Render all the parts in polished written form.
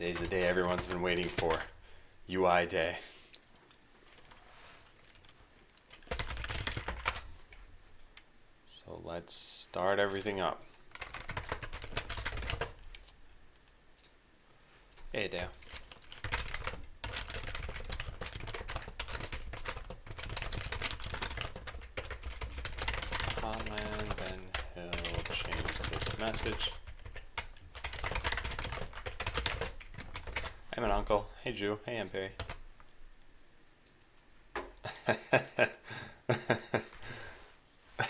Today's the day everyone's been waiting for. UI day. So let's start everything up. Hey, Dale. Conland, then he'll change this message. I'm an uncle. Hey, Drew. Hey, I'm Perry.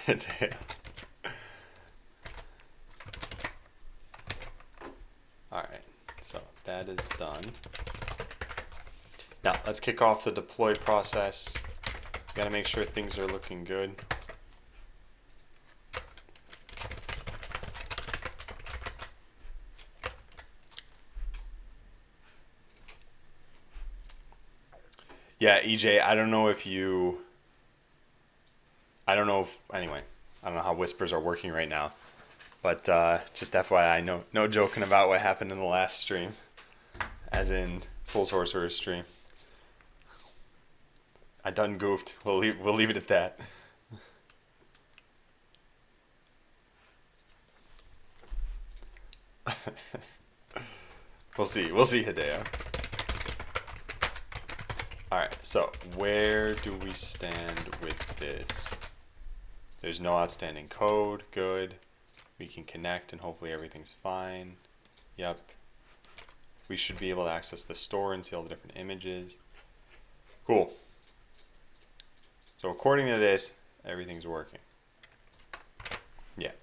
Dale. Alright, so that is done. Now, let's kick off the deploy process. Gotta make sure things are looking good. Yeah, EJ, I don't know if anyway, I don't know how whispers are working right now. But just FYI, no joking about what happened in the last stream. As in Soul Sorcerer's stream. I done goofed. We'll leave it at that. We'll see, Hideo. Alright, so where do we stand with this? There's no outstanding code, good. We can connect and hopefully everything's fine. Yep. We should be able to access the store and see all the different images. Cool. So according to this, everything's working. Yeah.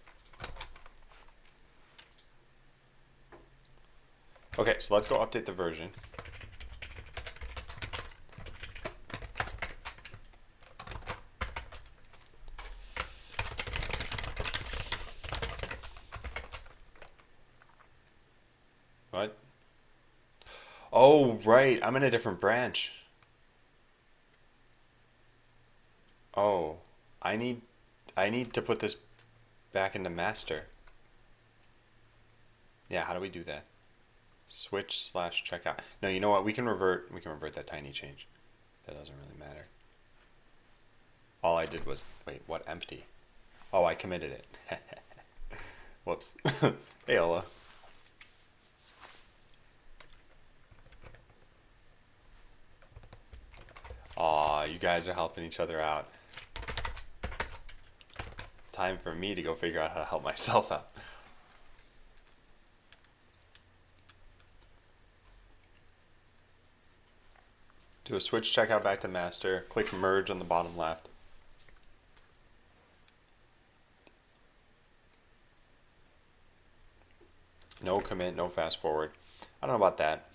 Okay, so let's go update the version. What? Oh, right. I'm in a different branch. Oh, I need to put this back into master. Yeah, how do we do that? Switch / checkout. No, you know what? We can revert that tiny change. That doesn't really matter. All I did was wait, what empty? Oh, I committed it. Whoops. Hey, Ola. Aw, you guys are helping each other out. Time for me to go figure out how to help myself out. Do a switch checkout back to master. Click merge on the bottom left. No commit, no fast forward. I don't know about that.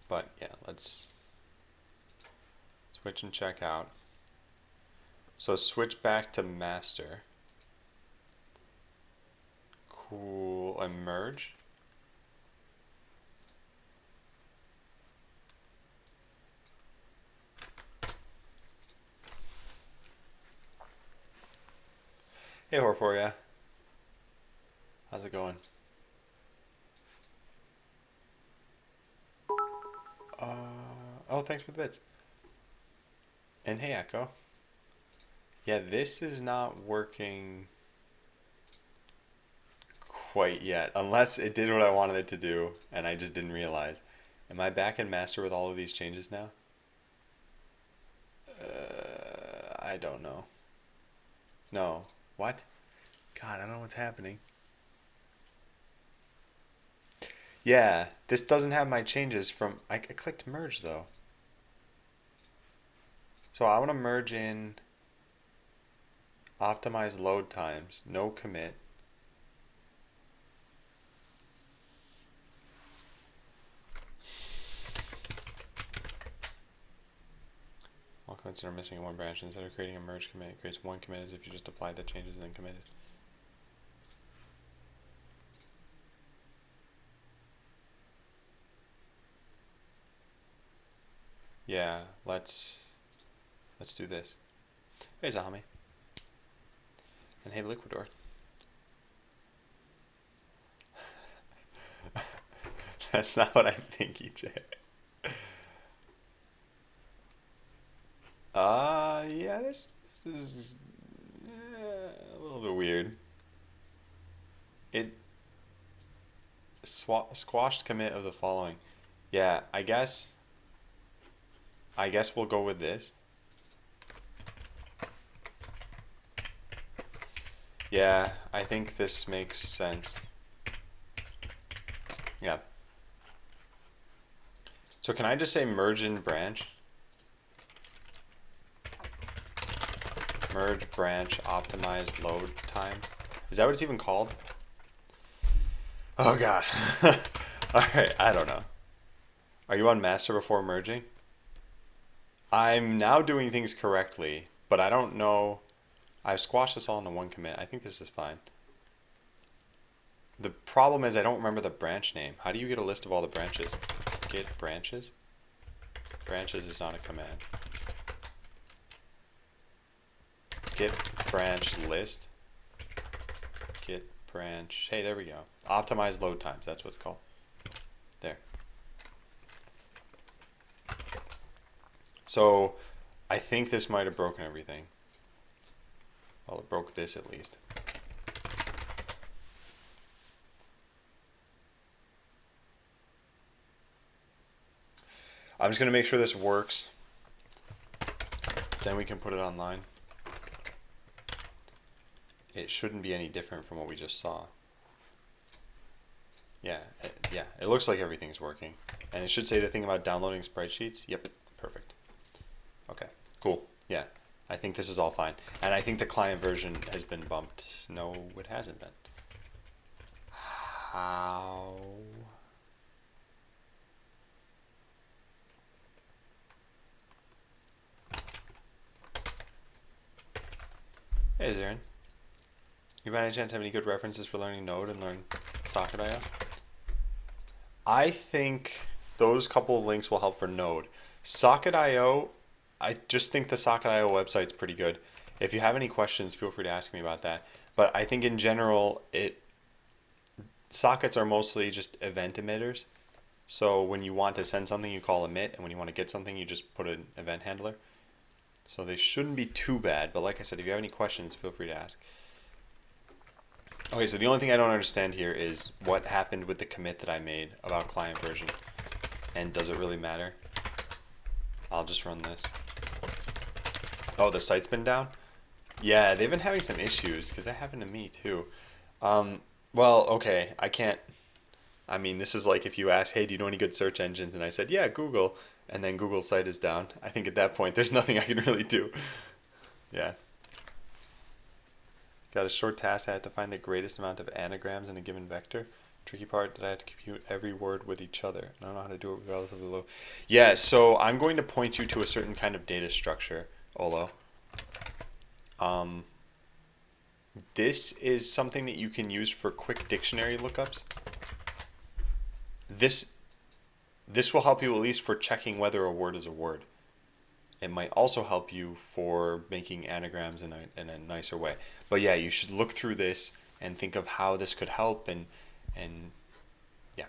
But yeah, let's switch and check out. So switch back to master. Cool. And merge. Hey, Horforia. How's it going? Oh, thanks for the bits. And hey, Echo. Yeah, this is not working quite yet, unless it did what I wanted it to do, and I just didn't realize. Am I back in master with all of these changes now? I don't know. No. What? God, I don't know what's happening. Yeah, this doesn't have my changes from... I clicked merge, though. So I want to merge in optimize load times, no commit. All commits are missing in one branch. Instead of creating a merge commit, it creates one commit as if you just applied the changes and then committed. Yeah, let's do this. Hey, Zahami. And hey, Liquidor. That's not what I think, EJ. Yeah, this is a little bit weird. It squashed commit of the following. Yeah, I guess we'll go with this. Yeah, I think this makes sense. Yeah. So can I just say merge and branch? Merge, branch, optimized load time. Is that what it's even called? Oh god. Alright, I don't know. Are you on master before merging? I'm now doing things correctly, but I don't know. I've squashed this all into one commit. I think this is fine. The problem is I don't remember the branch name. How do you get a list of all the branches? Get branches? Branches is not a command. Get branch list. Get branch. Hey, there we go. Optimize load times. That's what it's called. There. So I think this might have broken everything. Well, it broke this at least. I'm just going to make sure this works. Then we can put it online. It shouldn't be any different from what we just saw. Yeah, it looks like everything's working. And it should say the thing about downloading sprite sheets. Yep, perfect. Okay, cool. Yeah, I think this is all fine. And I think the client version has been bumped. No, it hasn't been. How? Hey, Zarin. You by any chance have any good references for learning Node and learn Socket.io? I think those couple of links will help for Node. Socket.io, I just think the Socket.io website's pretty good. If you have any questions, feel free to ask me about that. But I think in general, sockets are mostly just event emitters. So when you want to send something, you call emit, and when you want to get something, you just put an event handler. So they shouldn't be too bad, but like I said, if you have any questions, feel free to ask. Okay, so the only thing I don't understand here is what happened with the commit that I made about client version. And does it really matter? I'll just run this. Oh, the site's been down? Yeah, they've been having some issues, because that happened to me too. Well, okay, I mean, this is like if you ask, hey, do you know any good search engines? And I said, yeah, Google. And then Google's site is down. I think at that point, there's nothing I can really do. Yeah. Got a short task. I had to find the greatest amount of anagrams in a given vector. Tricky part that I had to compute every word with each other. I don't know how to do it with relatively low. Yeah, so I'm going to point you to a certain kind of data structure, Olo. This is something that you can use for quick dictionary lookups. This will help you at least for checking whether a word is a word. It might also help you for making anagrams in a nicer way. But yeah, you should look through this and think of how this could help and yeah,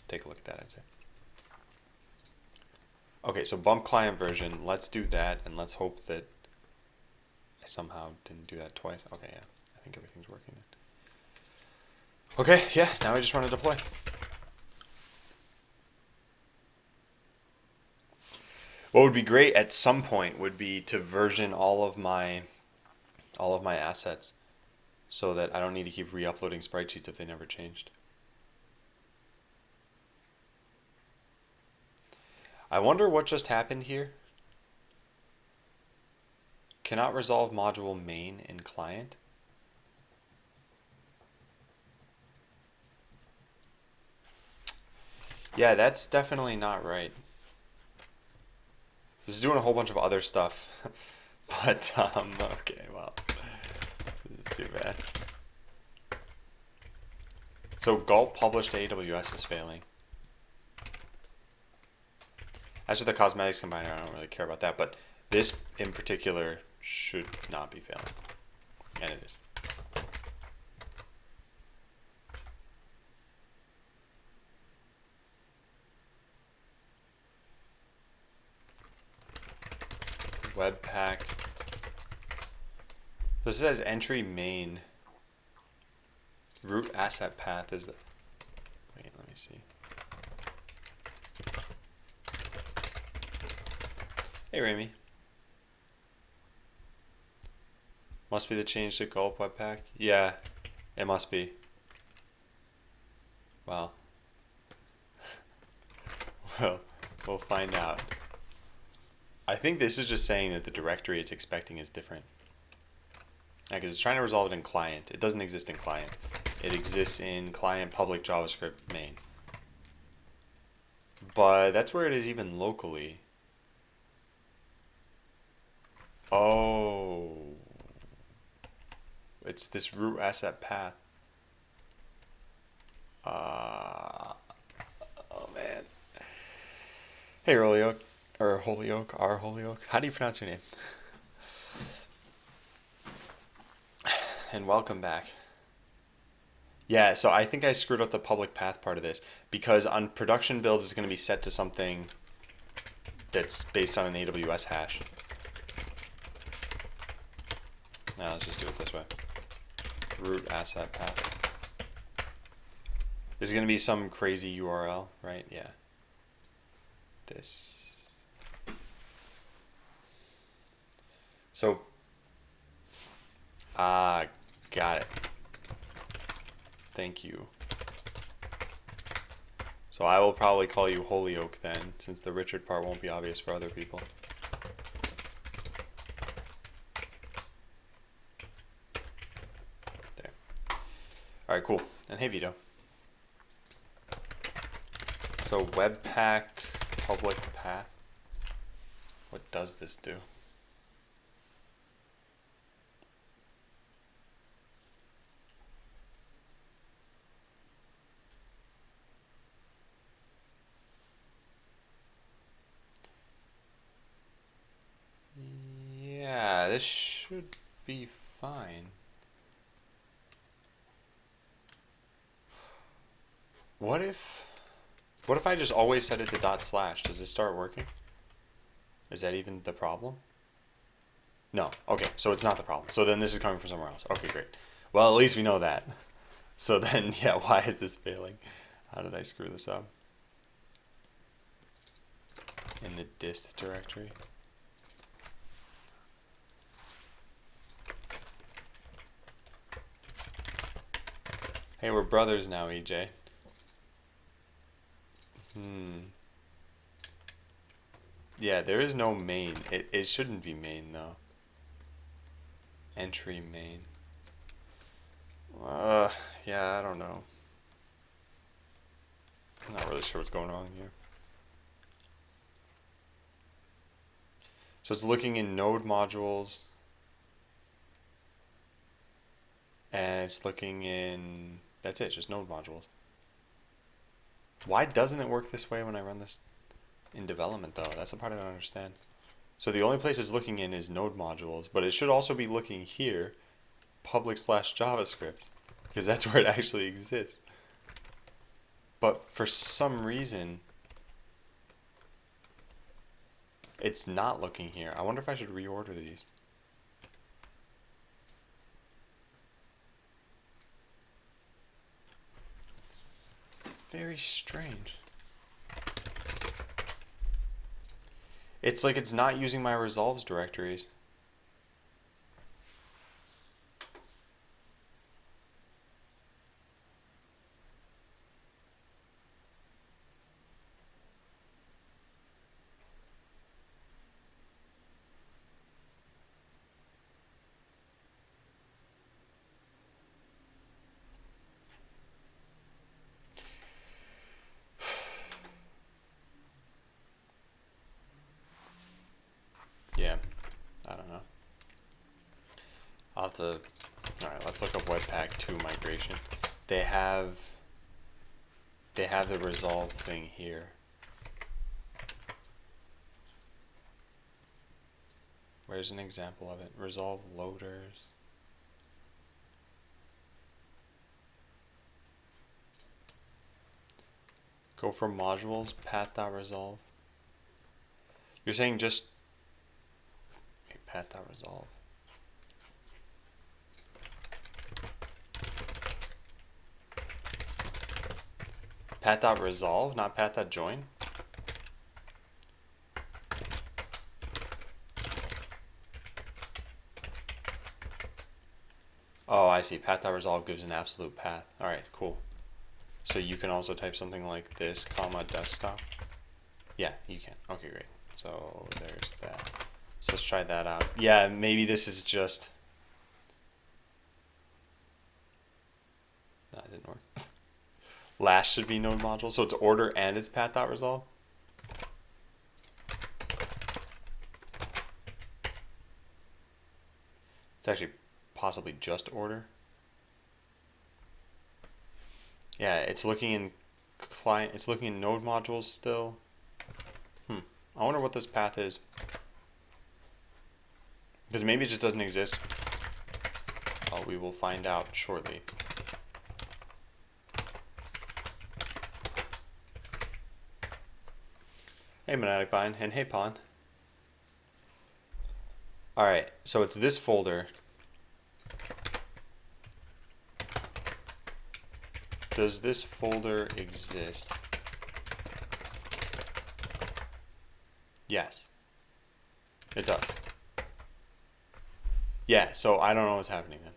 take a look at that, I'd say. Okay, so bump client version, let's do that and let's hope that I somehow didn't do that twice. Okay, yeah, I think everything's working then. Okay, yeah, now I just run a deploy. What would be great at some point would be to version all of my assets so that I don't need to keep re-uploading sprite sheets if they never changed. I wonder what just happened here. Cannot resolve module main in client. Yeah, that's definitely not right. This is doing a whole bunch of other stuff. But, okay, well, it's too bad. So Gulp published to AWS is failing. As for the cosmetics combiner, I don't really care about that, but this in particular should not be failing. And it is. Webpack. This says entry main. Root asset path is the. Wait, let me see. Hey, Rami. Must be the change to Gulp Webpack. Yeah, it must be. Wow. Well, we'll find out. I think this is just saying that the directory it's expecting is different. Because it's trying to resolve it in client. It doesn't exist in client. It exists in client public JavaScript main. But that's where it is even locally. Oh. It's this root asset path. Oh man. Hey Holyoke, or Holyoke, our Holyoke. How do you pronounce your name? And welcome back. Yeah, so I think I screwed up the public path part of this because on production builds it's going to be set to something that's based on an AWS hash. Now let's just do it this way. Root asset path. This is going to be some crazy URL, right? Yeah. This. So, got it. Thank you. So I will probably call you Holyoke then, since the Richard part won't be obvious for other people. There. Alright, cool. And hey Vito. So Webpack public path. What does this do? Yeah, this should be fine. What if I just always set it to /? Does this start working? Is that even the problem? No. Okay, so it's not the problem. So then this is coming from somewhere else. Okay, great. Well, at least we know that. So then, yeah, why is this failing? How did I screw this up? In the dist directory. Hey, we're brothers now, EJ. Yeah, there is no main. It shouldn't be main, though. Entry main. Yeah, I don't know. I'm not really sure what's going on here. So it's looking in node modules. And it's looking in... That's it, just node modules. Why doesn't it work this way when I run this in development, though? That's the part I don't understand. So the only place it's looking in is node modules, but it should also be looking here, public/JavaScript, because that's where it actually exists. But for some reason, it's not looking here. I wonder if I should reorder these. Very strange. It's like it's not using my resolves directories. Yeah, I don't know. I'll have to... Alright, let's look up Webpack 2 migration. They have the resolve thing here. Where's an example of it? Resolve loaders. Go for modules, path.resolve. You're saying just path.resolve. Path.resolve, not path.join? Oh, I see. Path.resolve gives an absolute path. All right, cool. So you can also type something like this, comma, desktop. Yeah, you can. Okay, great. So there's that. So let's try that out. Yeah, maybe this is just... No, it didn't work. Last should be node module. So it's order and it's path.resolve. It's actually possibly just order. Yeah, it's looking in client. It's looking in node modules still. I wonder what this path is. Because maybe it just doesn't exist. Well, we will find out shortly. Hey, Monadic Bind, and hey, Pawn. Alright, so it's this folder. Does this folder exist? Yes. It does. Yeah, so I don't know what's happening then.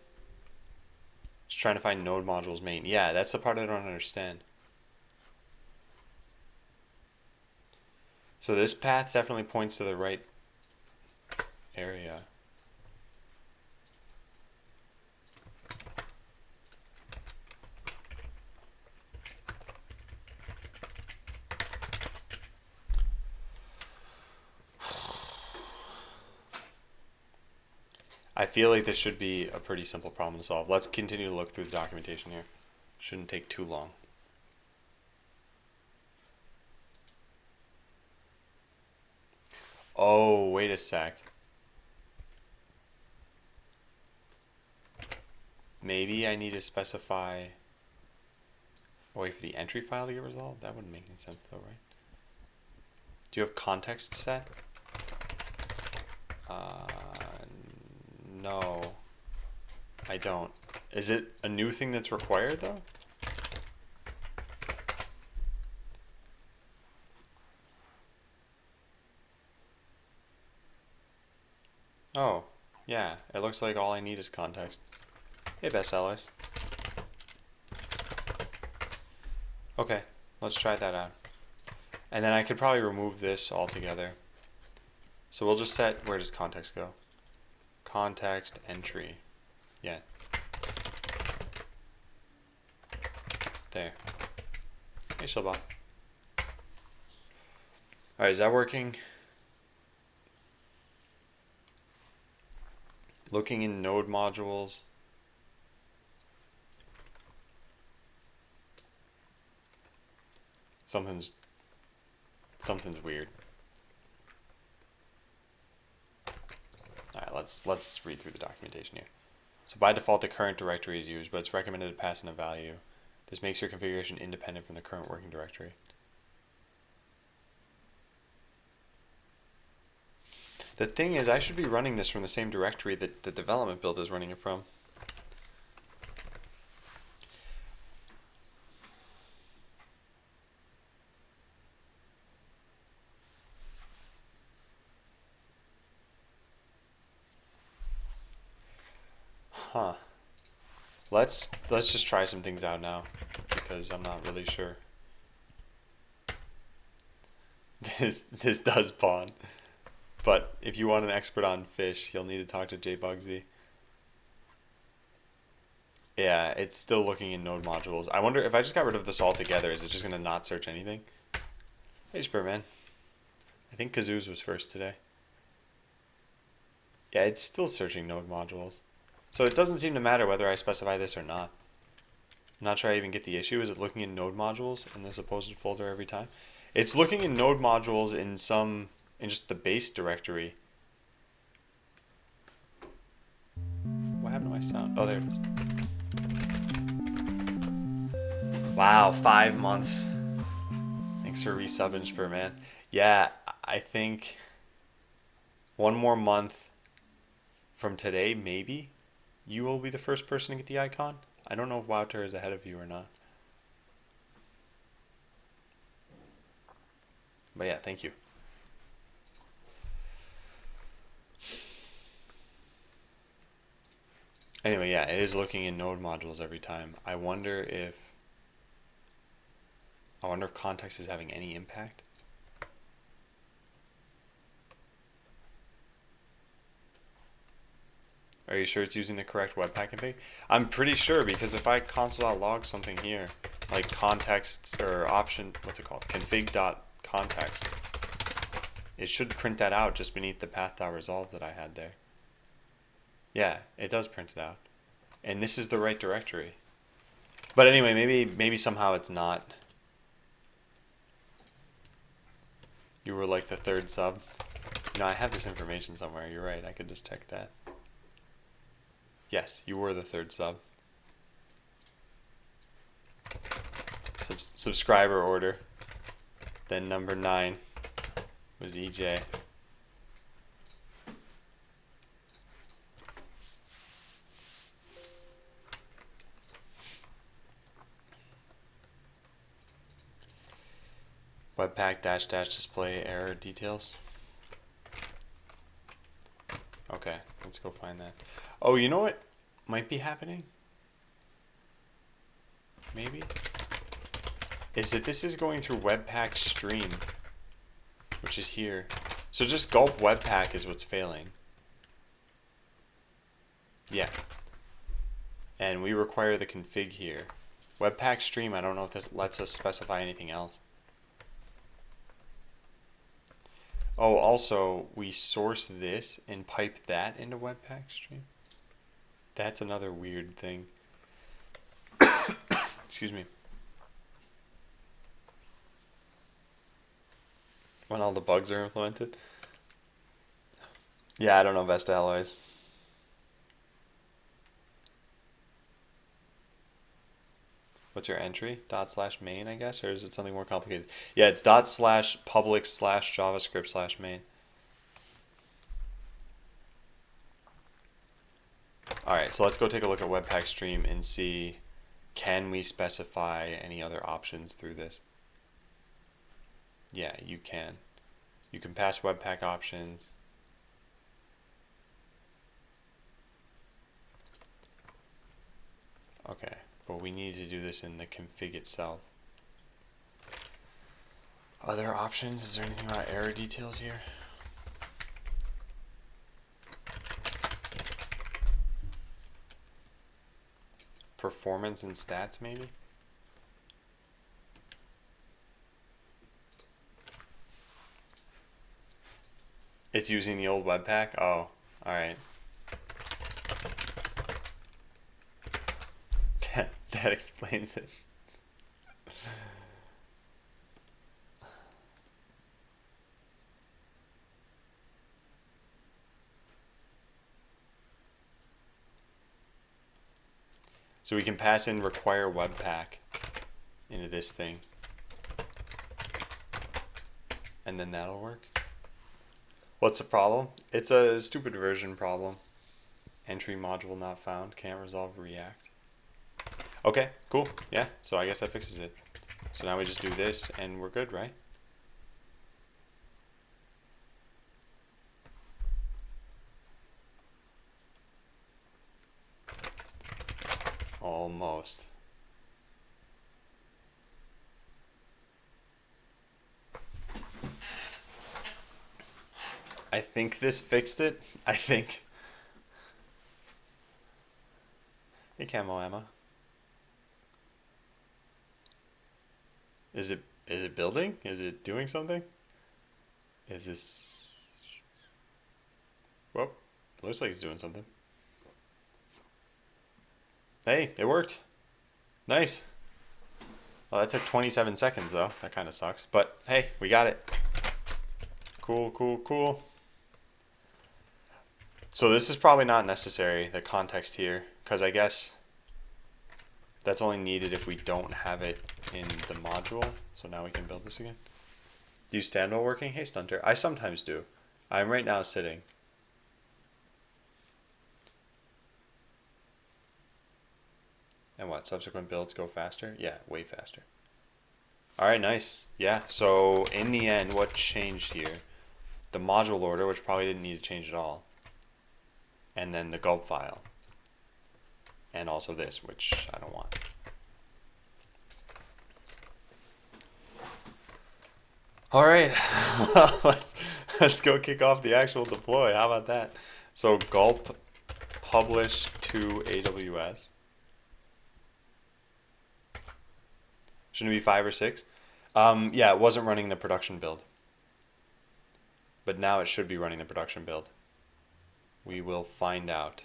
Just trying to find node modules main. Yeah, that's the part I don't understand. So this path definitely points to the right area. I feel like this should be a pretty simple problem to solve. Let's continue to look through the documentation here. Shouldn't take too long. Oh, wait a sec. Maybe I need to specify a way for the entry file to get resolved? That wouldn't make any sense though, right? Do you have context set? No, I don't. Is it a new thing that's required though? Oh, yeah, it looks like all I need is context. Hey, best allies. Okay, let's try that out. And then I could probably remove this altogether. So we'll just set, where does context go? Context entry. Yeah. There. Hey, Shilbot. Alright, is that working? Looking in node modules. Something's weird. Alright, let's read through the documentation here. So by default the current directory is used, but it's recommended to pass in a value. This makes your configuration independent from the current working directory. The thing is, I should be running this from the same directory that the development build is running it from. Huh. Let's just try some things out now, because I'm not really sure. This does pawn. But if you want an expert on fish, you'll need to talk to JBugsy. Yeah, it's still looking in node modules. I wonder if I just got rid of this altogether, is it just going to not search anything? Hey, Spurman. I think Kazoo's was first today. Yeah, it's still searching node modules. So it doesn't seem to matter whether I specify this or not. I'm not sure I even get the issue. Is it looking in node modules in the supposed folder every time? It's looking in node modules in just the base directory. What happened to my sound? Oh, there it is. Wow, 5 months. Thanks for resubbing, Spurman. Yeah, I think one more month from today, maybe you will be the first person to get the icon. I don't know if Wowter is ahead of you or not. But yeah, thank you. Anyway, yeah, it is looking in node modules every time. I wonder if context is having any impact. Are you sure it's using the correct Webpack config? I'm pretty sure, because if I console.log something here, like context or option, what's it called? Config.context, it should print that out just beneath the path.resolve that I had there. Yeah, it does print it out. And this is the right directory. But anyway, maybe somehow it's not. You were like the third sub. No, I have this information somewhere. You're right. I could just check that. Yes, you were the third sub. Subscriber order. Then number 9 was EJ. Webpack -- display error details. Okay, let's go find that. Oh, you know what might be happening? Maybe? Is that this is going through Webpack stream, which is here. So just gulp Webpack is what's failing. Yeah. And we require the config here. Webpack stream, I don't know if this lets us specify anything else. Oh, also, we source this and pipe that into Webpack stream. That's another weird thing. Excuse me. When all the bugs are implemented. Yeah, I don't know Vesta Alloys. What's your entry? /main, I guess? Or is it something more complicated? Yeah, it's /public/javascript/main. Alright, so let's go take a look at Webpack Stream and see, can we specify any other options through this? Yeah, you can. You can pass Webpack options. Okay, but we need to do this in the config itself. Other options? Is there anything about error details here? Performance and stats, maybe? It's using the old Webpack? Oh, alright. That explains it. So we can pass in require Webpack into this thing. And then that'll work. What's the problem? It's a stupid version problem. Entry module not found. Can't resolve React. Okay, cool. Yeah, so I guess that fixes it. So now we just do this and we're good, right? Almost. I think this fixed it. I think. Hey, Camo Emma. Is it building? Is it doing something? Is this... Well, it looks like it's doing something. Hey, it worked. Nice. Well, that took 27 seconds though. That kind of sucks. But hey, we got it. Cool, cool, cool. So this is probably not necessary, the context here, because I guess that's only needed if we don't have it in the module. So now we can build this again. Do you stand while working? Hey, Stunter. I sometimes do. I'm right now sitting. And what, subsequent builds go faster? Yeah, way faster. All right, nice. Yeah, so in the end, what changed here? The module order, which probably didn't need to change at all. And then the gulp file. And also this, which I don't want. All right, let's go kick off the actual deploy. How about that? So gulp publish to AWS. Shouldn't it be 5 or 6? Yeah, it wasn't running the production build. But now it should be running the production build. We will find out.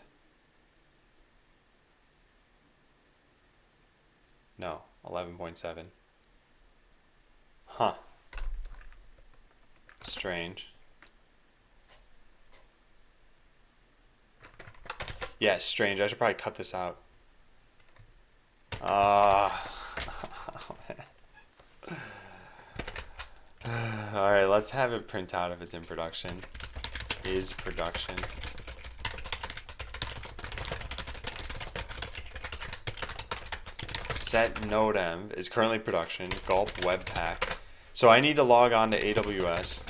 No, 11.7. Huh. Strange. Yeah, strange. I should probably cut this out. Alright, let's have it print out if it's in production. Is production. Set nodemv is currently production. Gulp webpack. So I need to log on to AWS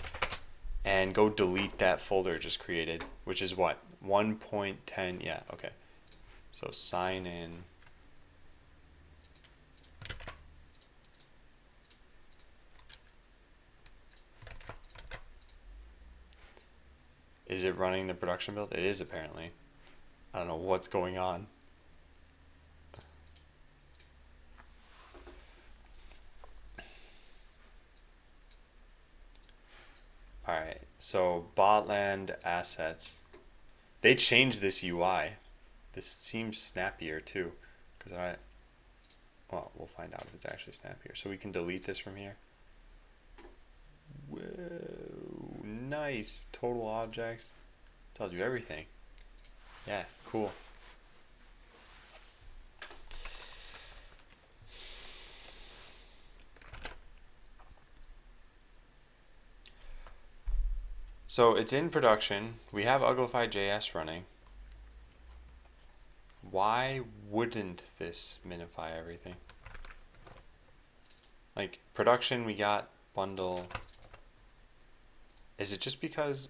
and go delete that folder just created, which is what? 1.10. Yeah, okay. So sign in. Is it running the production build? It is apparently. I don't know what's going on. Alright, so Botland assets. They changed this UI. This seems snappier too. Well, we'll find out if it's actually snappier. So we can delete this from here. Whoa, nice. Total objects. Tells you everything. Yeah, cool. So it's in production. We have Uglify.js running. Why wouldn't this minify everything? Like production, we got bundle. Is it just because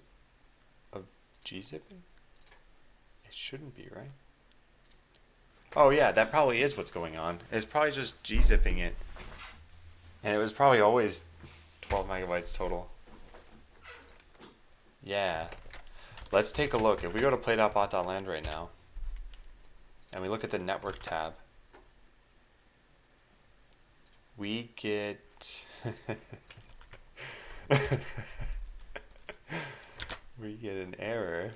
of gzipping? It shouldn't be, right? Oh yeah, that probably is what's going on. It's probably just gzipping it. And it was probably always 12 megabytes total. Yeah. Let's take a look. If we go to play.bot.land right now, and we look at the network tab, we get we get an error.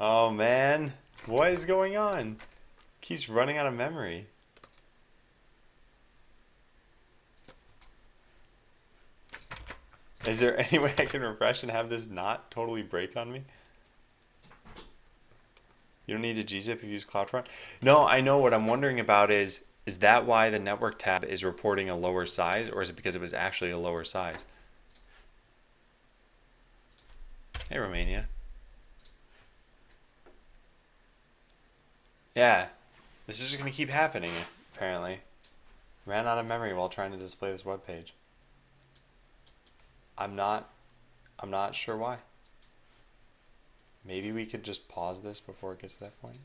Oh man, what is going on? Keeps running out of memory. Is there any way I can refresh and have this not totally break on me? You don't need to gzip if you use CloudFront? No, I know. What I'm wondering about is that why the network tab is reporting a lower size, or is it because it was actually a lower size? Hey, Romania. Yeah, this is just going to keep happening, apparently. Ran out of memory while trying to display this web page. I'm not sure why. Maybe we could just pause this before it gets to that point.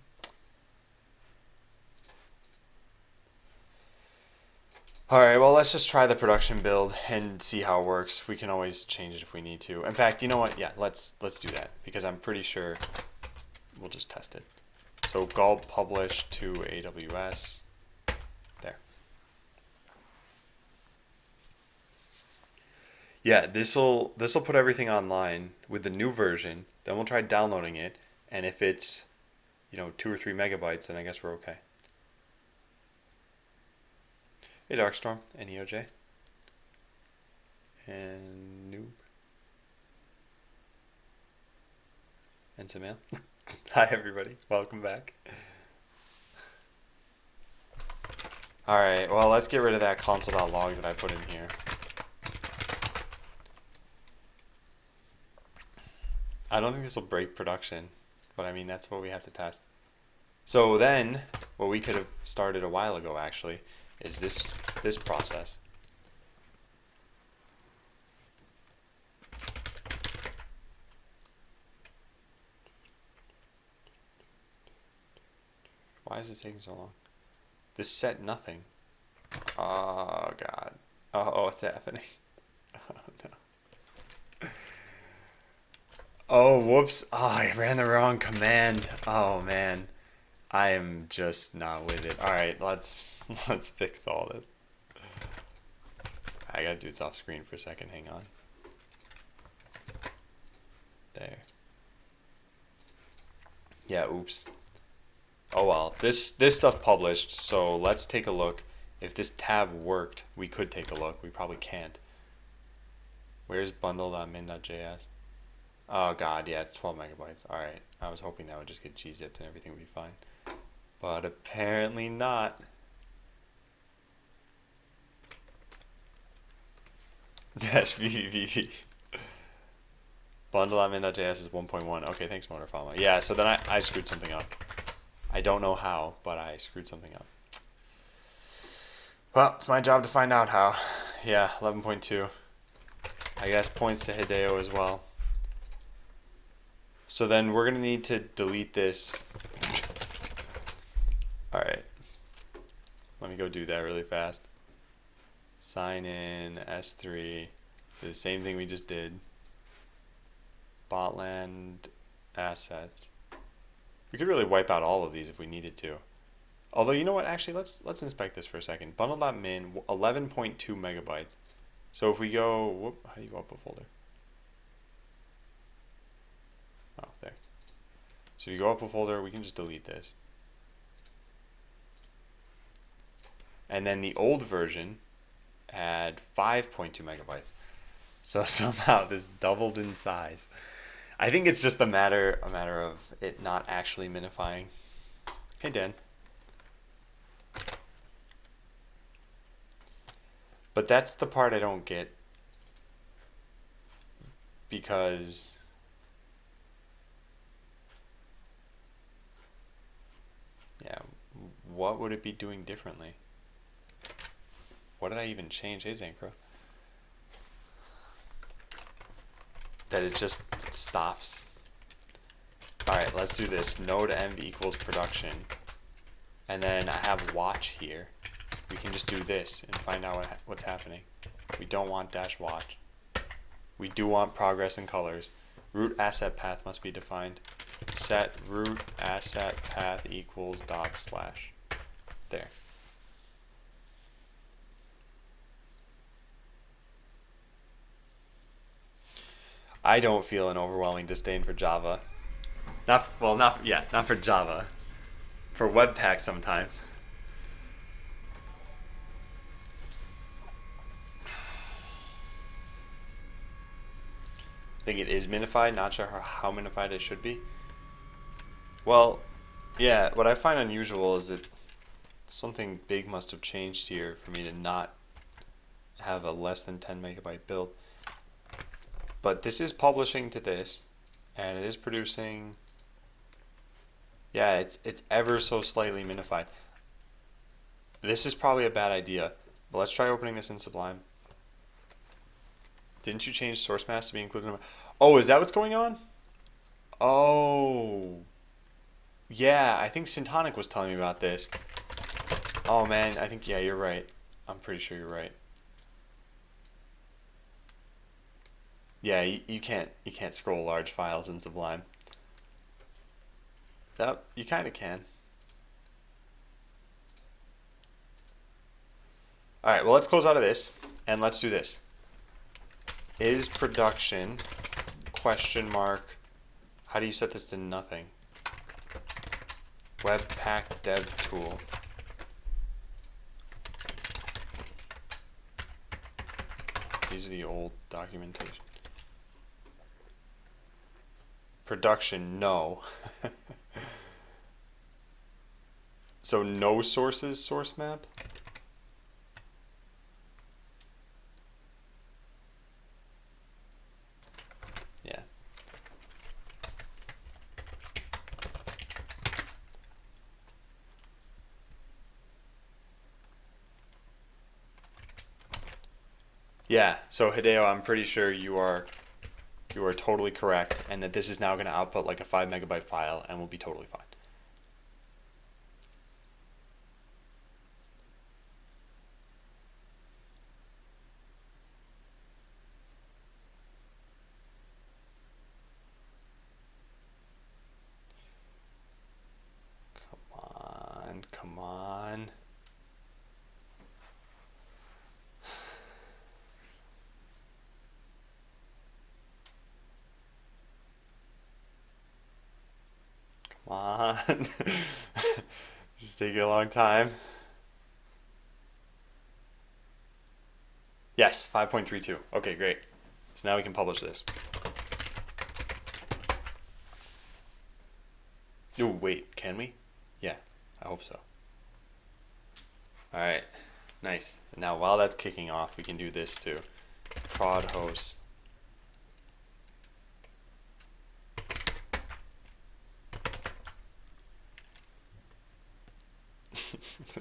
Alright, well, let's just try the production build and see how it works. We can always change it if we need to. In fact, you know what? Yeah, let's do that, because I'm pretty sure we'll just test it. So gulp publish to AWS. There. Yeah, this'll put everything online with the new version. Then we'll try downloading it, and if it's, 2 or 3 megabytes, then I guess we're okay. Hey Darkstorm and EOJ and Noob and Samil. Hi everybody, welcome back. Alright, well, let's get rid of that console.log that I put in here. I don't think this will break production, but I mean, that's what we have to test. So then what we could have started a while ago actually is this process. Why is it taking so long? This set nothing. Oh god. Oh, what's happening? Oh no. Oh, whoops. Oh, I ran the wrong command. Oh man. I am just not with it. Alright, let's fix all this. I gotta do this off screen for a second, hang on. There. Yeah, oops. Oh well, this stuff published, so let's take a look. If this tab worked, we could take a look. We probably can't. Where's bundle.min.js? Oh god, yeah, it's 12 megabytes. Alright, I was hoping that would just get gzipped and everything would be fine. But apparently not. Dash VVV. Bundle.min.js is 1.1. Okay, thanks, Motorfama. Yeah, so then I screwed something up. I don't know how, but I screwed something up. Well, it's my job to find out how. Yeah, 11.2. I guess points to Hideo as well. So then we're going to need to delete this. Alright. Let me go do that really fast. Sign in, S3. Do the same thing we just did. Botland assets. We could really wipe out all of these if we needed to. Although, you know what? Actually, let's inspect this for a second. Bundle.min, 11.2 megabytes. So if we go, whoop, how do you go up a folder? Oh, there. So you go up a folder, we can just delete this. And then the old version had 5.2 megabytes. So somehow this doubled in size. I think it's just a matter of it not actually minifying. Hey, Dan. But that's the part I don't get. Because yeah, what would it be doing differently? What did I even change? Hey, Zancro. That it just stops. Alright, let's do this. Node env equals production. And then I have watch here. We can just do this and find out what's happening. We don't want dash watch. We do want progress and colors. Root asset path must be defined. Set root asset path equals dot slash. There. I don't feel an overwhelming disdain for Java. Not for Java. For Webpack sometimes. I think it is minified, not sure how minified it should be. Well, yeah, what I find unusual is that something big must have changed here for me to not have a less than 10 megabyte build. But this is publishing to this, and it is producing. Yeah, it's ever so slightly minified. This is probably a bad idea, but let's try opening this in Sublime. Didn't you change source maps to be included in Oh, is that what's going on? Oh. Yeah, I think Syntonic was telling me about this. Oh man, I think, yeah, you're right. I'm pretty sure you're right. Yeah, you can't scroll large files in Sublime. That you kind of can. All right, well, let's close out of this and let's do this. Is production question mark? How do you set this to nothing? Webpack dev tool. These are the old documentation. Production, no. So no sources source map? Yeah. Yeah, so Hideo, I'm pretty sure you are totally correct, and that this is now going to output like a 5 megabyte file, and we'll be totally fine. Come on, come on. Come on. This is taking a long time. Yes, 5.32. Okay, great. So now we can publish this. Oh, wait, can we? Yeah, I hope so. All right, nice. Now while that's kicking off, we can do this too. Prod host.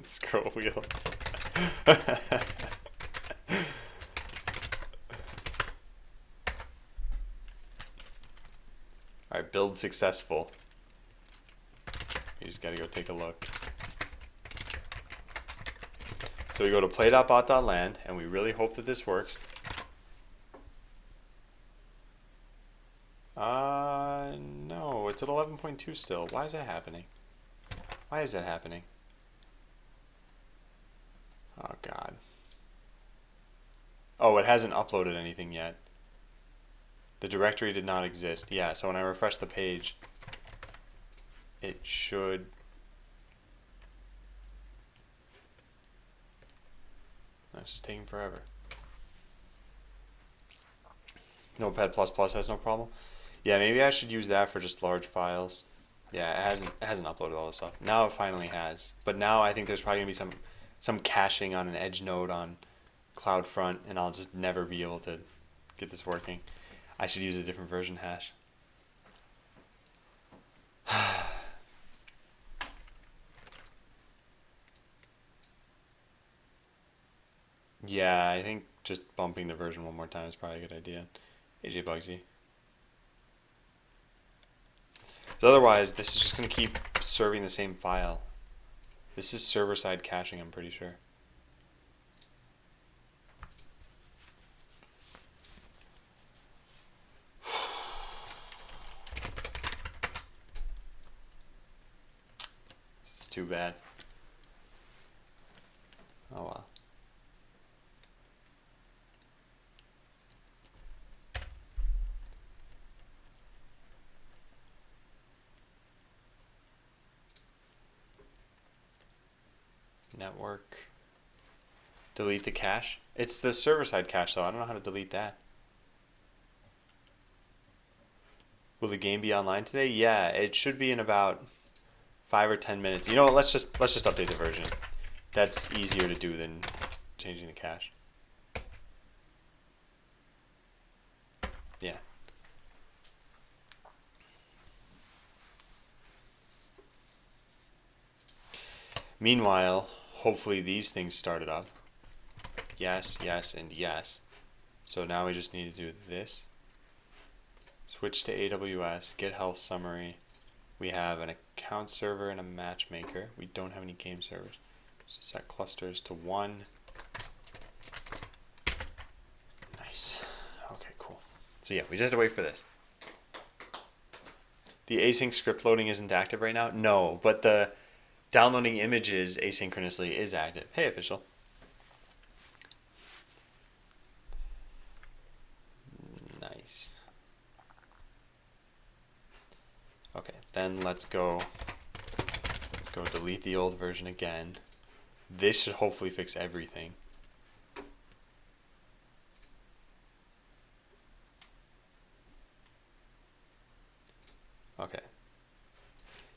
Scroll wheel. All right, build successful. You just gotta go take a look. So we go to play.bot.land, and we really hope that this works. No, it's at 11.2 still. Why is that happening? Why is that happening? Oh, God. Oh, it hasn't uploaded anything yet. The directory did not exist. Yeah, so when I refresh the page, it should... It's just taking forever. Notepad++ has no problem. Yeah, maybe I should use that for just large files. Yeah, it hasn't uploaded all this stuff. Now it finally has. But now I think there's probably gonna be some caching on an edge node on CloudFront, and I'll just never be able to get this working. I should use a different version hash. Yeah, I think just bumping the version one more time is probably a good idea. AJ Bugsy. So otherwise, this is just going to keep serving the same file. This is server-side caching, I'm pretty sure. This is too bad. Oh well. Network. Delete the cache. It's the server-side cache, though. I don't know how to delete that. Will the game be online today? Yeah, it should be in about 5 or 10 minutes. You know what? Let's just update the version. That's easier to do than changing the cache. Yeah. Meanwhile, hopefully these things started up. Yes, yes, and yes. So now we just need to do this. Switch to AWS, get health summary. We have an account server and a matchmaker. We don't have any game servers. So set clusters to 1. Nice. Okay, cool. So yeah, we just have to wait for this. The async script loading isn't active right now? No, but the downloading images asynchronously is active. Hey, official. Nice. Okay, then let's go delete the old version again. This should hopefully fix everything. Okay.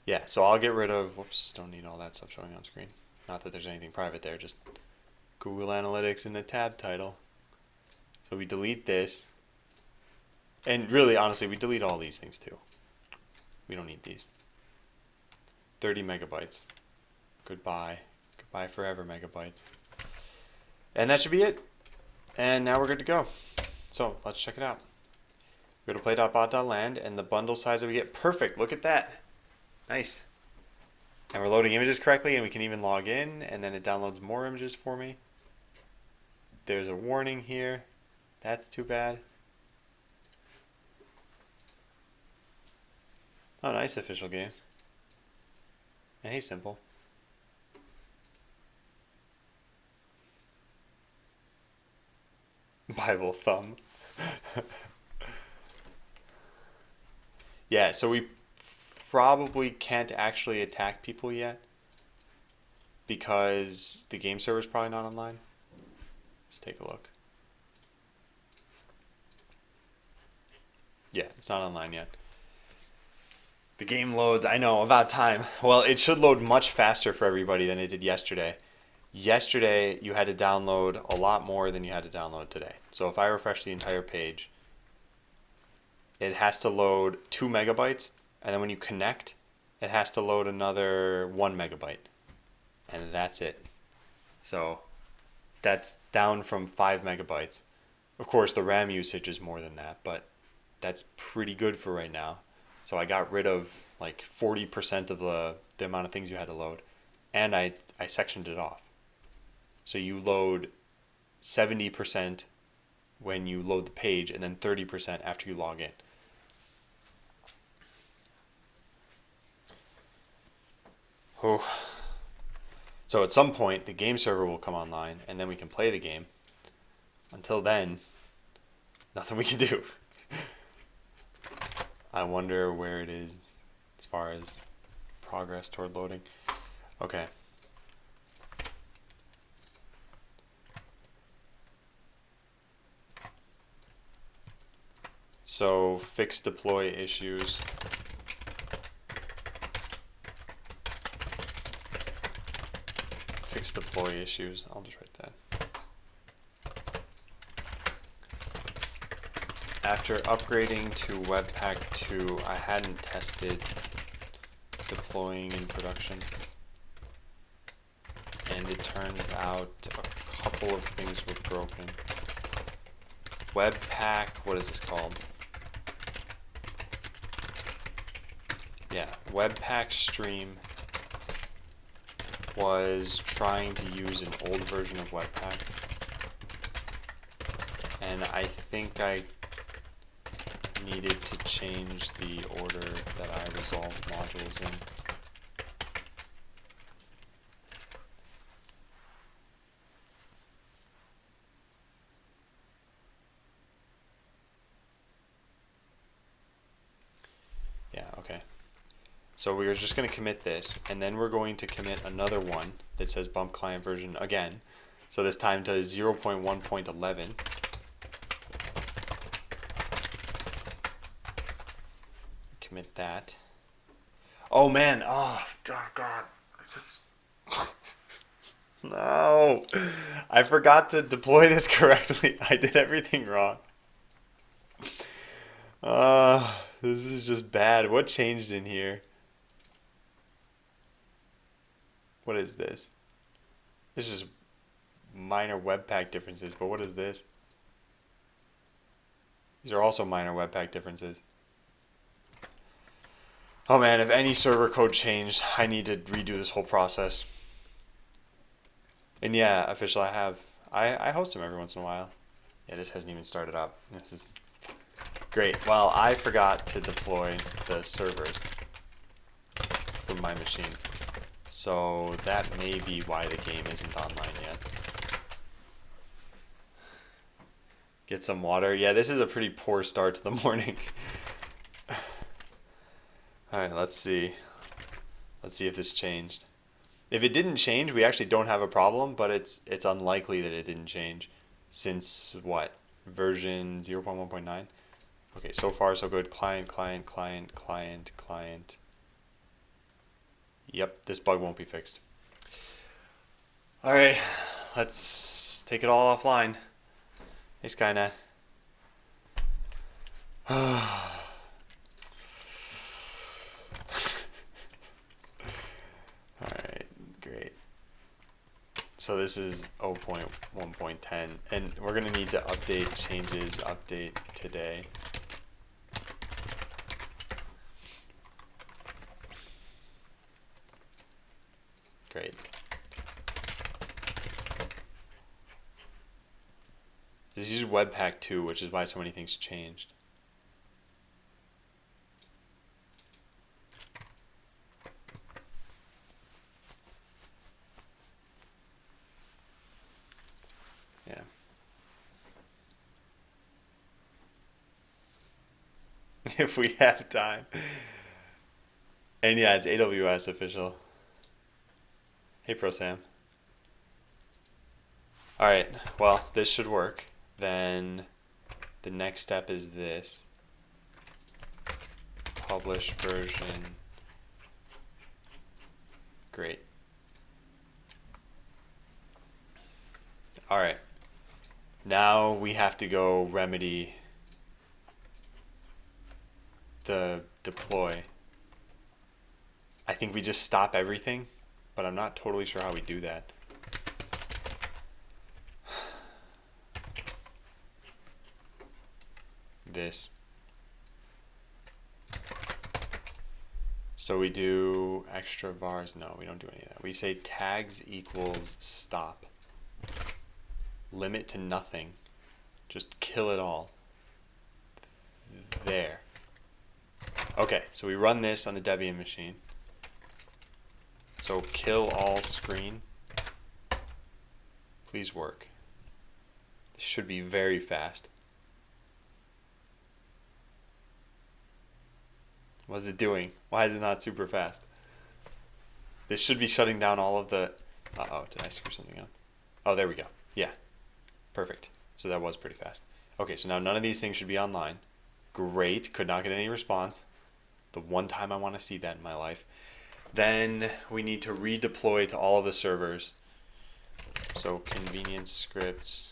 Yeah, so I'll get rid of, whoops, don't need all that stuff showing on screen. Not that there's anything private there, just Google Analytics in the tab title. So we delete this. And really, honestly, we delete all these things too. We don't need these. 30 megabytes. Goodbye. Goodbye forever, megabytes. And that should be it. And now we're good to go. So let's check it out. Go to play.bot.land, and the bundle size that we get, perfect. Look at that. Nice. And we're loading images correctly, and we can even log in, and then it downloads more images for me. There's a warning here. That's too bad. Oh, nice official games. And hey, simple. Bible thumb. Yeah, so we probably can't actually attack people yet because the game server's probably not online. Let's take a look. Yeah, it's not online yet. The game loads, I know, about time. Well, it should load much faster for everybody than it did yesterday. Yesterday, you had to download a lot more than you had to download today. So if I refresh the entire page, it has to load 2 megabytes, and then when you connect, it has to load another 1 megabyte. And that's it. So that's down from 5 megabytes. Of course, the RAM usage is more than that, but that's pretty good for right now. So I got rid of like 40% of the amount of things you had to load, and I sectioned it off. So you load 70% when you load the page, and then 30% after you log in. Oh. So at some point, the game server will come online, and then we can play the game. Until then, nothing we can do. I wonder where it is as far as progress toward loading. Okay. So fix deploy issues. Fix deploy issues. I'll just write that. After upgrading to Webpack 2, I hadn't tested deploying in production, and it turns out a couple of things were broken. Webpack, what is this called? Yeah, Webpack Stream was trying to use an old version of Webpack, and I think I needed to change the order that I resolved modules in. Yeah, okay. So we're just going to commit this, and then we're going to commit another one that says bump client version again. So this time to 0.1.11. Commit that. Oh man, oh god. No. I forgot to deploy this correctly. I did everything wrong. This is just bad. What changed in here? What is this? This is minor Webpack differences, but what is this? These are also minor Webpack differences. Oh man, if any server code changed, I need to redo this whole process. And yeah, official, I host them every once in a while. Yeah, this hasn't even started up. This is great. Well, I forgot to deploy the servers from my machine. So that may be why the game isn't online yet. Get some water. Yeah, this is a pretty poor start to the morning. Alright, let's see. Let's see if this changed. If it didn't change, we actually don't have a problem, but it's unlikely that it didn't change since what? Version 0.1.9? Okay, so far so good. Client, client, client, client, client. Yep, this bug won't be fixed. Alright, let's take it all offline. Hey, Skynet. Alright, great. So this is 0.1.10, and we're gonna need to update changes, update today. Great. This uses Webpack 2, which is why so many things changed. Yeah. If we have time. And yeah, it's AWS official. Hey, Pro Sam. All right, well, this should work. Then the next step is this. Publish version. Great. All right. Now we have to go remedy the deploy. I think we just stop everything, but I'm not totally sure how we do that. This. So we do extra vars. No, we don't do any of that. We say tags equals stop. Limit to nothing. Just kill it all. There. Okay, so we run this on the Debian machine. So kill all screen. Please work. This should be very fast. What is it doing? Why is it not super fast? This should be shutting down all of the... Uh-oh, did I screw something up? Oh, there we go. Yeah, perfect. So that was pretty fast. Okay, so now none of these things should be online. Great, could not get any response. The one time I want to see that in my life. Then we need to redeploy to all of the servers. So convenience scripts.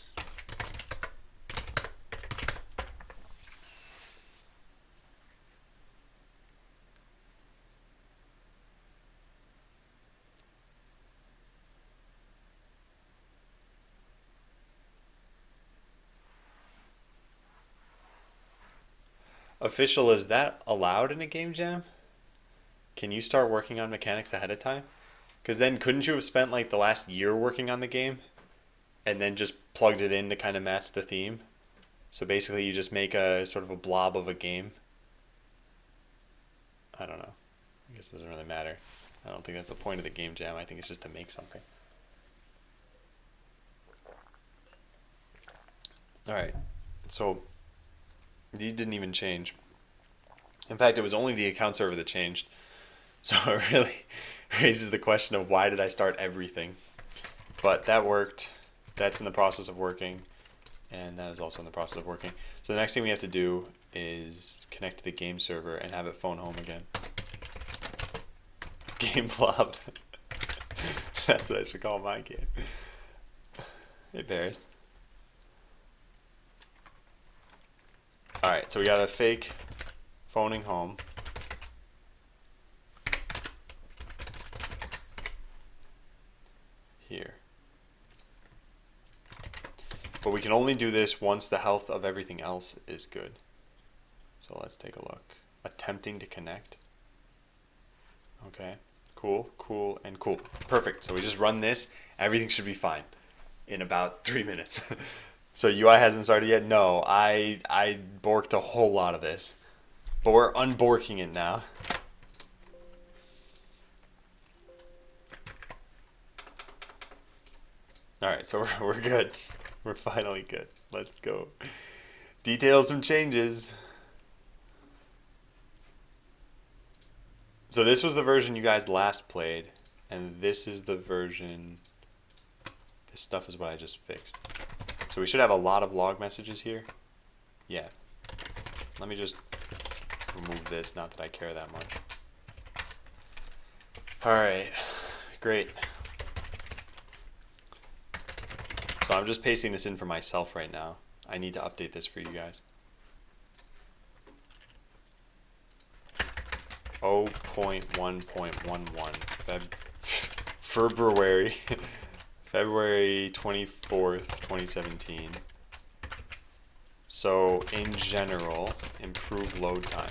Official, is that allowed in a game jam? Can you start working on mechanics ahead of time? Because then couldn't you have spent like the last year working on the game and then just plugged it in to kind of match the theme? So basically you just make a sort of a blob of a game. I don't know. I guess it doesn't really matter. I don't think that's the point of the game jam. I think it's just to make something. Alright, so these didn't even change. In fact, it was only the account server that changed. So it really raises the question of why did I start everything? But that worked. That's in the process of working. And that is also in the process of working. So the next thing we have to do is connect to the game server and have it phone home again. Game flopped. That's what I should call my game. It bears. Alright, so we got a fake phoning home. Here. But we can only do this once the health of everything else is good. So let's take a look. Attempting to connect. Okay, cool, cool, and cool. Perfect, so we just run this, everything should be fine in about 3 minutes. So UI hasn't started yet? No, I borked a whole lot of this. But we're unborking it now. Alright, so we're good. We're finally good. Let's go. Detail some changes. So this was the version you guys last played, and this is the version... This stuff is what I just fixed. So we should have a lot of log messages here. Yeah. Let me just remove this, not that I care that much. Alright, great. So I'm just pasting this in for myself right now. I need to update this for you guys. 0.1.11 February February 24th, 2017. So in general, improve load time.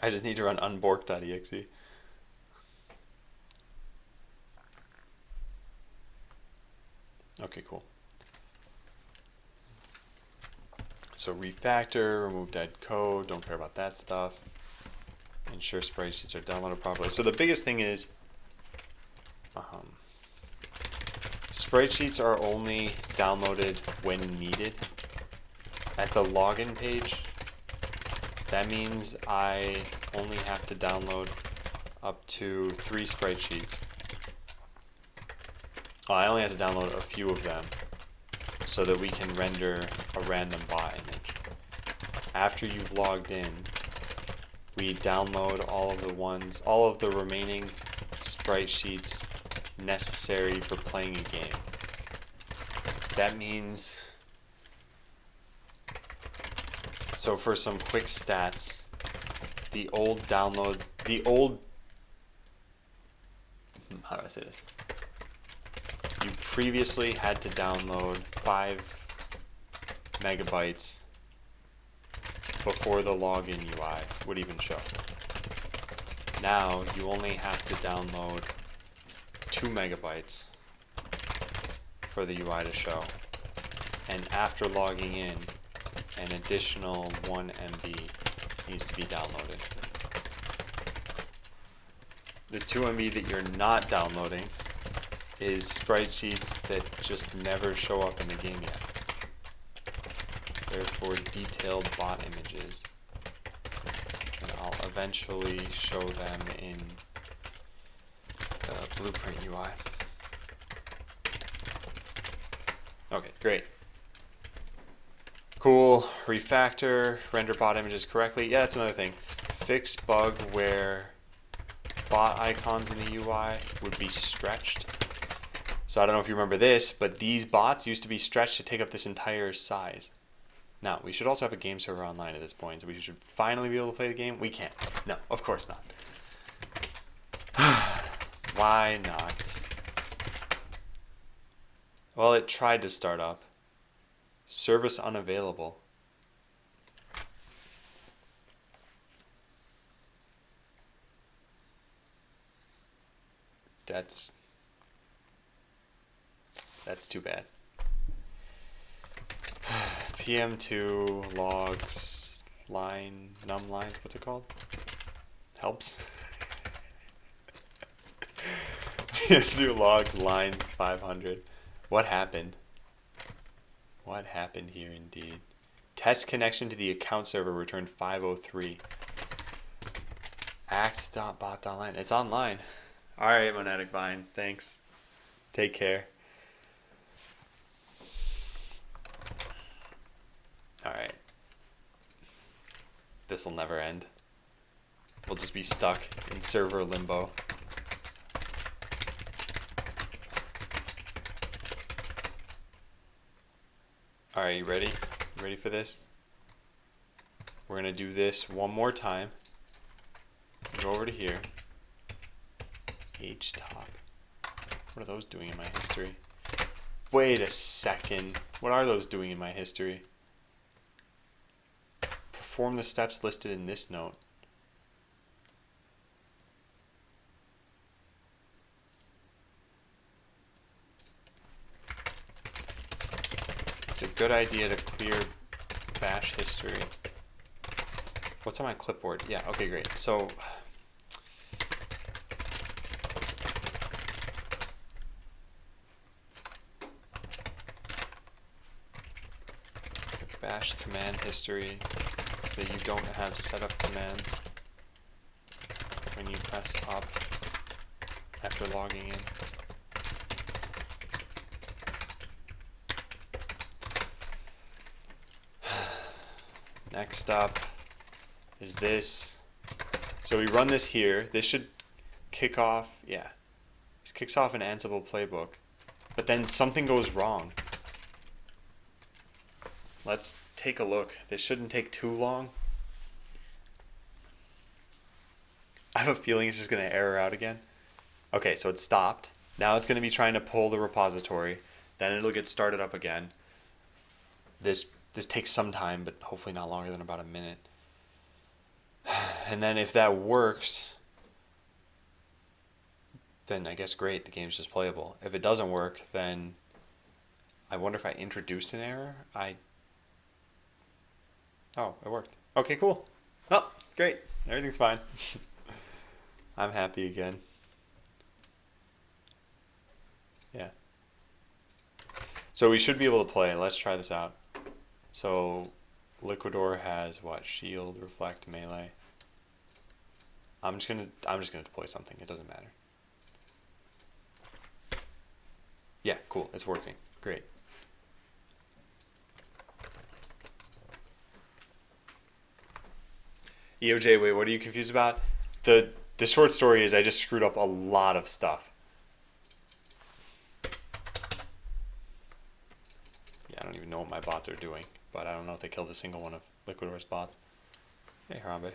I just need to run unbork.exe. Okay, cool. So refactor, remove dead code, don't care about that stuff. Ensure spreadsheets are downloaded properly. So the biggest thing is spreadsheets are only downloaded when needed. At the login page, that means I only have to download up to 3 spreadsheets. I only have to download a few of them so that we can render a random bot image. After you've logged in, we download all of the remaining sprite sheets necessary for playing a game. That means, so for some quick stats, how do I say this? You previously had to download 5 megabytes before the login UI would even show. Now you only have to download 2 megabytes for the UI to show. And after logging in, an additional 1 MB needs to be downloaded. The 2 MB that you're not downloading is sprite sheets that just never show up in the game yet. They're for detailed bot images. And I'll eventually show them in the Blueprint UI. Okay, great. Cool. Refactor, render bot images correctly. Yeah, that's another thing. Fix bug where bot icons in the UI would be stretched. So I don't know if you remember this, but these bots used to be stretched to take up this entire size. Now, we should also have a game server online at this point, so we should finally be able to play the game. We can't. No, of course not. Why not? Well, it tried to start up. Service unavailable. That's too bad. PM2 logs line num lines. What's it called? Helps. PM2 logs lines 500. What happened? What happened here indeed? Test connection to the account server returned 503. Act.bot.line. It's online. Alright, Monadic Vine. Thanks. Take care. Alright. This'll never end. We'll just be stuck in server limbo. Alright, you ready? You ready for this? We're gonna do this one more time. Go over to here. HTOP. What are those doing in my history? Wait a second. What are those doing in my history? Perform the steps listed in this note. It's a good idea to clear bash history. What's on my clipboard? Yeah, okay, great. So bash command history so that you don't have setup commands when you press up after logging in. Next up is this. So we run this here. This should kick off, yeah. This kicks off an Ansible playbook. But then something goes wrong. Let's take a look. This shouldn't take too long. I have a feeling it's just going to error out again. Okay, so it stopped. Now it's going to be trying to pull the repository. Then it'll get started up again. This takes some time, but hopefully not longer than about a minute. And then if that works, then I guess great, the game's just playable. If it doesn't work, then I wonder if I introduced an error. Oh, it worked. Okay, cool. Oh, great. Everything's fine. I'm happy again. Yeah. So we should be able to play. Let's try this out. So Liquidor has what? Shield, reflect, melee. I'm just gonna deploy something. It doesn't matter. Yeah, cool. It's working. Great. EOJ, wait, what are you confused about? The short story is I just screwed up a lot of stuff. Yeah, I don't even know what my bots are doing, but I don't know if they killed a single one of Liquidor's bots. Hey, Harambe.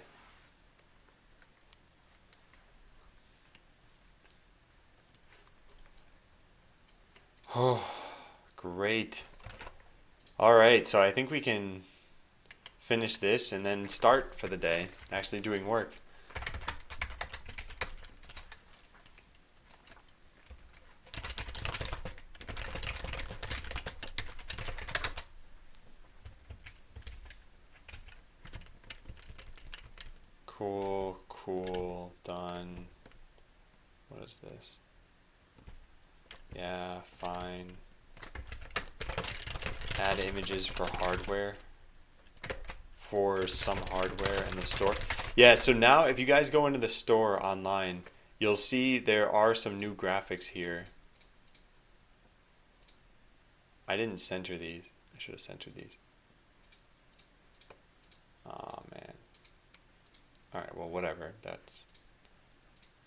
Oh, great. All right, so I think we can finish this and then start for the day, actually doing work. Cool, done. What is this? Yeah, fine. Add images for hardware. For some hardware in the store. Yeah, so now if you guys go into the store online, you'll see there are some new graphics here. I didn't center these. I should have centered these. Oh man. Alright, well whatever. That's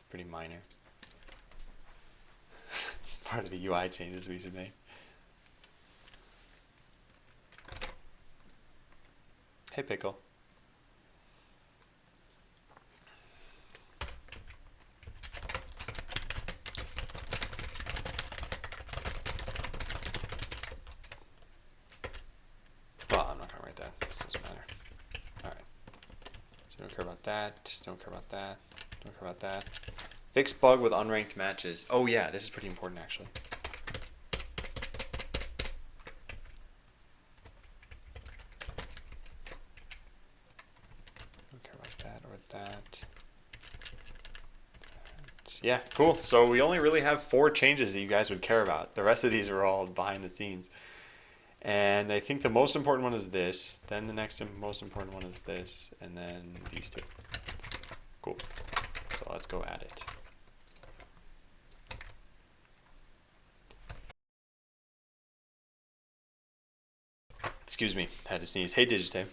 pretty minor. It's part of the UI changes we should make. Hey Pickle. Well, I'm not gonna write that. This doesn't matter. Alright. So don't care about that. Don't care about that. Don't care about that. Fix bug with unranked matches. Oh yeah, this is pretty important actually. Don't care about that or that. Yeah, cool. So we only really have 4 changes that you guys would care about. The rest of these are all behind the scenes. And I think the most important one is this. Then the next most important one is this. And then these 2. Cool. So let's go add it. Excuse me, I had to sneeze. Hey Digite,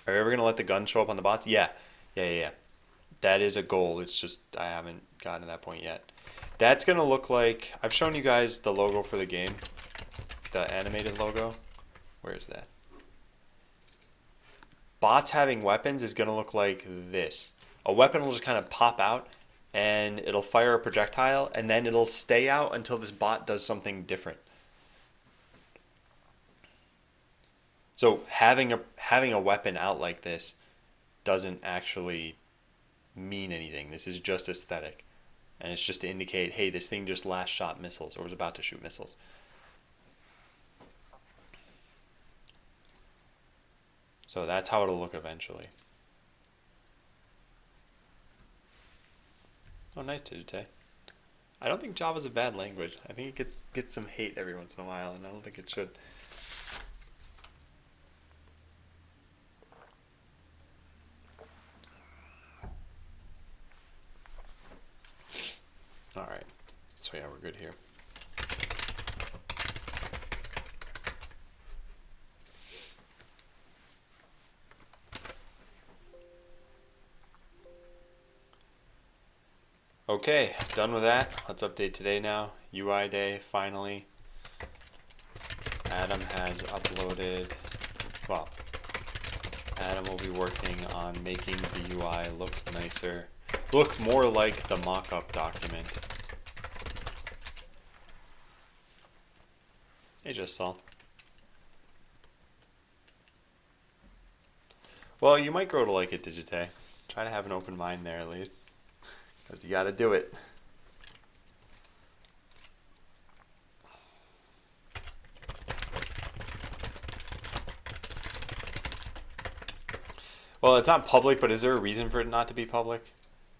are you ever gonna let the gun show up on the bots? Yeah. That is a goal. It's just I haven't gotten to that point yet. That's gonna look like, I've shown you guys the logo for the game, the animated logo. Where is that? Bots having weapons is gonna look like this. A weapon will just kind of pop out and it'll fire a projectile and then it'll stay out until this bot does something different. So having a weapon out like this doesn't actually mean anything. This is just aesthetic. And it's just to indicate, hey, this thing just last shot missiles or was about to shoot missiles. So that's how it'll look eventually. Oh, nice, Digite. I don't think Java's a bad language. I think it gets some hate every once in a while, and I don't think it should. All right. So yeah, we're good here. Okay, done with that. Let's update today now. UI day, finally. Adam has uploaded, well, Adam will be working on making the UI look nicer, look more like the mock-up document. Hey, just saw. Well, you might grow to like it, Digite. Try to have an open mind there at least, because you got to do it. Well, it's not public, but is there a reason for it not to be public?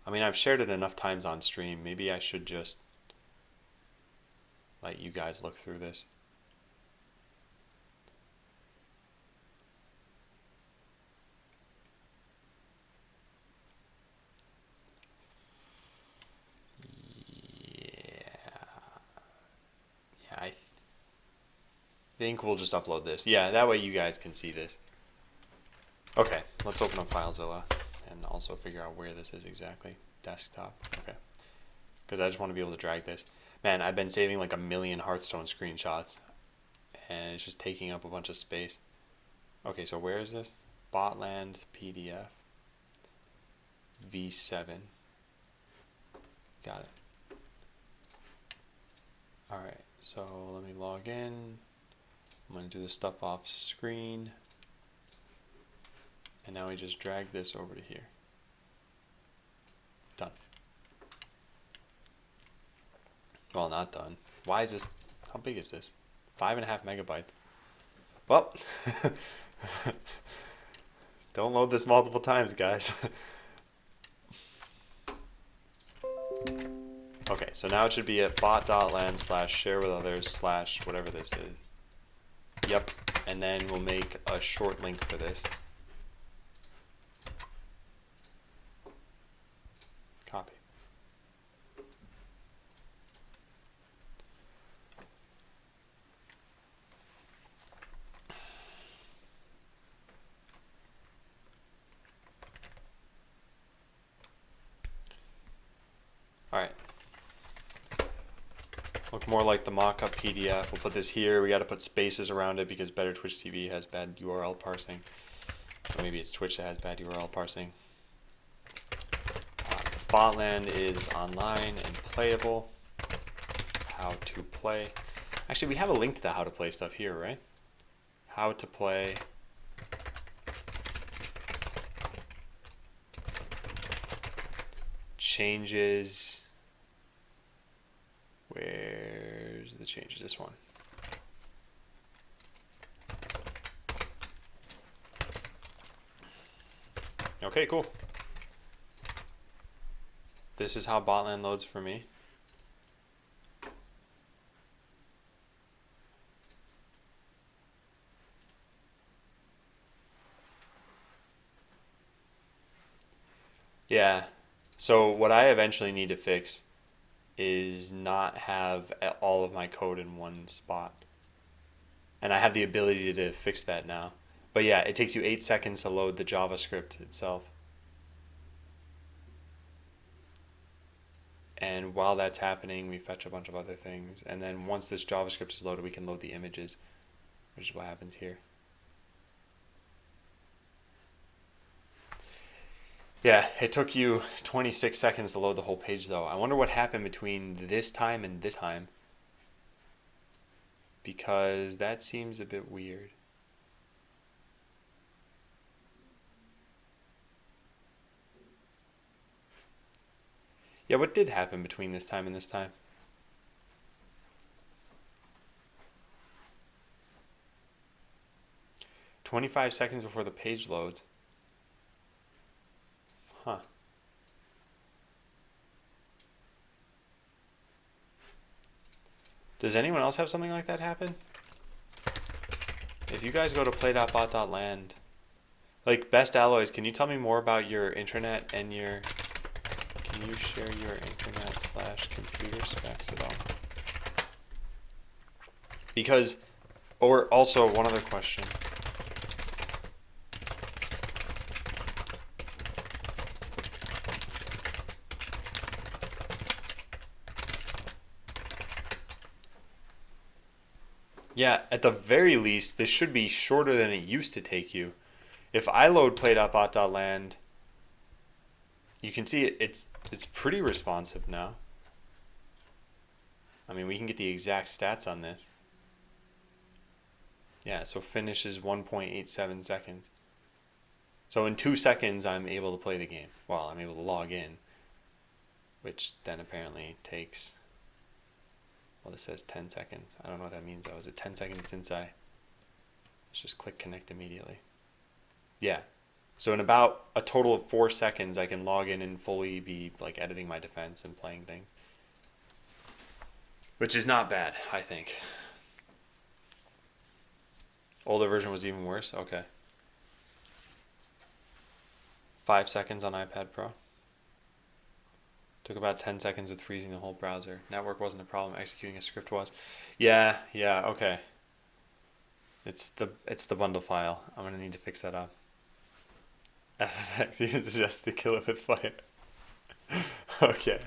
I mean, I've shared it enough times on stream. Maybe I should just let you guys look through this. Yeah, I think we'll just upload this. Yeah, that way you guys can see this. Okay, let's open up FileZilla and also figure out where this is exactly. Desktop, okay. Because I just want to be able to drag this. Man, I've been saving like 1,000,000 Hearthstone screenshots, and it's just taking up a bunch of space. Okay, so where is this? Botland PDF V7. Got it. Alright, so let me log in. I'm going to do this stuff off screen. And now we just drag this over to here. Done. Well, not done. Why is this? How big is this? 5.5 megabytes. Well, don't load this multiple times, guys. Okay, so now it should be at bot.land/share with others/ whatever this is. Yep, and then we'll make a short link for this. Copy. Alright. Look more like the mock-up PDF. We'll put this here. We got to put spaces around it because Better Twitch TV has bad URL parsing. Or maybe it's Twitch that has bad URL parsing. Botland is online and playable. How to play. Actually, we have a link to the how to play stuff here, right? How to play. Changes. Where's the changes? This one. Okay, cool. This is how Botland loads for me. Yeah. So what I eventually need to fix is not have all of my code in one spot. And I have the ability to fix that now. But yeah, it takes you 8 seconds to load the JavaScript itself. And while that's happening, we fetch a bunch of other things. And then once this JavaScript is loaded, we can load the images, which is what happens here. Yeah, it took you 26 seconds to load the whole page, though. I wonder what happened between this time and this time, because that seems a bit weird. Yeah, what did happen between this time and this time? "25 seconds before the page loads." Huh. Does anyone else have something like that happen? If you guys go to play.bot.land, like Best Alloys, can you tell me more about your internet and your... Can you share your internet/computer specs at all? Because, or also one other question. Yeah, at the very least, this should be shorter than it used to take you. If I load play.bot.land, you can see it's pretty responsive now. I mean, we can get the exact stats on this. Yeah, so finish is 1.87 seconds. So in 2 seconds, I'm able to play the game. Well, I'm able to log in, which then apparently takes, well, this says 10 seconds. I don't know what that means though. Is it 10 seconds since let's just click connect immediately. Yeah. So in about a total of 4 seconds, I can log in and fully be like editing my defense and playing things. Which is not bad, I think. Older version was even worse? Okay. 5 seconds on iPad Pro. Took about 10 seconds with freezing the whole browser. Network wasn't a problem, executing a script was. Yeah, okay. It's the bundle file. I'm gonna need to fix that up. FFX uses just to kill it with fire. Okay.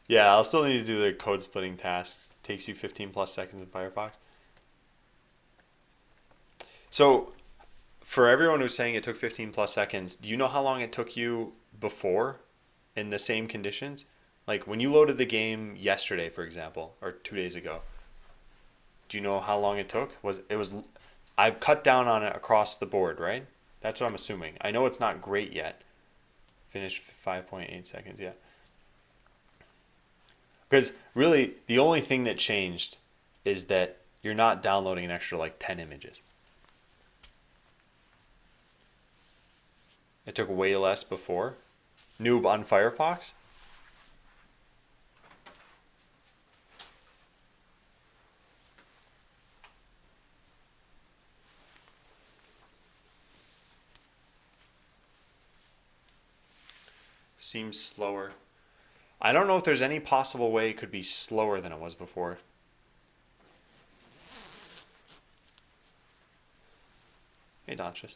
Yeah, I'll still need to do the code splitting task. Takes you 15 plus seconds in Firefox. So, for everyone who's saying it took 15 plus seconds, do you know how long it took you before in the same conditions? Like when you loaded the game yesterday, for example, or 2 days ago, do you know how long it took? I've cut down on it across the board, right? That's what I'm assuming. I know it's not great yet. Finished 5.8 seconds, yeah. Because really, the only thing that changed is that you're not downloading an extra like 10 images. It took way less before. Noob on Firefox? Seems slower. I don't know if there's any possible way it could be slower than it was before. Hey, Donchus.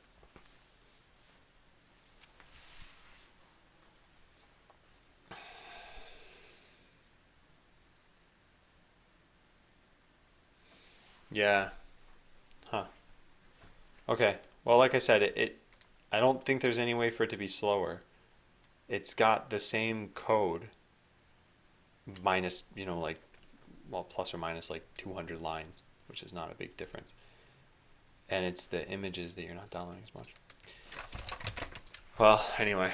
Yeah. Huh. Okay. Well, like I said, I don't think there's any way for it to be slower. It's got the same code minus, like, well, plus or minus like 200 lines, which is not a big difference. And it's the images that you're not downloading as much. Well, anyway.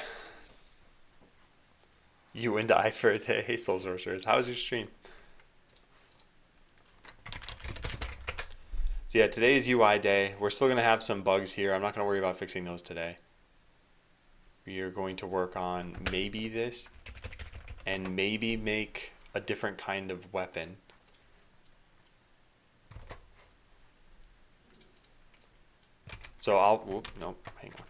You and I for a day. Hey, Soul Sorcerers. How was your stream? So yeah, today is UI day. We're still going to have some bugs here. I'm not going to worry about fixing those today. We are going to work on maybe this and maybe make a different kind of weapon. So hang on.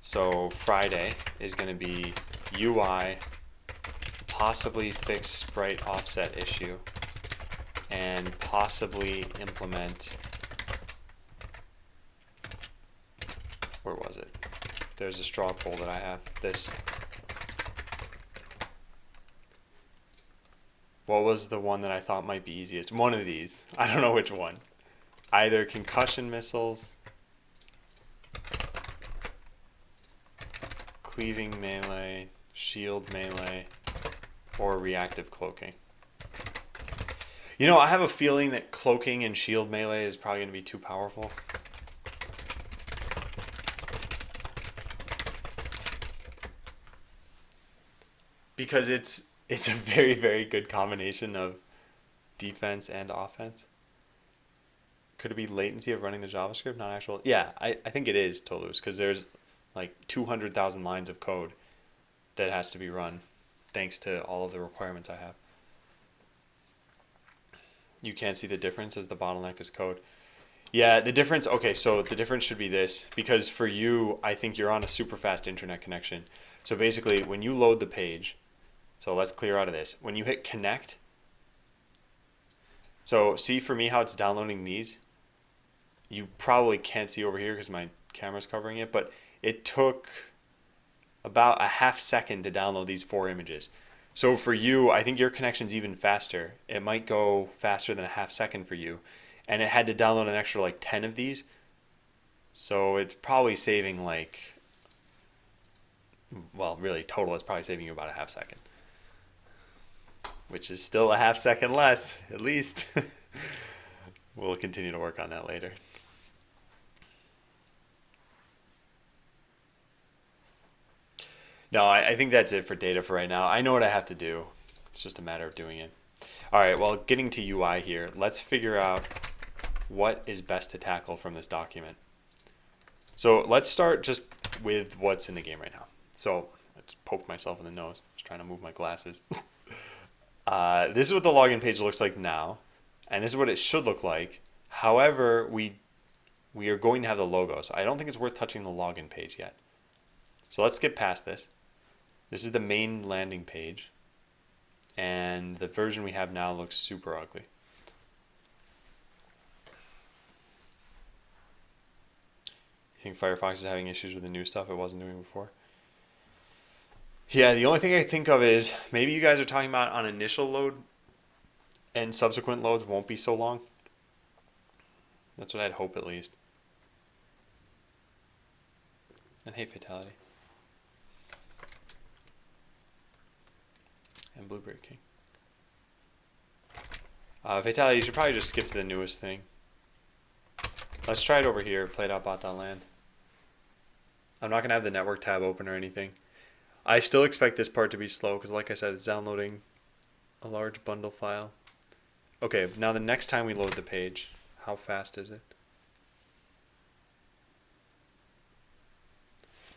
So Friday is going to be UI, possibly fix sprite offset issue, and possibly implement, where was it? There's a straw poll that I have, this. What was the one that I thought might be easiest? One of these. I don't know which one. Either concussion missiles, cleaving melee, shield melee, or reactive cloaking. I have a feeling that cloaking and shield melee is probably going to be too powerful. Because it's a very, very good combination of defense and offense. Could it be latency of running the JavaScript, not actual? Yeah, I think it is, Toulouse, because there's like 200,000 lines of code that has to be run thanks to all of the requirements I have. You can't see the difference as the bottleneck is code. Yeah, the difference, okay, so the difference should be this, because for you, I think you're on a super fast internet connection. So basically, when you load the page, so let's clear out of this. When you hit connect, so see for me how it's downloading these? You probably can't see over here because my camera's covering it, but it took about a half second to download these 4 images. So for you, I think your connection's even faster. It might go faster than a half second for you. And it had to download an extra like 10 of these. So it's probably saving like, well, really total, it's probably saving you about a half second. which is still a half second less, at least. We'll continue to work on that later. No, I think that's it for data for right now. I know what I have to do. It's just a matter of doing it. All right, well, getting to UI here, let's figure out what is best to tackle from this document. So let's start just with what's in the game right now. So I just poked myself in the nose. I was trying to move my glasses. This is what the login page looks like now, and this is what it should look like. However, we are going to have the logo, so I don't think it's worth touching the login page yet. So let's skip past this. This is the main landing page, and the version we have now looks super ugly. You think Firefox is having issues with the new stuff it wasn't doing before? Yeah, the only thing I think of is maybe you guys are talking about on initial load and subsequent loads won't be so long. That's what I'd hope at least. And hey, Fatality. And Blueberry King. Fatality, you should probably just skip to the newest thing. Let's try it over here, play.bot.land. I'm not going to have the network tab open or anything. I still expect this part to be slow because like I said, it's downloading a large bundle file. Okay, now the next time we load the page, how fast is it?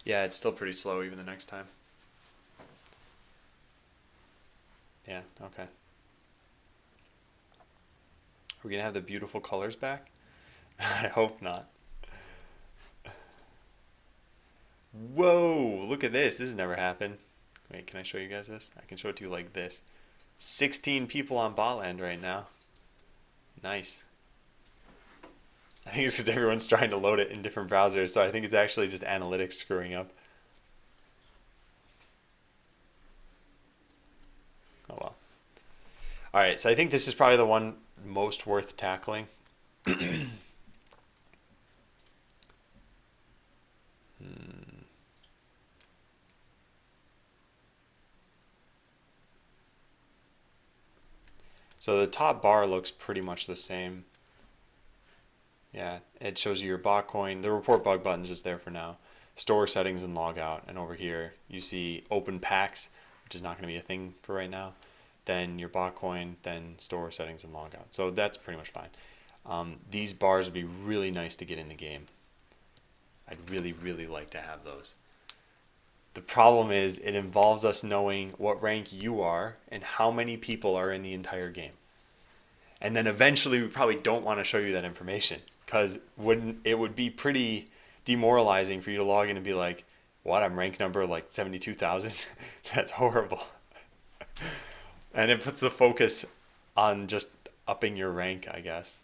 Yeah, it's still pretty slow even the next time. Yeah, okay. Are we going to have the beautiful colors back? I hope not. Whoa, look at this. This has never happened. Wait, can I show you guys this? I can show it to you like this. 16 people on Botland right now. Nice. I think it's because everyone's trying to load it in different browsers, so I think it's actually just analytics screwing up. Oh well. Alright, so I think this is probably the one most worth tackling. So the top bar looks pretty much the same. Yeah, it shows you your bot coin. The report bug button is just there for now. Store settings and log out. And over here you see open packs, which is not going to be a thing for right now. Then your bot coin, then store settings and log out. So that's pretty much fine. These bars would be really nice to get in the game. I'd really, really like to have those. The problem is it involves us knowing what rank you are and how many people are in the entire game. And then eventually we probably don't want to show you that information because it would be pretty demoralizing for you to log in and be like, what, I'm rank number like 72,000? That's horrible. And it puts the focus on just upping your rank, I guess.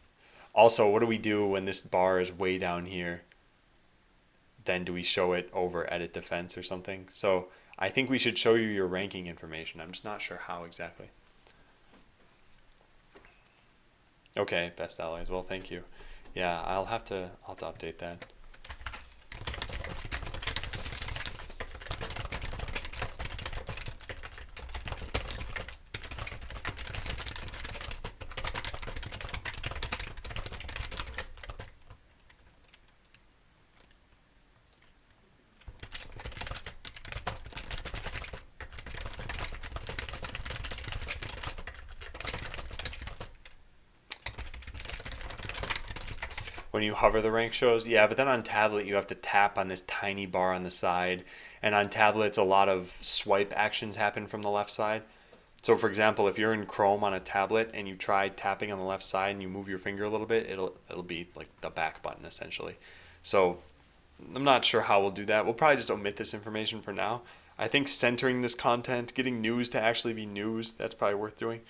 Also, what do we do when this bar is way down here? Then do we show it over edit defense or something? So I think we should show you your ranking information. I'm just not sure how exactly. Okay, best allies. Well, thank you. Yeah, I'll have to update that. When you hover, the rank shows. Yeah, but then on tablet you have to tap on this tiny bar on the side, and on tablets a lot of swipe actions happen from the left side. So for example, if you're in Chrome on a tablet and you try tapping on the left side and you move your finger a little bit, it'll be like the back button essentially. So I'm not sure how we'll do that. We'll probably just omit this information for now. I think centering this content, getting news to actually be news, that's probably worth doing.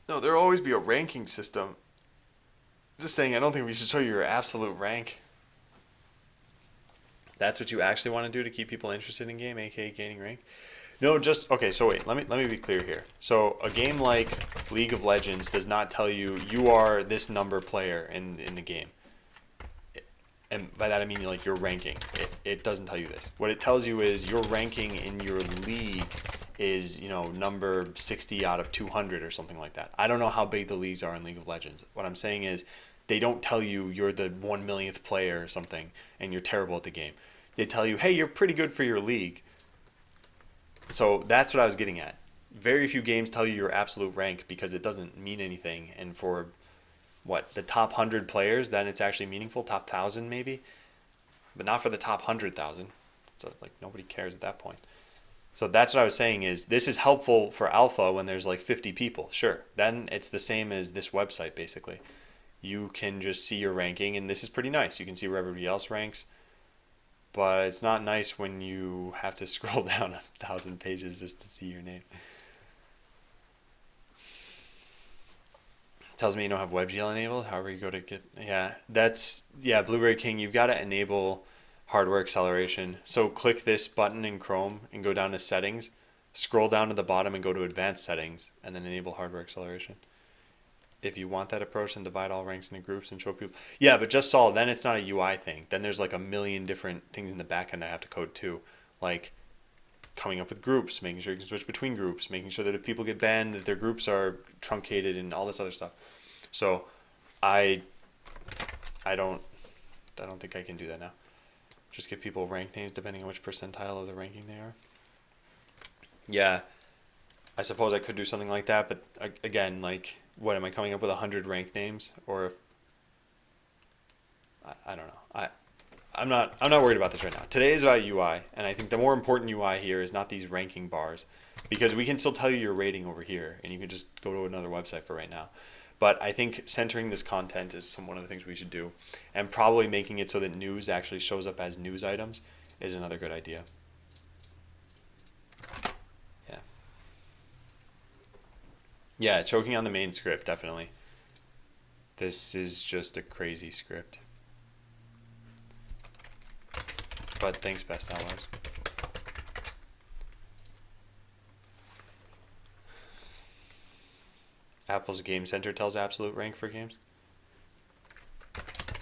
No, there'll always be a ranking system. I'm just saying, I don't think we should show you your absolute rank. That's what you actually want to do to keep people interested in game, aka gaining rank? No, just, okay, so wait, let me be clear here. So a game like League of Legends does not tell you you are this number player in the game. and by that I mean like your ranking. It doesn't tell you this. What it tells you is your ranking in your league is, you know, number 60 out of 200 or something like that. I don't know how big the leagues are in League of Legends. What I'm saying is they don't tell you you're the 1 millionth player or something and you're terrible at the game. They tell you, hey, you're pretty good for your league. So that's what I was getting at. Very few games tell you your absolute rank because it doesn't mean anything. And for what, the top 100 players, then it's actually meaningful. Top 1,000 maybe, but not for the top 100,000. So like nobody cares at that point. So that's what I was saying is this is helpful for alpha when there's like 50 people. Sure. Then it's the same as this website basically. You can just see your ranking and this is pretty nice. You can see where everybody else ranks. But it's not nice when you have to scroll down 1,000 pages just to see your name. Tells me you don't have WebGL enabled. However, you go to get, yeah, Blueberry King, you've got to enable hardware acceleration. So click this button in Chrome and go down to settings, scroll down to the bottom and go to advanced settings and then enable hardware acceleration. If you want that approach, then divide all ranks into groups and show people. Yeah, but just solve, then it's not a UI thing. Then there's like a million different things in the back end I have to code too. Like coming up with groups, making sure you can switch between groups, making sure that if people get banned, that their groups are truncated and all this other stuff. So I don't think I can do that now. Just give people rank names depending on which percentile of the ranking they are. Yeah, I suppose I could do something like that, but again, like, what am I coming up with 100 rank names? Or if I don't know. I'm not worried about this right now. Today is about UI, and I think the more important UI here is not these ranking bars, because we can still tell you your rating over here, and you can just go to another website for right now. But I think centering this content is one of the things we should do, and probably making it so that news actually shows up as news items is another good idea. Yeah. Yeah, choking on the main script, definitely. This is just a crazy script. But thanks, Best Allies. Apple's Game Center tells absolute rank for games.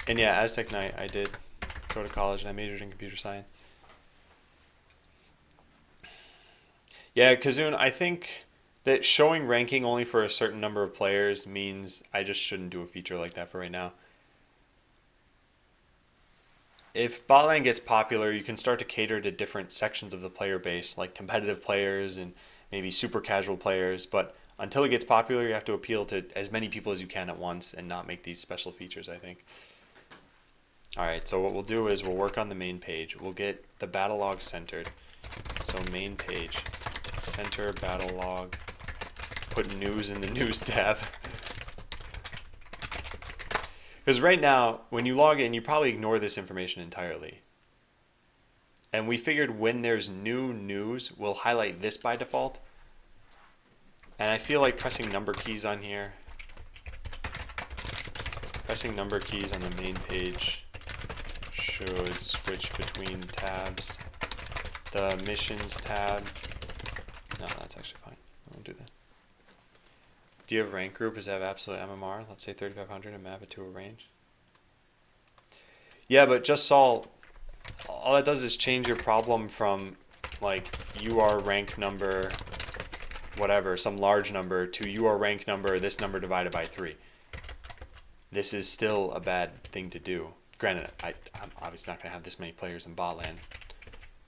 And yeah, Aztec Knight, I did go to college and I majored in computer science. Yeah, Kazoon, I think that showing ranking only for a certain number of players means I just shouldn't do a feature like that for right now. If Botland gets popular, you can start to cater to different sections of the player base, like competitive players and maybe super casual players, but until it gets popular, you have to appeal to as many people as you can at once and not make these special features, I think. Alright, so what we'll do is we'll work on the main page. We'll get the battle log centered. So main page, center battle log, put news in the news tab. Because right now, when you log in, you probably ignore this information entirely. And we figured when there's new news, we'll highlight this by default. And I feel like pressing number keys on here, pressing number keys on the main page should switch between tabs. The missions tab, no, that's actually fine. I won't do that. Do you have rank group? Does it have absolute MMR? Let's say 3500 and map it to a range. Yeah, but just Saul, all that does is change your problem from like you are rank number whatever, some large number, to you are rank number, this number divided by 3. This is still a bad thing to do. Granted, I'm obviously not going to have this many players in Botland,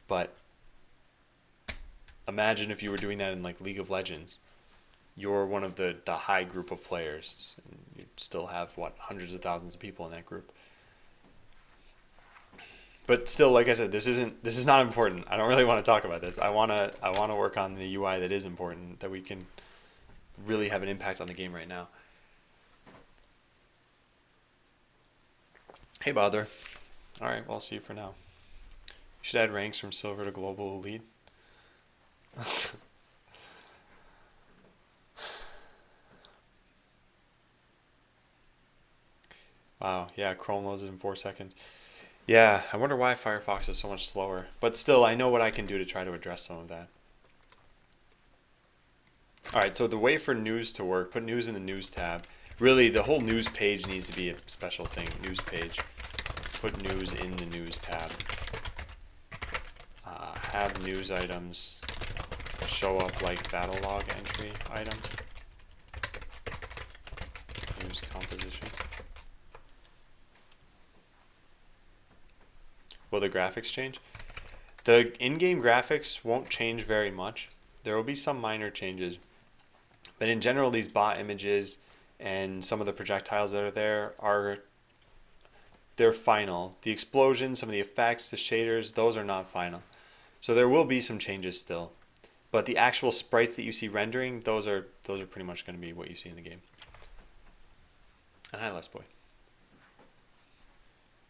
but imagine if you were doing that in like League of Legends. You're one of the high group of players, and you still have, what, hundreds of thousands of people in that group. But still, like I said, this is not important. I don't really want to talk about this. I wanna work on the UI that is important, that we can really have an impact on the game right now. Hey, Bother. All right, well, I'll see you for now. You should add ranks from silver to global elite. Wow, yeah, Chrome loads it in 4 seconds. Yeah, I wonder why Firefox is so much slower. But still, I know what I can do to try to address some of that. Alright, so the way for news to work, put news in the news tab. Really, the whole news page needs to be a special thing, news page. put news in the news tab. Have news items show up like battle log entry items. News composition. Will the graphics change? The in-game graphics won't change very much. There will be some minor changes. But in general, these bot images and some of the projectiles that are there they're final. The explosions, some of the effects, the shaders, those are not final. So there will be some changes still. But the actual sprites that you see rendering, those are pretty much going to be what you see in the game. And hi, Les Boy. I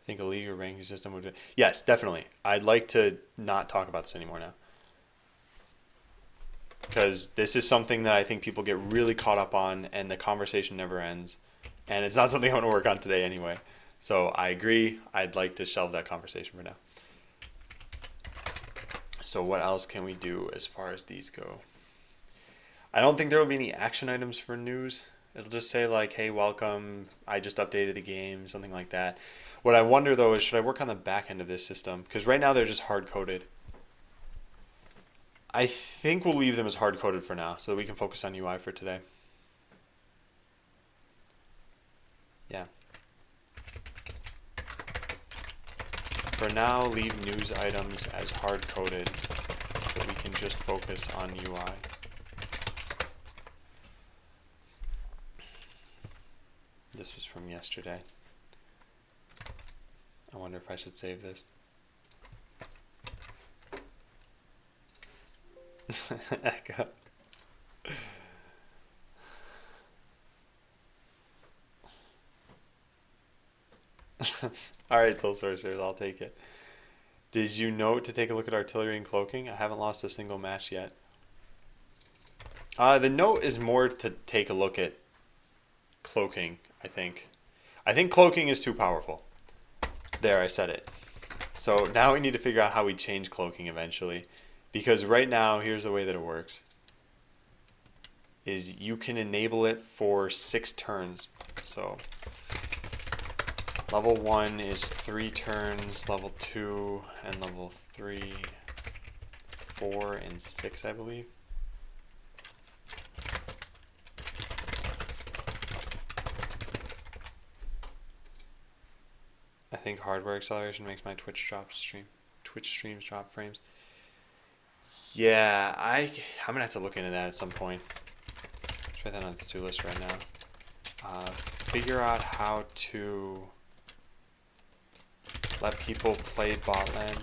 think a league or ranking system would be... Yes, definitely. I'd like to not talk about this anymore now. Because this is something that I think people get really caught up on, and the conversation never ends. And it's not something I want to work on today anyway. So I agree. I'd like to shelve that conversation for now. So what else can we do as far as these go? I don't think there will be any action items for news. It'll just say like, hey, welcome. I just updated the game, something like that. What I wonder though is, should I work on the back end of this system? Because right now they're just hard-coded. I think we'll leave them as hard-coded for now so that we can focus on UI for today. Yeah. For now, leave news items as hard-coded so that we can just focus on UI. This was from yesterday. I wonder if I should save this. Echo. Alright, Soul Sorcerers, I'll take it. Did you note to take a look at artillery and cloaking? I haven't lost a single match yet. The note is more to take a look at cloaking, I think. I think cloaking is too powerful. There, I said it. So now we need to figure out how we change cloaking eventually. Because right now, here's the way that it works. Is you can enable it for 6 turns. So level 1 is 3 turns, level 2 and level 3, 4 and 6, I believe. I think hardware acceleration makes my Twitch streams drop frames. Yeah, I'm gonna have to look into that at some point. Try that on the to-do list right now. Figure out how to let people play Botland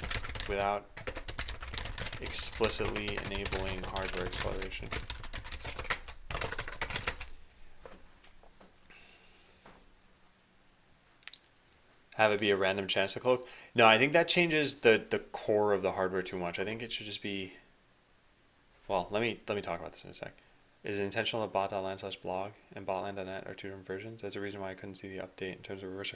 without explicitly enabling hardware acceleration. Have it be a random chance to cloak? No, I think that changes the core of the hardware too much. I think it should just be... Well, let me talk about this in a sec. Is it intentional that bot.land/blog and botland.net are 2 different versions? That's a reason why I couldn't see the update in terms of reverse.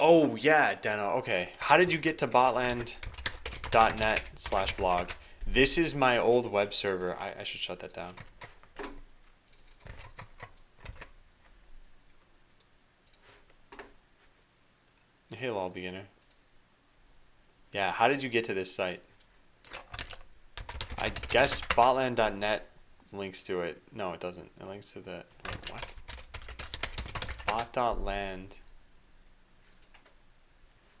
Oh, yeah, Dano. Okay. How did you get to botland.net/blog? This is my old web server. I should shut that down. Hey, lol, beginner. Yeah, how did you get to this site? I guess botland.net links to it. No, it doesn't. It links to the... Wait, what? Bot.land.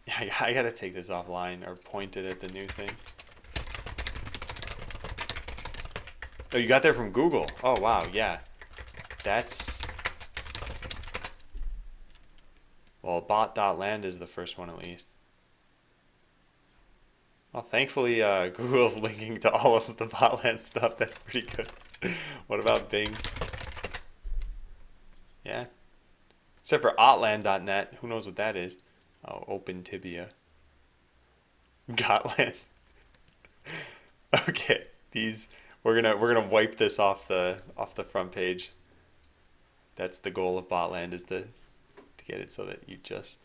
Yeah, I gotta take this offline or point it at the new thing. Oh, you got there from Google. Oh, wow, yeah. That's... Well, bot.land is the first one at least. Well, thankfully, Google's linking to all of the botland stuff. That's pretty good. What about Bing? Yeah. Except for otland.net. Who knows what that is? Oh, Open Tibia. Gotland. Okay, these we're gonna wipe this off the front page. That's the goal of Botland, is to get it so that you just...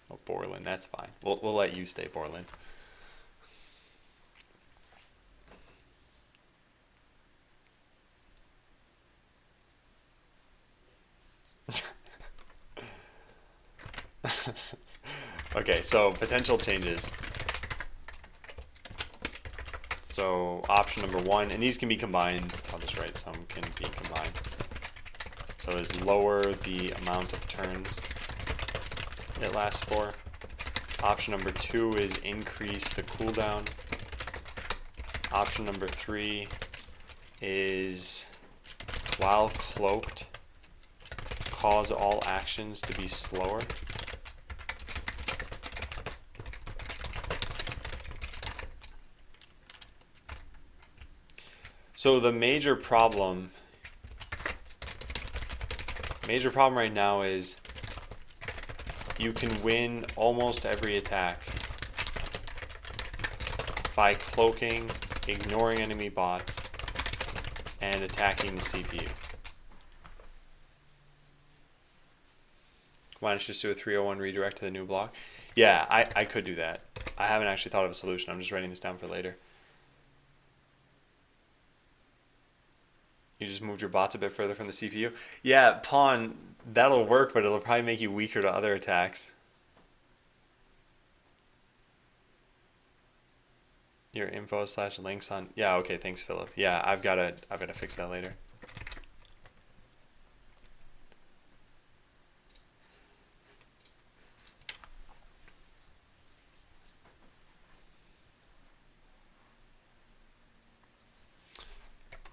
Oh, Borland, that's fine. We'll let you stay Borland. Okay, so potential changes. So option number 1, and these can be combined. I'll just write some can be combined. So is lower the amount of turns it lasts for. Option number 2 is increase the cooldown. Option number 3 is while cloaked, cause all actions to be slower. So the major problem right now is you can win almost every attack by cloaking, ignoring enemy bots, and attacking the CPU. Why don't you just do a 301 redirect to the new block? Yeah, I could do that. I haven't actually thought of a solution. I'm just writing this down for later. You just moved your bots a bit further from the CPU? Yeah, Pawn, that'll work, but it'll probably make you weaker to other attacks. Your info/links on... Yeah, okay, thanks, Philip. Yeah, I've gotta fix that later.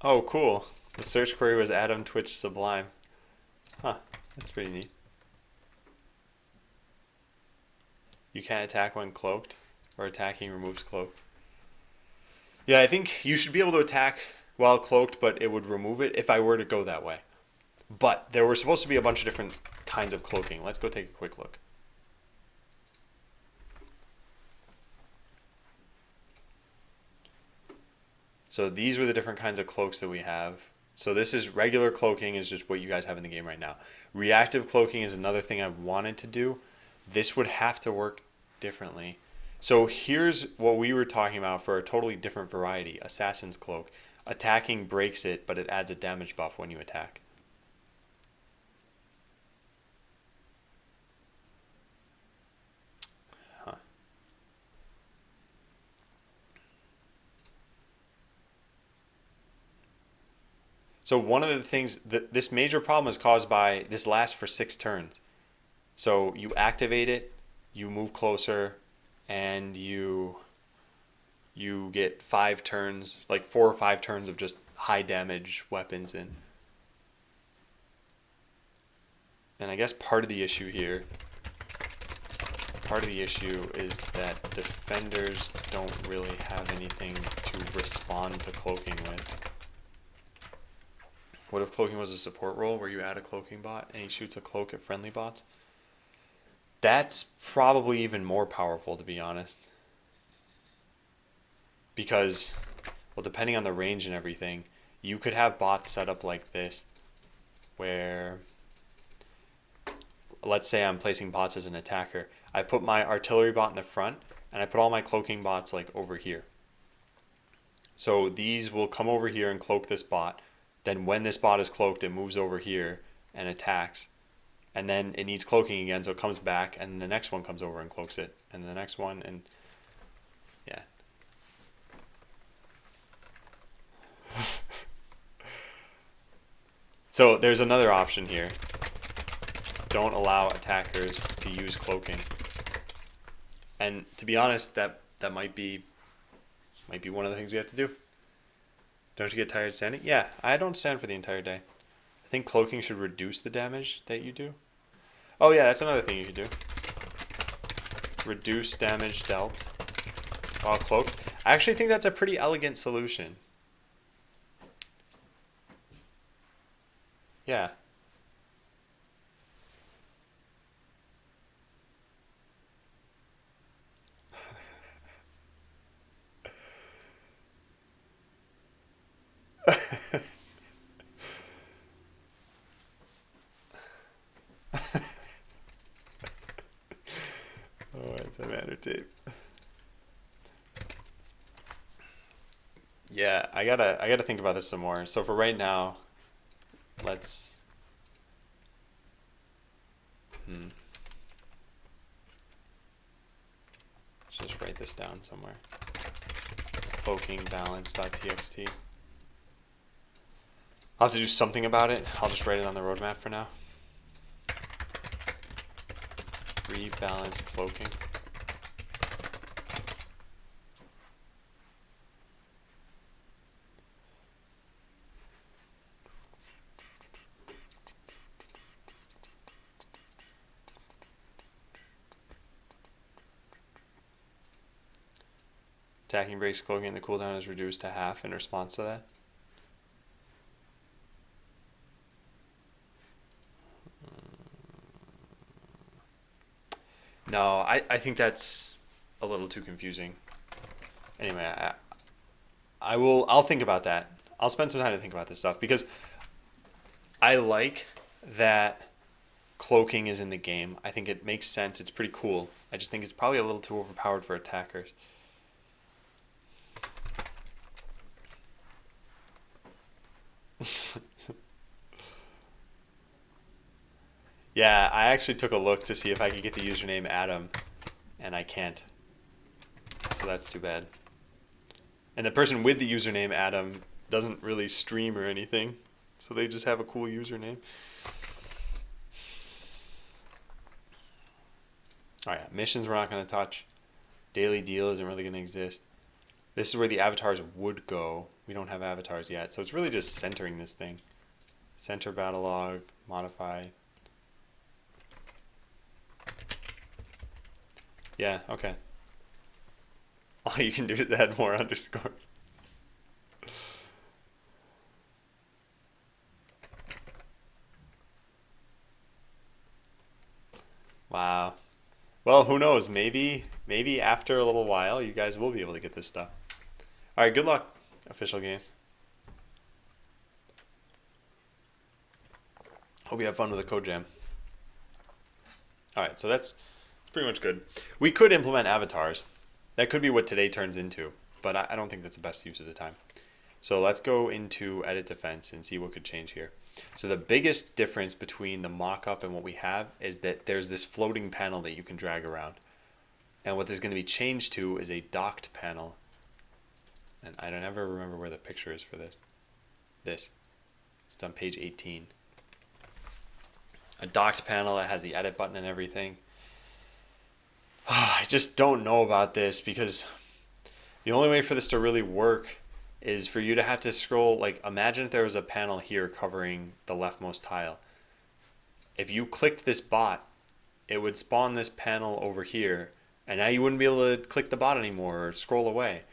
Oh, cool. The search query was Adam Twitch Sublime. Huh, that's pretty neat. You can't attack when cloaked, or attacking removes cloak. Yeah, I think you should be able to attack while cloaked, but it would remove it if I were to go that way. But there were supposed to be a bunch of different kinds of cloaking. Let's go take a quick look. So these were the different kinds of cloaks that we have. So this is regular cloaking is just what you guys have in the game right now. Reactive cloaking is another thing I wanted to do. This would have to work differently. So here's what we were talking about for a totally different variety. Assassin's Cloak. Attacking breaks it, but it adds a damage buff when you attack. Huh. So one of the things, this major problem is caused by, this lasts for 6 turns. So you activate it, you move closer, and you get 5 turns, like 4 or 5 turns of just high damage weapons in. And I guess part of the issue is that defenders don't really have anything to respond to cloaking with. What if cloaking was a support role where you add a cloaking bot and he shoots a cloak at friendly bots? That's probably even more powerful, to be honest. Because, well, depending on the range and everything, you could have bots set up like this, where, let's say I'm placing bots as an attacker. I put my artillery bot in the front, and I put all my cloaking bots like over here. So these will come over here and cloak this bot. Then when this bot is cloaked, it moves over here and attacks. And then it needs cloaking again, so it comes back, and the next one comes over and cloaks it, and the next one, and yeah. So there's another option here. Don't allow attackers to use cloaking. And to be honest, that might be one of the things we have to do. Don't you get tired standing? Yeah, I don't stand for the entire day. I think cloaking should reduce the damage that you do. Oh yeah, that's another thing you could do. Reduce damage dealt while cloaked. I actually think that's a pretty elegant solution. Yeah. Oh, antimatter tape. Yeah, I gotta think about this some more. So for right now, let's. just write this down somewhere. Cloaking balance.txt. I'll have to do something about it. I'll just write it on the roadmap for now. Rebalance cloaking. Attacking breaks cloaking and the cooldown is reduced to half in response to that. No, I think that's a little too confusing. Anyway, I'll think about that. I'll spend some time to think about this stuff because I like that cloaking is in the game. I think it makes sense. It's pretty cool. I just think it's probably a little too overpowered for attackers. Yeah, I actually took a look to see if I could get the username Adam, and I can't. So that's too bad. And the person with the username Adam doesn't really stream or anything, so they just have a cool username. Alright, missions we're not going to touch. Daily deal isn't really going to exist. This is where the avatars would go. We don't have avatars yet, so it's really just centering this thing. Center battle log, modify. Yeah, okay. All you can do is add more underscores. Wow. Well, who knows? Maybe after a little while, you guys will be able to get this stuff. All right, good luck, Official Games. Hope you have fun with the code jam. All right, so that's pretty much good. We could implement avatars. That could be what today turns into, but I don't think that's the best use of the time. So let's go into Edit Defense and see what could change here. So the biggest difference between the mock-up and what we have is that there's this floating panel that you can drag around. And what there's going to be changed to is a docked panel. And I don't ever remember where the picture is for this. It's on page 18. A docked panel that has the edit button and everything. I just don't know about this because the only way for this to really work is for you to have to scroll. Like, imagine if there was a panel here covering the leftmost tile. If you clicked this bot, it would spawn this panel over here, and now you wouldn't be able to click the bot anymore or scroll away.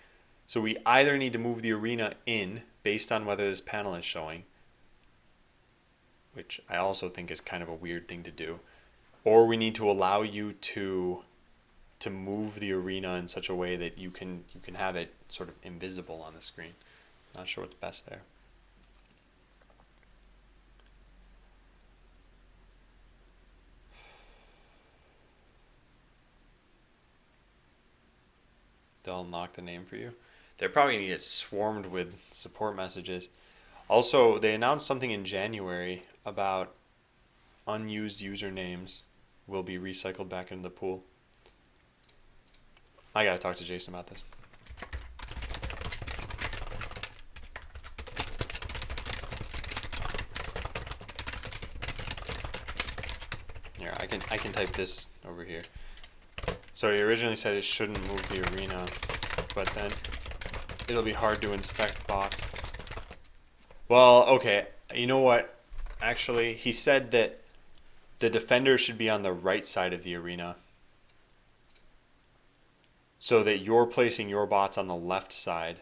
So we either need to move the arena in based on whether this panel is showing, which I also think is kind of a weird thing to do, or we need to allow you to move the arena in such a way that you can have it sort of invisible on the screen. Not sure what's best there. They'll unlock the name for you. They're probably going to get swarmed with support messages. Also, they announced something in January about unused usernames will be recycled back into the pool. I gotta talk to Jason about this. Here, I can type this over here. So he originally said it shouldn't move the arena, but then it'll be hard to inspect bots. Well, okay, you know what? Actually, he said that the defender should be on the right side of the arena, so that you're placing your bots on the left side.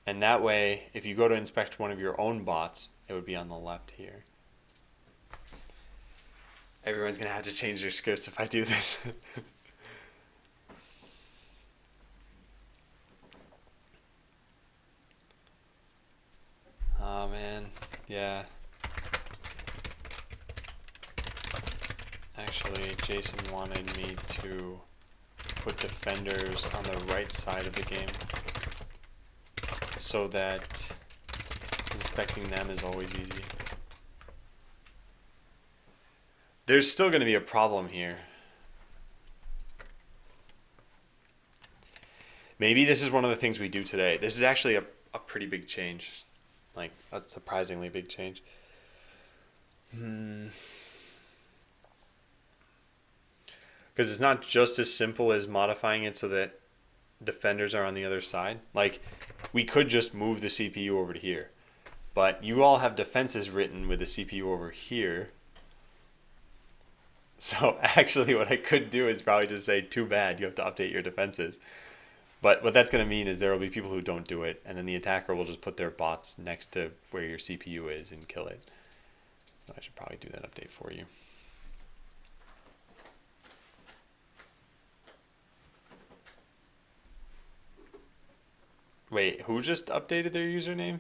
And that way, if you go to inspect one of your own bots, it would be on the left here. Everyone's going to have to change their scripts if I do this. Oh man, yeah. Actually, Jason wanted me to put defenders on the right side of the game so that inspecting them is always easy. There's still going to be a problem here. Maybe this is one of the things we do today. This is actually a pretty big change. Like, a surprisingly big change. Because it's not just as simple as modifying it so that defenders are on the other side. Like, we could just move the CPU over to here. But you all have defenses written with the CPU over here. So actually what I could do is probably just say, too bad, you have to update your defenses. But what that's going to mean is there will be people who don't do it, and then the attacker will just put their bots next to where your CPU is and kill it. So I should probably do that update for you. Wait, who just updated their username?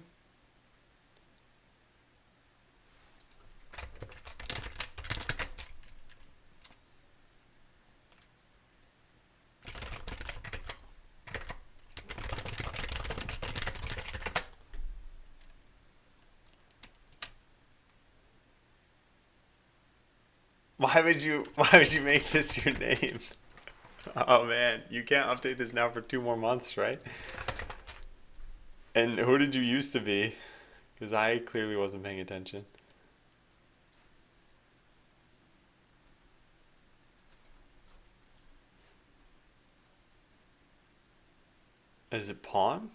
Why would you make this your name? Oh man, you can't update this now for 2 more months, right? And who did you used to be? Because I clearly wasn't paying attention. Is it Pawn?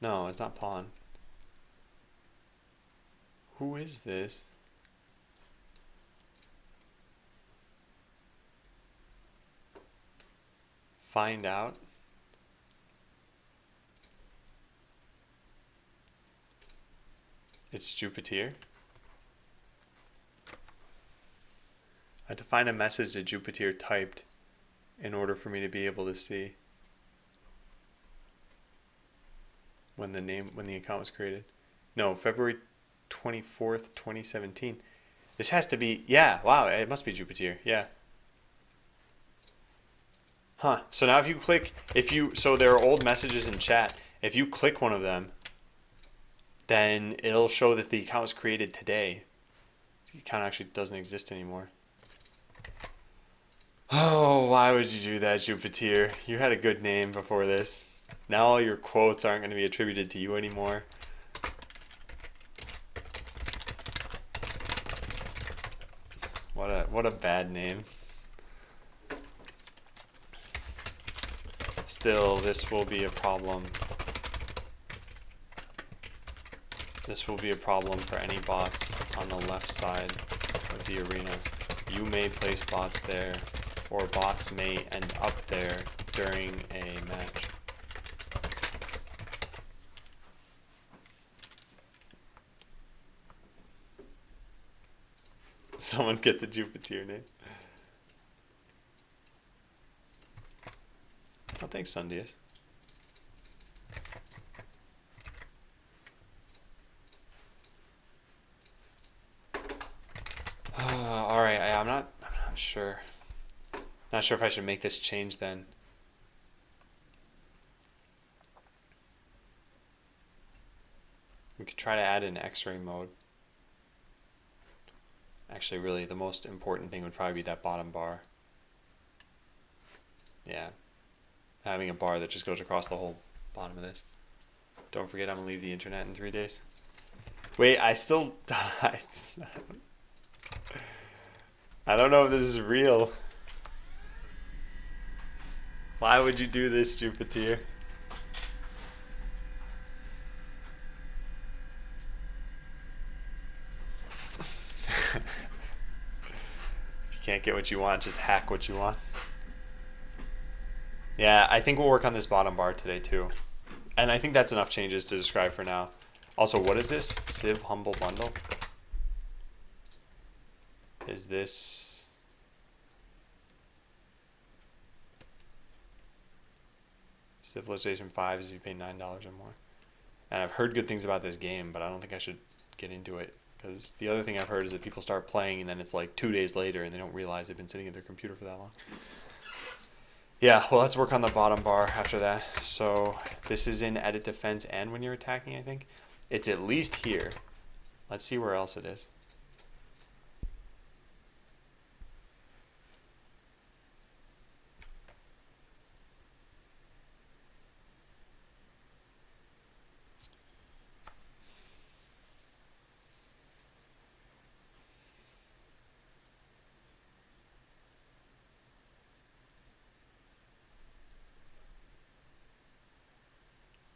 No, it's not Pawn. Who is this? Find out. It's Jupiter. I had to find a message that Jupiter typed in order for me to be able to see when the account was created. No, February 24th, 2017. This has to be, yeah, wow, it must be Jupiter, yeah. Huh, so now if you click, so there are old messages in chat. If you click one of them, then it'll show that the account was created today. The account actually doesn't exist anymore. Oh, why would you do that, Jupiter? You had a good name before this. Now all your quotes aren't going to be attributed to you anymore. What a bad name. Still, this will be a problem. This will be a problem for any bots on the left side of the arena. You may place bots there, or bots may end up there during a match. Someone get the Jupiter name. Oh, thanks, Sundius. All right, I'm not sure. Not sure if I should make this change then. We could try to add an X-ray mode. Actually, really, the most important thing would probably be that bottom bar. Yeah. Having a bar that just goes across the whole bottom of this. Don't forget, I'm going to leave the internet in 3 days. Wait, I still died. I don't know if this is real. Why would you do this, Jupiter? If you can't get what you want, just hack what you want. Yeah, I think we'll work on this bottom bar today too. And I think that's enough changes to describe for now. Also, what is this? Civ Humble Bundle? Is this... Civilization 5 is if you pay $9 or more. And I've heard good things about this game, but I don't think I should get into it. Because the other thing I've heard is that people start playing and then it's like 2 days later and they don't realize they've been sitting at their computer for that long. Yeah, well, let's work on the bottom bar after that. So this is in edit defense and when you're attacking, I think. It's at least here. Let's see where else it is.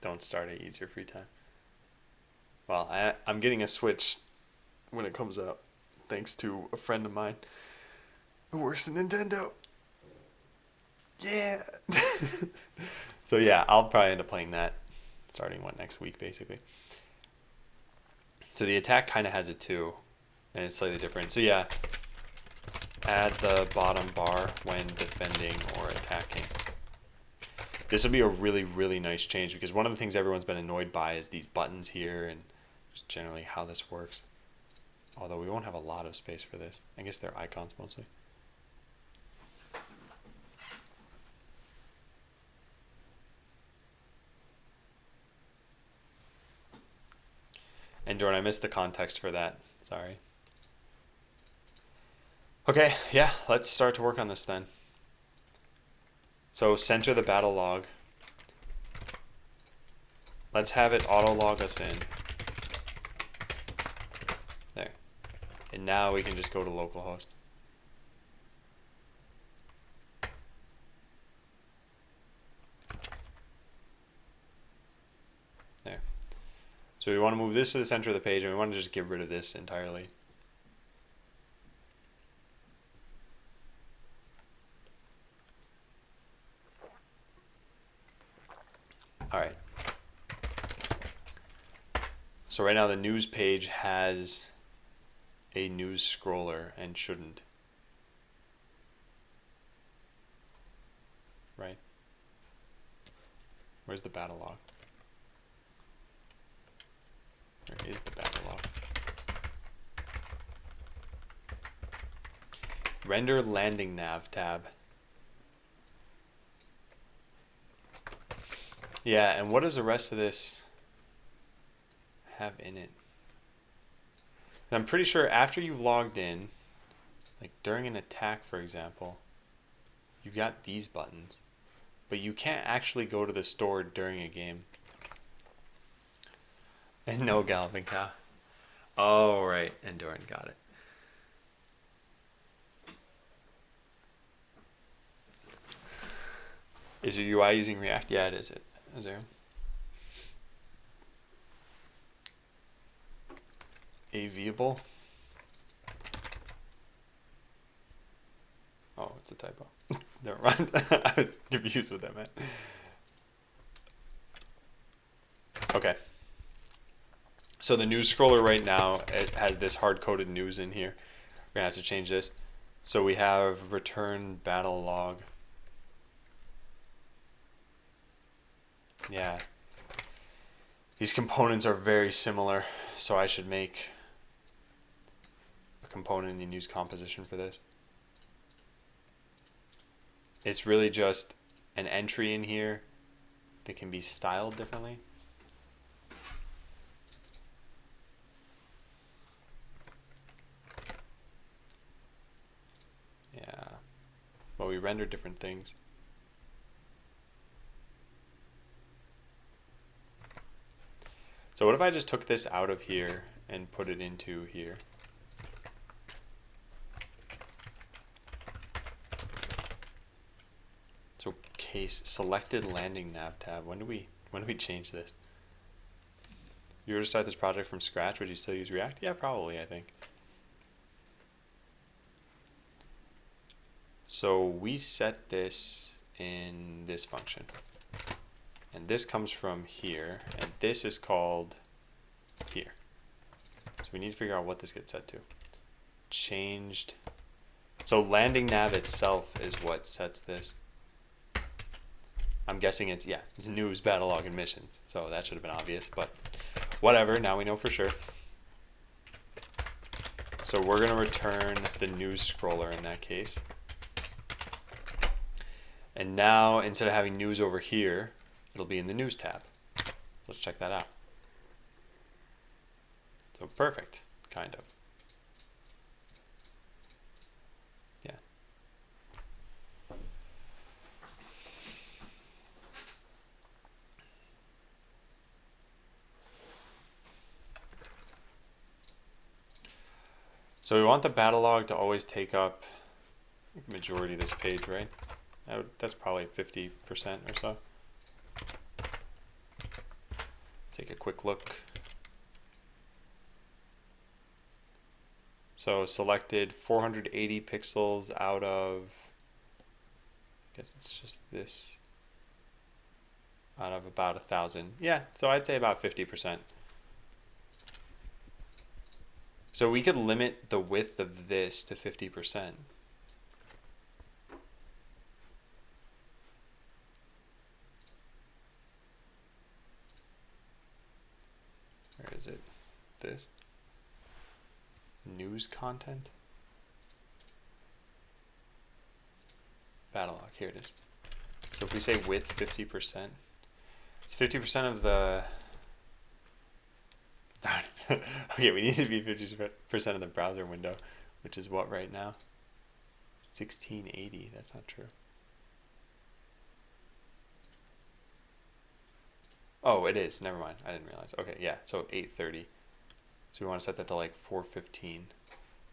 Don't start it. Use your free time. Well, I'm getting a Switch when it comes out, thanks to a friend of mine who works at Nintendo. Yeah. So yeah, I'll probably end up playing that starting next week basically. So the attack kind of has it too, and it's slightly different. So yeah, add the bottom bar when defending or attacking. This will be a really, really nice change because one of the things everyone's been annoyed by is these buttons here and just generally how this works. Although we won't have a lot of space for this. I guess they're icons mostly. And Jordan, I missed the context for that. Sorry. Okay, yeah, let's start to work on this then. So center the battle log. Let's have it auto log us in. There. And now we can just go to localhost. There. So we want to move this to the center of the page and we want to just get rid of this entirely. Alright. So right now the news page has a news scroller and shouldn't. Right? Where's the battle log? Where is the battle log? Render landing nav tab. Yeah, and what does the rest of this have in it? And I'm pretty sure after you've logged in, like during an attack, for example, you've got these buttons, but you can't actually go to the store during a game. And no galloping cow. Oh, right. Endurin, got it. Is your UI using React? Yeah, it is. Is there? A viewable? Oh, it's a typo. Never mind. I was confused what that meant. Okay. So the news scroller right now, it has this hard-coded news in here. We're going to have to change this. So we have return battle log. Yeah. These components are very similar, so I should make a component and use composition for this. It's really just an entry in here that can be styled differently. Yeah. Well, we render different things. So what if I just took this out of here and put it into here? So case selected landing nav tab. When do we change this? If you were to start this project from scratch, would you still use React? Yeah, probably, I think. So we set this in this function. And this comes from here, and this is called here. So we need to figure out what this gets set to. Changed. So landing nav itself is what sets this. I'm guessing it's news, battle log, and missions. So that should have been obvious, but whatever, now we know for sure. So we're going to return the news scroller in that case. And now, instead of having news over here, it'll be in the news tab. So let's check that out. So perfect, kind of. Yeah. So we want the battle log to always take up the majority of this page, right? That's probably 50% or so. take a quick look. So selected 480 pixels out of, I guess it's just this, out of about 1,000. Yeah, so I'd say about 50%. So we could limit the width of this to 50%. Where is it? This? News content? Battle log, here it is. So if we say width 50%, it's 50% of the, darn. Okay, we need to be 50% of the browser window, which is what right now? 1680, that's not true. Oh, it is, never mind, I didn't realize. Okay, yeah, so 830. So we want to set that to like 415.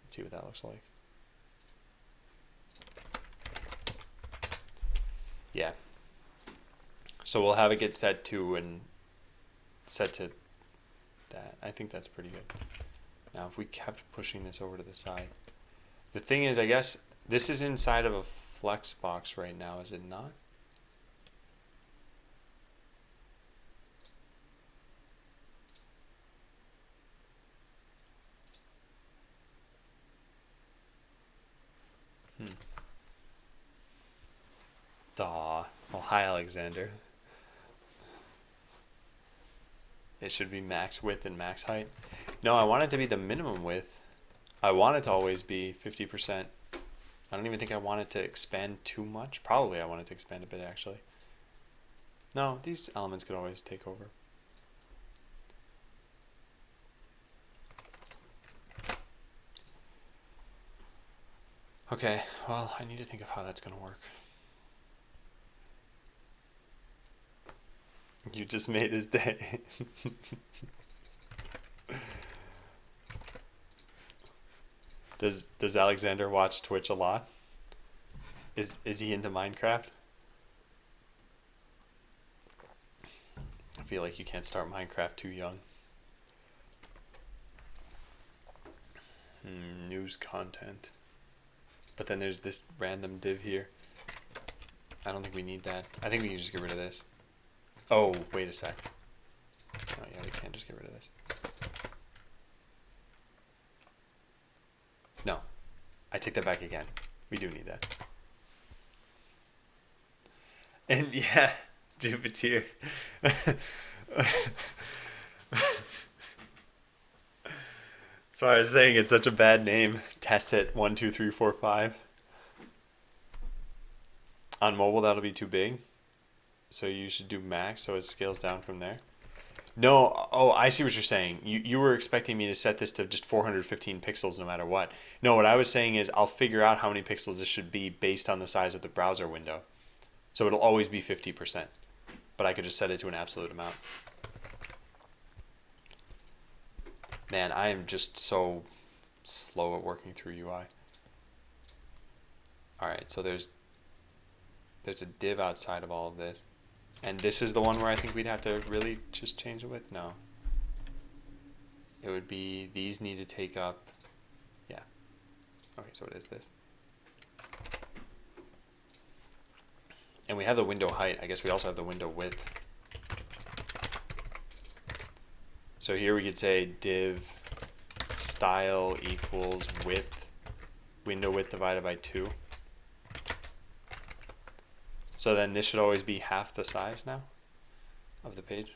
Let's see what that looks like. Yeah. So we'll have it get set to and set to that. I think that's pretty good. Now if we kept pushing this over to the side. The thing is, I guess this is inside of a flex box right now, is it not? Daw. Well, hi, Alexander. It should be max width and max height. No, I want it to be the minimum width. I want it to always be 50%. I don't even think I want it to expand too much. Probably I want it to expand a bit, actually. No, these elements could always take over. Okay, well, I need to think of how that's going to work. You just made his day. Does Alexander watch Twitch a lot? Is he into Minecraft? I feel like you can't start Minecraft too young. News content. But then there's this random div here. I don't think we need that. I think we can just get rid of this. Oh, wait a sec. Oh yeah, we can't just get rid of this. No, I take that back again. We do need that. And yeah, Jupiter. So I was saying it's such a bad name. Tessit 1 2 3 4 5. On mobile that'll be too big. So you should do max so it scales down from there. No, oh, I see what you're saying. You were expecting me to set this to just 415 pixels no matter what. No, what I was saying is I'll figure out how many pixels this should be based on the size of the browser window. So it'll always be 50%. But I could just set it to an absolute amount. Man, I am just so slow at working through UI. Alright, so there's a div outside of all of this. And this is the one where I think we'd have to really just change the width? No. It would be, these need to take up, yeah. Okay, so it is this. And we have the window height. I guess we also have the window width. So here we could say div style equals width, window width divided by 2. So then this should always be half the size now of the page.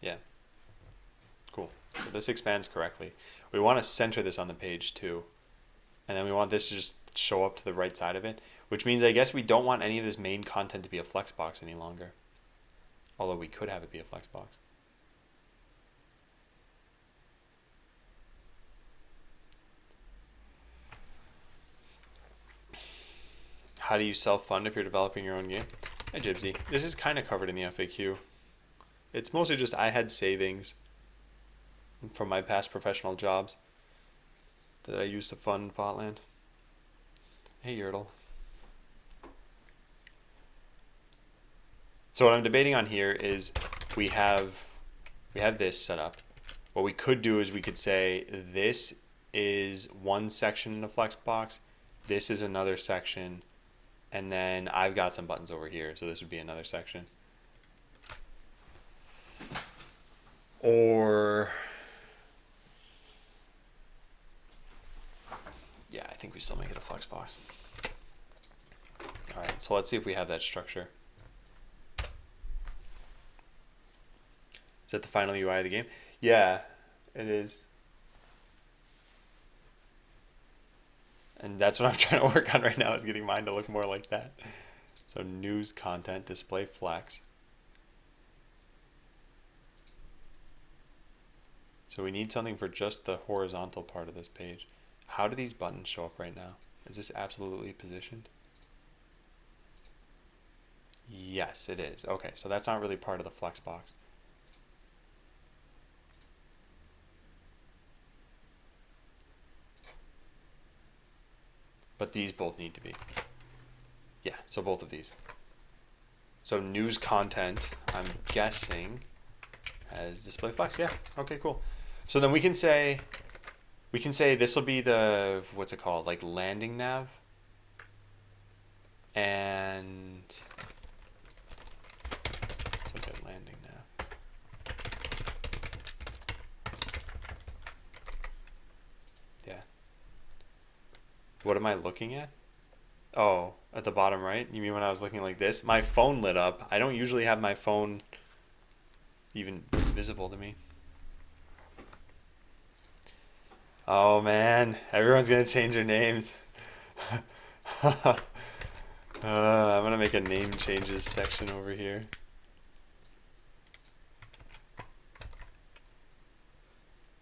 Yeah. Cool. So this expands correctly. We want to center this on the page too. And then we want this to just show up to the right side of it, which means I guess we don't want any of this main content to be a flexbox any longer. Although we could have it be a flexbox. How do you self-fund if you're developing your own game? Hi, Jibsy. This is kind of covered in the FAQ. It's mostly just I had savings from my past professional jobs that I used to fund Botland. Hey, Yertle. So what I'm debating on here is we have this set up. What we could do is we could say this is one section in the Flexbox, this is another section, and then I've got some buttons over here, so this would be another section. Or yeah, I think we still make it a Flexbox. All right, so let's see if we have that structure. Is that the final UI of the game? Yeah, it is. And that's what I'm trying to work on right now, is getting mine to look more like that. So news content, display flex. So we need something for just the horizontal part of this page. How do these buttons show up right now? Is this absolutely positioned? Yes, it is. Okay, so that's not really part of the Flexbox. But these both need to be. Yeah, so both of these. So news content, I'm guessing, has display flex. Yeah, okay, cool. So then we can say this will be the, what's it called, like landing nav. And let's look at landing nav. Yeah. What am I looking at? Oh, at the bottom right? You mean when I was looking like this? My phone lit up. I don't usually have my phone even visible to me. Oh man, everyone's gonna change their names. I'm gonna make a name changes section over here.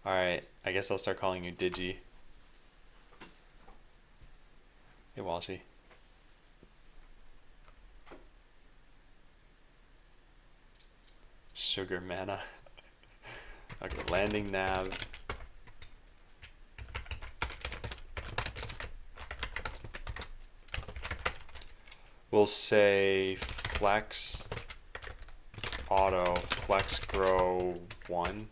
Alright, I guess I'll start calling you Digi. Hey Walshy. Sugar Mana. Okay, landing nav. We'll say flex auto flex grow 1.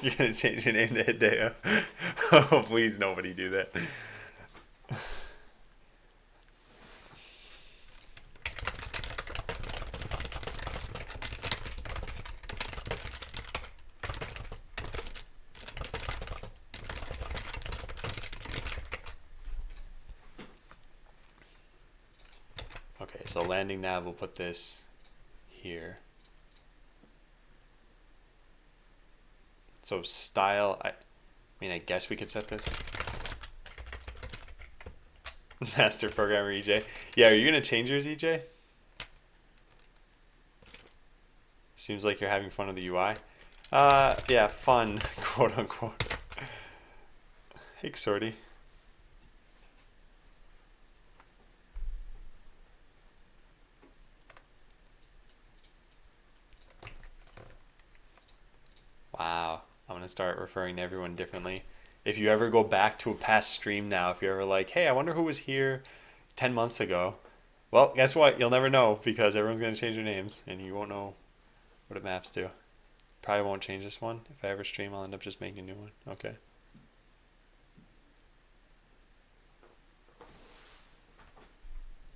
You're gonna change your name to Hideo. Oh, please, nobody do that. Okay, so landing nav, we'll put this here. So style, I mean, I guess we could set this. Master programmer EJ. Yeah, are you gonna change yours, EJ? Seems like you're having fun with the UI. Yeah, fun, quote unquote. Hey, Sorty. Wow, I'm gonna start referring to everyone differently. If you ever go back to a past stream now, if you're ever like, hey, I wonder who was here 10 months ago. Well, guess what? You'll never know, because everyone's gonna change their names and you won't know what it maps to. Probably won't change this one. If I ever stream, I'll end up just making a new one. Okay.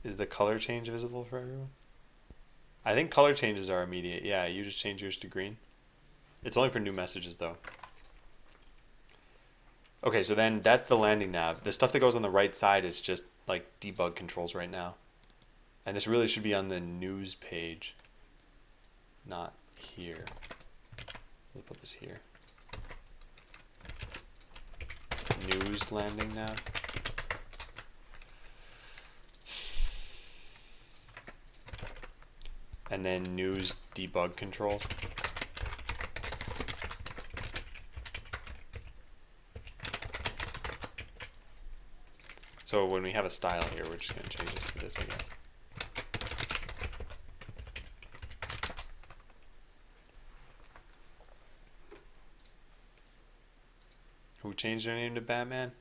Is the color change visible for everyone? I think color changes are immediate. Yeah, you just change yours to green. It's only for new messages though. Okay, so then that's the landing nav. The stuff that goes on the right side is just like debug controls right now. And this really should be on the news page, not here. We'll put this here. News landing nav. And then news debug controls. So when we have a style here, we're just going to change this to this, I guess. Who changed their name to Batman?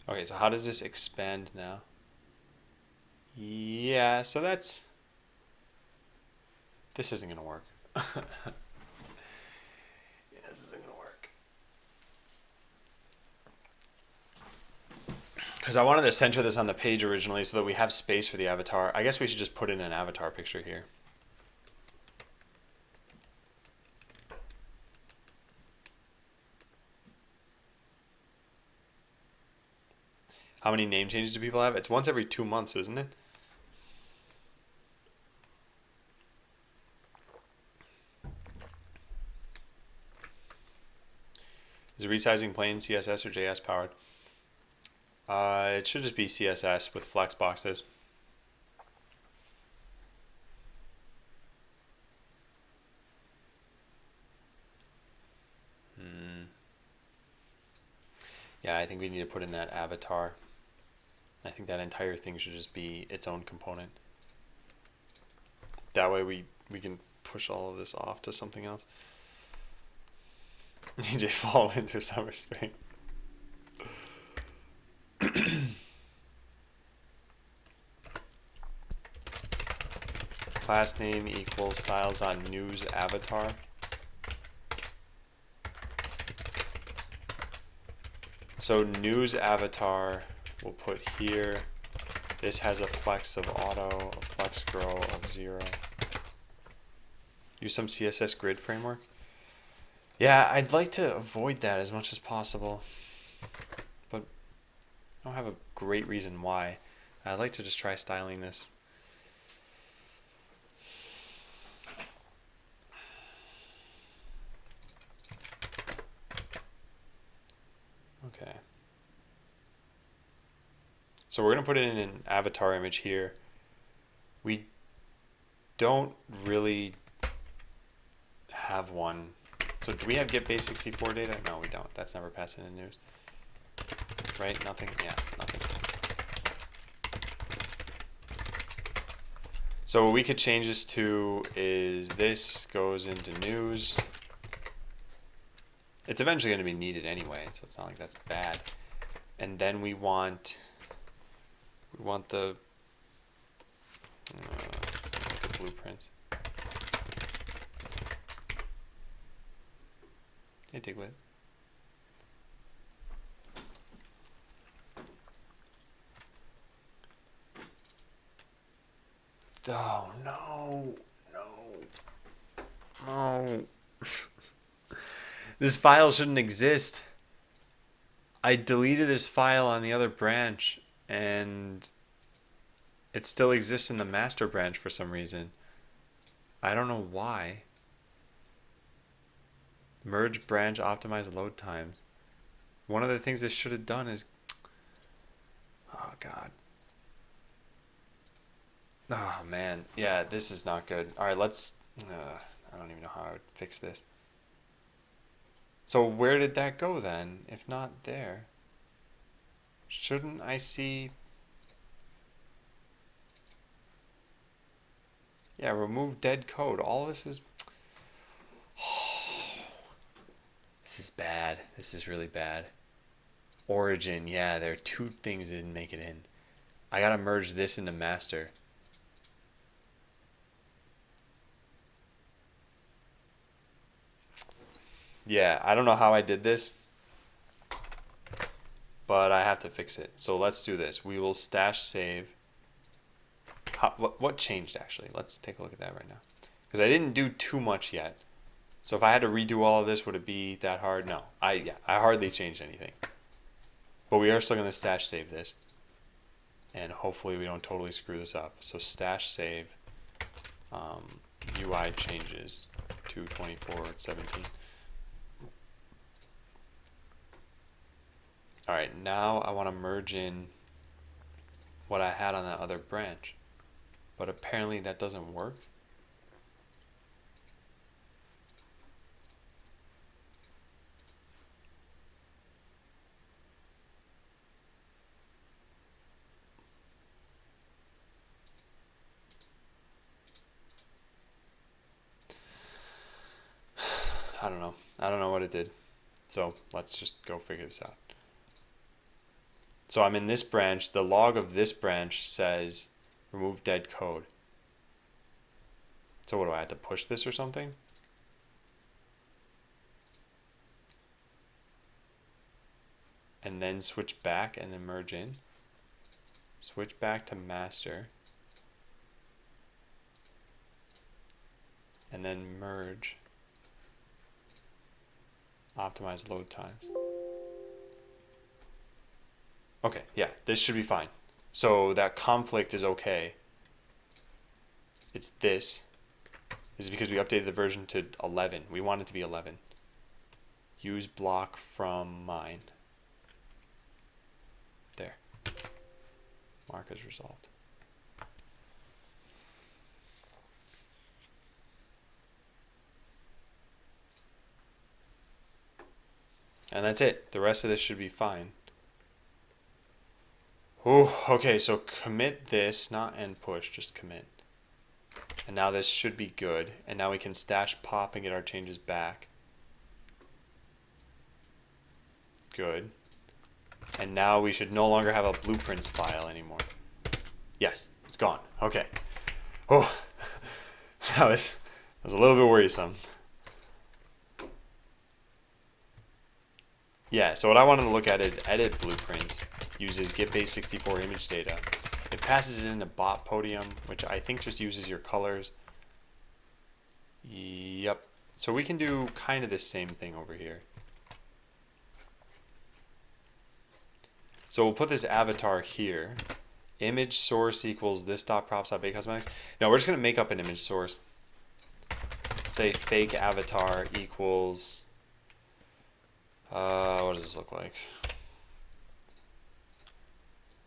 Okay, so how does this expand now? Yeah, so that's... This isn't going to work. Yeah, this isn't going to work. Because I wanted to center this on the page originally so that we have space for the avatar. I guess we should just put in an avatar picture here. How many name changes do people have? It's once every 2 months, isn't it? Is resizing plain CSS or JS powered? It should just be CSS with flex boxes. Yeah, I think we need to put in that avatar. I think that entire thing should just be its own component. That way we can push all of this off to something else. DJ fall, winter, summer, spring. Class name equals styles.news avatar. So news avatar we'll put here. This has a flex of auto, a flex grow of 0. Use some CSS grid framework. Yeah, I'd like to avoid that as much as possible, but I don't have a great reason why. I'd like to just try styling this. Okay. So we're going to put in an avatar image here. We don't really have one. So do we have get base64 data? No, we don't. That's never passed into news. Right? Nothing? Yeah, nothing. So what we could change this to is this goes into news. It's eventually going to be needed anyway, so it's not like that's bad. And then we want the look at blueprints. Hey, Diglett. Oh, no. This file shouldn't exist. I deleted this file on the other branch, and it still exists in the master branch for some reason. I don't know why. Merge branch, optimize load times. One of the things this should have done is... Oh, God. Oh, man. Yeah, this is not good. All right, let's... I don't even know how I would fix this. So where did that go then, if not there? Shouldn't I see... Yeah, remove dead code. All this is... This is bad. This is really bad. Origin. Yeah, there are 2 things that didn't make it in. I gotta merge this into master. Yeah, I don't know how I did this, but I have to fix it. So let's do this. We will stash save. What changed actually? Let's take a look at that right now. Because I didn't do too much yet. So if I had to redo all of this, would it be that hard? No. I hardly changed anything. But we are still going to stash save this. And hopefully we don't totally screw this up. So stash save UI changes to 24/17. Alright, now I want to merge in what I had on that other branch. But apparently that doesn't work. I don't know. I don't know what it did. So let's just go figure this out. So I'm in this branch. The log of this branch says remove dead code. So what, do I have to push this or something? And then switch back and then merge in. Switch back to master. And then merge. Optimize load times. Okay, yeah, this should be fine. So that conflict is okay. It's this. This is because we updated the version to 11. We want it to be 11. Use block from mine. There. Mark as resolved. And that's it. The rest of this should be fine. Oh, okay, so commit this, not end push, just commit. And now this should be good. And now we can stash pop and get our changes back. Good. And now we should no longer have a blueprints file anymore. Yes, it's gone. Okay. Oh, that was a little bit worrisome. Yeah, so what I wanted to look at is edit blueprint. Uses get base64 image data. It passes it into bot podium, which I think just uses your colors. Yep. So we can do kind of the same thing over here. So we'll put this avatar here. Image source equals this dot props dot cosmetics. No, we're just gonna make up an image source. Say fake avatar equals. What does this look like?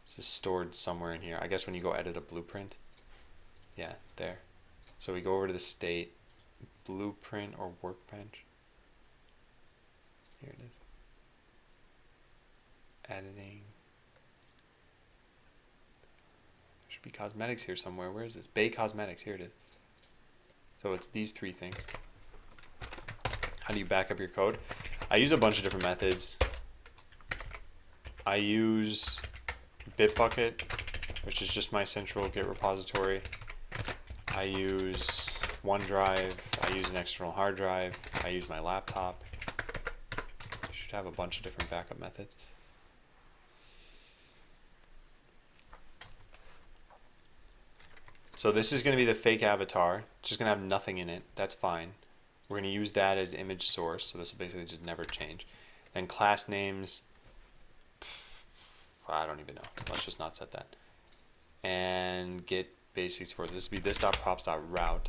This is stored somewhere in here. I guess when you go edit a blueprint. Yeah, there. So we go over to the state, blueprint or workbench. Here it is. Editing. There should be cosmetics here somewhere. Where is this? Bay Cosmetics. Here it is. So it's these three things. How do you back up your code? I use a bunch of different methods. I use Bitbucket, which is just my central Git repository. I use OneDrive. I use an external hard drive. I use my laptop. You should have a bunch of different backup methods. So this is going to be the fake avatar. It's just going to have nothing in it. That's fine. We're going to use that as image source. So this will basically just never change. Then class names. I don't even know. Let's just not set that. And get base64. This will be this.props.route.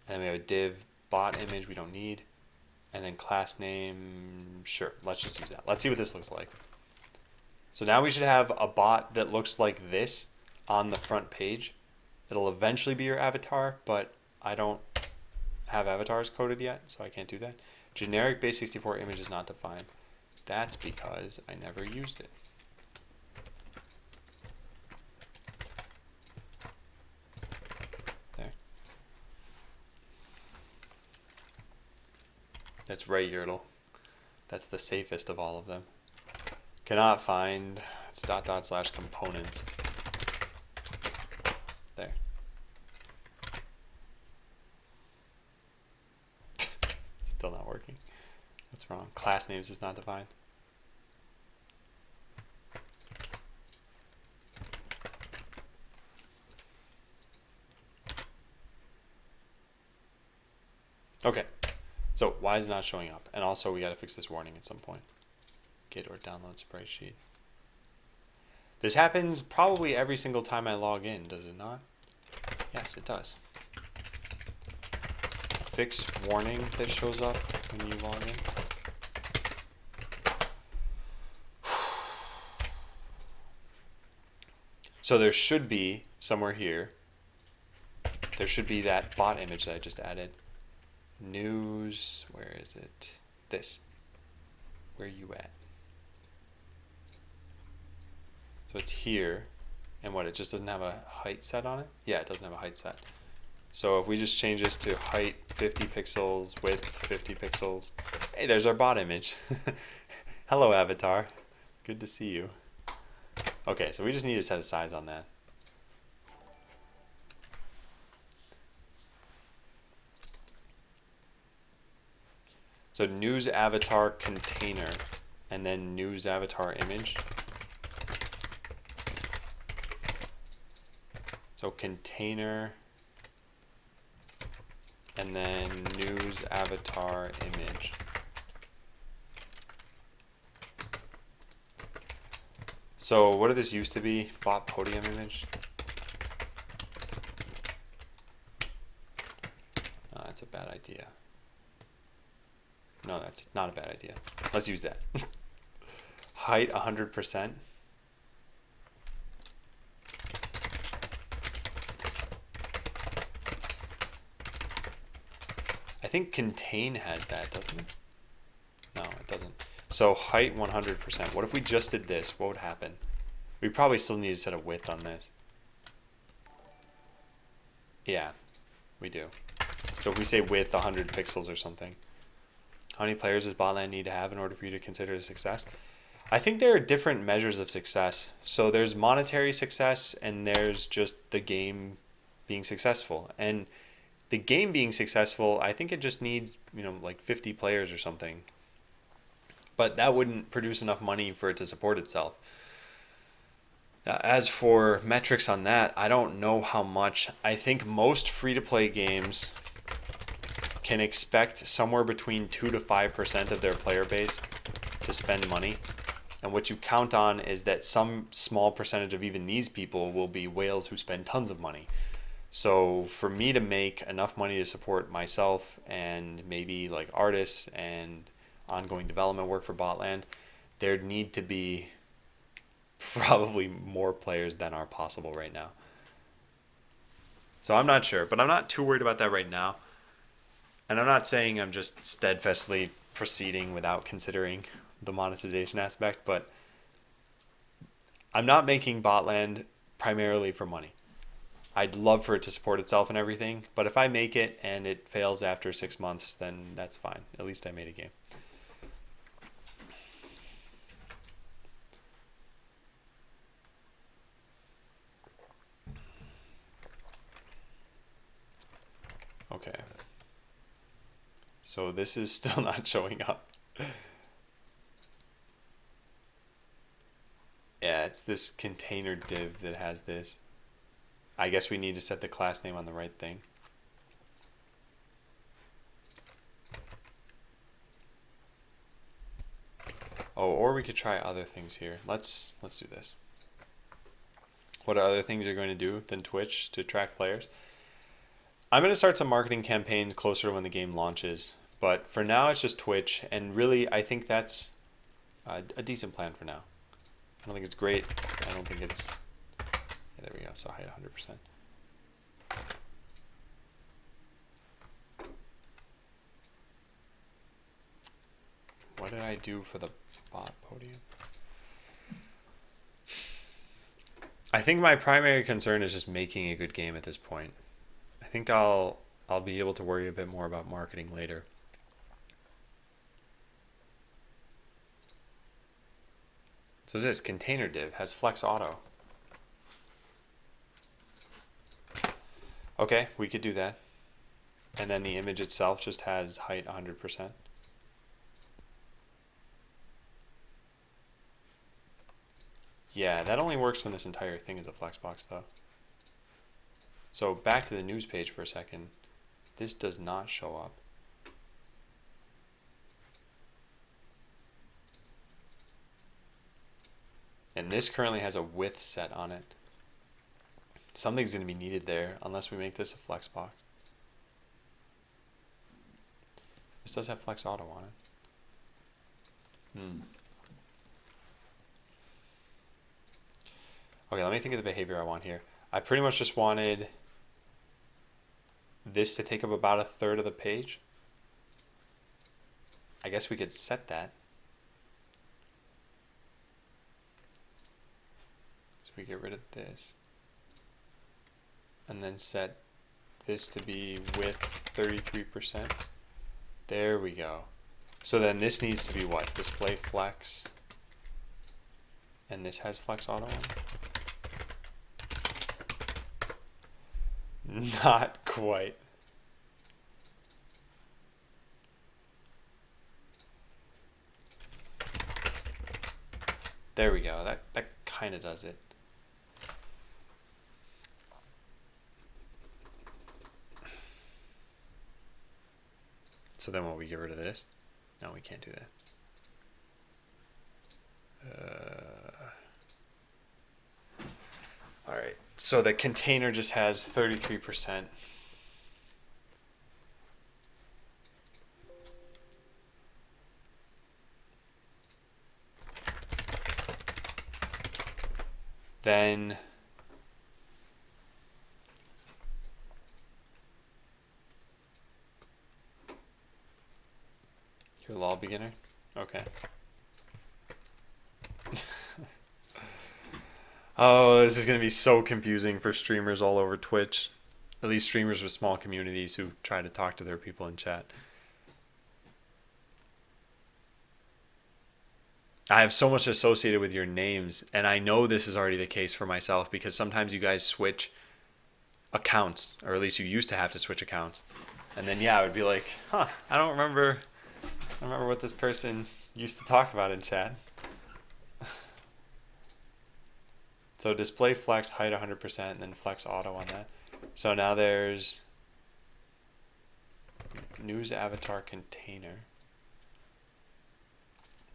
And then we have a div bot image we don't need. And then class name, sure, let's just use that. Let's see what this looks like. So now we should have a bot that looks like this on the front page. It'll eventually be your avatar, but I don't have avatars coded yet, so I can't do that. Generic base64 image is not defined. That's because I never used it. There. That's right, Yertle. That's the safest of all of them. Cannot find. It's // components. There. Still not working. That's wrong. Class names is not defined. Okay. So why is it not showing up? And also we got to fix this warning at some point. Get or download sprite sheet. This happens probably every single time I log in, does it not? Yes, it does. Fix warning that shows up when you log in. So there should be somewhere here. There should be that bot image that I just added. News, where is it? This. Where you at? So it's here. And what, it just doesn't have a height set on it? Yeah, it doesn't have a height set. So if we just change this to height 50 pixels, width 50 pixels. Hey, there's our bot image. Hello, avatar. Good to see you. Okay, so we just need to set a size on that. So news avatar container, and then news avatar image. So container, and then news avatar image. So what did this used to be? Bot podium image? Oh, that's a bad idea. No, that's not a bad idea. Let's use that. Height 100%. I think contain had that, doesn't it? No, it doesn't. So height 100%. What if we just did this? What would happen? We probably still need to set a width on this. Yeah, we do. So if we say width 100 pixels or something. How many players does Botland need to have in order for you to consider it a success? I think there are different measures of success. So there's monetary success and there's just the game being successful. And the game being successful, I think it just needs, like 50 players or something. But that wouldn't produce enough money for it to support itself. Now, as for metrics on that, I don't know how much. I think most free-to-play games can expect somewhere between 2 to 5% of their player base to spend money. And what you count on is that some small percentage of even these people will be whales who spend tons of money. So for me to make enough money to support myself and maybe like artists and ongoing development work for Botland, there'd need to be probably more players than are possible right now. So I'm not sure, but I'm not too worried about that right now. And I'm not saying I'm just steadfastly proceeding without considering the monetization aspect, but I'm not making Botland primarily for money. I'd love for it to support itself and everything, but if I make it and it fails after 6 months, then that's fine. At least I made a game. Okay. So this is still not showing up. Yeah, it's this container div that has this. I guess we need to set the class name on the right thing. Oh, or we could try other things here. Let's do this. What are other things you're going to do than Twitch to attract players? I'm going to start some marketing campaigns closer to when the game launches. But for now, it's just Twitch. And really, I think that's a decent plan for now. I don't think it's great. I don't think it's... Yeah, there we go. So height 100%. What did I do for the bot podium? I think my primary concern is just making a good game at this point. I think I'll be able to worry a bit more about marketing later. So this container div has flex auto. Okay, we could do that. And then the image itself just has height 100%. Yeah, that only works when this entire thing is a flexbox though. So back to the news page for a second. This does not show up. And this currently has a width set on it. Something's going to be needed there unless we make this a flex box. This does have flex auto on it. Okay, let me think of the behavior I want here. I pretty much just wanted this to take up about a third of the page. I guess we could set that. So we get rid of this. And then set this to be width 33%. There we go. So then this needs to be what? Display flex. And this has flex auto on? Not quite. There we go. That kind of does it. So then will we get rid of this? No, we can't do that. All right. So the container just has 33%. Then you're a law beginner? Okay. Oh, this is going to be so confusing for streamers all over Twitch. At least streamers with small communities who try to talk to their people in chat. I have so much associated with your names, and I know this is already the case for myself because sometimes you guys switch accounts, or at least you used to have to switch accounts. And then yeah, I would be like, huh, I don't remember what this person used to talk about in chat. So display flex height 100% and then flex auto on that. So now there's news avatar container.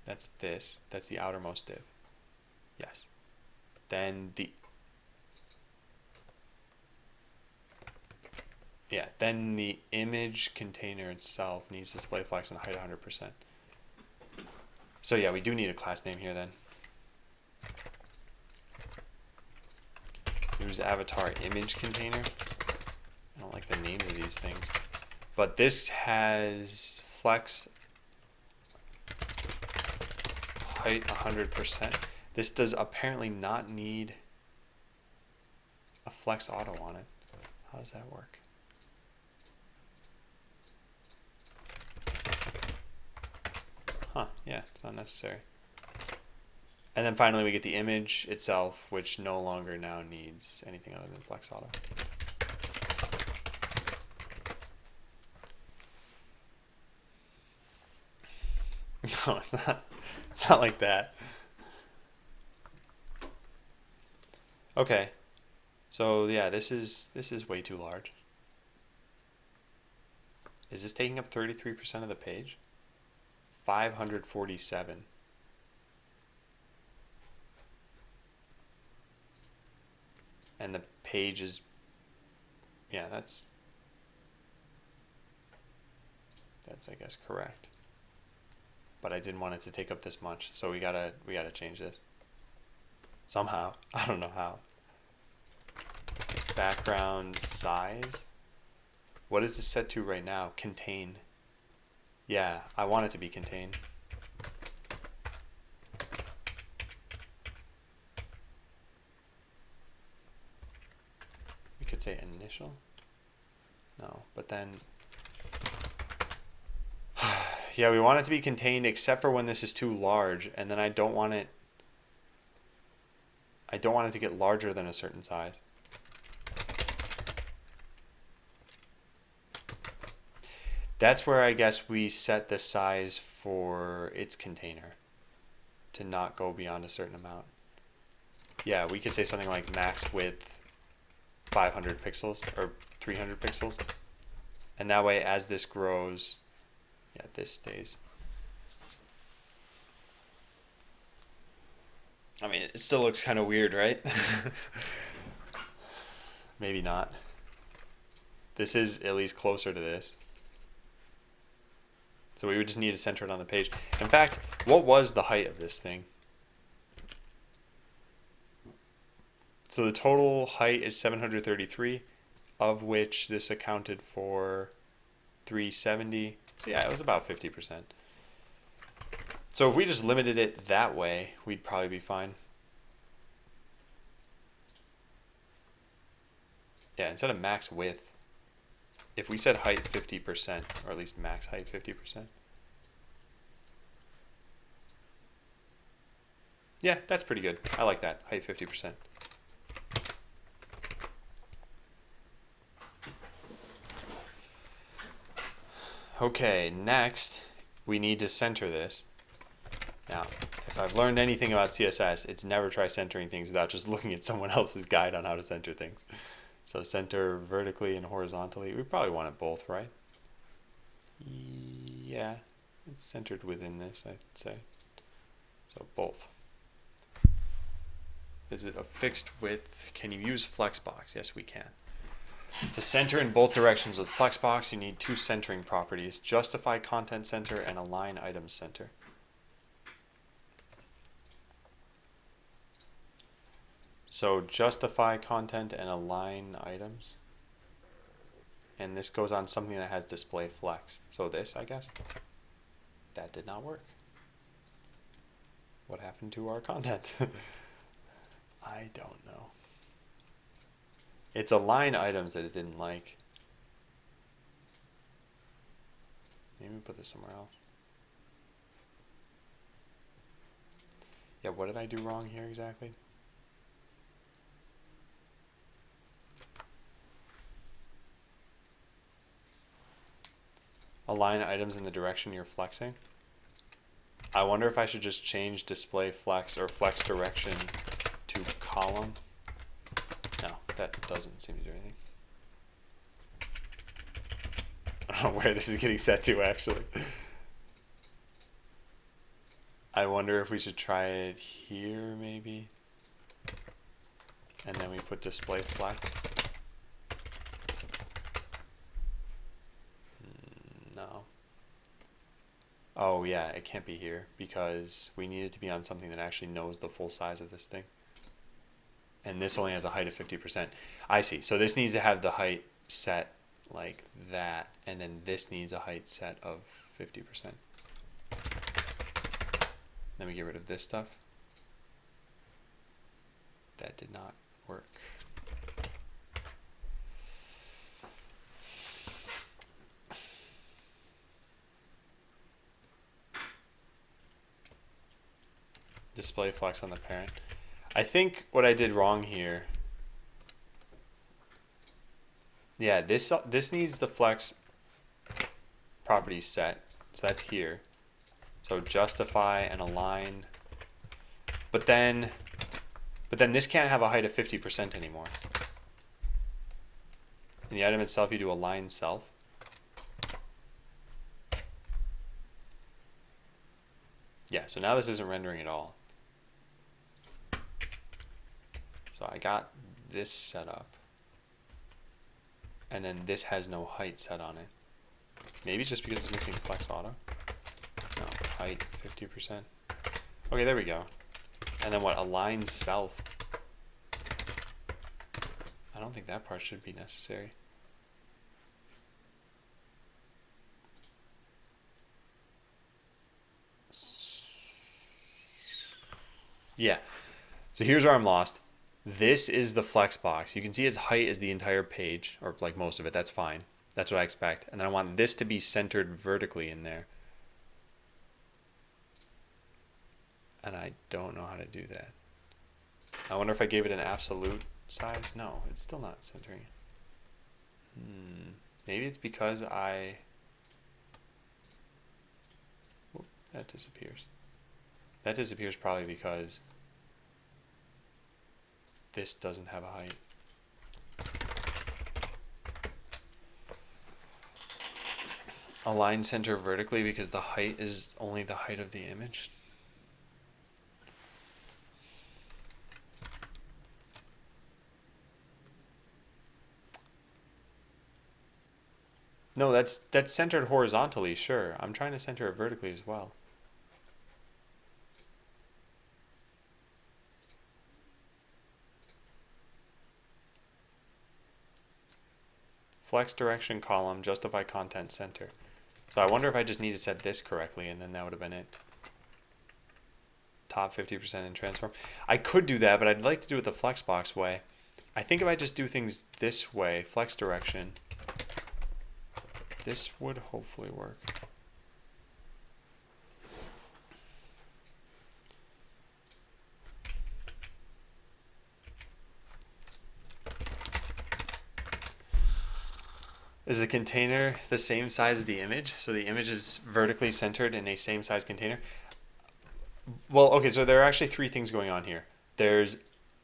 That's this. That's the outermost div. Yes. Then the then the image container itself needs display flex and height 100%. So yeah, we do need a class name here then. Use avatar image container. I don't like the names of these things. But this has flex height 100%. This does apparently not need a flex auto on it. How does that work? Huh, yeah, it's not necessary. And then finally we get the image itself, which no longer now needs anything other than flex auto. No, it's not. It's not like that. Okay. So yeah, this is way too large. Is this taking up 33% of the page? 547. And the page is, yeah, that's I guess correct. But I didn't want it to take up this much, so we gotta change this somehow. I don't know how. Background size. What is this set to right now? Contain. Yeah, I want it to be contained. We could say initial. No, but then yeah, we want it to be contained except for when this is too large, and then I don't want it to get larger than a certain size. That's where I guess we set the size for its container to not go beyond a certain amount. Yeah, we could say something like max width 500 pixels or 300 pixels. And that way as this grows, yeah, this stays. I mean, it still looks kind of weird, right? Maybe not. This is at least closer to this. So we would just need to center it on the page. In fact, what was the height of this thing? So the total height is 733, of which this accounted for 370. So yeah, it was about 50%. So if we just limited it that way, we'd probably be fine. Yeah, instead of max width, if we said height 50%, or at least max height 50%. Yeah, that's pretty good. I like that, height 50%. Okay, next we need to center this. Now, if I've learned anything about CSS, it's never try centering things without just looking at someone else's guide on how to center things. So center vertically and horizontally. We probably want it both, right? Yeah, it's centered within this, I'd say. So both. Is it a fixed width? Can you use Flexbox? Yes, we can. To center in both directions with Flexbox, you need two centering properties: justify content center and align items center. So justify content and align items. And this goes on something that has display flex. So this, I guess. That did not work. What happened to our content? I don't know. It's align items that it didn't like. Maybe put this somewhere else. Yeah, what did I do wrong here exactly? Align items in the direction you're flexing. I wonder if I should just change display flex or flex direction to column. No, that doesn't seem to do anything. I don't know where this is getting set to actually. I wonder if we should try it here maybe. And then we put display flex. No. Oh yeah, it can't be here because we need it to be on something that actually knows the full size of this thing. And this only has a height of 50%. I see. So this needs to have the height set like that, and then this needs a height set of 50%. Then we get rid of this stuff. That did not work. Display flex on the parent. I think what I did wrong here. Yeah, this needs the flex property set. So that's here. So justify and align. But then this can't have a height of 50% anymore. In the item itself, you do align self. Yeah, so now this isn't rendering at all. So I got this set up. And then this has no height set on it. Maybe it's just because it's missing flex auto. No, height 50%. Okay, there we go. And then what? Align self. I don't think that part should be necessary. Yeah. So here's where I'm lost. This is the flex box. You can see its height is the entire page, or like most of it. That's fine. That's what I expect. And then I want this to be centered vertically in there. And I don't know how to do that. I wonder if I gave it an absolute size. No, it's still not centering. Maybe it's because Whoop, that disappears. That disappears probably because this doesn't have a height. Align center vertically because the height is only the height of the image. No, that's centered horizontally, sure. I'm trying to center it vertically as well. Flex direction column, justify content center. So I wonder if I just need to set this correctly and then that would have been it. Top 50% in transform. I could do that, but I'd like to do it the Flexbox way. I think if I just do things this way, flex direction, This would hopefully work. Is the container the same size as the image? So the image is vertically centered in a same size container? Well, okay, so there are actually three things going on here. There's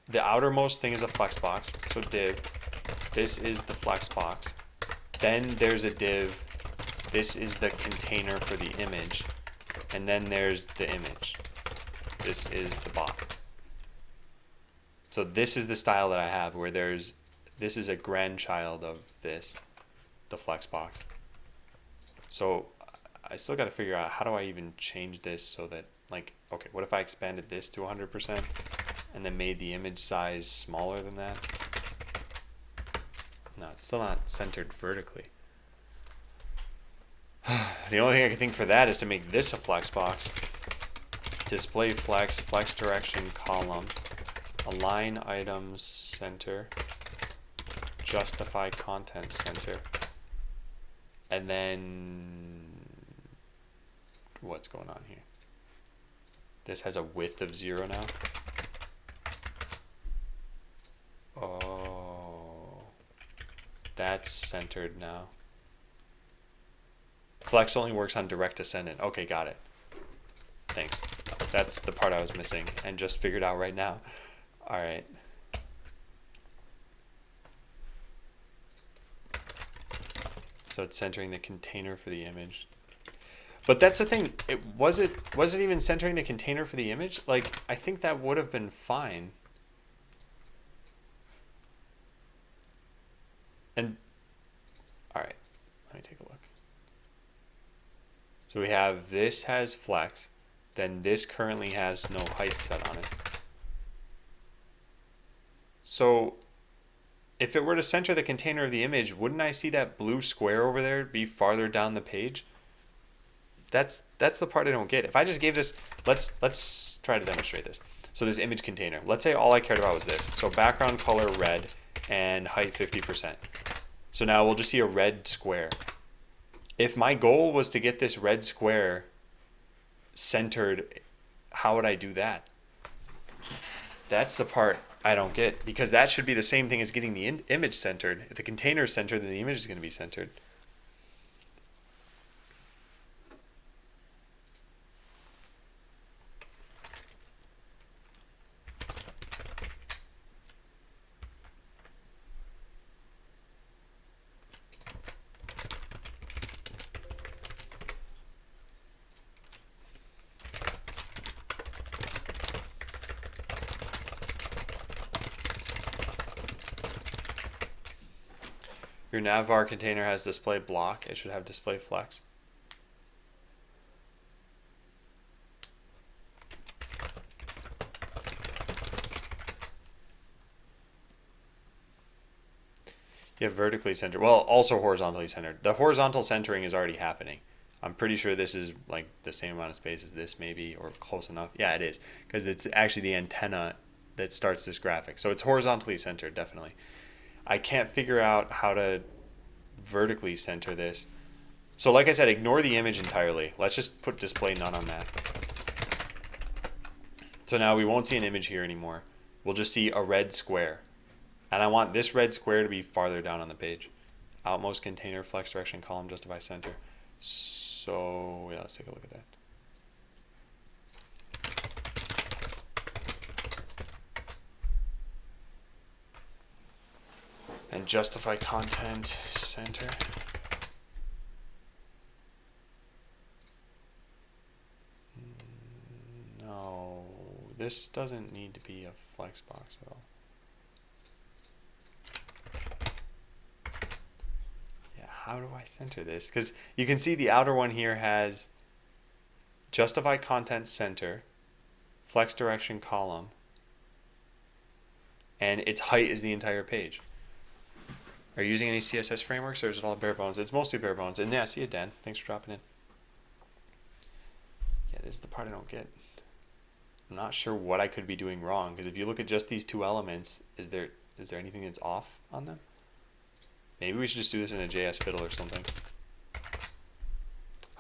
the outermost thing is a flexbox, so div. This is the flexbox. Then there's a div. This is the container for the image. And then there's the image. This is the bot. So this is the style that I have where this is a grandchild of this, the flexbox. So I still got to figure out how do I even change this so that, like, okay, what if I expanded this to 100% and then made the image size smaller than that? No, it's still not centered vertically. The only thing I can think for that is to make this a flexbox. Display flex, flex direction column, align items center, justify content center, and then what's going on here? This has a width of 0 now. Oh, that's centered now. Flex only works on direct ascendant. Okay, got it. Thanks. That's the part I was missing and just figured out right now. All right. So it's centering the container for the image. But that's the thing. Was it even centering the container for the image? Like, I think that would have been fine. And all right, let me take a look. So we have this has flex, then this currently has no height set on it. So if it were to center the container of the image, wouldn't I see that blue square over there be farther down the page? That's the part I don't get. If I just gave this, let's try to demonstrate this. So this image container, let's say all I cared about was this. So background color red and height 50%. So now we'll just see a red square. If my goal was to get this red square centered, how would I do that? That's the part I don't get, because that should be the same thing as getting the image centered. If the container is centered, then the image is going to be centered. Your navbar container has display block. It should have display flex. You have vertically centered. Well, also horizontally centered. The horizontal centering is already happening. I'm pretty sure this is like the same amount of space as this maybe, or close enough. Yeah, it is, because it's actually the antenna that starts this graphic. So it's horizontally centered, definitely. I can't figure out how to vertically center this. So like I said, ignore the image entirely. Let's just put display none on that. So now we won't see an image here anymore. We'll just see a red square. And I want this red square to be farther down on the page. Outmost container, flex direction, column, justify center. So yeah, let's take a look at that. And justify content center. No, this doesn't need to be a flex box at all. Yeah, how do I center this? Because you can see the outer one here has justify content center, flex direction column, and its height is the entire page. Are you using any CSS frameworks, or is it all bare bones? It's mostly bare bones. And yeah, see you, Dan. Thanks for dropping in. Yeah, this is the part I don't get. I'm not sure what I could be doing wrong, because if you look at just these two elements, is there anything that's off on them? Maybe we should just do this in a JS fiddle or something.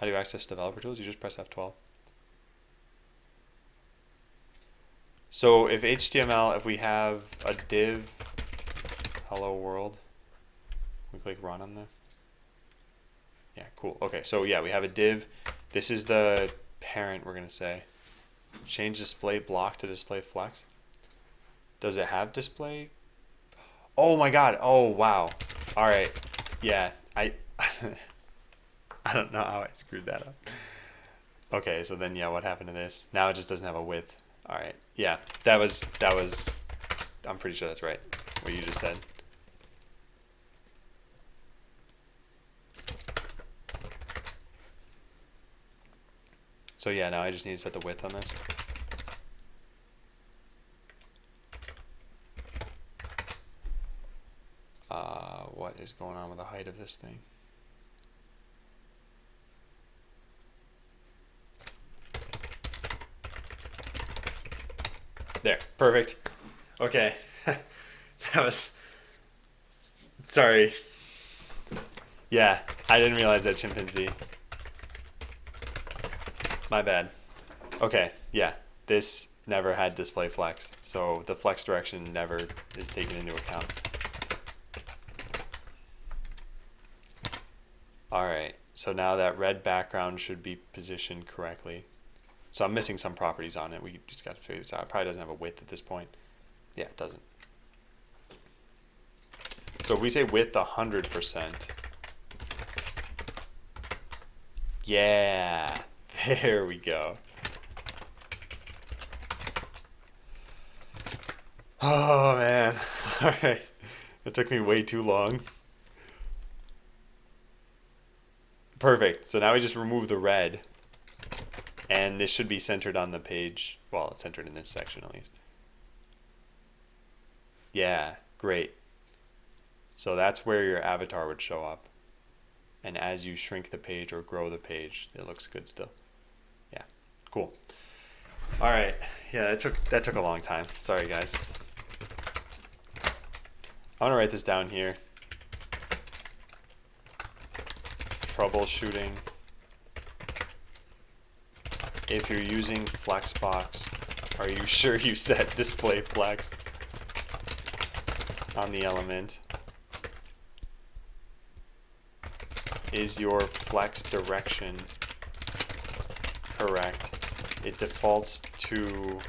How do you access developer tools? You just press F12. So if HTML, if we have a div, hello world, we click run on this. Yeah, cool. Okay, so yeah, we have a div. This is the parent, we're gonna say. Change display block to display flex. Does it have display? Oh my god. Oh wow. All right. Yeah, I I don't know how I screwed that up. Okay, so then yeah, what happened to this? Now it just doesn't have a width. All right. Yeah, that was I'm pretty sure that's right. What you just said. So yeah, now I just need to set the width on this. What is going on with the height of this thing? There, perfect. Okay, that was, sorry. Yeah, I didn't realize that, chimpanzee. My bad. Okay, yeah, this never had display flex, so the flex direction never is taken into account. Alright, so now that red background should be positioned correctly. So I'm missing some properties on it. We just got to figure this out. It probably doesn't have a width at this point. Yeah, it doesn't. So if we say width 100%, yeah, there we go. Oh man, all right. It took me way too long. Perfect. So now we just remove the red, and this should be centered on the page. Well, it's centered in this section at least. Yeah, great. So that's where your avatar would show up. And as you shrink the page or grow the page, it looks good still. Yeah, cool. All right. Yeah, that took a long time. Sorry, guys. I'm gonna write this down here. Troubleshooting. If you're using Flexbox, are you sure you set display flex on the element? Is your flex direction correct? It defaults to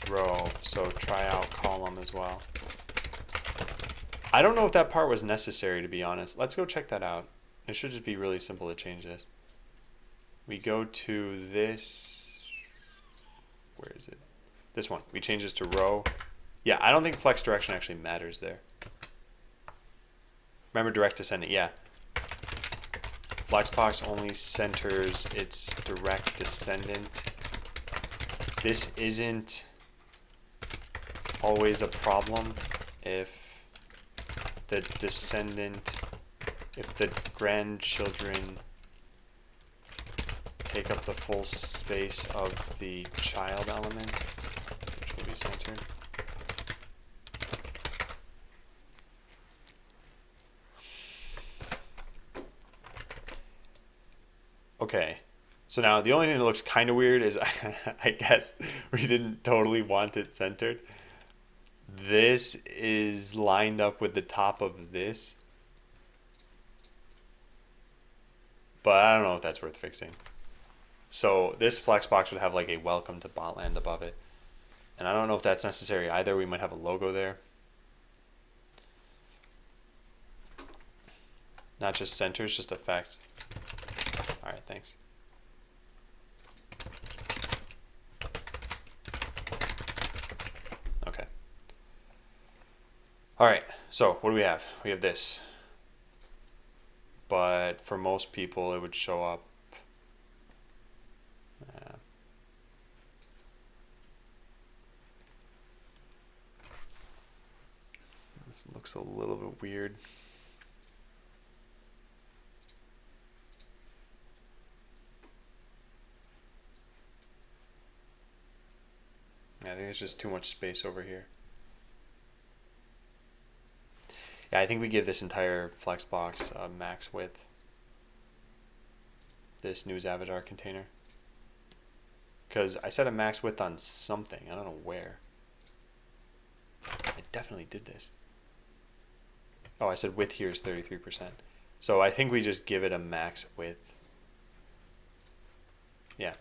row, so try out column as well. I don't know if that part was necessary, to be honest. Let's go check that out. It should just be really simple to change this. We go to this, where is it? This one. We change this to row. Yeah, I don't think flex direction actually matters there. Remember direct descendant, yeah. Flexbox only centers its direct descendant. This isn't always a problem if the descendant, if the grandchildren take up the full space of the child element, which will be centered. Okay, so now the only thing that looks kind of weird is I guess we didn't totally want it centered. This is lined up with the top of this, but I don't know if that's worth fixing. So this Flexbox would have like a welcome to Botland above it, and I don't know if that's necessary either. We might have a logo there. Not just centers, just effects. All right, thanks. Okay. All right, so what do we have? We have this. But for most people, it would show up. This looks a little bit weird. I think there's just too much space over here. Yeah, I think we give this entire Flexbox a max width. this news avatar container. Because I set a max width on something. I don't know where. I definitely did this. Oh, I said width here is 33%. So I think we just give it a max width. Yeah.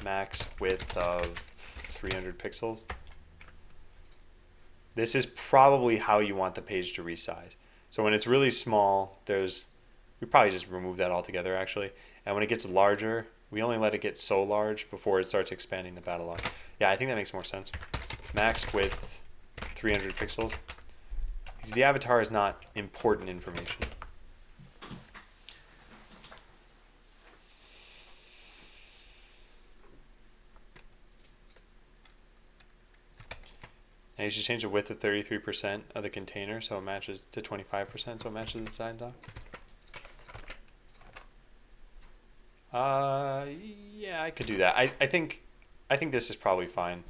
Max width of 300 pixels. This is probably how you want the page to resize. So when it's really small, we probably just remove that altogether actually. And when it gets larger, we only let it get so large before it starts expanding the battle log. Yeah, I think that makes more sense. Max width 300 pixels. Because the avatar is not important information. And you should change the width to 33% of the container so it matches to 25% so it matches the design doc. Yeah, I could do that. I think this is probably fine.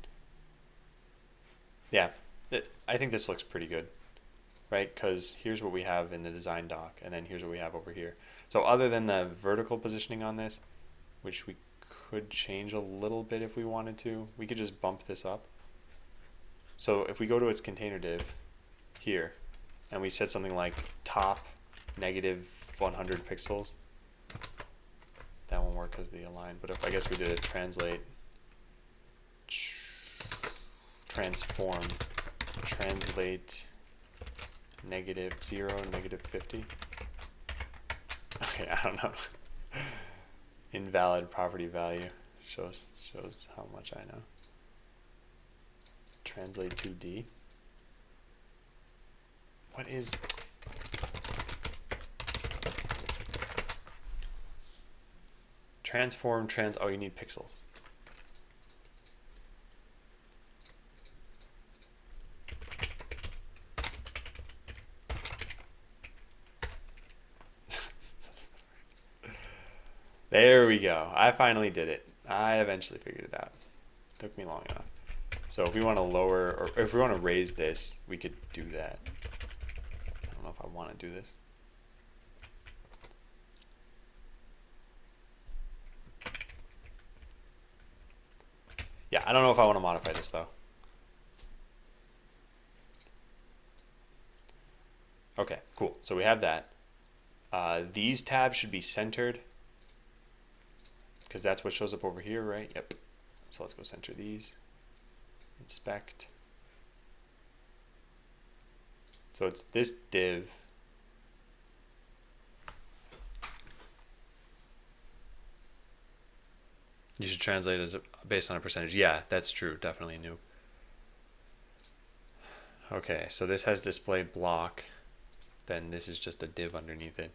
Yeah, I think this looks pretty good, right? Because here's what we have in the design doc, and then here's what we have over here. So other than the vertical positioning on this, which we could change a little bit if we wanted to, we could just bump this up. So if we go to its container div here, and we set something like top negative 100 pixels, that won't work because of the align. But if I guess we did a transform, translate -0, -50. Okay, I don't know. Invalid property value shows how much I know. Translate 2D. What is transform oh, you need pixels. There we go. I finally did it. I eventually figured it out. Took me long enough. So if we want to lower, or if we want to raise this, we could do that. I don't know if I want to do this. Yeah, I don't know if I want to modify this though. Okay, cool. So we have that. These tabs should be centered because that's what shows up over here, right? Yep. So let's go center these. Inspect. So it's this div. You should translate as based on a percentage. Yeah, that's true. Definitely new. Okay, so this has display block. Then this is just a div underneath it.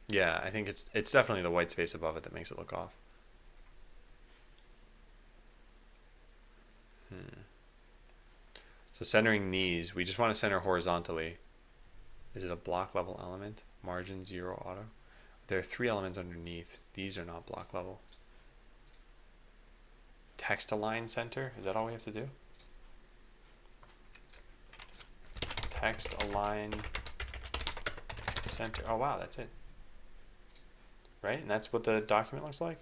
Yeah, I think it's definitely the white space above it that makes it look off. So centering these, we just want to center horizontally. Is it a block level element? Margin 0 auto. There are 3 elements underneath. These are not block level. Text align center, is that all we have to do? Text align center. Oh wow, that's it. Right? And that's what the document looks like?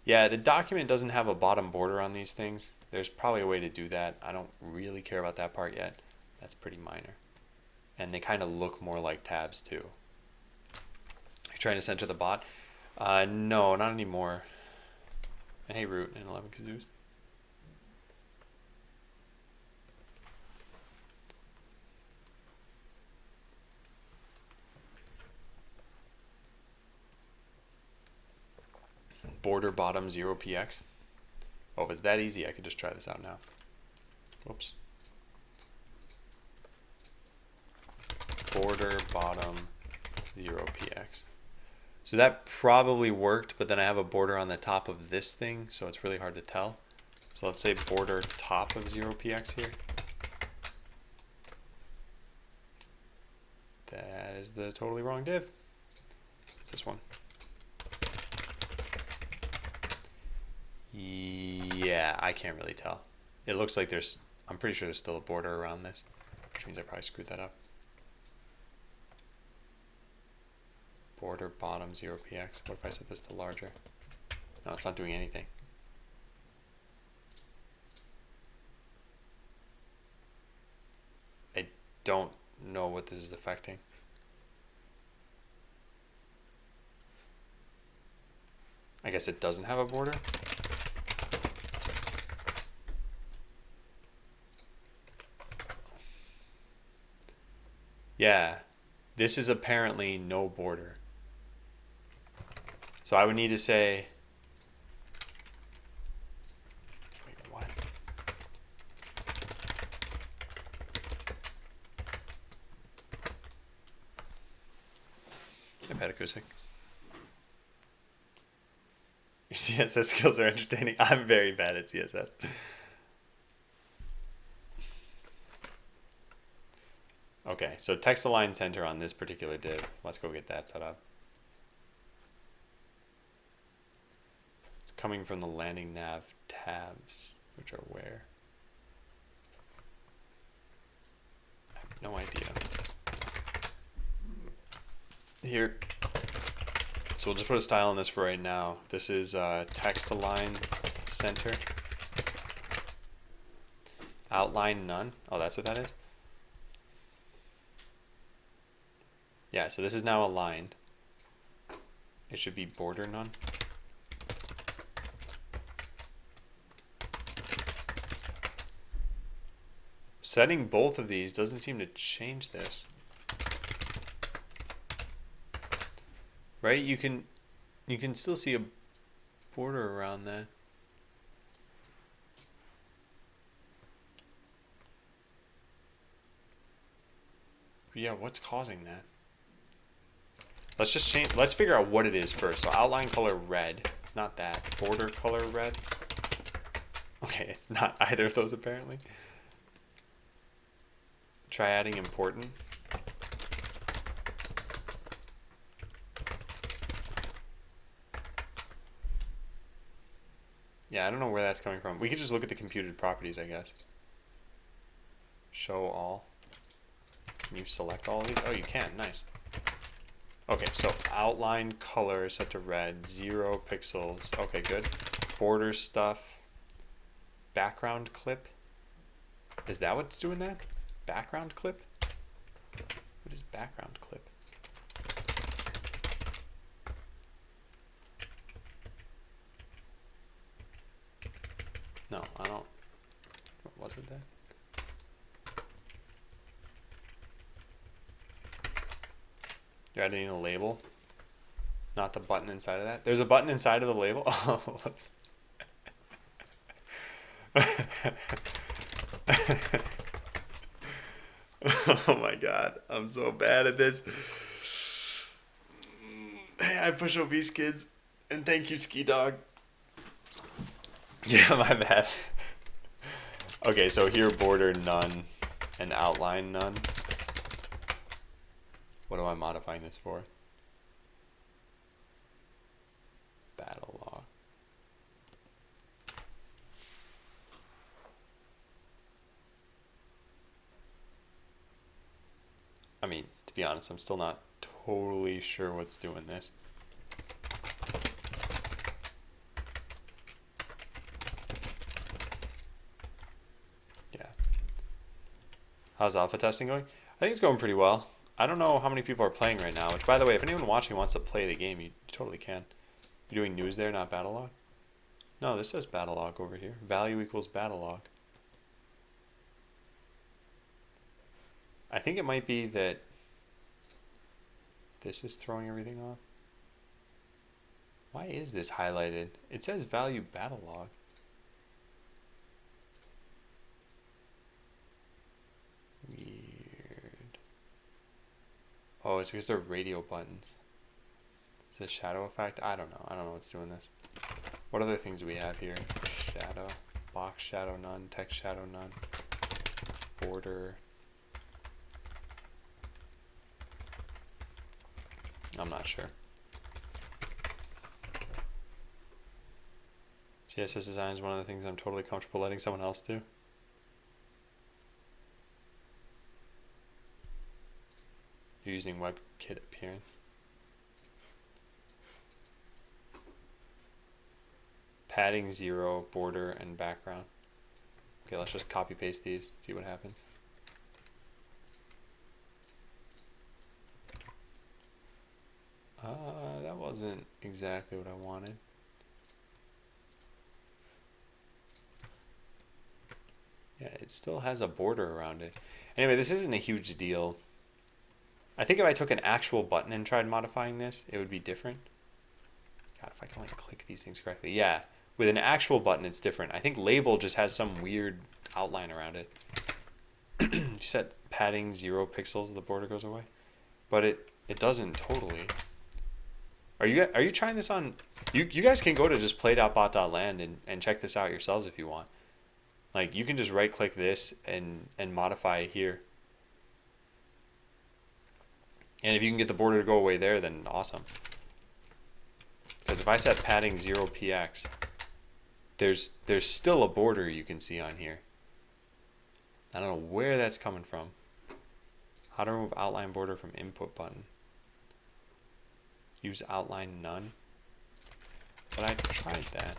Yeah, the document doesn't have a bottom border on these things. There's probably a way to do that. I don't really care about that part yet. That's pretty minor. And they kind of look more like tabs too. You're trying to center the bot? No, not anymore. And hey, root and 11 kazoos. Border bottom 0px. Oh, if it's that easy, I could just try this out now. Whoops. Border bottom 0px. So that probably worked, but then I have a border on the top of this thing, so it's really hard to tell. So let's say border top of 0px here. That is the totally wrong div. It's this one. Yeah, I can't really tell. It looks like I'm pretty sure there's still a border around this, which means I probably screwed that up. border bottom 0px. What if I set this to larger? No, it's not doing anything. I don't know what this is affecting. I guess it doesn't have a border. Yeah, this is apparently no border. So I would need to say, wait, what? I've had acoustic. Your CSS skills are entertaining. I'm very bad at CSS. Okay, so text align center on this particular div. Let's go get that set up. It's coming from the landing nav tabs, which are where? I have no idea. Here. So we'll just put a style on this for right now. This is text align center. Outline none. Oh, that's what that is? Yeah, so this is now aligned. It should be border none. Setting both of these doesn't seem to change this. Right? You can still see a border around that. But yeah, what's causing that? Let's just change, let's figure out what it is first. So outline color red. It's not that. Border color red. Okay, it's not either of those apparently. Try adding important. Yeah, I don't know where that's coming from. We could just look at the computed properties, I guess. Show all. Can you select all of these? Oh, you can. Nice. Okay, so outline color is set to red, 0 pixels. Okay, good. Border stuff. Background clip. Is that what's doing that? Background clip? What is background clip? No, I don't. What was it then? You're adding a label, not the button inside of that. There's a button inside of the label. Oh, whoops. Oh my god, I'm so bad at this. Hey, I push obese kids, and thank you, Ski Dog. Yeah, my bad. Okay, so here border none and outline none. What am I modifying this for? Battle log. I mean, to be honest, I'm still not totally sure what's doing this. Yeah. How's alpha testing going? I think it's going pretty well. I don't know how many people are playing right now, which, by the way, if anyone watching wants to play the game, you totally can. You're doing news there, not battle log? No, this says battle log over here. Value equals battle log. I think it might be that this is throwing everything off. Why is this highlighted? It says value battle log. Weird. Oh, it's because they're radio buttons. Is it shadow effect? I don't know. I don't know what's doing this. What other things do we have here? Shadow, box shadow none, text shadow none, border. I'm not sure. CSS design is one of the things I'm totally comfortable letting someone else do. You're using WebKit appearance. padding 0, border, and background. Okay, let's just copy paste these, see what happens. That wasn't exactly what I wanted. Yeah, it still has a border around it. Anyway, this isn't a huge deal. I think if I took an actual button and tried modifying this, it would be different. God, if I can like click these things correctly. Yeah, with an actual button, it's different. I think label just has some weird outline around it. You set padding 0 pixels, the border goes away, but it doesn't totally. Are you trying this on? You guys can go to just play.bot.land and check this out yourselves if you want. Like you can just right click this and modify it here. And if you can get the border to go away there, then awesome. Because if I set padding 0px, there's still a border you can see on here. I don't know where that's coming from. How to remove outline border from input button. Use outline none. But I tried that.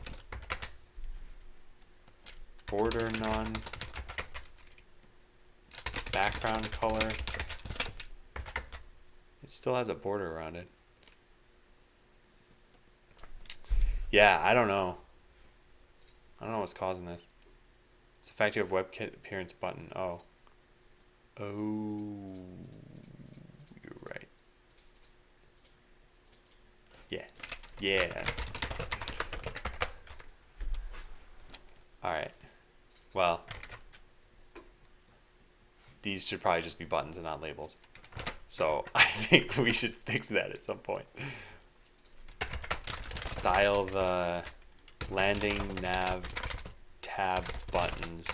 Border none. Background color. It still has a border around it. Yeah, I don't know. I don't know what's causing this. It's the fact you have WebKit appearance button. Oh. Oh. You're right. Yeah. Yeah. Alright. Well. These should probably just be buttons and not labels. So I think we should fix that at some point. Style the landing nav tab buttons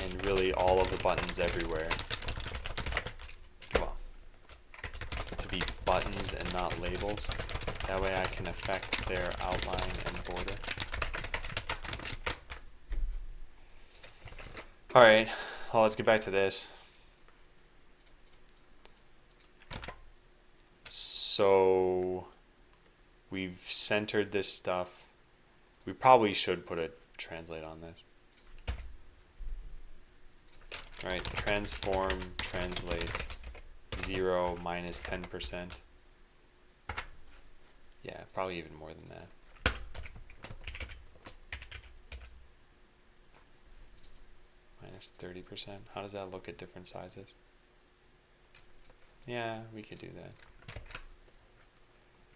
and really all of the buttons everywhere. Well, to be buttons and not labels. That way I can affect their outline and border. Alright, well, let's get back to this. So we've centered this stuff. We probably should put a translate on this. Alright, transform, translate, 0 minus 10%. Yeah, probably even more than that. Minus 30%. How does that look at different sizes? Yeah, we could do that.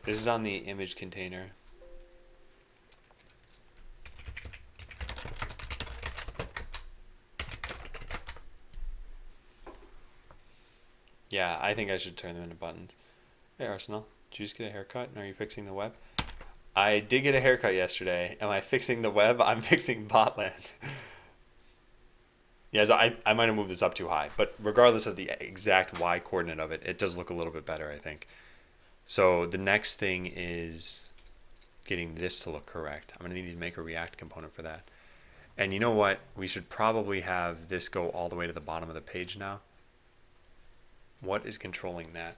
This is on the image container. Yeah, I think I should turn them into buttons. Hey Arsenal, did you just get a haircut? And are you fixing the web? I did get a haircut yesterday. Am I fixing the web? I'm fixing Botland. Yeah, so I might have moved this up too high, but regardless of the exact Y coordinate of it, it does look a little bit better, I think. So the next thing is getting this to look correct. I'm going to need to make a React component for that. And you know what? We should probably have this go all the way to the bottom of the page now. What is controlling that?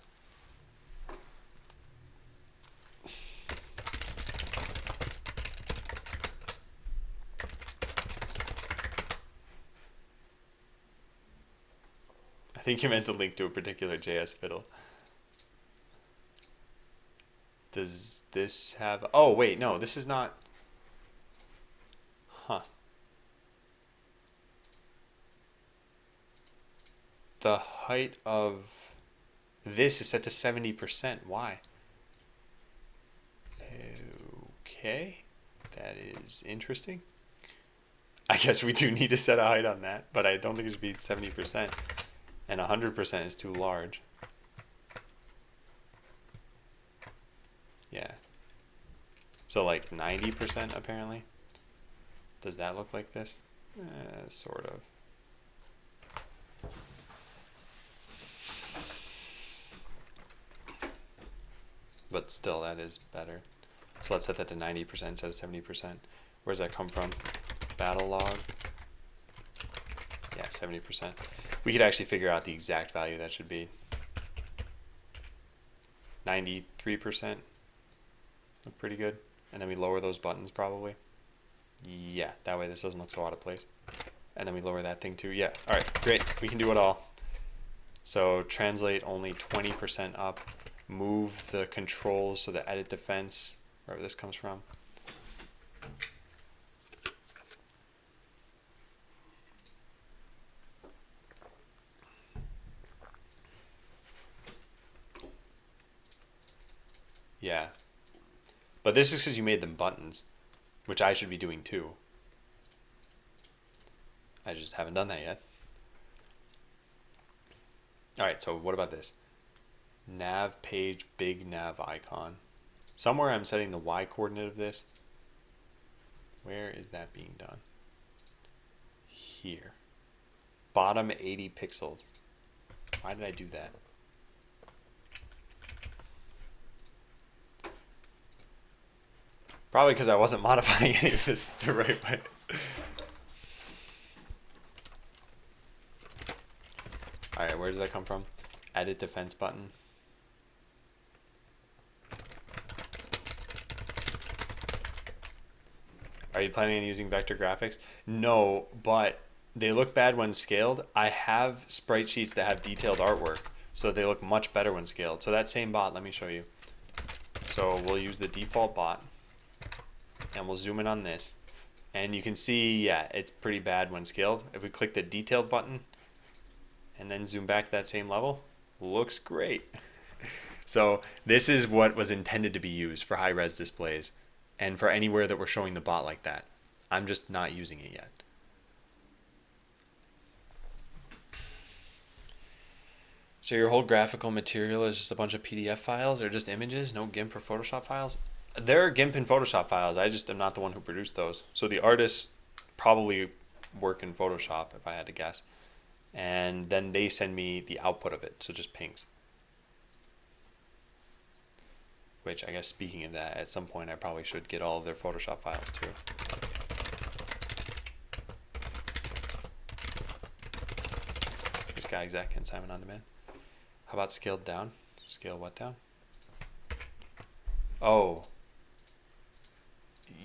I think you meant to link to a particular JS fiddle. Does this have... Oh, wait, no, this is not... Huh. The height of this is set to 70%. Why? Okay. That is interesting. I guess we do need to set a height on that, but I don't think it should be 70%. And 100% is too large. Yeah. So like 90% apparently. Does that look like this? Sort of. But still, that is better. So let's set that to 90% instead of 70%. Where does that come from? Battle log. Yeah, 70%. We could actually figure out the exact value that should be. 93%. Look pretty good. And then we lower those buttons probably. Yeah, that way this doesn't look so out of place. And then we lower that thing too. Yeah, all right, great. We can do it all. So translate only 20% up. Move the controls so the edit defense, wherever this comes from. Yeah. But this is because you made them buttons, which I should be doing too. I just haven't done that yet. All right, so what about this? Nav page, big nav icon. Somewhere I'm setting the Y coordinate of this. Where is that being done? Here. Bottom 80 pixels. Why did I do that? Probably because I wasn't modifying any of this the right way. Alright, where does that come from? Edit defense button. Are you planning on using vector graphics? No, but they look bad when scaled. I have sprite sheets that have detailed artwork, so they look much better when scaled. So that same bot, let me show you. So we'll use the default bot, and we'll zoom in on this. And you can see, yeah, it's pretty bad when scaled. If we click the detailed button, and then zoom back to that same level, looks great. So this is what was intended to be used for high-res displays. And for anywhere that we're showing the bot like that. I'm just not using it yet. So your whole graphical material is just a bunch of PDF files or just images, no GIMP or Photoshop files? There are GIMP and Photoshop files, I just am not the one who produced those. So the artists probably work in Photoshop, if I had to guess. And then they send me the output of it, so just pings. Which, I guess, speaking of that, at some point I probably should get all of their Photoshop files too. This guy, Exec, and Simon On Demand. How about scaled down? Scale what down? Oh.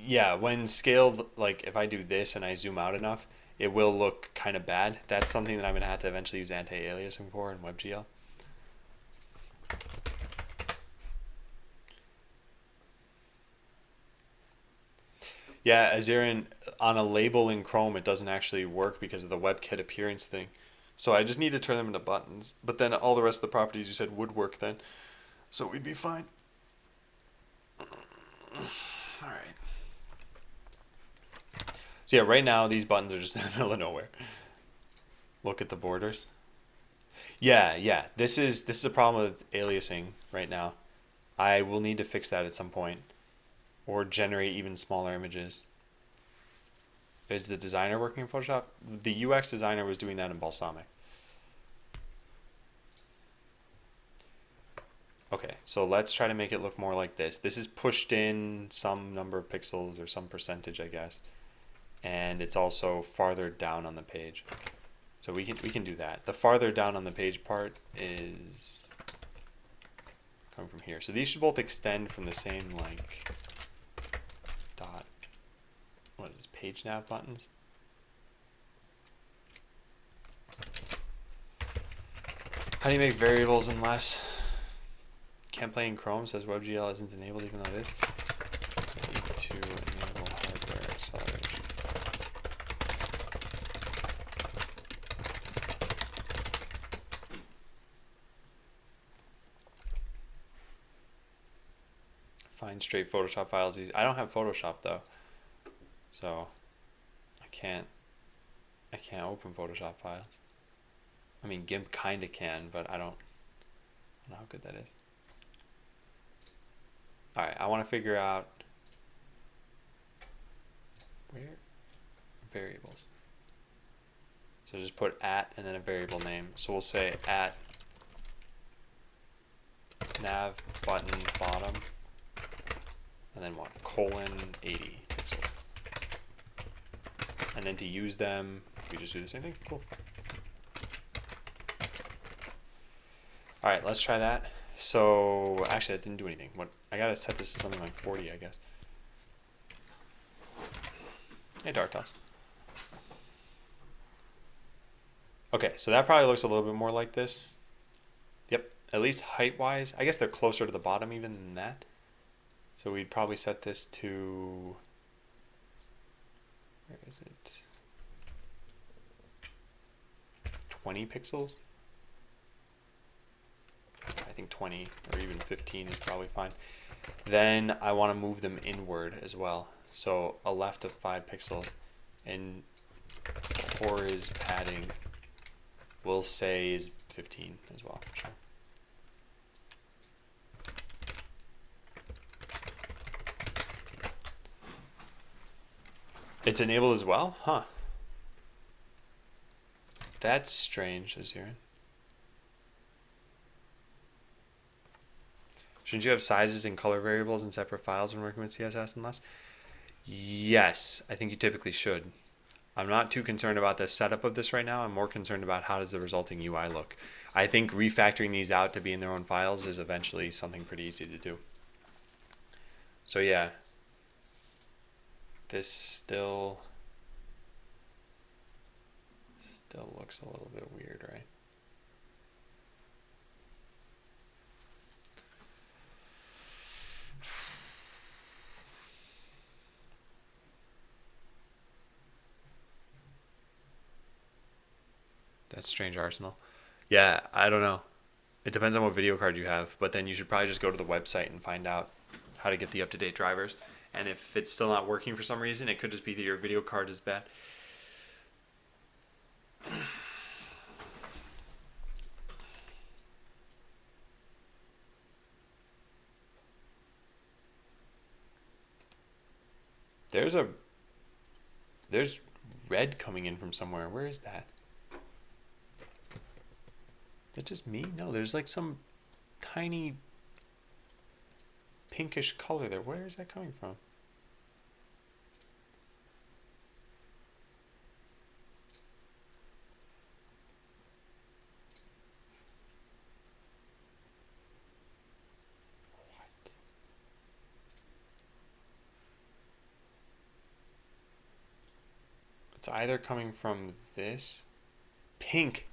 Yeah, when scaled, like if I do this and I zoom out enough, it will look kind of bad. That's something that I'm going to have to eventually use anti-aliasing for in WebGL. Yeah, Azirin, on a label in Chrome, it doesn't actually work because of the WebKit appearance thing. So I just need to turn them into buttons. But then all the rest of the properties you said would work then. So we'd be fine. Alright. So yeah, right now these buttons are just in the middle of nowhere. Look at the borders. Yeah. This is a problem with aliasing right now. I will need to fix that at some point. Or generate even smaller images. Is the designer working in Photoshop? The UX designer was doing that in Balsamiq. Okay, so let's try to make it look more like this. This is pushed in some number of pixels or some percentage, I guess. And it's also farther down on the page. So we can do that. The farther down on the page part is coming from here. So these should both extend from the same like dot. What is this? Page nav buttons. How do you make variables in less? Can't play in Chrome, says WebGL isn't enabled even though it is. Need to enable hardware acceleration. Find straight Photoshop files easy. I don't have Photoshop though. So I can't open Photoshop files. I mean GIMP kinda can, but I don't know how good that is. Alright, I want to figure out where variables. So just put at and then a variable name. So we'll say at nav button bottom and then what? :80 pixels. And then to use them, we just do the same thing. Cool. Alright, let's try that. So actually that didn't do anything. What I gotta set this to something like 40, I guess. Hey, Dartos. Okay, so that probably looks a little bit more like this. Yep, at least height-wise. I guess they're closer to the bottom even than that. So we'd probably set this to... Where is it? 20 pixels? I think 20 or even 15 is probably fine. Then I want to move them inward as well. So a left of 5 pixels, and horiz padding we'll say is 15 as well. Sure. It's enabled as well? Huh. That's strange, Azirin. Shouldn't you have sizes and color variables in separate files when working with CSS and less? Yes, I think you typically should. I'm not too concerned about the setup of this right now. I'm more concerned about how does the resulting UI look. I think refactoring these out to be in their own files is eventually something pretty easy to do. So yeah, this still looks a little bit weird, right? That's strange, Arsenal. Yeah, I don't know. It depends on what video card you have, but then you should probably just go to the website and find out how to get the up-to-date drivers. And if it's still not working for some reason, it could just be that your video card is bad. There's red coming in from somewhere. Where is that? Is that just me? No, there's like some tiny pinkish color there. Where is that coming from? What? It's either coming from this pink.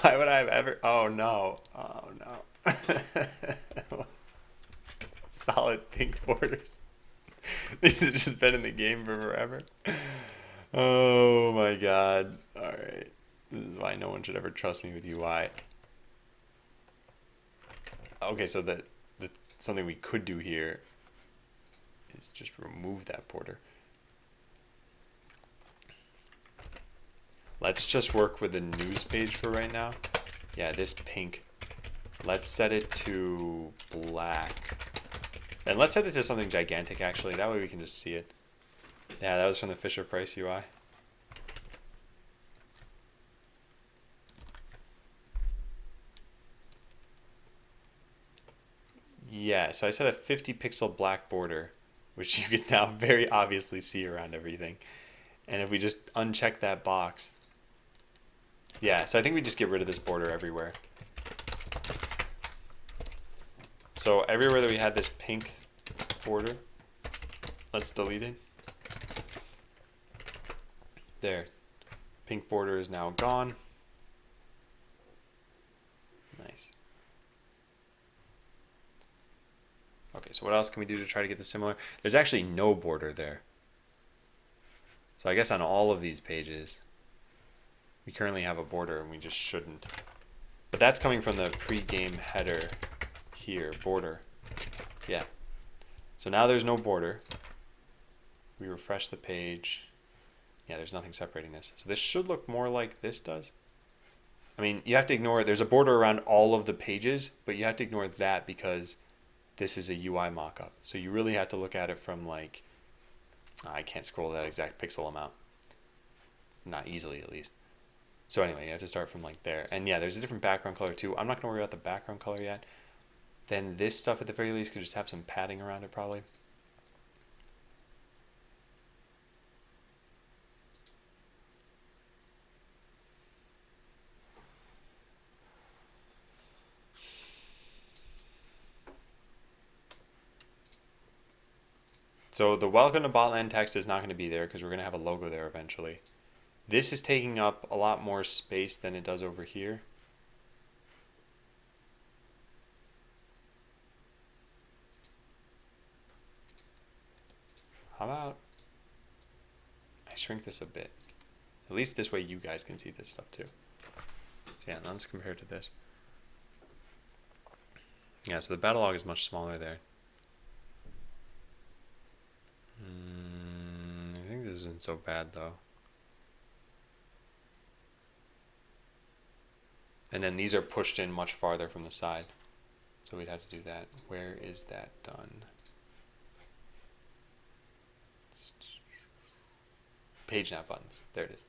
Why would I have ever? Oh no! Oh no! Solid pink borders. These have just been in the game for forever. Oh my god! All right, this is why no one should ever trust me with UI. Okay, so the something we could do here is just remove that border. Let's just work with the news page for right now. Yeah, this pink. Let's set it to black. And let's set it to something gigantic, actually. That way we can just see it. Yeah, that was from the Fisher-Price UI. Yeah, so I set a 50 pixel black border, which you can now very obviously see around everything. And if we just uncheck that box, yeah, so I think we just get rid of this border everywhere. So everywhere that we had this pink border, let's delete it. There. Pink border is now gone. Nice. Okay, so what else can we do to try to get this similar? There's actually no border there. So I guess on all of these pages, we currently have a border and we just shouldn't. But that's coming from the pre-game header here, border. Yeah. So now there's no border. We refresh the page. Yeah, there's nothing separating this. So this should look more like this does. I mean, you have to ignore, there's a border around all of the pages, but you have to ignore that because this is a UI mockup. So you really have to look at it from like, I can't scroll that exact pixel amount. Not easily, at least. So anyway, you have to start from like there. And yeah, there's a different background color too. I'm not going to worry about the background color yet. Then this stuff at the very least could just have some padding around it probably. So the welcome to Botland text is not going to be there because we're going to have a logo there eventually. This is taking up a lot more space than it does over here. How about I shrink this a bit? At least this way you guys can see this stuff too. So yeah, let's compare to this. Yeah, so the battle log is much smaller there. I think this isn't so bad though. And then these are pushed in much farther from the side. So we'd have to do that. Where is that done? Page nav buttons. There it is.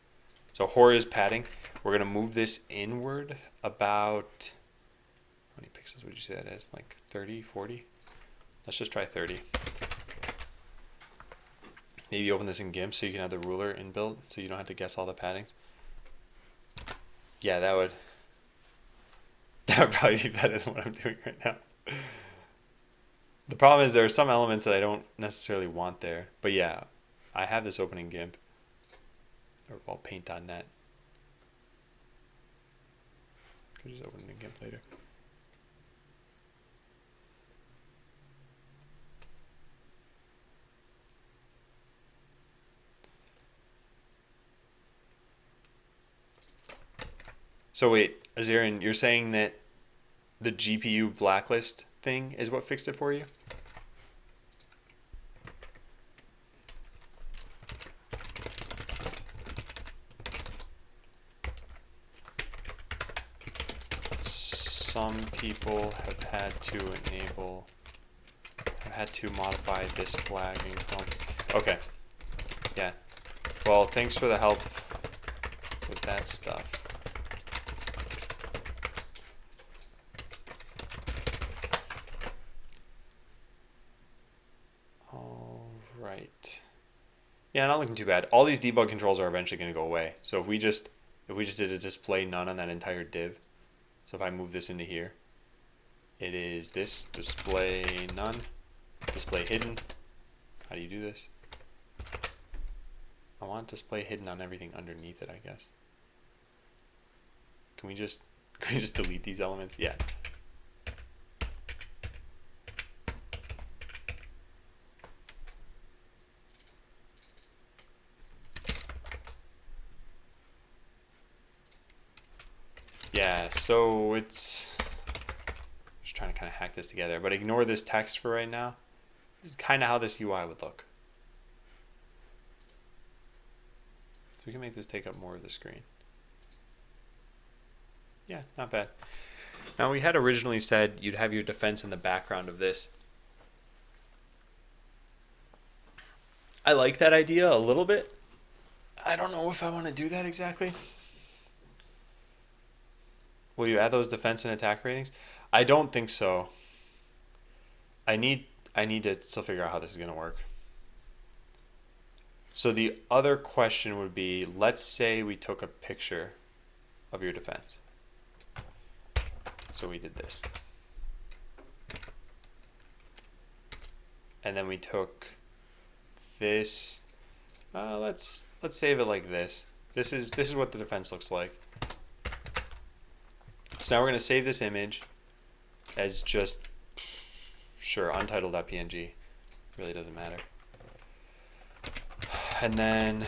So horror is padding. We're going to move this inward about, how many pixels would you say that is? Like 30, 40? Let's just try 30. Maybe open this in GIMP so you can have the ruler inbuilt so you don't have to guess all the paddings. Yeah, that would probably be better than what I'm doing right now. The problem is there are some elements that I don't necessarily want there. But yeah, I have this open in GIMP. Or well, paint.net. Could just open it in GIMP later. So wait, Azarian, you're saying that the GPU blacklist thing is what fixed it for you? Some people have had to modify this flag in Chrome. Okay. Yeah. Well, thanks for the help with that stuff. All right. Yeah, not looking too bad. All these debug controls are eventually going to go away. So if we just did a display none on that entire div, so if I move this into here, it is this display none, display hidden. How do you do this? I want display hidden on everything underneath it, I guess. Can we just delete these elements? Yeah. Yeah, so it's just trying to kind of hack this together, but ignore this text for right now. This is kind of how this UI would look. So we can make this take up more of the screen. Yeah, not bad. Now we had originally said you'd have your defense in the background of this. I like that idea a little bit. I don't know if I want to do that exactly. Will you add those defense and attack ratings? I don't think so. I need to still figure out how this is going to work. So the other question would be, let's say we took a picture of your defense. So we did this. And then we took this. Let's save it like this. This is what the defense looks like. So now we're going to save this image as just, sure, untitled.png. Really doesn't matter. And then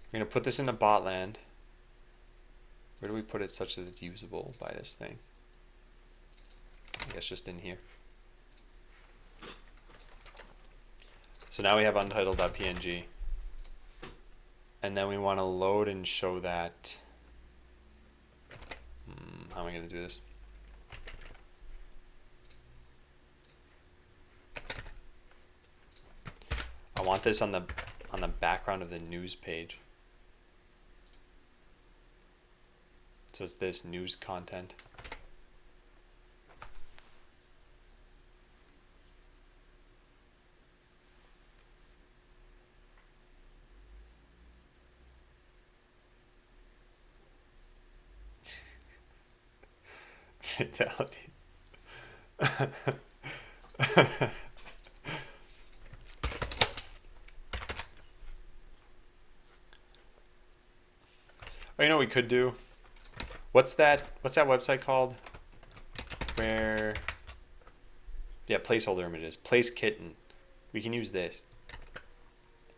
we're going to put this into Botland. Where do we put it such that it's usable by this thing? I guess just in here. So now we have untitled.png. And then we want to load and show that. How am I going to do this? I want this on the background of the news page. So it's this news content. Fatality. Oh, you know what we could do? What's that website called? Where yeah, placeholder images. Place kitten. We can use this.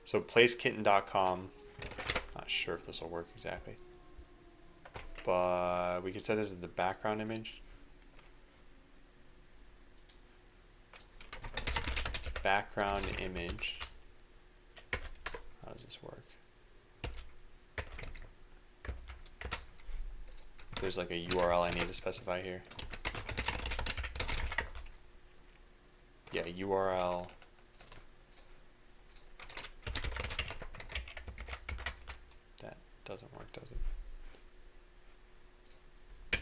So placekitten.com. Not sure if this will work exactly. But we could set this as the background image. Background image. How does this work? There's like a URL I need to specify here. Yeah, URL. That doesn't work, does it?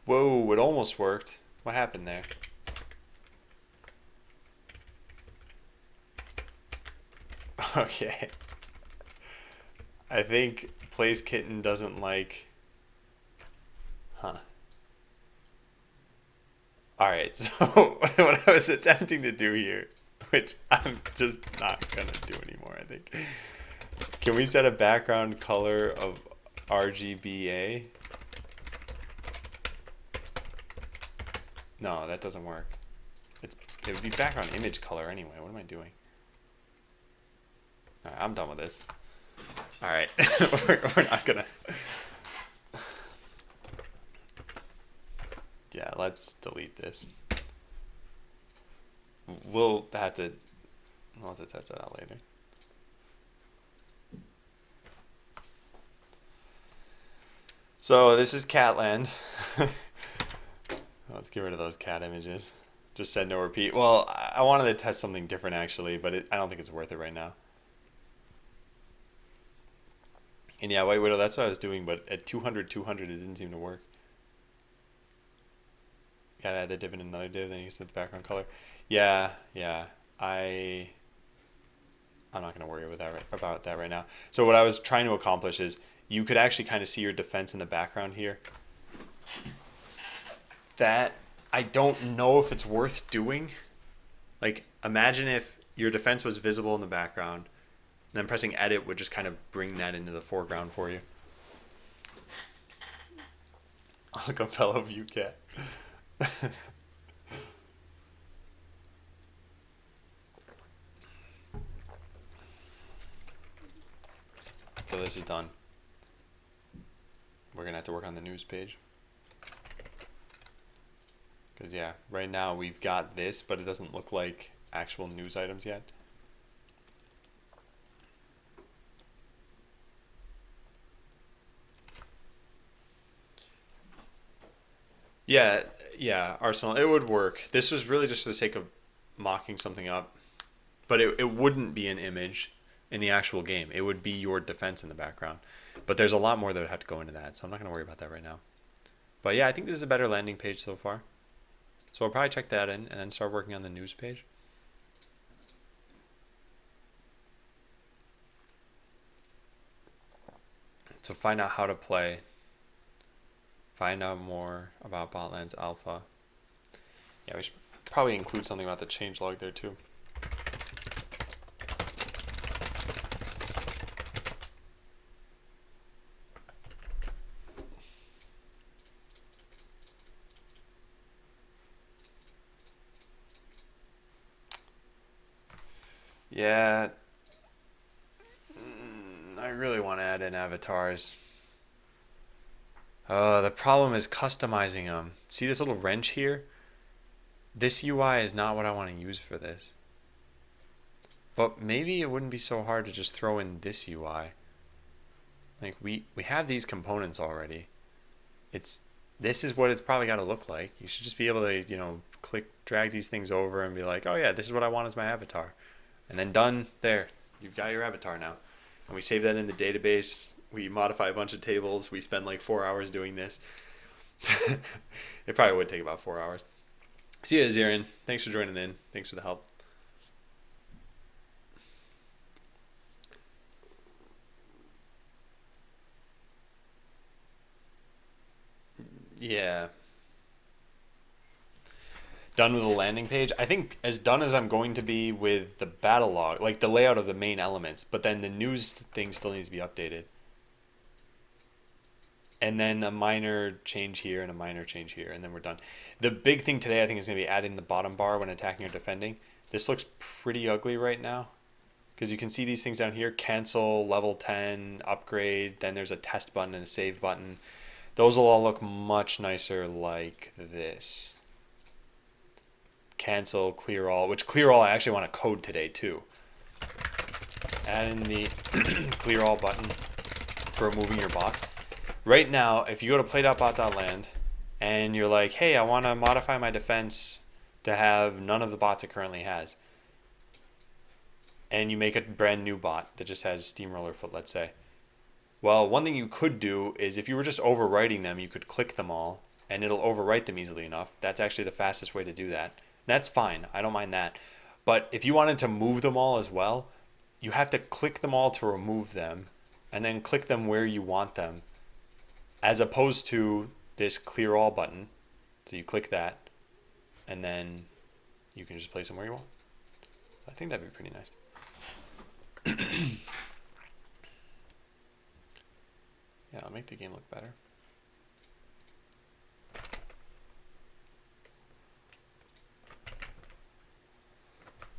Whoa, it almost worked. What happened there? Okay. I think Plays Kitten doesn't like... Huh. Alright, so what I was attempting to do here, which I'm just not gonna do anymore, I think. Can we set a background color of RGBA? No, that doesn't work. It would be background image color anyway. What am I doing? Alright, I'm done with this. Alright, we're not gonna... Yeah, let's delete this. We'll have to test that out later. So this is Catland. Let's get rid of those cat images. Just said no repeat. Well, I wanted to test something different actually, but I don't think it's worth it right now. And yeah, White Widow, that's what I was doing, but at 200, 200, it didn't seem to work. Gotta add the div in another div, then you set the background color. Yeah. I'm not gonna worry about that right now. So what I was trying to accomplish is you could actually kind of see your defense in the background here. That I don't know if it's worth doing. Like, imagine if your defense was visible in the background, then pressing edit would just kind of bring that into the foreground for you. Acapella view cat. So this is done. We're gonna have to work on the news page. Because yeah, right now we've got this, but it doesn't look like actual news items yet. Yeah, Arsenal, it would work. This was really just for the sake of mocking something up. But it wouldn't be an image in the actual game. It would be your defense in the background. But there's a lot more that would have to go into that, so I'm not going to worry about that right now. But yeah, I think this is a better landing page so far. So I'll probably check that in and then start working on the news page. So find out how to play. Find out more about Botlands Alpha. Yeah, we should probably include something about the changelog there too. Yeah, I really want to add in avatars. The problem is customizing them. See this little wrench here? This UI is not what I want to use for this. But maybe it wouldn't be so hard to just throw in this UI. Like we have these components already. This is what it's probably got to look like. You should just be able to, drag these things over and be like, oh yeah, this is what I want as my avatar. And then done, there. You've got your avatar now. And we save that in the database. We modify a bunch of tables. We spend like 4 hours doing this. It probably would take about 4 hours. See you, Zirin. Thanks for joining in. Thanks for the help. Yeah. done with the landing page. I think as done as I'm going to be with the battle log, like the layout of the main elements, but then the news thing still needs to be updated. And then a minor change here and a minor change here, and then we're done. The big thing today, I think, is going to be adding the bottom bar when attacking or defending. This looks pretty ugly right now, because you can see these things down here: cancel, level 10, upgrade, then there's a test button and a save button. Those will all look much nicer like this. Cancel, clear all, which clear all I actually want to code today too. Add in the clear all button for removing your bots. Right now, if you go to play.bot.land and you're like, hey, I want to modify my defense to have none of the bots it currently has, and you make a brand new bot that just has Steamroller Foot, let's say. Well, one thing you could do is if you were just overwriting them, you could click them all and it'll overwrite them easily enough. That's actually the fastest way to do that. That's fine. I don't mind that. But if you wanted to move them all as well, you have to click them all to remove them and then click them where you want them, as opposed to this clear all button. So you click that and then you can just place them where you want. I think that'd be pretty nice. Yeah, I'll make the game look better.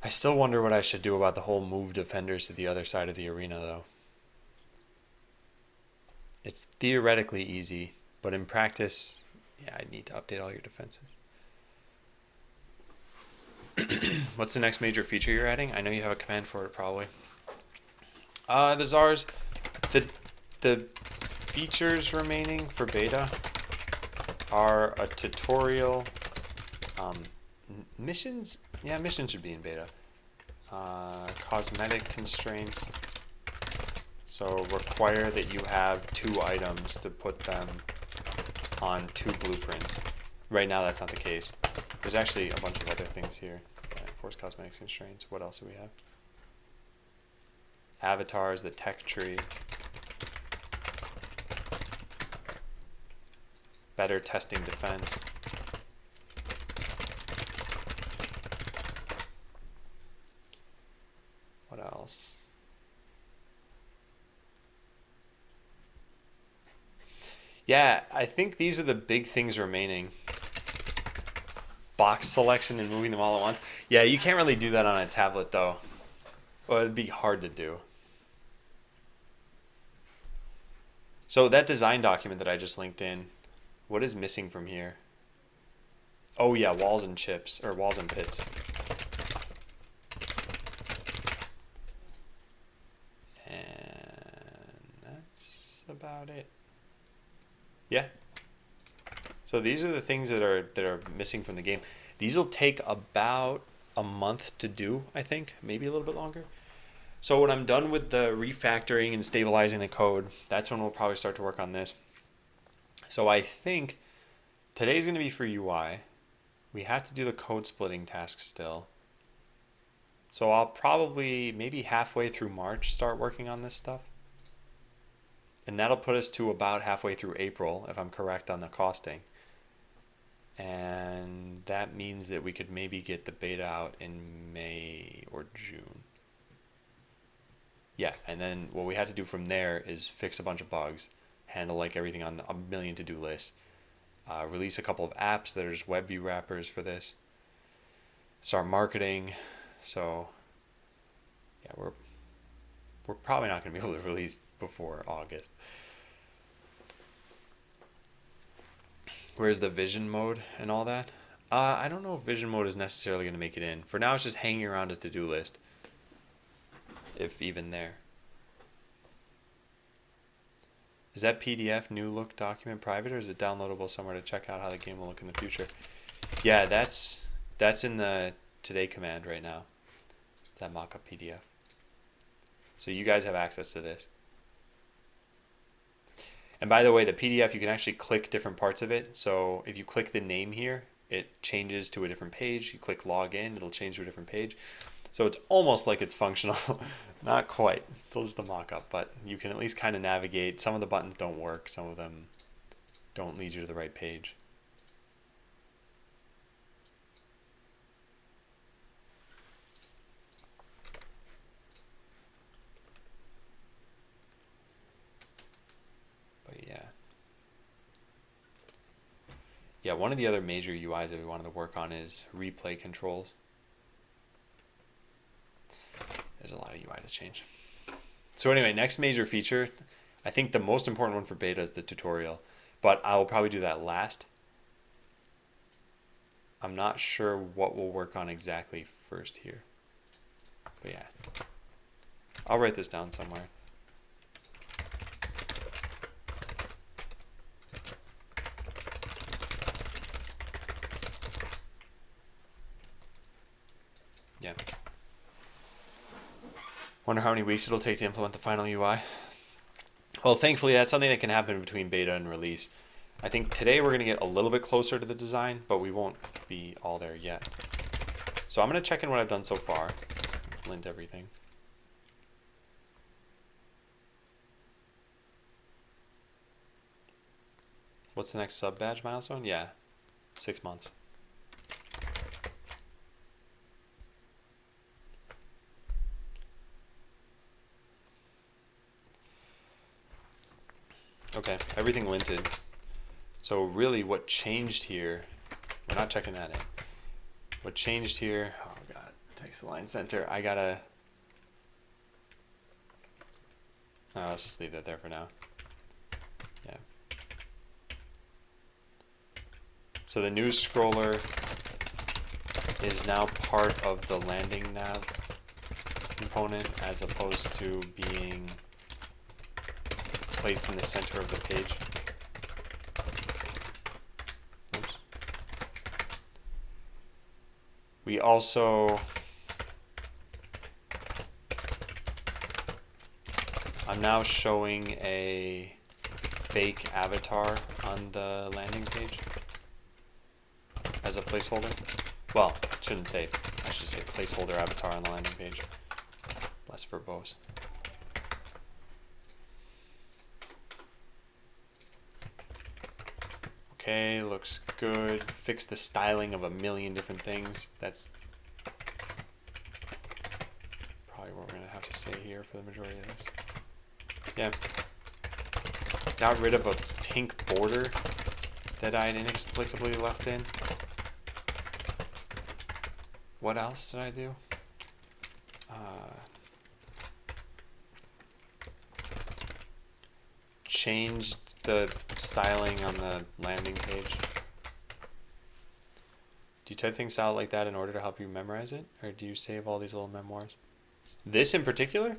I still wonder what I should do about the whole move defenders to the other side of the arena, though. It's theoretically easy, but in practice, yeah, I need to update all your defenses. What's the next major feature you're adding? I know you have a command for it, probably. The czars, the features remaining for beta are a tutorial. Missions? Yeah, missions should be in beta. Cosmetic constraints. So require that you have 2 items to put them on 2 blueprints. Right now that's not the case. There's actually a bunch of other things here. Force cosmetic constraints. What else do we have? Avatars, the tech tree. Better testing defense. What else? Yeah, I think these are the big things remaining. Box selection and moving them all at once. Yeah, you can't really do that on a tablet though. Well, it'd be hard to do. So that design document that I just linked in, what is missing from here? Oh yeah, walls and chips, or walls and pits. And that's about it. Yeah. So these are the things that are missing from the game. These will take about a month to do, I think, maybe a little bit longer. So when I'm done with the refactoring and stabilizing the code, that's when we'll probably start to work on this. So I think today's going to be for UI. We have to do the code splitting task still. So I'll probably, maybe halfway through March, start working on this stuff. And that'll put us to about halfway through April, if I'm correct on the costing. And that means that we could maybe get the beta out in May or June. Yeah, and then what we have to do from there is fix a bunch of bugs, handle like everything on a million to-do lists, release a couple of apps that are just web view wrappers for this, start marketing. So yeah, we're probably not going to be able to release before August. Where's the vision mode and all that? I don't know if vision mode is necessarily going to make it in. For now, it's just hanging around a to-do list, if even there. Is that PDF new look document private, or is it downloadable somewhere to check out how the game will look in the future? Yeah, that's in the today command right now. That mockup PDF. So you guys have access to this. And by the way, the PDF, you can actually click different parts of it. So if you click the name here, it changes to a different page. You click login, it'll change to a different page. So it's almost like it's functional. Not quite. It's still just a mock-up, but you can at least kind of navigate. Some of the buttons don't work. Some of them don't lead you to the right page. But yeah. Yeah, one of the other major UIs that we wanted to work on is replay controls. There's a lot of UI to change. So anyway, next major feature, I think the most important one for beta is the tutorial, but I will probably do that last. I'm not sure what we'll work on exactly first here. But yeah, I'll write this down somewhere. Yeah. Wonder how many weeks it'll take to implement the final UI. Well, thankfully, that's something that can happen between beta and release. I think today we're going to get a little bit closer to the design, but we won't be all there yet. So I'm going to check in what I've done so far. Let's lint everything. What's the next sub badge milestone? Yeah, 6 months. Okay, everything linted. So really what changed here, we're not checking that in. What changed here, oh god, text align center, I gotta, no, let's just leave that there for now. Yeah. So the news scroller is now part of the landing nav component as opposed to being placed in the center of the page. Oops. We also, I'm now showing a fake avatar on the landing page as a placeholder. Well, shouldn't say, I should say placeholder avatar on the landing page. Less verbose. Okay, looks good. Fix the styling of a million different things. That's probably what we're gonna have to say here for the majority of this. Yeah. Got rid of a pink border that I had inexplicably left in. What else did I do? Changed the styling on the landing page. Do you type things out like that in order to help you memorize it? Or do you save all these little memoirs? This in particular?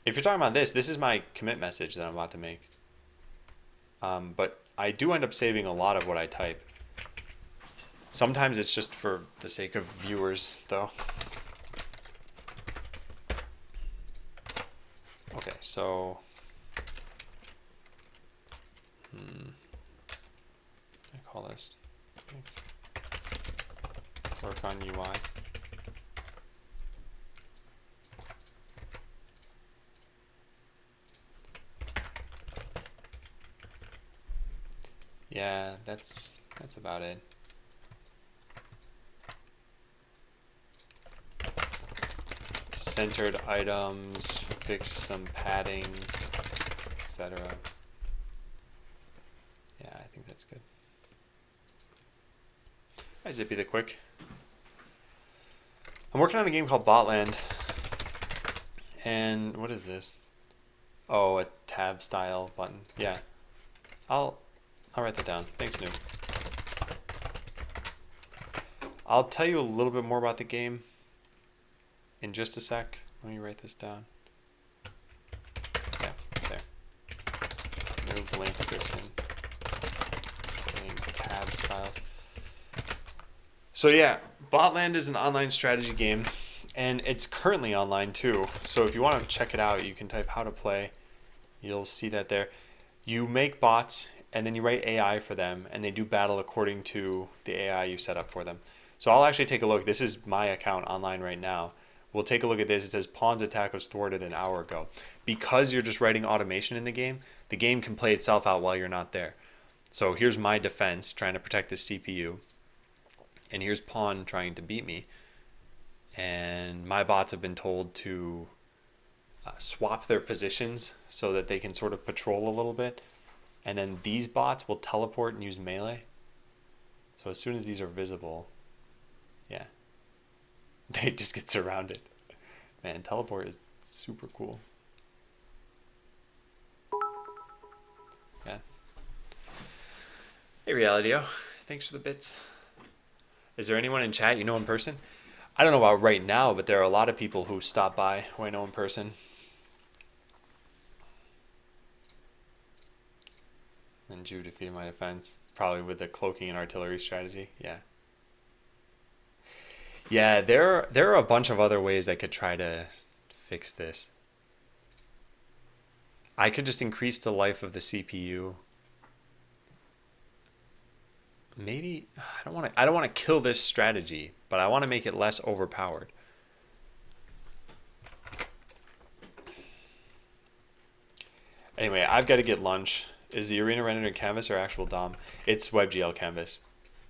If you're talking about this is my commit message that I'm about to make. But I do end up saving a lot of what I type. Sometimes it's just for the sake of viewers, though. Okay, so I call this work on UI. Yeah, that's about it. Centered items, fix some paddings, etc. Yeah, I think that's good. Hi, Zippy the Quick. I'm working on a game called Botland. And what is this? Oh, a tab style button. Yeah. I'll write that down. Thanks, Noob. I'll tell you a little bit more about the game in just a sec. Let me write this down. Yeah, there. Noob linked this in. Tab styles. So yeah, Botland is an online strategy game, and it's currently online too. So if you want to check it out, you can type how to play. You'll see that there. You make bots, and then you write AI for them, and they do battle according to the AI you set up for them. So I'll actually take a look. This is my account online right now. We'll take a look at this. It says Pawn's attack was thwarted an hour ago. Because you're just writing automation in the game can play itself out while you're not there. So here's my defense, trying to protect the CPU. And here's Pawn trying to beat me. And my bots have been told to swap their positions so that they can sort of patrol a little bit. And then these bots will teleport and use melee. So as soon as these are visible, yeah, they just get surrounded. Man, teleport is super cool. Yeah. Hey, Realityo. Thanks for the bits. Is there anyone in chat you know in person? I don't know about right now, but there are a lot of people who stop by who I know in person. And Jew defeated my defense, probably with the cloaking and artillery strategy. Yeah. Yeah, there are a bunch of other ways I could try to fix this. I could just increase the life of the CPU. Maybe I don't want to kill this strategy, but I want to make it less overpowered. Anyway, I've got to get lunch. Is the arena rendered in Canvas or actual DOM? It's WebGL Canvas.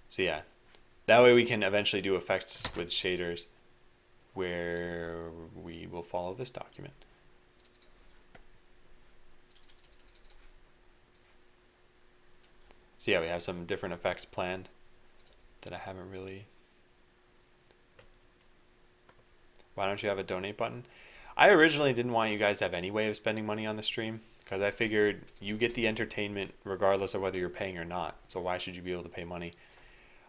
So yeah, that way we can eventually do effects with shaders where we will follow this document. So yeah, we have some different effects planned that I haven't really... Why don't you have a donate button? I originally didn't want you guys to have any way of spending money on the stream because I figured you get the entertainment regardless of whether you're paying or not. So why should you be able to pay money?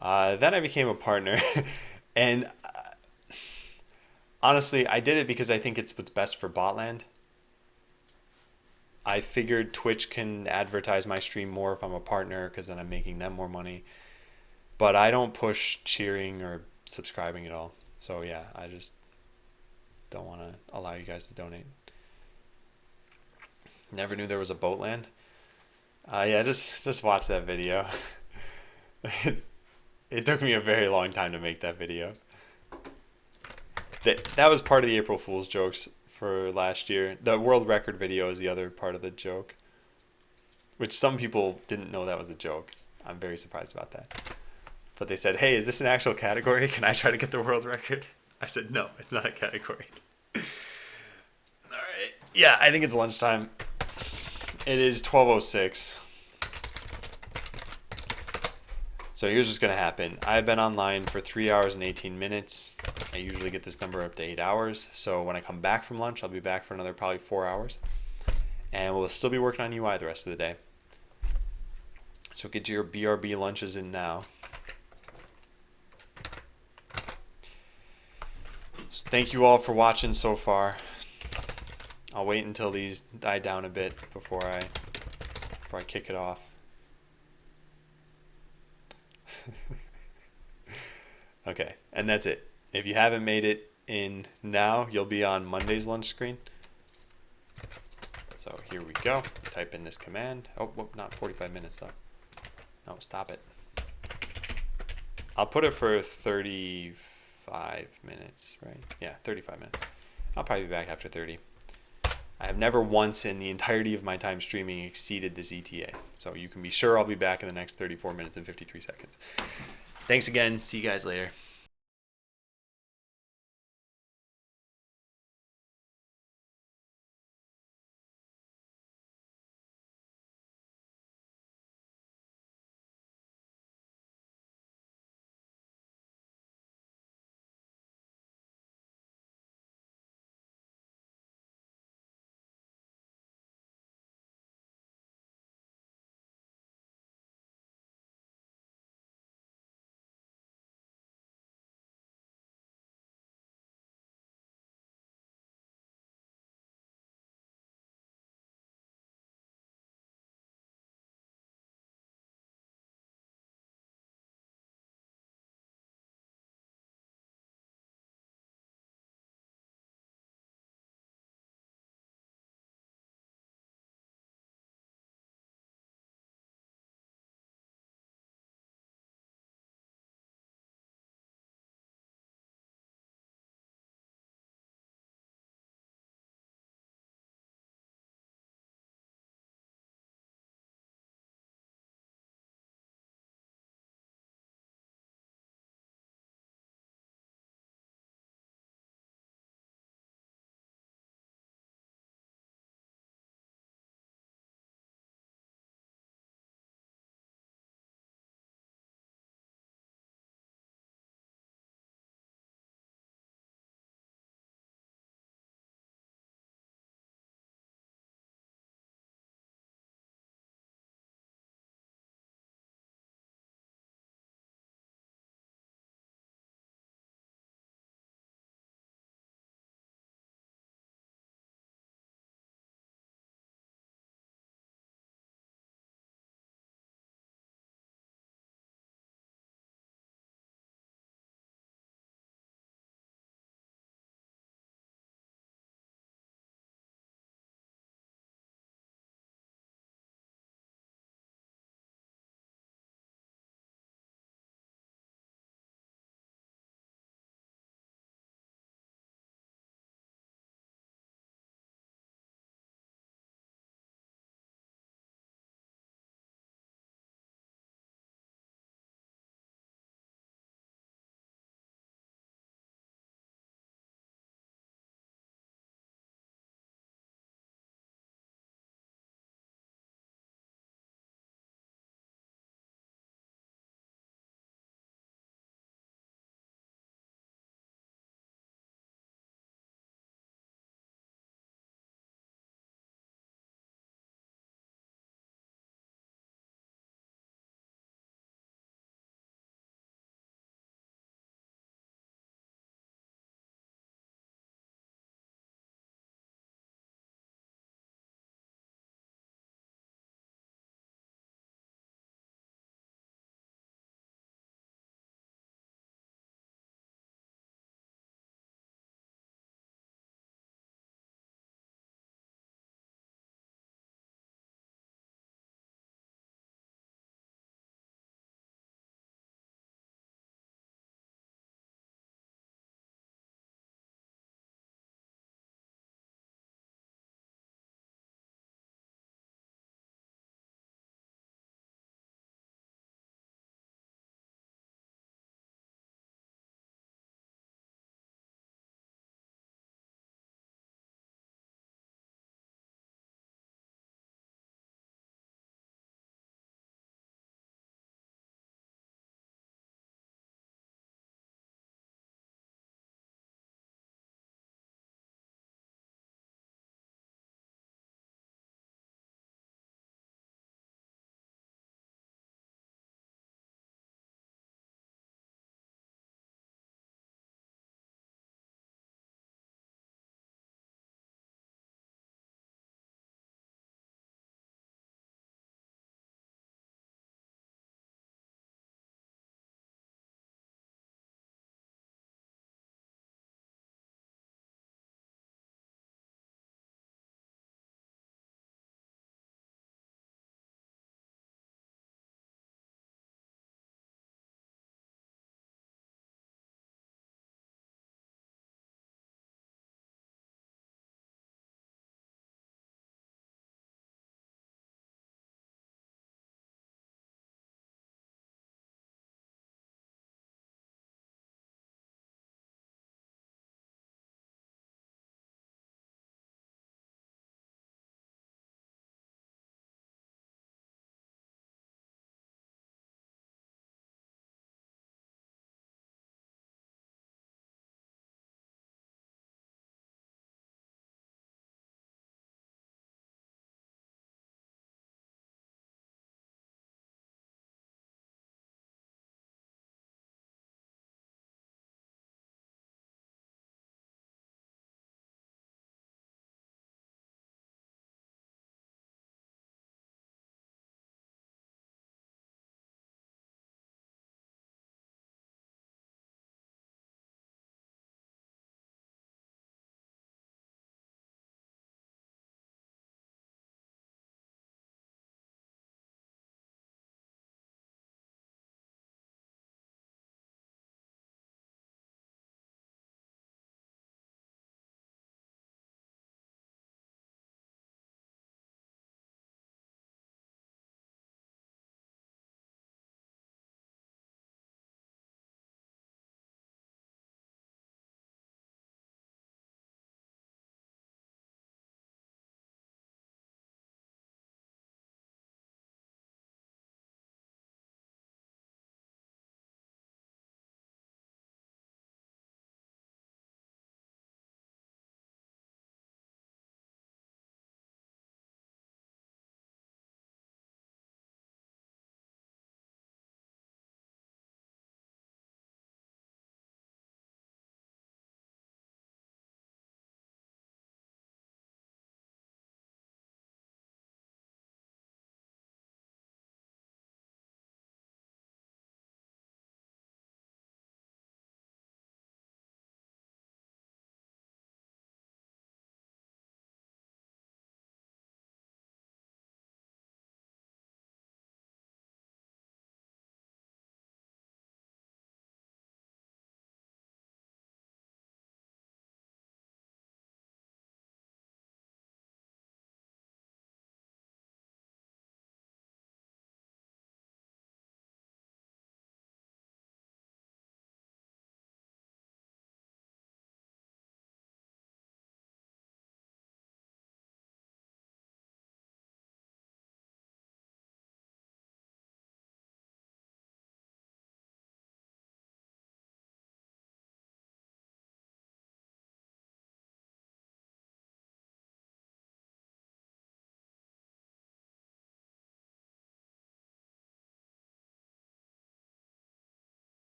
Then I became a partner and honestly, I did it because I think it's what's best for Botland. I figured Twitch can advertise my stream more if I'm a partner because then I'm making them more money. But I don't push cheering or subscribing at all. So yeah, I just don't want to allow you guys to donate. Never knew there was a Boatland. Yeah, just watch that video. It took me a very long time to make that video. That was part of the April Fool's jokes for last year. The world record video is the other part of the joke, which some people didn't know that was a joke. I'm very surprised about that. But they said, hey, is this an actual category? Can I try to get the world record? I said, no, it's not a category. All right. Yeah, I think it's lunchtime. It is 12:06. So here's what's going to happen. I've been online for 3 hours and 18 minutes. I usually get this number up to 8 hours. So when I come back from lunch, I'll be back for another probably 4 hours. And we'll still be working on UI the rest of the day. So get your BRB lunches in now. So thank you all for watching so far. I'll wait until these die down a bit before I kick it off. Okay, and that's it. If you haven't made it in now, you'll be on Monday's lunch screen. So here we go. Type in this command. Oh, whoop, not 45 minutes though. No, stop it. I'll put it for 35 minutes, right? Yeah, 35 minutes. I'll probably be back after 30. I have never once in the entirety of my time streaming exceeded this ETA. So you can be sure I'll be back in the next 34 minutes and 53 seconds. Thanks again. See you guys later.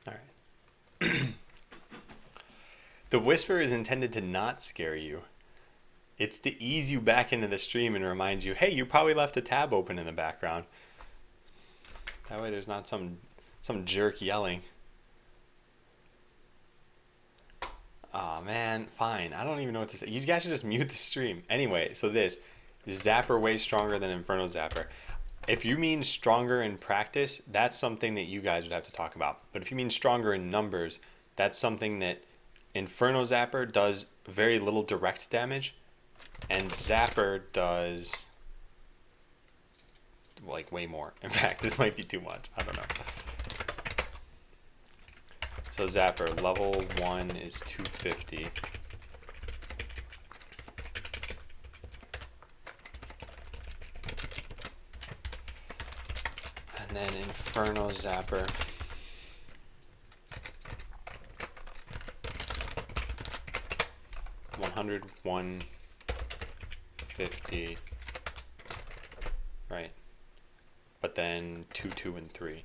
All right. The whisper is intended to not scare you. It's to ease you back into the stream and remind you, hey, you probably left a tab open in the background. That way there's not some jerk yelling. Aw, man, fine. I don't even know what to say. You guys should just mute the stream. Anyway, so this Zapper way stronger than Inferno Zapper. If you mean stronger in practice, that's something that you guys would have to talk about. But if you mean stronger in numbers, that's something that Inferno Zapper does very little direct damage, and Zapper does like way more. In fact, this might be too much. I don't know. So Zapper, level 1 is 250. And then Inferno Zapper. $100, $150, right? But then 2, 2, and 3.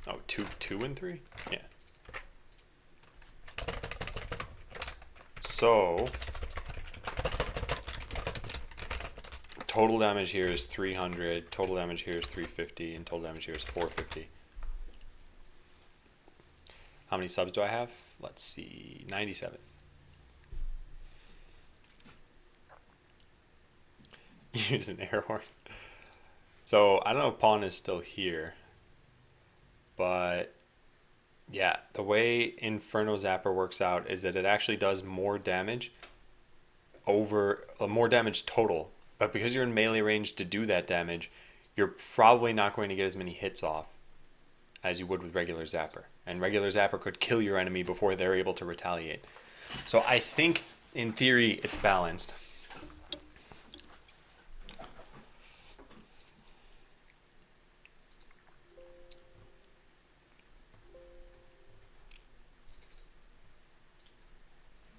Oh, 2, 2, and 3? Yeah. So total damage here is 300, total damage here is 350, and total damage here is 450. How many subs do I have? Let's see, 97. Use an air horn. So I don't know if Pawn is still here, but yeah, the way Inferno Zapper works out is that it actually does more damage over more damage total. But because you're in melee range to do that damage, you're probably not going to get as many hits off as you would with regular Zapper. And regular Zapper could kill your enemy before they're able to retaliate. So I think, in theory, it's balanced.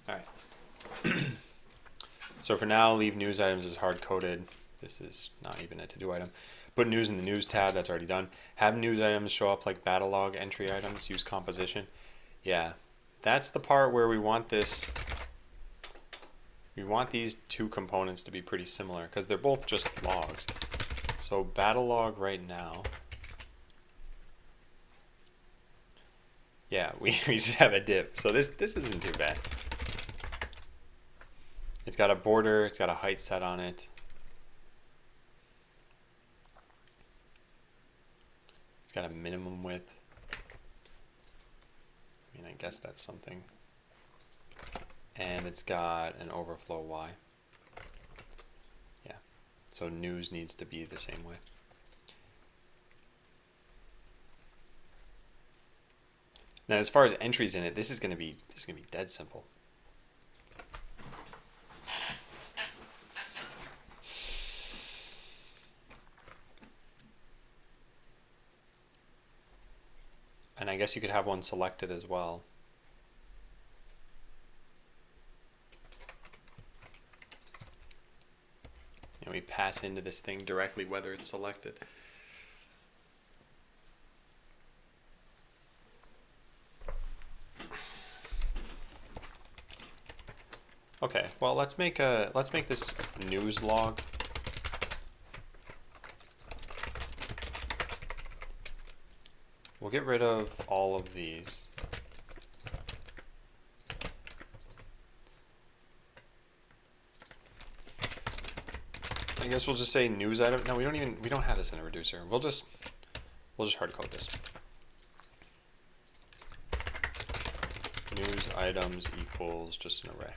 Alright. So for now, leave news items as hard-coded. This is not even a to-do item. Put news in the news tab, that's already done. Have news items show up like battle log entry items, use composition. Yeah, that's the part where we want this. We want these two components to be pretty similar because they're both just logs. So battle log right now. Yeah, we just have a div. So this isn't too bad. It's got a border, it's got a height set on it. It's got a minimum width. I mean, I guess that's something. And it's got an overflow Y. Yeah. So news needs to be the same way. Now, as far as entries in it, this is gonna be dead simple. And I guess you could have one selected as well. And we pass into this thing directly whether it's selected. Okay, well let's make this news log. We'll get rid of all of these. I guess we'll just say news item. No, we don't have this in a reducer. We'll just hard code this. News news items equals just an array.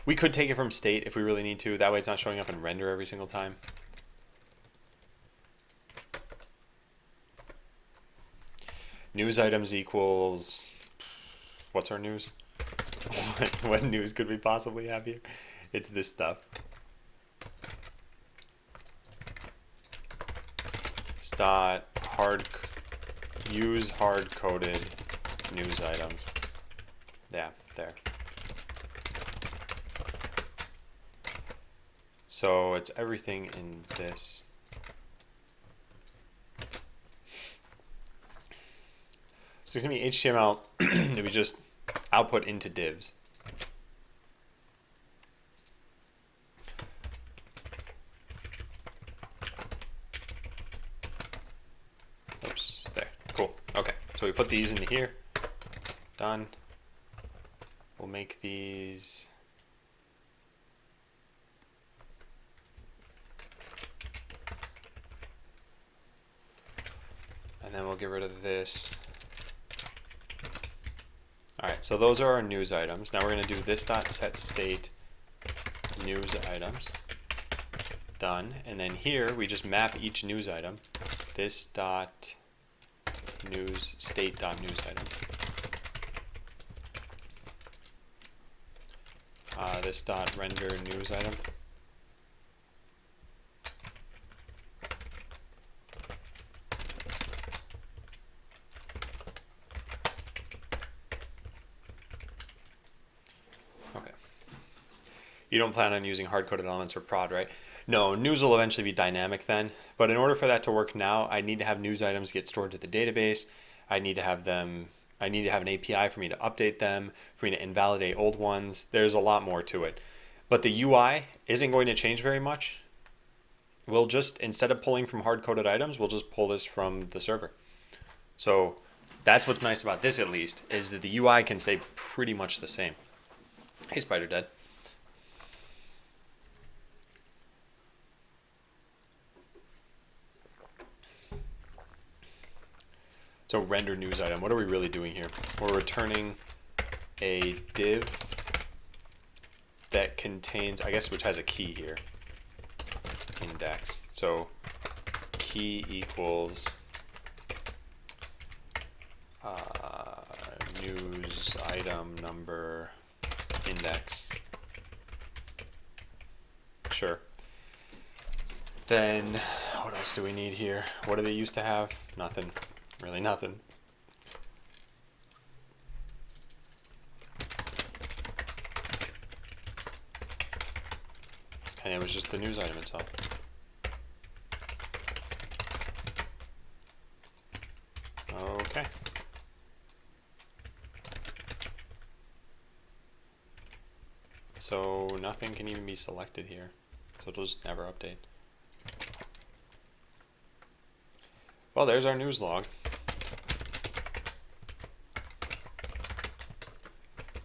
We could take it from state if we really need to. That way it's not showing up in render every single time. News items equals, what's our news? What news could we possibly have here? It's this stuff. Dot use hard-coded news items. Yeah, there. So it's everything in this. So it's going to be HTML that we just output into divs. Oops, there. Cool. Okay, so we put these into here. Done. We'll make these. And then we'll get rid of this. All right, so those are our news items. Now we're going to do this dot set state news items. Done. And then here we just map each news item. This dot news state dot news item. This dot render news item. Okay. You don't plan on using hard-coded elements for prod, right? No, news will eventually be dynamic then, but in order for that to work now, I need to have news items get stored to the database. I need to have an API for me to update them, for me to invalidate old ones. There's a lot more to it. But the UI isn't going to change very much. We'll just, instead of pulling from hard-coded items, we'll just pull this from the server. So that's what's nice about this, at least, is that the UI can stay pretty much the same. Hey, Spider Dead. So render news item, what are we really doing here? We're returning a div that contains, I guess, which has a key here, index. So key equals news item number index. Sure. Then what else do we need here? What do they used to have? Nothing. Really nothing. And it was just the news item itself. Okay. So nothing can even be selected here. So it'll just never update. Well, there's our news log.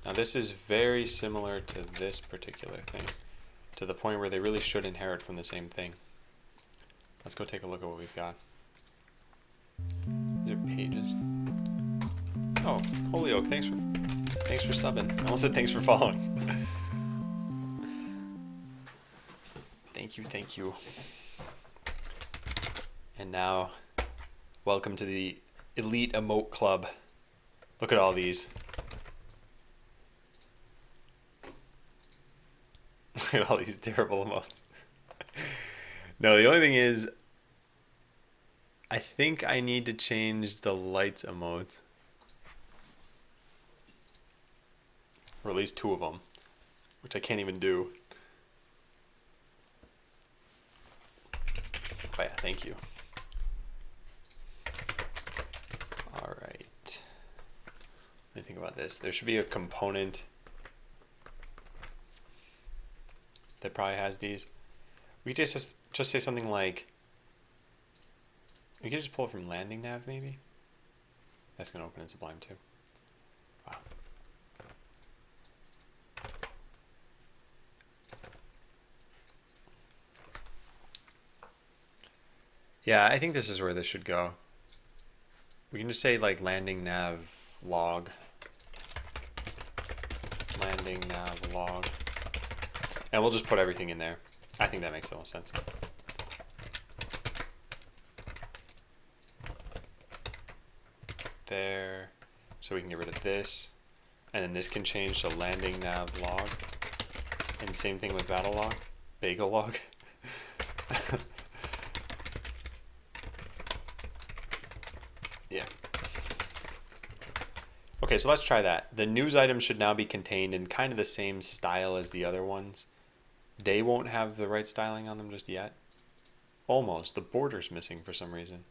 Now this is very similar to this particular thing, to the point where they really should inherit from the same thing. Let's go take a look at what we've got. These are pages. Oh, Holyoke, thanks for subbing. I almost said thanks for following. Thank you. And now, welcome to the Elite Emote Club. Look at all these. Look at all these terrible emotes. No, the only thing is, I think I need to change the lights emotes. Or at least two of them, which I can't even do. But yeah, thank you. All right. Let me think about this. There should be a component that probably has these. We could just say something like, we could just pull it from landing nav maybe. That's gonna open in Sublime too. Wow. Yeah, I think this is where this should go. We can just say like landing nav log, landing nav log, and we'll just put everything in there. I think that makes the most sense. There, so we can get rid of this, and then this can change to landing nav log, and same thing with battle log, bagel log. Yeah. Okay, so let's try that. The news items should now be contained in kind of the same style as the other ones. They won't have the right styling on them just yet. Almost. The border's missing for some reason.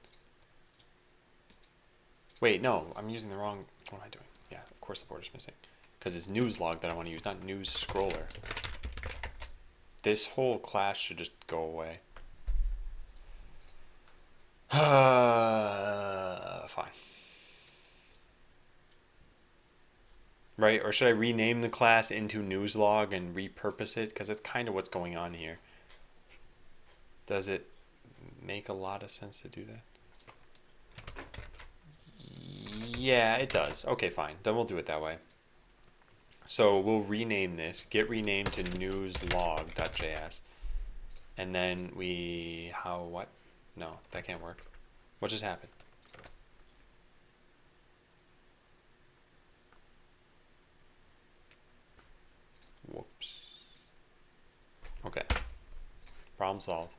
Wait, no, I'm using the wrong... What am I doing? Yeah, of course the border's missing. Because it's news log that I want to use, not news scroller. This whole class should just go away. Fine. Right, or should I rename the class into newslog and repurpose it? Because that's kind of what's going on here. Does it make a lot of sense to do that? Yeah, it does. Okay, fine. Then we'll do it that way. So we'll rename this, get renamed to newslog.js. And then what? No, that can't work. What just happened? Whoops. Okay. Problem solved.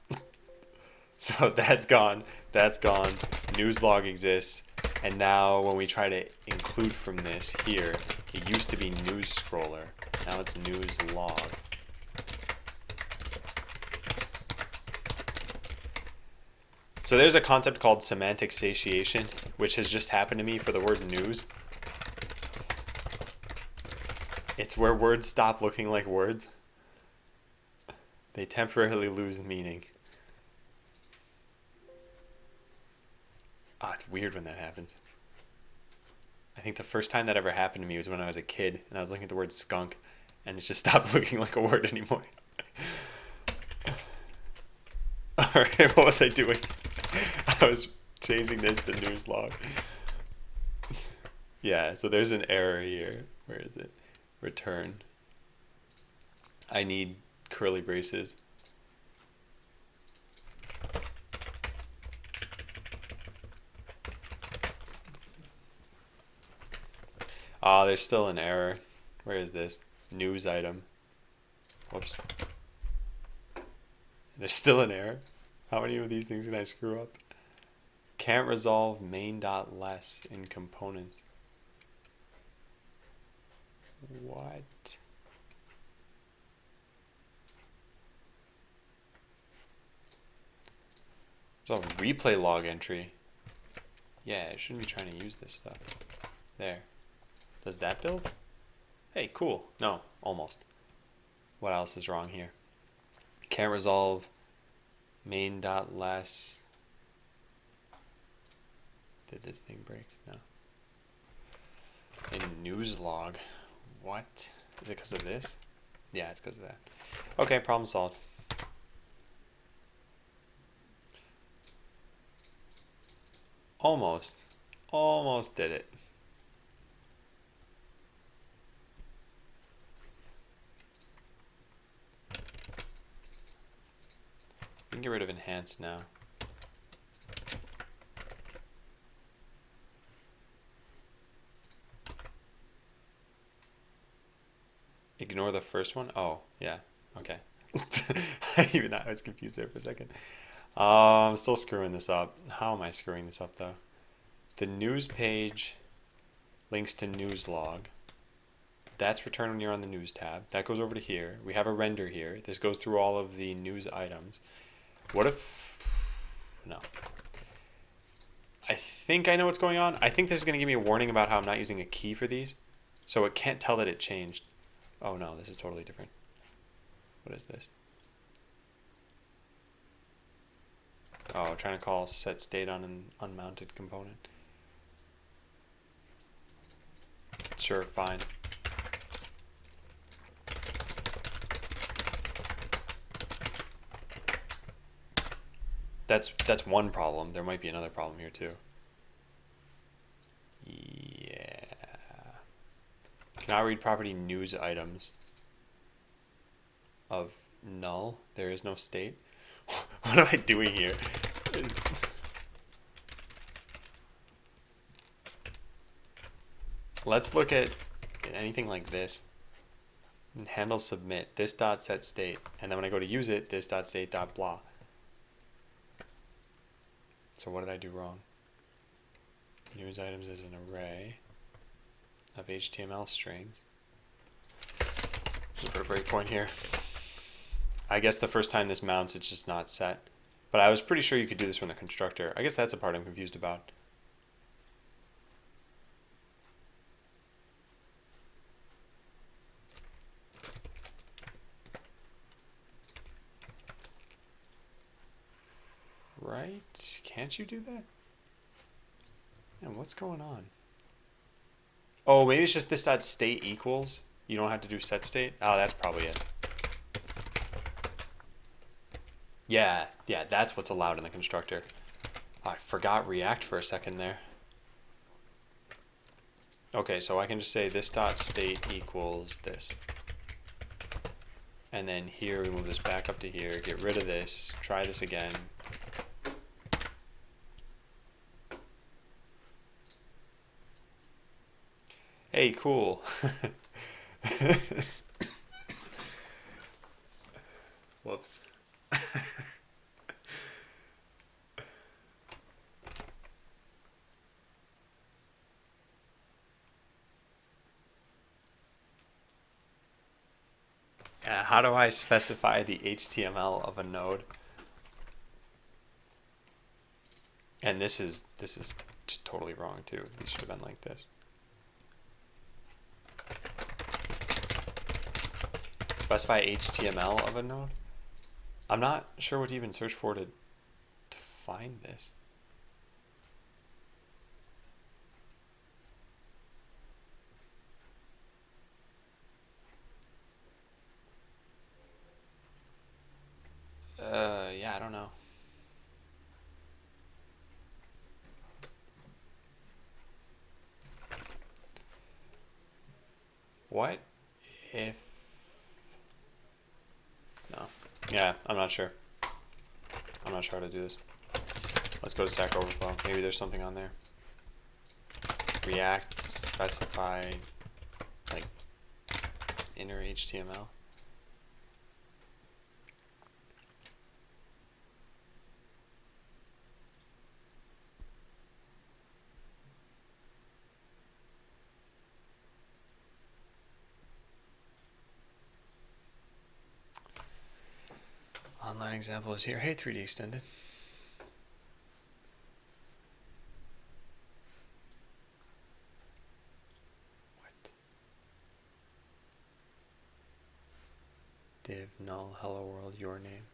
So that's gone. That's gone. Newslog exists. And now when we try to include from this here, it used to be news scroller. Now it's news log. So there's a concept called semantic satiation, which has just happened to me for the word news. It's where words stop looking like words. They temporarily lose meaning. Ah, it's weird when that happens. I think the first time that ever happened to me was when I was a kid and I was looking at the word skunk and it just stopped looking like a word anymore. Alright, what was I doing? I was changing this to news log. Yeah, so there's an error here. Where is it? Return. I need curly braces. There's still an error. Where is this? News item. Whoops. There's still an error. How many of these things can I screw up? Can't resolve main.less in components. What? There's a replay log entry. Yeah, I shouldn't be trying to use this stuff. There. Does that build? Hey, cool. No, almost. What else is wrong here? Can't resolve main.less. Did this thing break? No. In news log. What? Is it because of this? Yeah, it's because of that. Okay, problem solved. Almost. Almost did it. We can get rid of enhance now. Ignore the first one? Oh, yeah. Okay. Even I was confused there for a second. I'm still screwing this up. How am I screwing this up, though? The news page links to news log. That's returned when you're on the news tab. That goes over to here. We have a render here. This goes through all of the news items. What if... No. I think I know what's going on. I think this is going to give me a warning about how I'm not using a key for these. So it can't tell that it changed. Oh no, this is totally different. What is this? Oh, trying to call set state on an unmounted component. Sure, fine. That's one problem. There might be another problem here too. Yeah. Cannot read property news items of null. There is no state. What am I doing here? Let's look at anything like this. Handle submit, this dot set state, and then when I go to use it, this dot state dot blah. So what did I do wrong? News items is an array of HTML strings. Just put a breakpoint here. I guess the first time this mounts, it's just not set. But I was pretty sure you could do this from the constructor. I guess that's the part I'm confused about. Right? Can't you do that? Man, what's going on? Oh, maybe it's just this dot state equals. You don't have to do set state. Oh, that's probably it. Yeah, that's what's allowed in the constructor. Oh, I forgot React for a second there. Okay, so I can just say this dot state equals this. And then here we move this back up to here, get rid of this, try this again. Hey, cool. Whoops. How do I specify the HTML of a node? And this is just totally wrong too. These should have been like this. Specify HTML of a node? I'm not sure what to even search for to find this. Yeah, I don't know. What if... No. Yeah, I'm not sure. I'm not sure how to do this. Let's go to Stack Overflow. Maybe there's something on there. React specify like inner HTML. Online example is here. Hey, 3D extended. What? Div null hello world your name.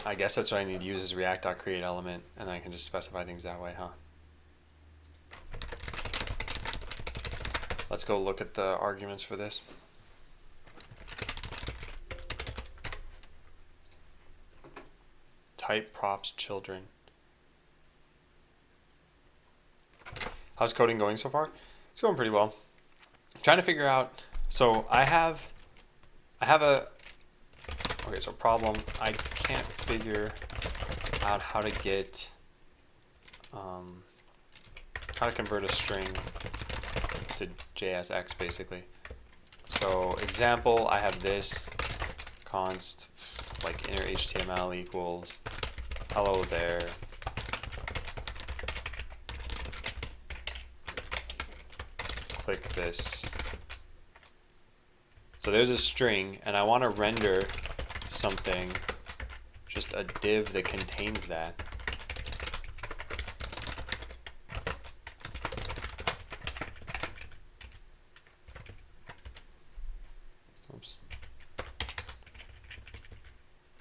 I guess that's what I need to use is react.createElement, and then I can just specify things that way, huh? Let's go look at the arguments for this. Type props children. How's coding going so far? It's going pretty well. I'm trying to figure out, so I have a, okay, so problem, I can't figure out how to get, how to convert a string to JSX basically. So example, I have this const, like inner HTML equals hello there. Click this. So there's a string, and I want to render something, just a div that contains that. Oops.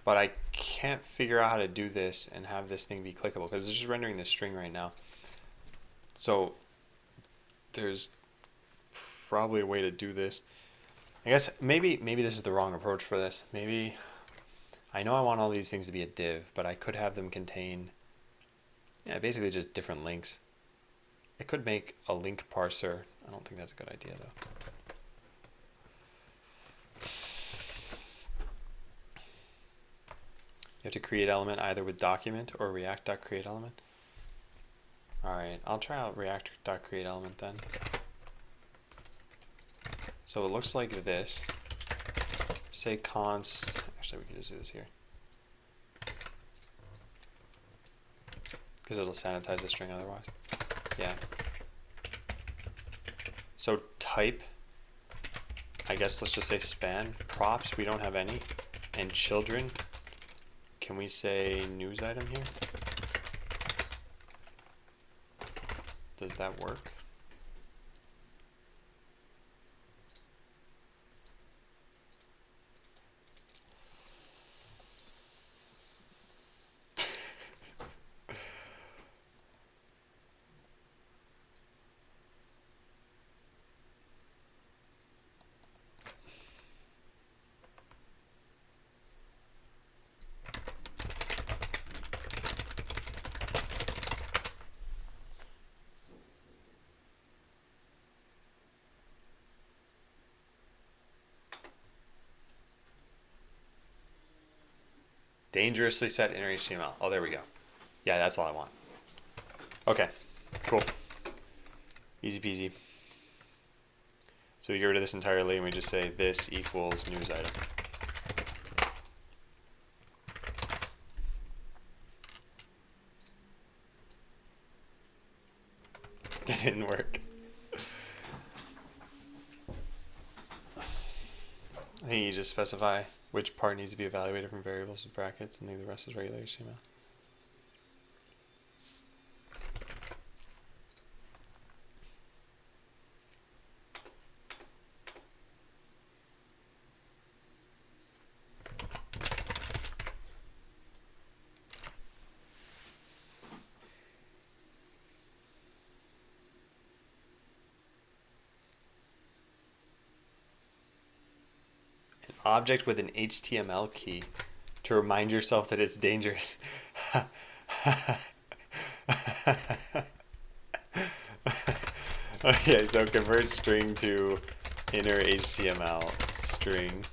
But I can't figure out how to do this and have this thing be clickable because it's just rendering this string right now. So there's probably a way to do this. I guess maybe this is the wrong approach for this. Maybe I know I want all these things to be a div, but I could have them contain, yeah, basically just different links. It could make a link parser. I don't think that's a good idea though. You have to create element either with document or react.createElement. Alright, I'll try out react.createElement then. So it looks like this. Say const, actually we can just do this here. Because it'll sanitize the string otherwise. Yeah. So type, I guess let's just say span. Props, we don't have any. And children, can we say news item here? Does that work? Dangerously set inner HTML. Oh, there we go. Yeah, that's all I want. Okay, cool. Easy peasy. So we get rid of this entirely and we just say this equals news item. That didn't work. I think you just specify which part needs to be evaluated from variables with brackets and leave the rest as regular HTML. Object with an HTML key to remind yourself that it's dangerous. Okay, so convert string to inner HTML string.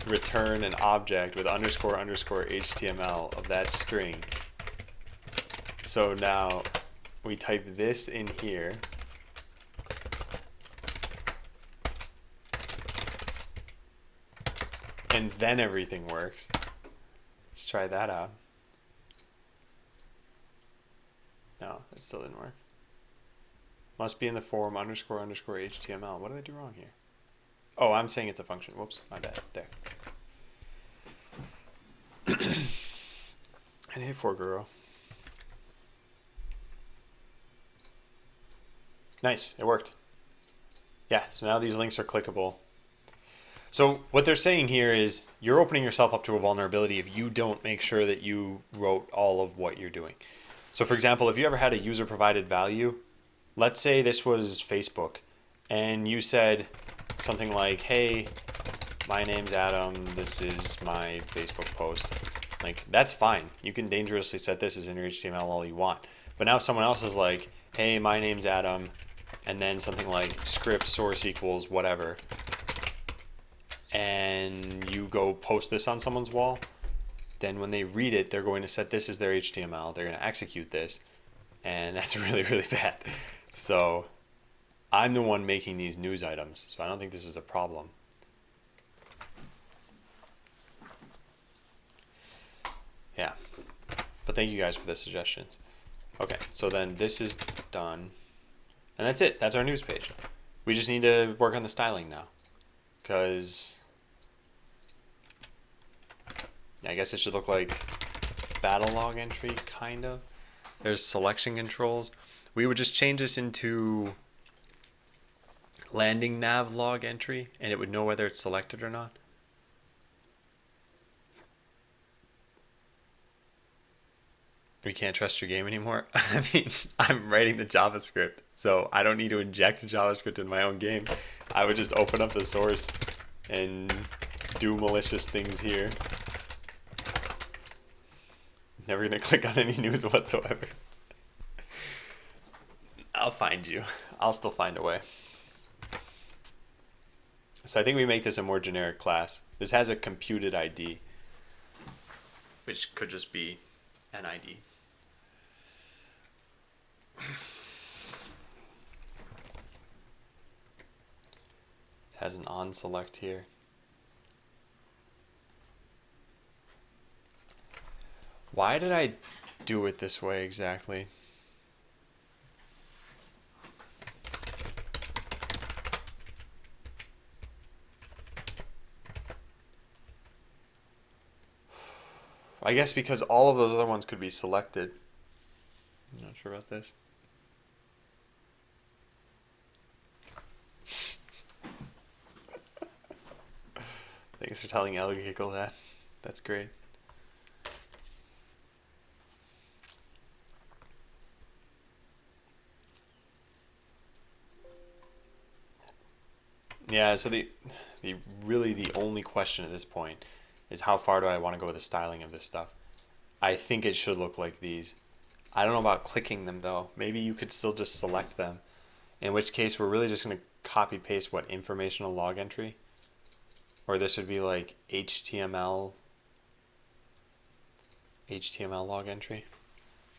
Return an object with underscore underscore HTML of that string. So now we type this in here. And then everything works. Let's try that out. No, it still didn't work. Must be in the form underscore underscore HTML. What did I do wrong here? Oh, I'm saying it's a function. Whoops, my bad. There. And hey, Forguro. Nice, it worked. Yeah, so now these links are clickable. So what they're saying here is you're opening yourself up to a vulnerability if you don't make sure that you wrote all of what you're doing. So for example, if you ever had a user provided value, let's say this was Facebook and you said something like, hey, my name's Adam, this is my Facebook post. Like, that's fine. You can dangerously set this as inner HTML all you want. But now someone else is like, hey, my name's Adam, and then something like script source equals whatever. And you go post this on someone's wall, then when they read it, they're going to set this as their HTML. They're going to execute this, and that's really, really bad. So I'm the one making these news items, so I don't think this is a problem. Yeah, but thank you guys for the suggestions. Okay, so then this is done, and that's it. That's our news page. We just need to work on the styling now, because I guess it should look like battle log entry, kind of. There's selection controls. We would just change this into landing nav log entry, and it would know whether it's selected or not. We can't trust your game anymore. I mean, I'm writing the JavaScript, so I don't need to inject JavaScript in my own game. I would just open up the source and do malicious things here. Never gonna click on any news whatsoever. I'll find you. I'll still find a way. So I think we make this a more generic class. This has a computed ID, which could just be an ID. Has an on select here. Why did I do it this way exactly? I guess because all of those other ones could be selected. I'm not sure about this. Thanks for telling Elgiggle that. That's great. Yeah, so the only question at this point is how far do I want to go with the styling of this stuff? I think it should look like these. I don't know about clicking them though. Maybe you could still just select them. In which case we're really just going to copy paste what informational log entry, or this would be like HTML log entry.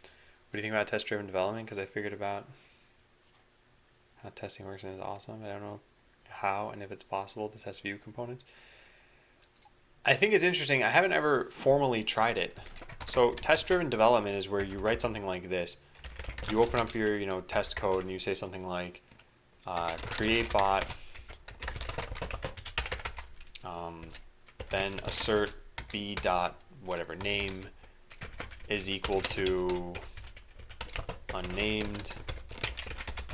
What do you think about test driven development? Because I figured about how testing works and it's awesome. I don't know how and if it's possible to test Vue components. I think it's interesting. I haven't ever formally tried it. So test driven development is where you write something like this. You open up your test code and you say something like create bot, then assert b dot whatever name is equal to unnamed,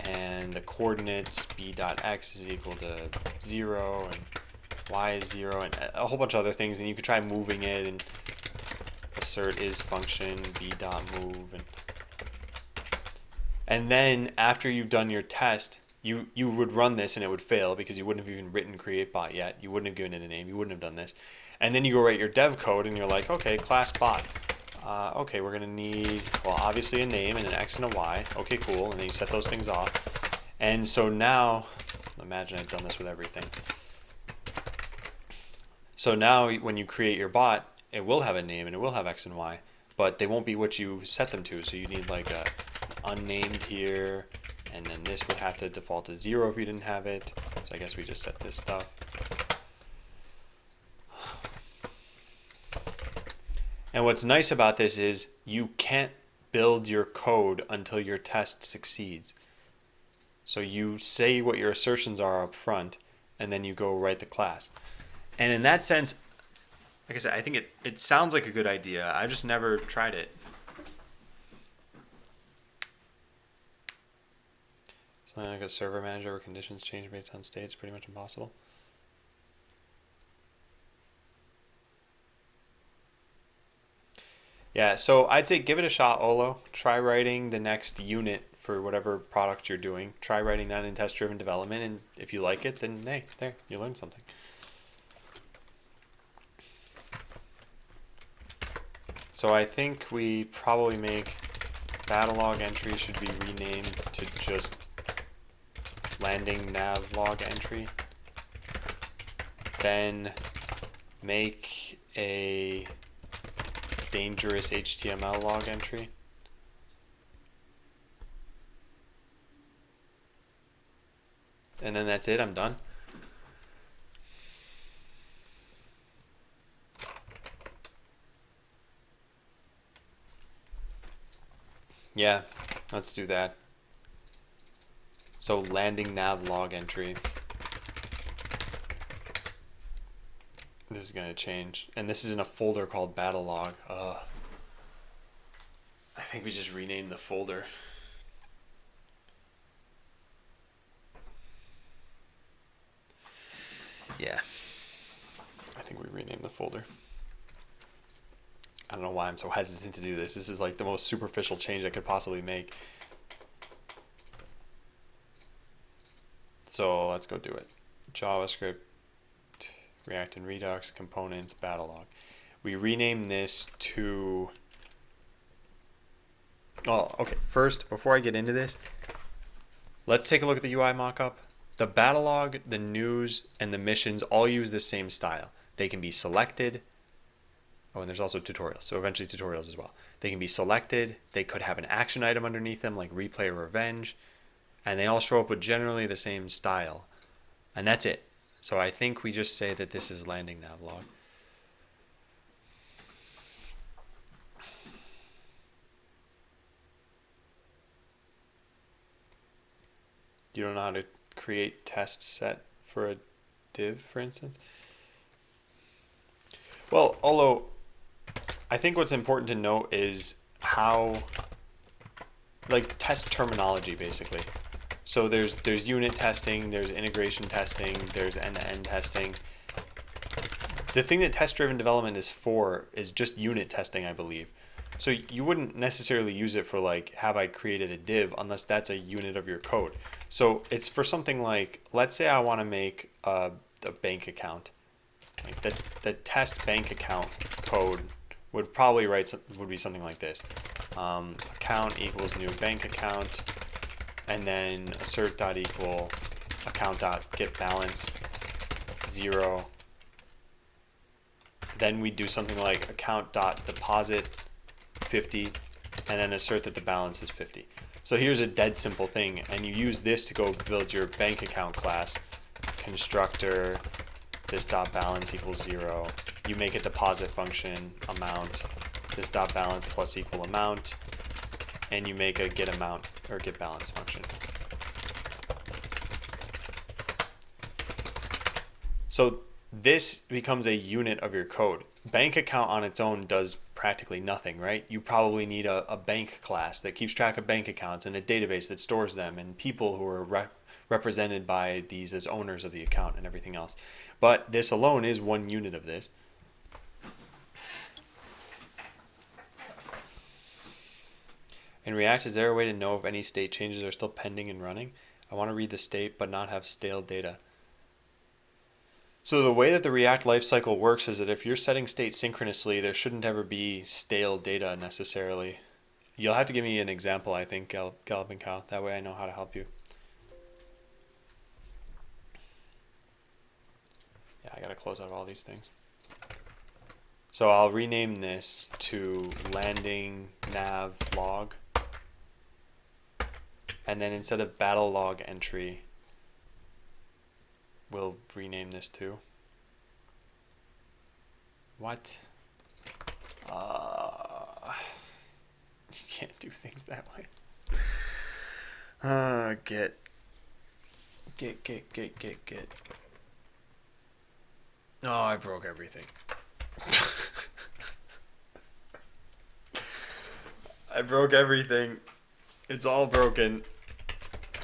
and the coordinates b dot x is equal to 0 and y is 0 and a whole bunch of other things, and you could try moving it and assert is function b dot move, and then after you've done your test, you would run this and it would fail because you wouldn't have even written create bot yet. You wouldn't have given it a name. You wouldn't have done this. And then you go write your dev code and you're like, okay, class bot. Okay, we're going to need, well, obviously a name and an X and a Y. Okay, cool. And then you set those things off. And so now, imagine I've done this with everything. So now when you create your bot, it will have a name and it will have X and Y, but they won't be what you set them to. So you need like a unnamed here, and then this would have to default to 0 if you didn't have it. So I guess we just set this stuff. And what's nice about this is you can't build your code until your test succeeds. So you say what your assertions are up front, and then you go write the class. And in that sense, like I said, I think it sounds like a good idea. I've just never tried it. Something like a server manager where conditions change based on state is pretty much impossible. Yeah, so I'd say give it a shot, Olo. Try writing the next unit for whatever product you're doing. Try writing that in test-driven development, and if you like it, then hey, there, you learned something. So I think we probably make battle log entry should be renamed to just landing nav log entry. Then make a dangerous HTML log entry. And then that's it, I'm done. Yeah, let's do that. So landing nav log entry. This is going to change. And this is in a folder called battle log. I think we just renamed the folder. Yeah. I think we renamed the folder. I don't know why I'm so hesitant to do this. This is like the most superficial change I could possibly make. So let's go do it. JavaScript, React and Redux, components, battle log. We rename this to... Oh, okay. First, before I get into this, let's take a look at the UI mockup. The battle log, the news, and the missions all use the same style. They can be selected. Oh, and there's also tutorials, so eventually tutorials as well. They can be selected. They could have an action item underneath them, like replay or revenge, and they all show up with generally the same style. And that's it. So I think we just say that this is landing nav log. You don't know how to create test set for a div, for instance? Well, although I think what's important to note is how, like, test terminology, basically. So there's unit testing, there's integration testing, there's end-to-end testing. The thing that test-driven development is for is just unit testing, I believe. So you wouldn't necessarily use it for, like, have I created a div unless that's a unit of your code. So it's for something like, let's say I want to make a bank account. Like the test bank account code would probably would be something like this. Account equals new bank account, and then assert dot equal account dot get balance 0. Then we do something like account dot deposit 50, and then assert that the balance is 50. So here's a dead simple thing, and you use this to go build your bank account class. Constructor this dot balance equals 0. You make a deposit function amount, this dot balance plus equal amount, and you make a get amount or get balance function. So this becomes a unit of your code. Bank account on its own does practically nothing, right? You probably need a bank class that keeps track of bank accounts and a database that stores them and people who are represented by these as owners of the account and everything else. But this alone is one unit of this. In React, is there a way to know if any state changes are still pending and running? I want to read the state but not have stale data. So the way that the React lifecycle works is that if you're setting state synchronously, there shouldn't ever be stale data necessarily. You'll have to give me an example, I think, Gallop and Kyle. That way I know how to help you. Yeah, I gotta close out all these things. So I'll rename this to landing nav log. And then instead of battle log entry, we'll rename this to what? You can't do things that way. Get. Oh, I broke everything. I broke everything. It's all broken.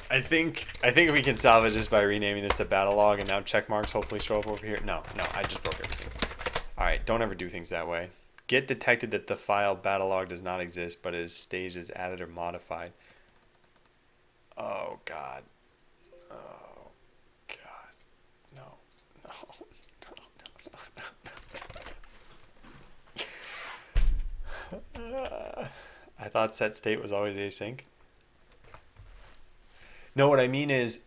I think we can salvage this by renaming this to battle log, and now check marks hopefully show up over here. No, I just broke everything. All right, don't ever do things that way. Get detected that the file battle log does not exist, but is staged as added or modified. Oh God. Oh God. No. I thought set state was always async. No, what I mean is,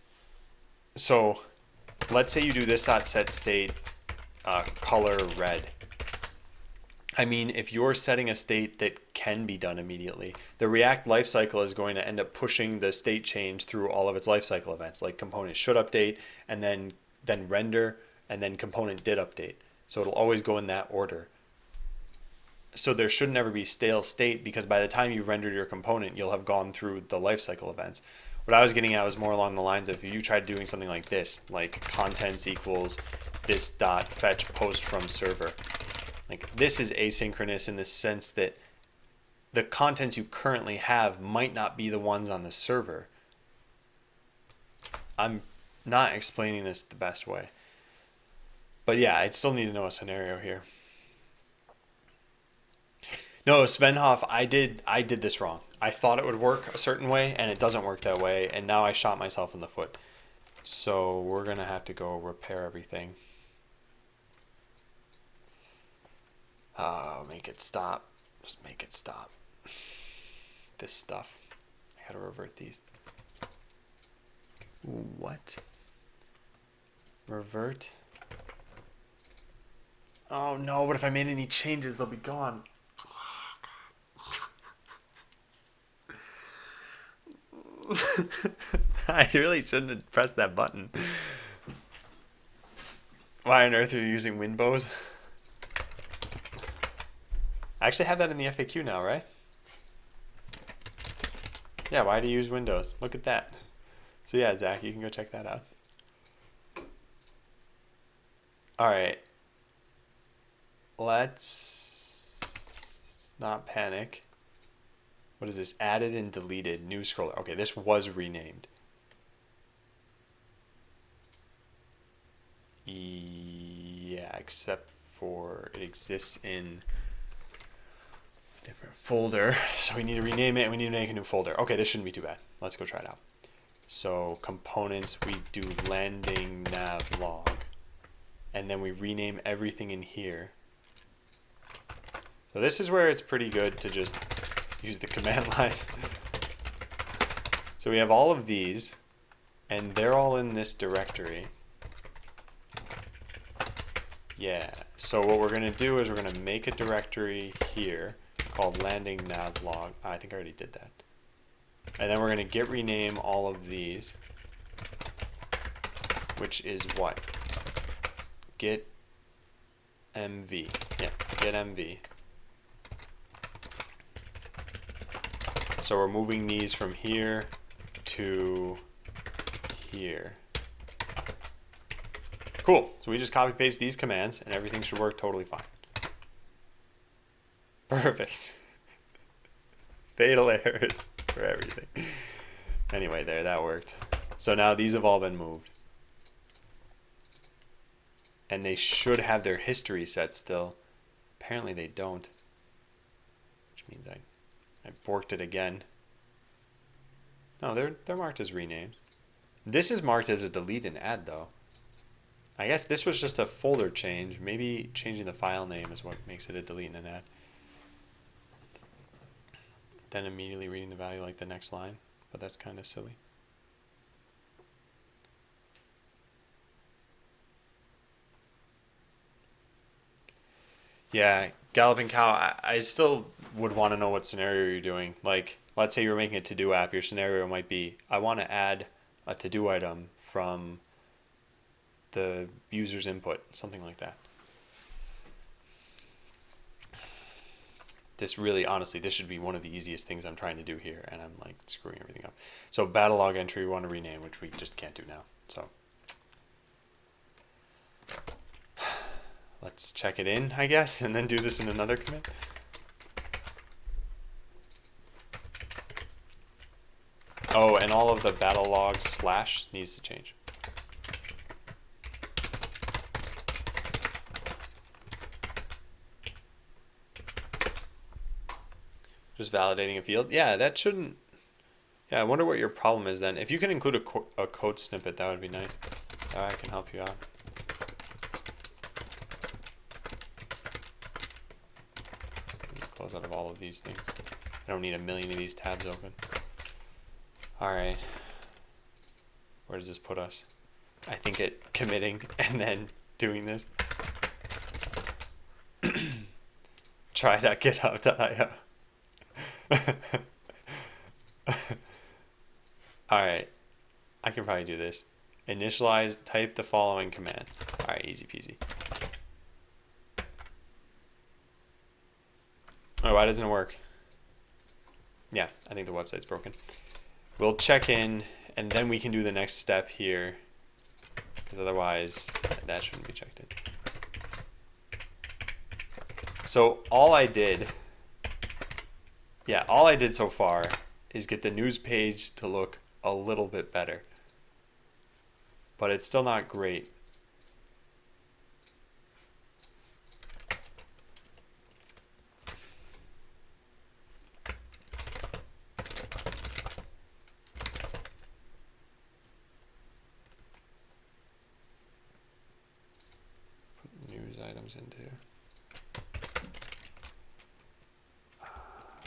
so let's say you do this dot set state color red. I mean, if you're setting a state that can be done immediately, the React lifecycle is going to end up pushing the state change through all of its lifecycle events, like component should update, and then render, and then component did update. So it'll always go in that order. So there should never be stale state, because by the time you rendered your component, you'll have gone through the lifecycle events. What I was getting at was more along the lines of if you tried doing something like this, like contents equals this dot fetch post from server. Like this is asynchronous in the sense that the contents you currently have might not be the ones on the server. I'm not explaining this the best way. But yeah, I still need to know a scenario here. No, Svenhoff, I did this wrong. I thought it would work a certain way, and it doesn't work that way, and now I shot myself in the foot. So we're going to have to go repair everything. Make it stop. Just make it stop. This stuff. I gotta revert these. What? Revert? Oh no, but if I made any changes, they'll be gone. I really shouldn't have pressed that button. Why on earth are you using Winbows? I actually have that in the FAQ now, right? Yeah, why do you use Windows? Look at that. So yeah, Zach, you can go check that out. Alright. Let's not panic. What is this? Added and deleted. New scroller. Okay, this was renamed. Yeah, except for it exists in a different folder. So we need to rename it and we need to make a new folder. Okay, this shouldn't be too bad. Let's go try it out. So components, we do landing nav log. And then we rename everything in here. So this is where it's pretty good to just use the command line. So we have all of these, and they're all in this directory. Yeah, so what we're gonna do is we're gonna make a directory here called landing nav log. I think I already did that. And then we're gonna git rename all of these, which is what? Git mv. Yeah, git mv. So we're moving these from here to here. Cool. So we just copy paste these commands and everything should work totally fine. Perfect. Fatal errors for everything. Anyway, there, that worked. So now these have all been moved. And they should have their history set still. Apparently they don't. Which means I borked it again. No, they're marked as renames. This is marked as a delete and add though. I guess this was just a folder change. Maybe changing the file name is what makes it a delete and an add. Then immediately reading the value like the next line, but that's kind of silly. Yeah, Galloping Cow, I still would want to know what scenario you're doing. Like, let's say you're making a to-do app. Your scenario might be, I want to add a to-do item from the user's input, something like that. This really, honestly, this should be one of the easiest things I'm trying to do here, and I'm like screwing everything up. So battle log entry we want to rename, which we just can't do now. So let's check it in, I guess, and then do this in another commit. Oh, and all of the battle log slash needs to change. Just validating a field. Yeah, that shouldn't. Yeah, I wonder what your problem is then. If you can include a code snippet, that would be nice. I can help you out. Close out of all of these things. I don't need a million of these tabs open. Alright. Where does this put us? I think it committing and then doing this. Try.github.io. Alright. I can probably do this. Initialize, type the following command. Alright, easy peasy. Oh, why doesn't it work? Yeah, I think the website's broken. We'll check in, and then we can do the next step here, because otherwise that shouldn't be checked in. So all I did so far is get the news page to look a little bit better, but it's still not great. Items into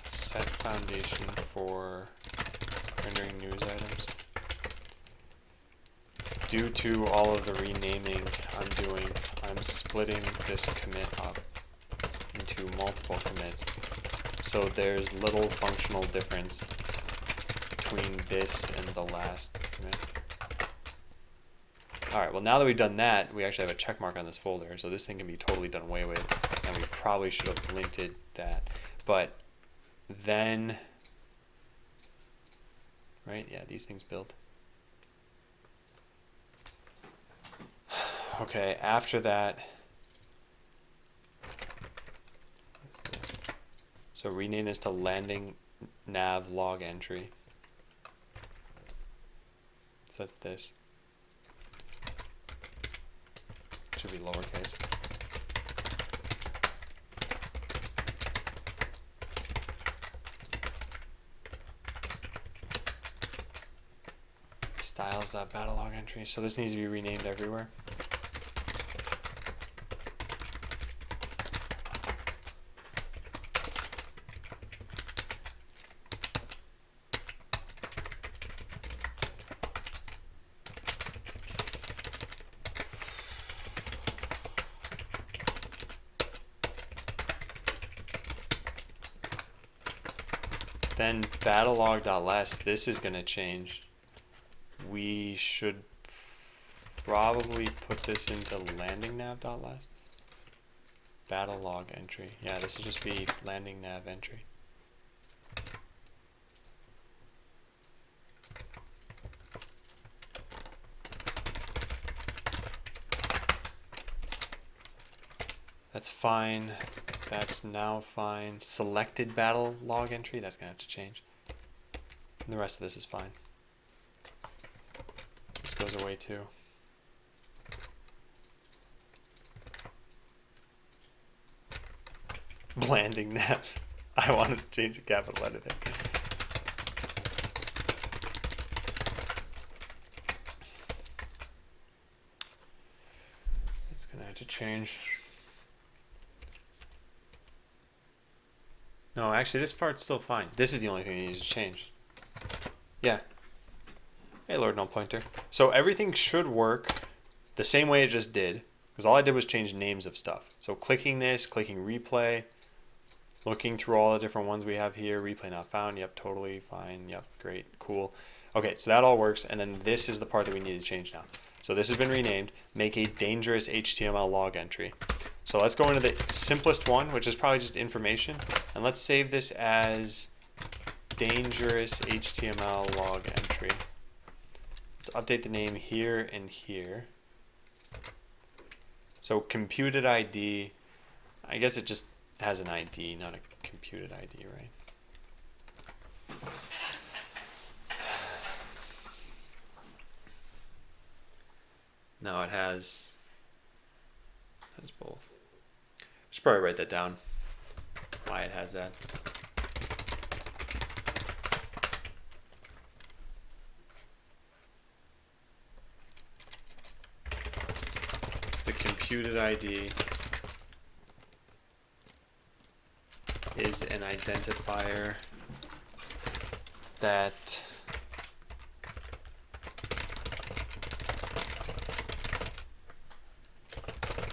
set foundation for rendering news items. due to all of the renaming I'm doing, I'm splitting this commit up into multiple commits. So there's little functional difference between this and the last commit. Alright, well now that we've done that, we actually have a check mark on this folder, so this thing can be totally done away with, and we probably should have linted that. But then, right, yeah, these things build. Okay, after that, what's this? So rename this to landing nav log entry. So that's this. Should be lowercase. Styles.battle log entry. So this needs to be renamed everywhere. Then battlelog.less, this is going to change. We should probably put this into landing nav.less. Battle log entry. Yeah, this will just be landing nav entry. That's fine. That's now fine. Selected battle log entry, that's gonna have to change. And the rest of this is fine. This goes away too. Landing nav. I wanted to change the capital letter there. It's gonna have to change. No, actually this part's still fine. This is the only thing that needs to change. Yeah. Hey, Lord Null Pointer. So everything should work the same way it just did, because all I did was change names of stuff. So clicking this, clicking replay, looking through all the different ones we have here, replay not found, yep, totally fine, yep, great, cool. Okay, so that all works, and then this is the part that we need to change now. So this has been renamed, make a dangerous HTML log entry. So let's go into the simplest one, which is probably just information, and let's save this as dangerous HTML log entry. Let's update the name here and here. So computed ID, I guess it just has an ID, not a computed ID, right? No, it has both. I should probably write that down, why it has that. The computed ID is an identifier that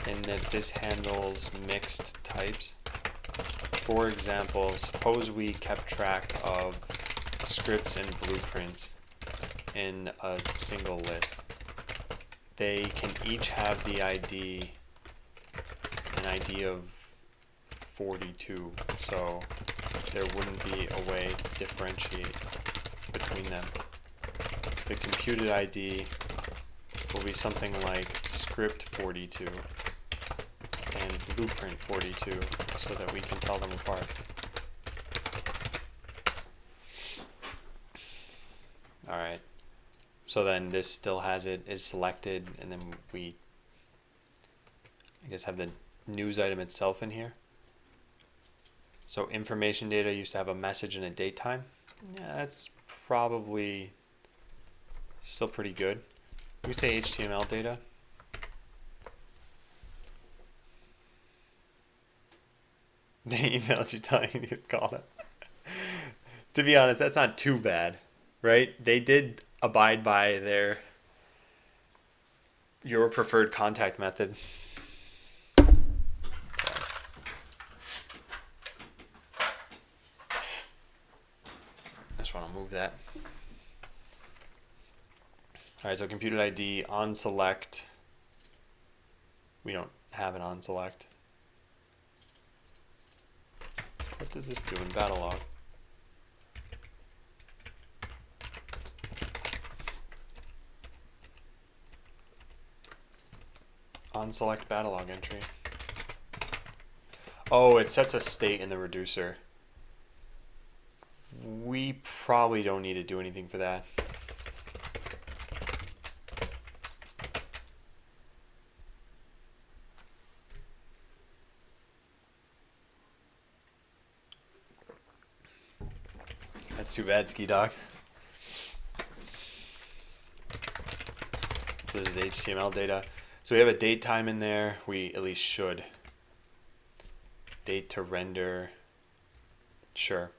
and that this handles mixed types. For example, suppose we kept track of scripts and blueprints in a single list. They can each have the ID, an ID of 42, so there wouldn't be a way to differentiate between them. The computed ID will be something like script 42 and blueprint 42 so that we can tell them apart. Alright, so then this still has it, is selected, and then we, I guess, have the news item itself in here. So information data used to have a message and a date time. Yeah, that's probably still pretty good. We say HTML data. They emailed you telling you to call them. To be honest, that's not too bad, right? They did abide by their Your preferred contact method. I just want to move that. All right, so computed ID on select. We don't have an on select. What does this do in battle log? On select battle log entry. Oh, it sets a state in the reducer. We probably don't need to do anything for that. That's too bad, Ski Dog. This is HTML data. So we have a date time in there. We at least should. Date to render. Sure.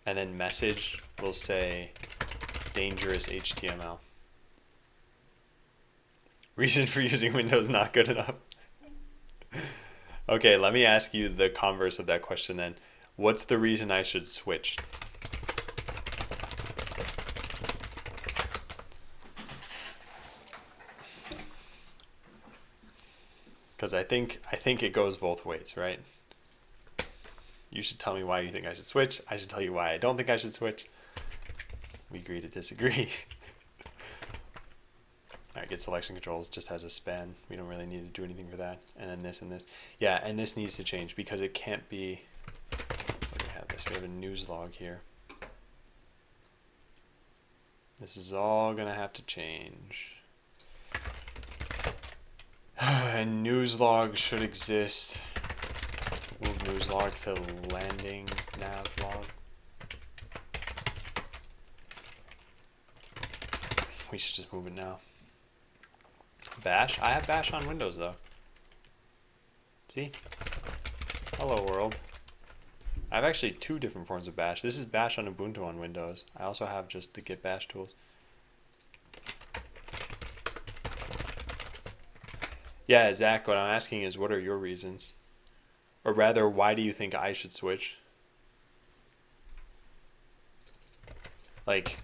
And then message will say dangerous HTML. Reason for using Windows not good enough. Okay, let me ask you the converse of that question then. What's the reason I should switch? Because I think it goes both ways, right? You should tell me why you think I should switch. I should tell you why I don't think I should switch. We agree to disagree. All right, get selection controls just has a span. We don't really need to do anything for that. And then this and this. Yeah, and this needs to change because it can't be. Where do we have this? We have a news log here. This is all gonna have to change. And news log should exist. Move news log to landing nav log. We should just move it now. Bash? I have Bash on Windows though. See? Hello world. I have actually two different forms of Bash. This is Bash on Ubuntu on Windows. I also have just the Git Bash tools. Yeah, Zach, what I'm asking is what are your reasons? Or rather, why do you think I should switch? Like,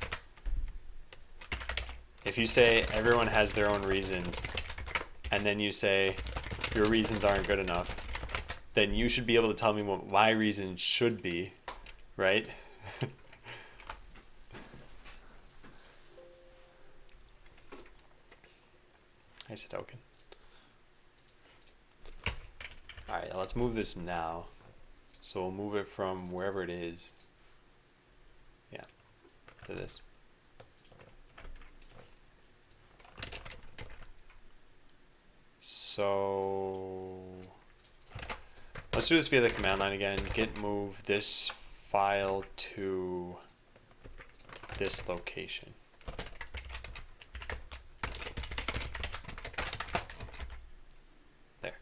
if you say everyone has their own reasons, and then you say your reasons aren't good enough, then you should be able to tell me what my reasons should be, right? I said okay. Alright, let's move this now. So we'll move it from wherever it is. Yeah, to this. So let's do this via the command line again. Git move this file to this location. There.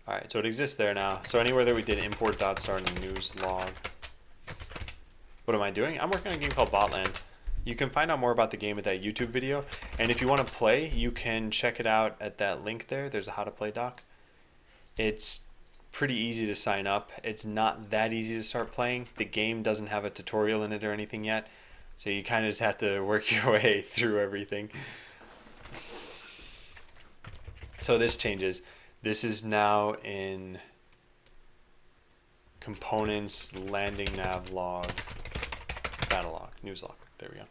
Alright, so it exists there now. So anywhere that we did import.start news log. What am I doing? I'm working on a game called Botland. You can find out more about the game at that YouTube video. And if you want to play, you can check it out at that link there. There's a how to play doc. It's pretty easy to sign up. It's not that easy to start playing. The game doesn't have a tutorial in it or anything yet. So you kind of just have to work your way through everything. So this changes. This is now in components, landing nav log, battle log, news log. There we go.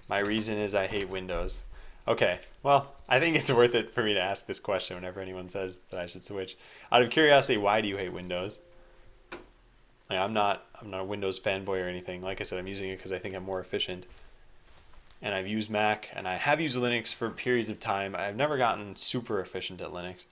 My reason is I hate Windows. Okay, well, I think it's worth it for me to ask this question whenever anyone says that I should switch. Out of curiosity, why do you hate Windows? Like, I'm not a Windows fanboy or anything. Like I said, I'm using it because I think I'm more efficient. And I've used Mac, and I have used Linux for periods of time. I've never gotten super efficient at Linux.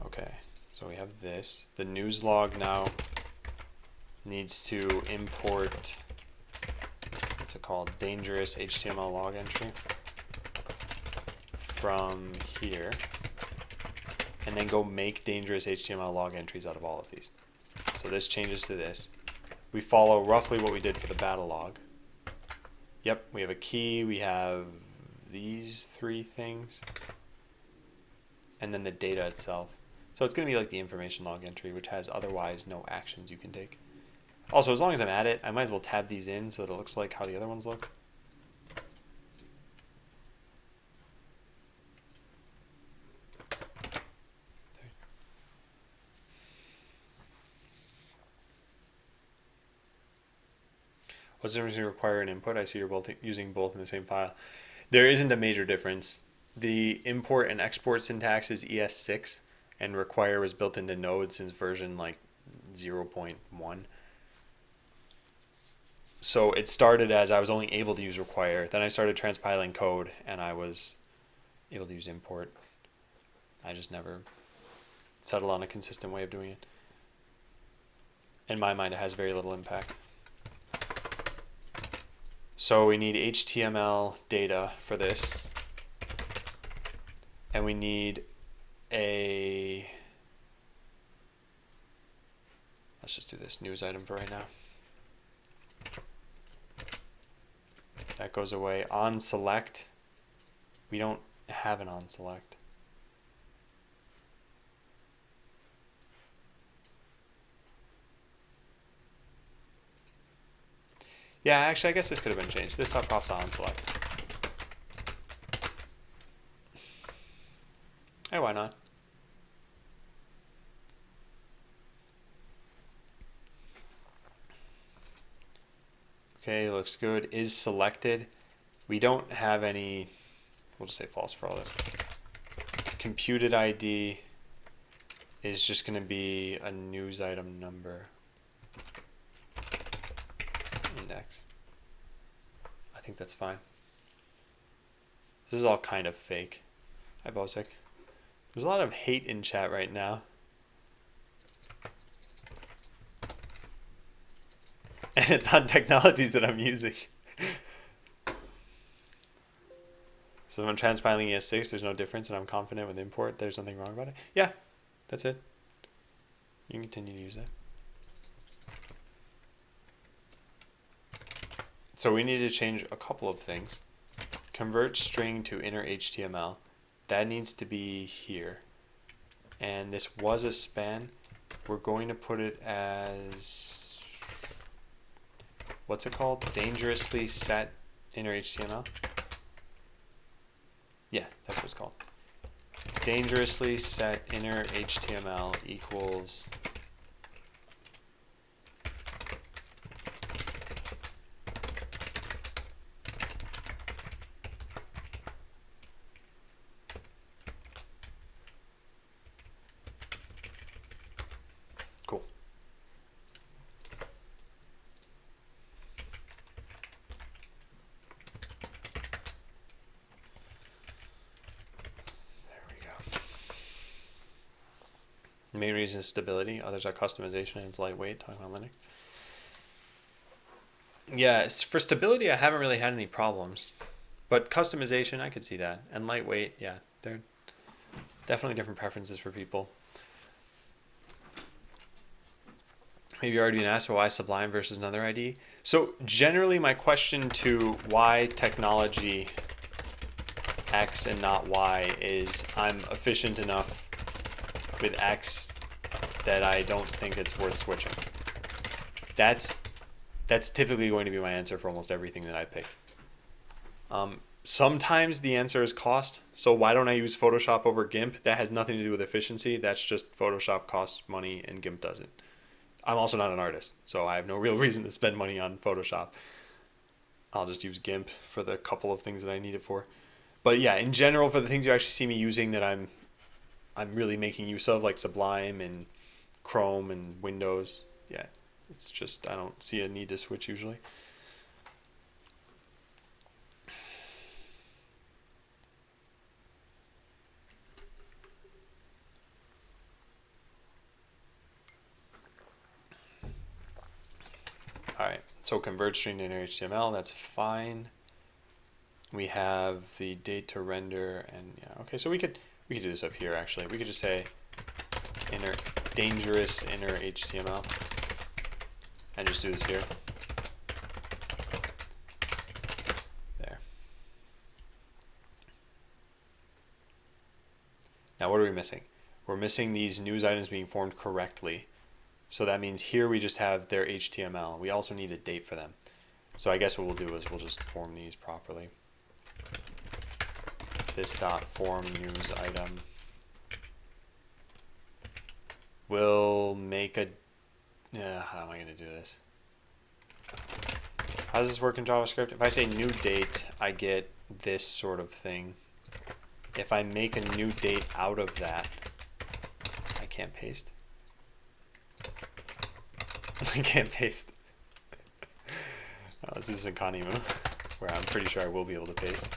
Okay, so we have this. The news log now needs to import, what's it called, dangerous HTML log entry from here, and then go make dangerous HTML log entries out of all of these. So this changes to this. We follow roughly what we did for the battle log. Yep, we have a key, we have these three things, and then the data itself. So it's going to be like the information log entry, which has otherwise no actions you can take. Also, as long as I'm at it, I might as well tab these in so that it looks like how the other ones look. What's the difference between require and input? I see you're both using both in the same file. There isn't a major difference. The import and export syntax is ES6, and require was built into Node since version like 0.1. So it started as I was only able to use require. Then I started transpiling code, and I was able to use import. I just never settled on a consistent way of doing it. In my mind, it has very little impact. So we need HTML data for this. And we need a, let's just do this news item for right now. That goes away. On select, we don't have an on select. Yeah, actually, I guess this could have been changed. This top prof's on select. Hey, why not? Okay, looks good. Is selected. We don't have any, we'll just say false for all this. Computed ID is just going to be a news item number. Index. I think that's fine. This is all kind of fake. Hi, Bosik. There's a lot of hate in chat right now. And it's on technologies that I'm using. So if I'm transpiling ES6, there's no difference, and I'm confident with import, there's nothing wrong about it. Yeah, that's it. You can continue to use that. So we need to change a couple of things. Convert string to inner HTML. That needs to be here. And this was a span. We're going to put it as, what's it called? Dangerously set inner HTML? Yeah, that's what it's called. Dangerously set inner HTML equals cool. There we go. The main reason is stability. Others are customization and it's lightweight. Talking about Linux. Yeah, for stability, I haven't really had any problems. But customization, I could see that. And lightweight, yeah, they're definitely different preferences for people. Maybe you already been asked why Sublime versus another IDE. So generally my question to why technology X and not Y is I'm efficient enough with X that I don't think it's worth switching. That's typically going to be my answer for almost everything that I pick. Sometimes the answer is cost. So why don't I use Photoshop over GIMP? That has nothing to do with efficiency. That's just Photoshop costs money and GIMP doesn't. I'm also not an artist, so I have no real reason to spend money on Photoshop. I'll just use GIMP for the couple of things that I need it for. But yeah, in general, for the things you actually see me using that I'm really making use of, like Sublime and Chrome and Windows, yeah, it's just I don't see a need to switch usually. So convert string to inner HTML, that's fine. We have the date to render, and yeah, okay, so we could do this up here actually. We could just say inner dangerous inner HTML and just do this here. There. Now what are we missing? We're missing these news items being formed correctly. So that means here we just have their HTML. We also need a date for them. So I guess what we'll do is we'll just form these properly. This dot form news item will make a, how am I going to do this? How does this work in JavaScript? If I say new date, I get this sort of thing. If I make a new date out of that, I can't paste. I can't paste. This is Nkanimu, where I'm pretty sure I will be able to paste.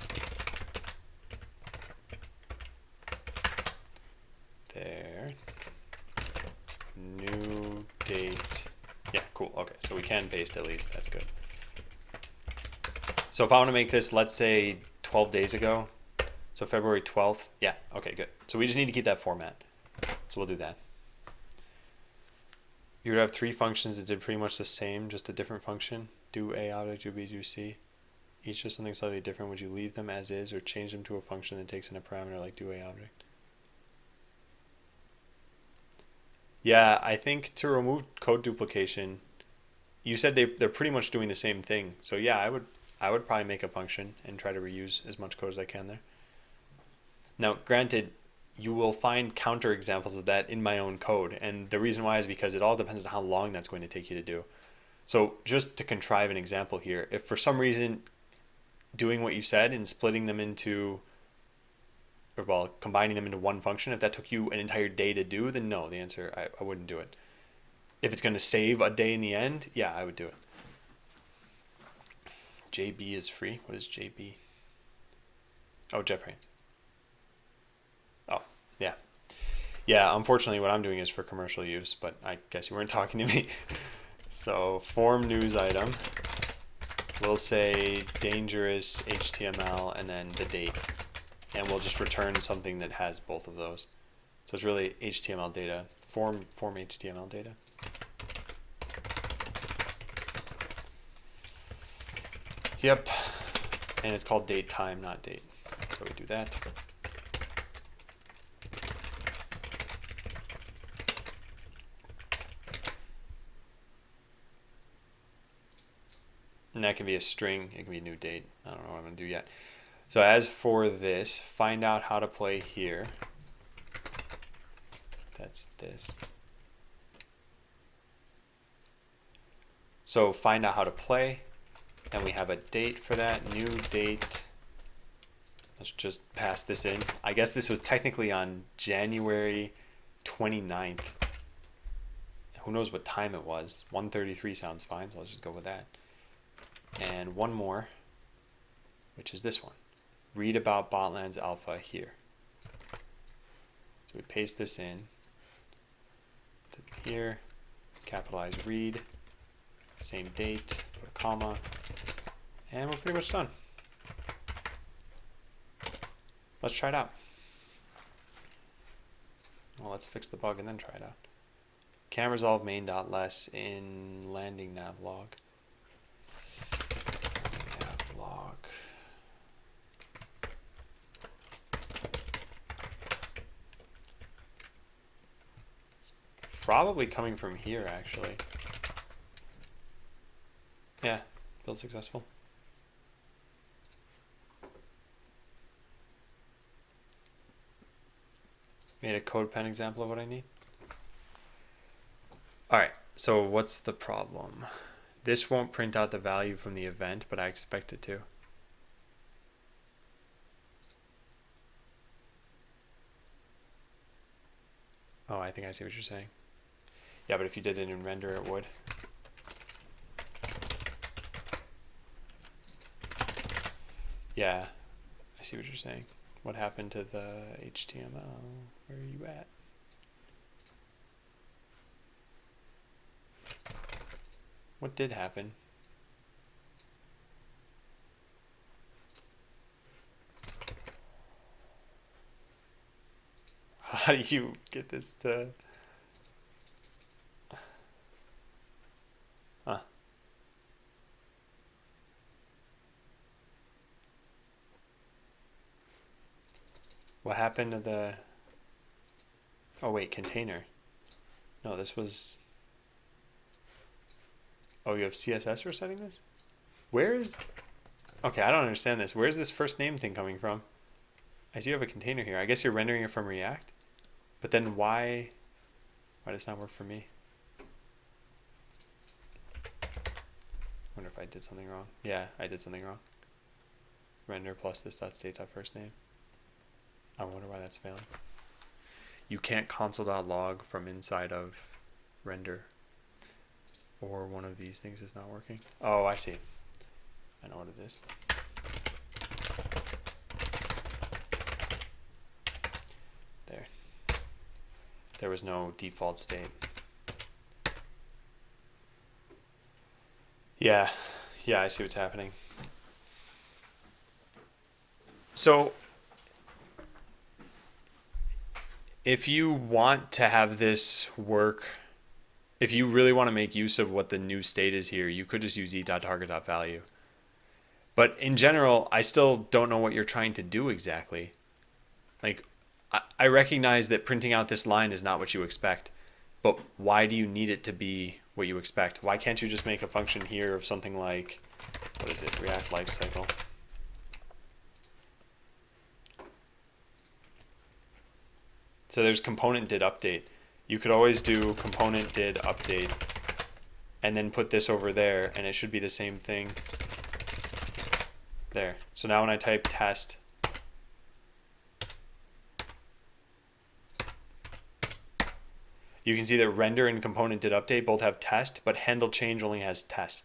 There. New date. Yeah, cool. Okay, so we can paste at least. That's good. So if I want to make this, let's say 12 days ago, so February 12th. Yeah, okay, good. So we just need to keep that format. So we'll do that. You would have 3 functions that did pretty much the same, just a different function. Do A object, do B, do C. Each does something slightly different. Would you leave them as is or change them to a function that takes in a parameter like do A object? Yeah, I think to remove code duplication, you said they're pretty much doing the same thing. So yeah, I would probably make a function and try to reuse as much code as I can there. Now, granted, you will find counter examples of that in my own code. And the reason why is because it all depends on how long that's going to take you to do. So just to contrive an example here, if for some reason doing what you said and splitting them into, or well, combining them into one function, if that took you an entire day to do, then no, the answer, I wouldn't do it. If it's going to save a day in the end, yeah, I would do it. JB is free. What is JB? Oh, JetBrains. Oh, yeah. Yeah, unfortunately what I'm doing is for commercial use, but I guess you weren't talking to me. So form news item, we'll say dangerous HTML and then the date. And we'll just return something that has both of those. So it's really HTML data, form HTML data. Yep, and it's called date time, not date. So we do that. And that can be a string, it can be a new date. I don't know what I'm going to do yet. So as for this, find out how to play here. That's this. So find out how to play, and we have a date for that, new date. Let's just pass this in. I guess this was technically on January 29th. Who knows what time it was? 1:33 sounds fine, so let's just go with that. And one more, which is this one. Read about Botlands Alpha here. So we paste this in to here, capitalize read, same date, put a comma, and we're pretty much done. Let's try it out. Well, let's fix the bug and then try it out. Can resolve main.less in landing nav log. Probably coming from here, actually. Yeah, build successful. Made a CodePen example of what I need. Alright, so what's the problem? This won't print out the value from the event, but I expect it to. Oh, I think I see what you're saying. Yeah, but if you did it in render, it would. Yeah, I see what you're saying. What happened to the HTML? Where are you at? What did happen? How do you get this to... Huh. What happened to the... Oh wait, container. No, this was... Oh, you have CSS for setting this? Where is... Okay, I don't understand this. Where's this first name thing coming from? I see you have a container here. I guess you're rendering it from React. But then why does it not work for me? Wonder if I did something wrong. Yeah, I did something wrong. Render plus this dot state dot first name. I wonder why that's failing. You can't console.log from inside of render. Or one of these things is not working. Oh, I see. I know what it is. There. There was no default state. Yeah, I see what's happening. So, if you want to have this work, if you really want to make use of what the new state is here, you could just use e.target.value. But in general, I still don't know what you're trying to do exactly. Like, I recognize that printing out this line is not what you expect, but why do you need it to be what you expect? Why can't you just make a function here of something like, what is it, React lifecycle? So there's component did update. You could always do component did update and then put this over there and it should be the same thing there. So now when I type test, you can see that render and component did update both have test, but handle change only has test.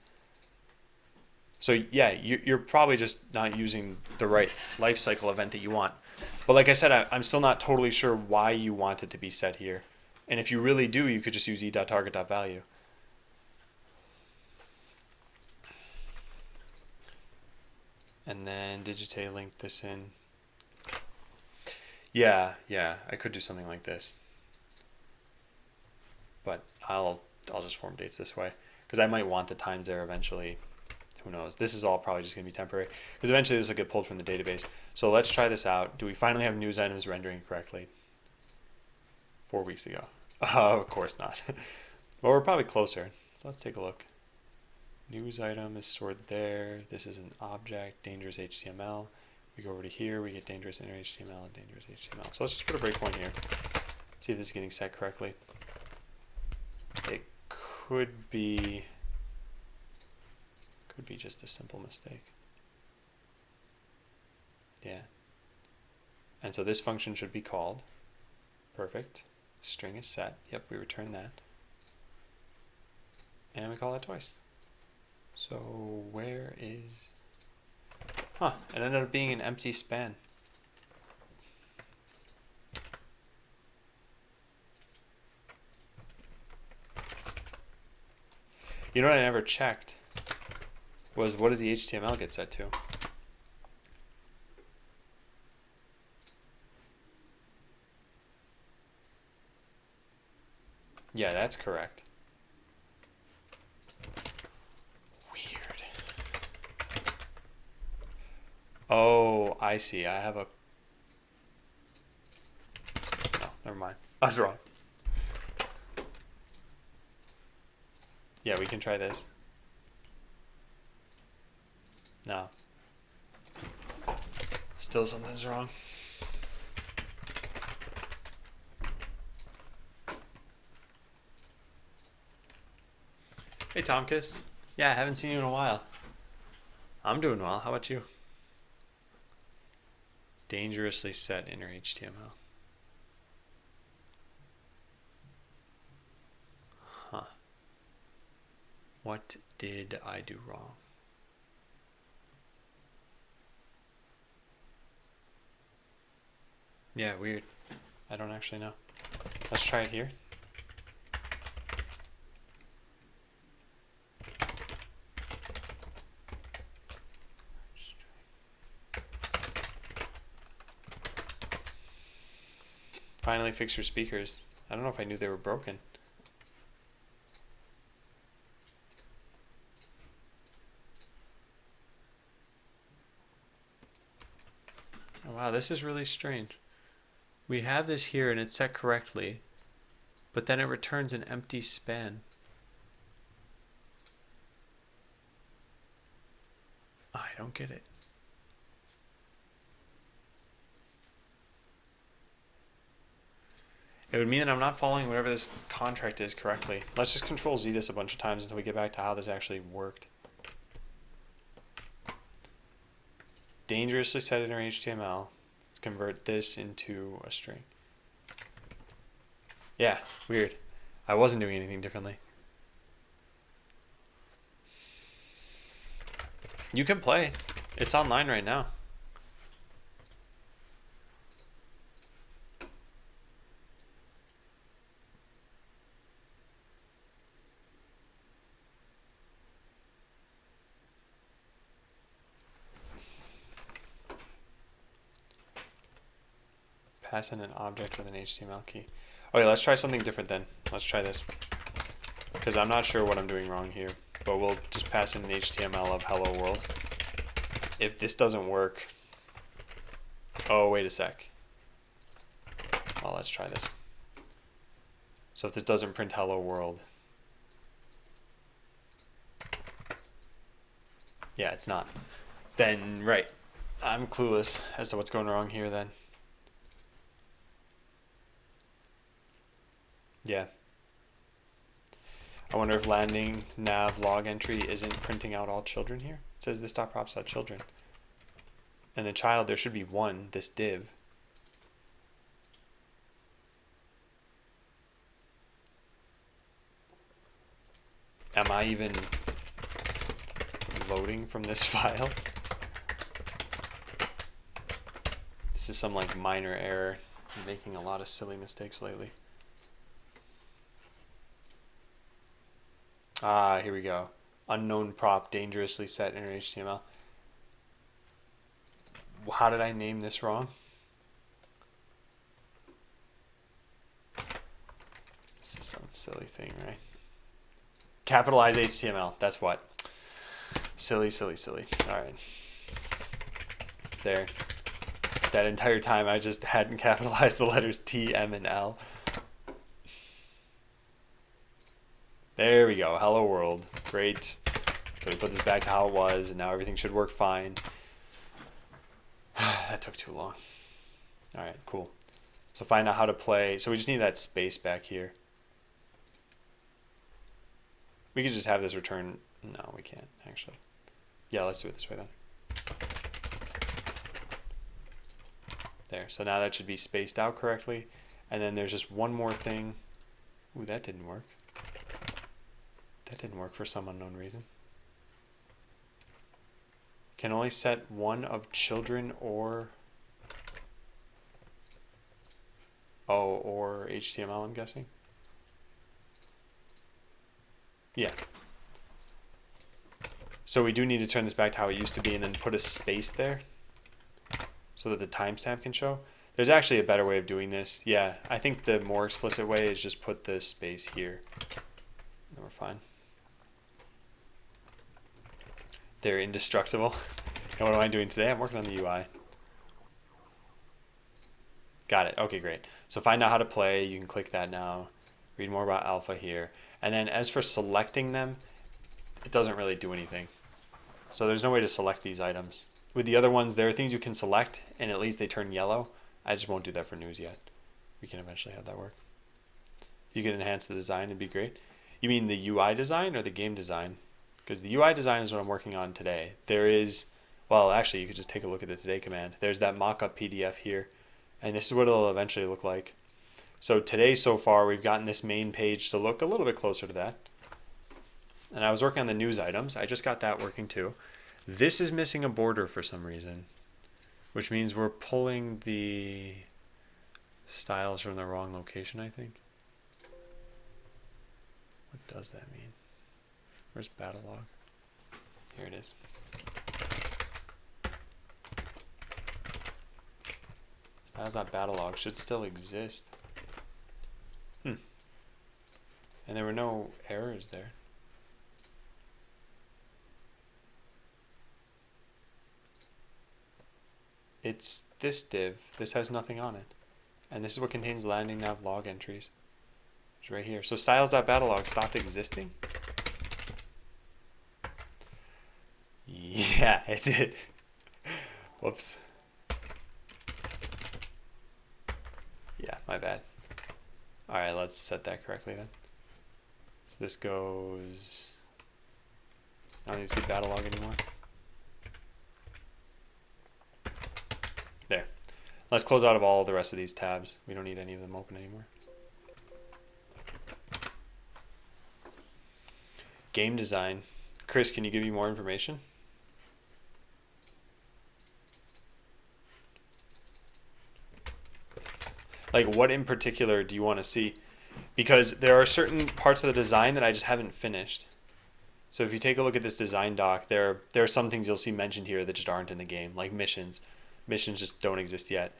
So yeah, you're probably just not using the right lifecycle event that you want. But like I said, I'm still not totally sure why you want it to be set here. And if you really do, you could just use e.target.value. And then Digite link this in. Yeah, I could do something like this. But I'll just form dates this way because I might want the times there eventually. Who knows? This is all probably just going to be temporary because eventually this will get pulled from the database. So let's try this out. Do we finally have news items rendering correctly? 4 weeks ago. Of course not. Well, we're probably closer. So let's take a look. News item is stored there. This is an object, dangerous HTML. We go over to here, we get dangerous inner HTML and dangerous HTML. So let's just put a breakpoint here. See if this is getting set correctly. It could be just a simple mistake. Yeah. And so this function should be called. Perfect. String is set. Yep, we return that. And we call that twice. So where is... Huh, it ended up being an empty span. You know what I never checked was what does the HTML get set to? Yeah, that's correct. Weird. Oh, I see. I have a... No, never mind. I was wrong. Yeah, we can try this. No. Still something's wrong. Hey, Tomkus. Yeah, I haven't seen you in a while. I'm doing well. How about you? Dangerously set inner HTML. Huh. What did I do wrong? Yeah, weird. I don't actually know. Let's try it here. Finally fix your speakers. I don't know if I knew they were broken. Oh, wow, this is really strange. We have this here and it's set correctly, but then it returns an empty span. I don't get it. It would mean that I'm not following whatever this contract is correctly. Let's just Control Z this a bunch of times until we get back to how this actually worked. Dangerously set inner HTML. Let's convert this into a string. Yeah, weird. I wasn't doing anything differently. You can play. It's online right now. Pass in an object with an HTML key. Okay, let's try something different then. Let's try this. Because I'm not sure what I'm doing wrong here. But we'll just pass in an HTML of hello world. If this doesn't work... Oh, wait a sec. Well, let's try this. So if this doesn't print hello world... Yeah, it's not. Then, right. I'm clueless as to what's going wrong here then. Yeah. I wonder if landing nav log entry isn't printing out all children here. It says this.props.children. And the child, there should be one, this div. Am I even loading from this file? This is some like minor error. I'm making a lot of silly mistakes lately. Ah, here we go. Unknown prop dangerously set inner HTML. How did I name this wrong? This is some silly thing, right? Capitalize HTML. That's what. Silly, silly, silly. All right. There. That entire time I just hadn't capitalized the letters T, M, and L. There we go. Hello world. Great. So we put this back to how it was, and now everything should work fine. That took too long. All right, cool. So find out how to play. So we just need that space back here. We could just have this return. No, we can't, actually. Yeah, let's do it this way then. There. So now that should be spaced out correctly. And then there's just one more thing. Ooh, that didn't work. That didn't work for some unknown reason. Can only set one of children or... Oh, or HTML, I'm guessing. Yeah. So we do need to turn this back to how it used to be and then put a space there so that the timestamp can show. There's actually a better way of doing this. Yeah, I think the more explicit way is just put the space here. And we're fine. They're indestructible. And what am I doing today? I'm working on the UI. Got it. Okay, great. So find out how to play. You can click that now. Read more about alpha here. And then as for selecting them, it doesn't really do anything. So there's no way to select these items. With the other ones, there are things you can select, and at least they turn yellow. I just won't do that for news yet. We can eventually have that work. You can enhance the design, it'd be great. You mean the UI design or the game design? Because the UI design is what I'm working on today. There is, well, actually, you could just take a look at the today command. There's that mock-up PDF here, and this is what it'll eventually look like. So today, so far, we've gotten this main page to look a little bit closer to that. And I was working on the news items. I just got that working too. This is missing a border for some reason, which means we're pulling the styles from the wrong location, I think. What does that mean? Where's battle log? Here it is. styles.battlelog should still exist. And there were no errors there. It's this div. This has nothing on it. And this is what contains landing nav log entries. It's right here. So styles.battlelog stopped existing? Yeah, it did. Whoops. Yeah, my bad. Alright, let's set that correctly then. So this goes... I don't even see battlelog anymore. There. Let's close out of all the rest of these tabs. We don't need any of them open anymore. Game design. Chris, can you give me more information? Like, what in particular do you want to see? Because there are certain parts of the design that I just haven't finished. So if you take a look at this design doc, there are some things you'll see mentioned here that just aren't in the game, like missions. Missions just don't exist yet.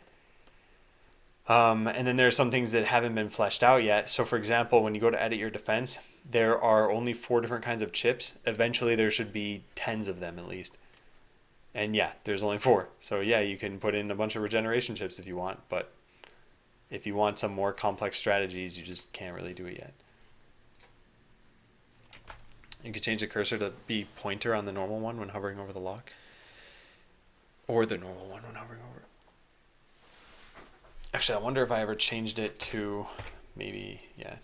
And then there are some things that haven't been fleshed out yet. So for example, when you go to edit your defense, there are only 4 different kinds of chips. Eventually there should be tens of them at least. And yeah, there's only 4. So yeah, you can put in a bunch of regeneration chips if you want, but if you want some more complex strategies, you just can't really do it yet. You could change the cursor to be pointer on the normal one when hovering over the lock. Or the normal one when hovering over it. Actually, I wonder if I ever changed it to maybe, yeah.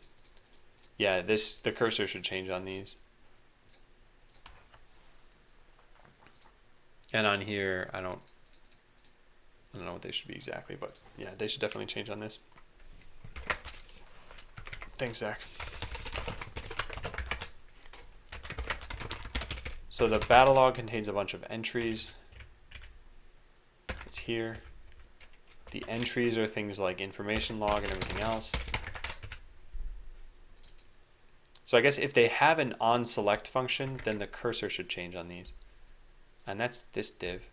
Yeah, the cursor should change on these. And on here, I don't know what they should be exactly, but yeah, they should definitely change on this. Thanks, Zach. So the battle log contains a bunch of entries. It's here. The entries are things like information log and everything else. So I guess if they have an onSelect function, then the cursor should change on these. And that's this div.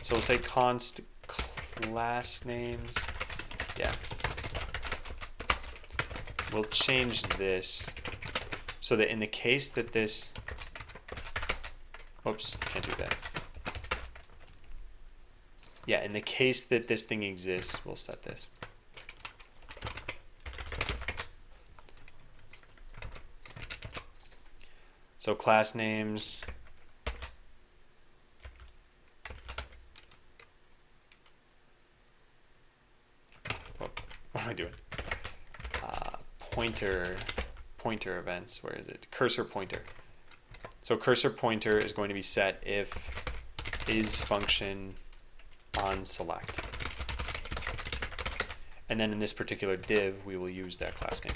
So we'll say const class names. Yeah. We'll change this so that in the case that this, oops, can't do that. Yeah, in the case that this thing exists, we'll set this. So class names. What am I doing? Pointer events. Where is it? Cursor pointer. So cursor pointer is going to be set if is function on select. And then in this particular div, we will use that class name.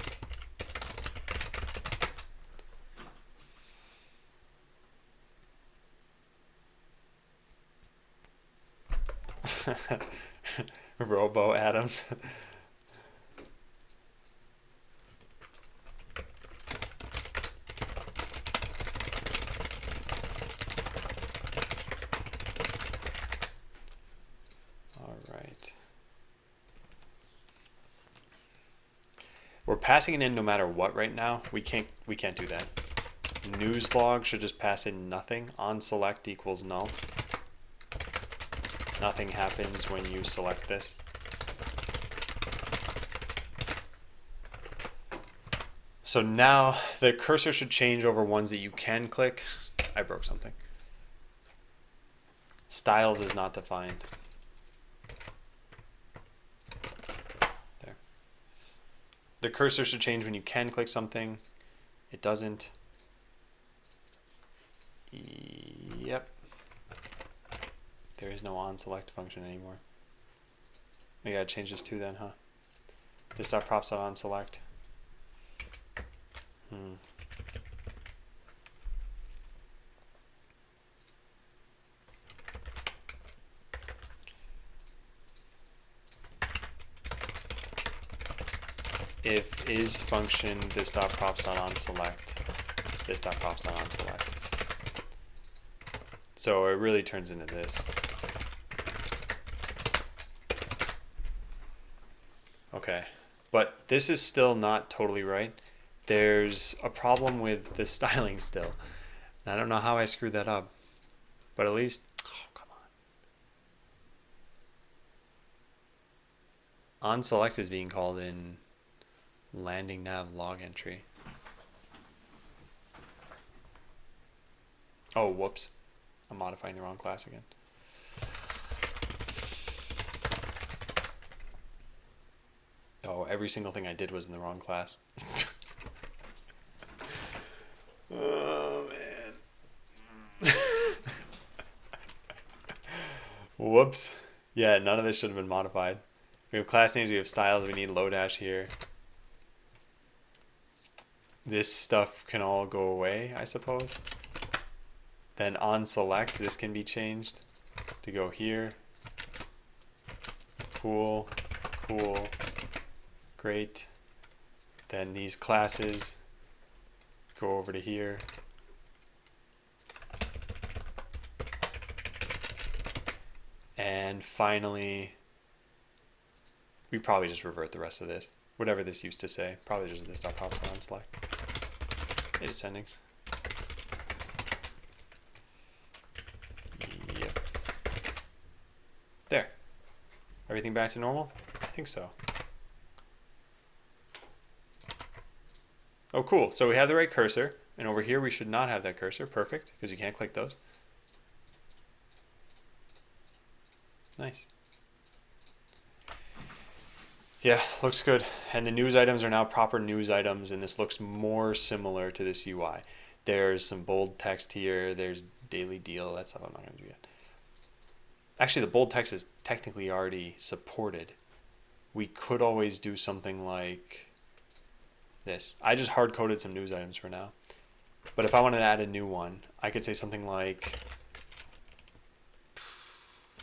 Robo Adams. All right. We're passing it in no matter what right now. We can't do that. News log should just pass in nothing. On select equals null. Nothing happens when you select this. So now the cursor should change over ones that you can click. I broke something. Styles is not defined. There. The cursor should change when you can click something. It doesn't. Yep. There is no onSelect function anymore. We gotta change this too then, huh? This dot props on onSelect. If is function this dot props on select, this dot props on select. So it really turns into this. Okay, but this is still not totally right. There's a problem with the styling still. I don't know how I screwed that up, but at least, oh, come on. OnSelect is being called in landing nav log entry. Oh, whoops. I'm modifying the wrong class again. Oh, every single thing I did was in the wrong class. Oh, man. Whoops. Yeah, none of this should have been modified. We have class names, we have styles, we need Lodash here. This stuff can all go away, I suppose. Then on select, this can be changed to go here. Cool, cool, great. Then these classes go over to here. And finally, we probably just revert the rest of this. Whatever this used to say, probably just this dot hops on select. Data sendings. Yep. There. Everything back to normal? I think so. Oh, cool. So we have the right cursor. And over here, we should not have that cursor. Perfect, because you can't click those. Nice. Yeah, looks good. And the news items are now proper news items, and this looks more similar to this UI. There's some bold text here. There's daily deal. That stuff I'm not going to do yet. Actually, the bold text is technically already supported. We could always do something like this. I just hard-coded some news items for now. But if I wanted to add a new one, I could say something like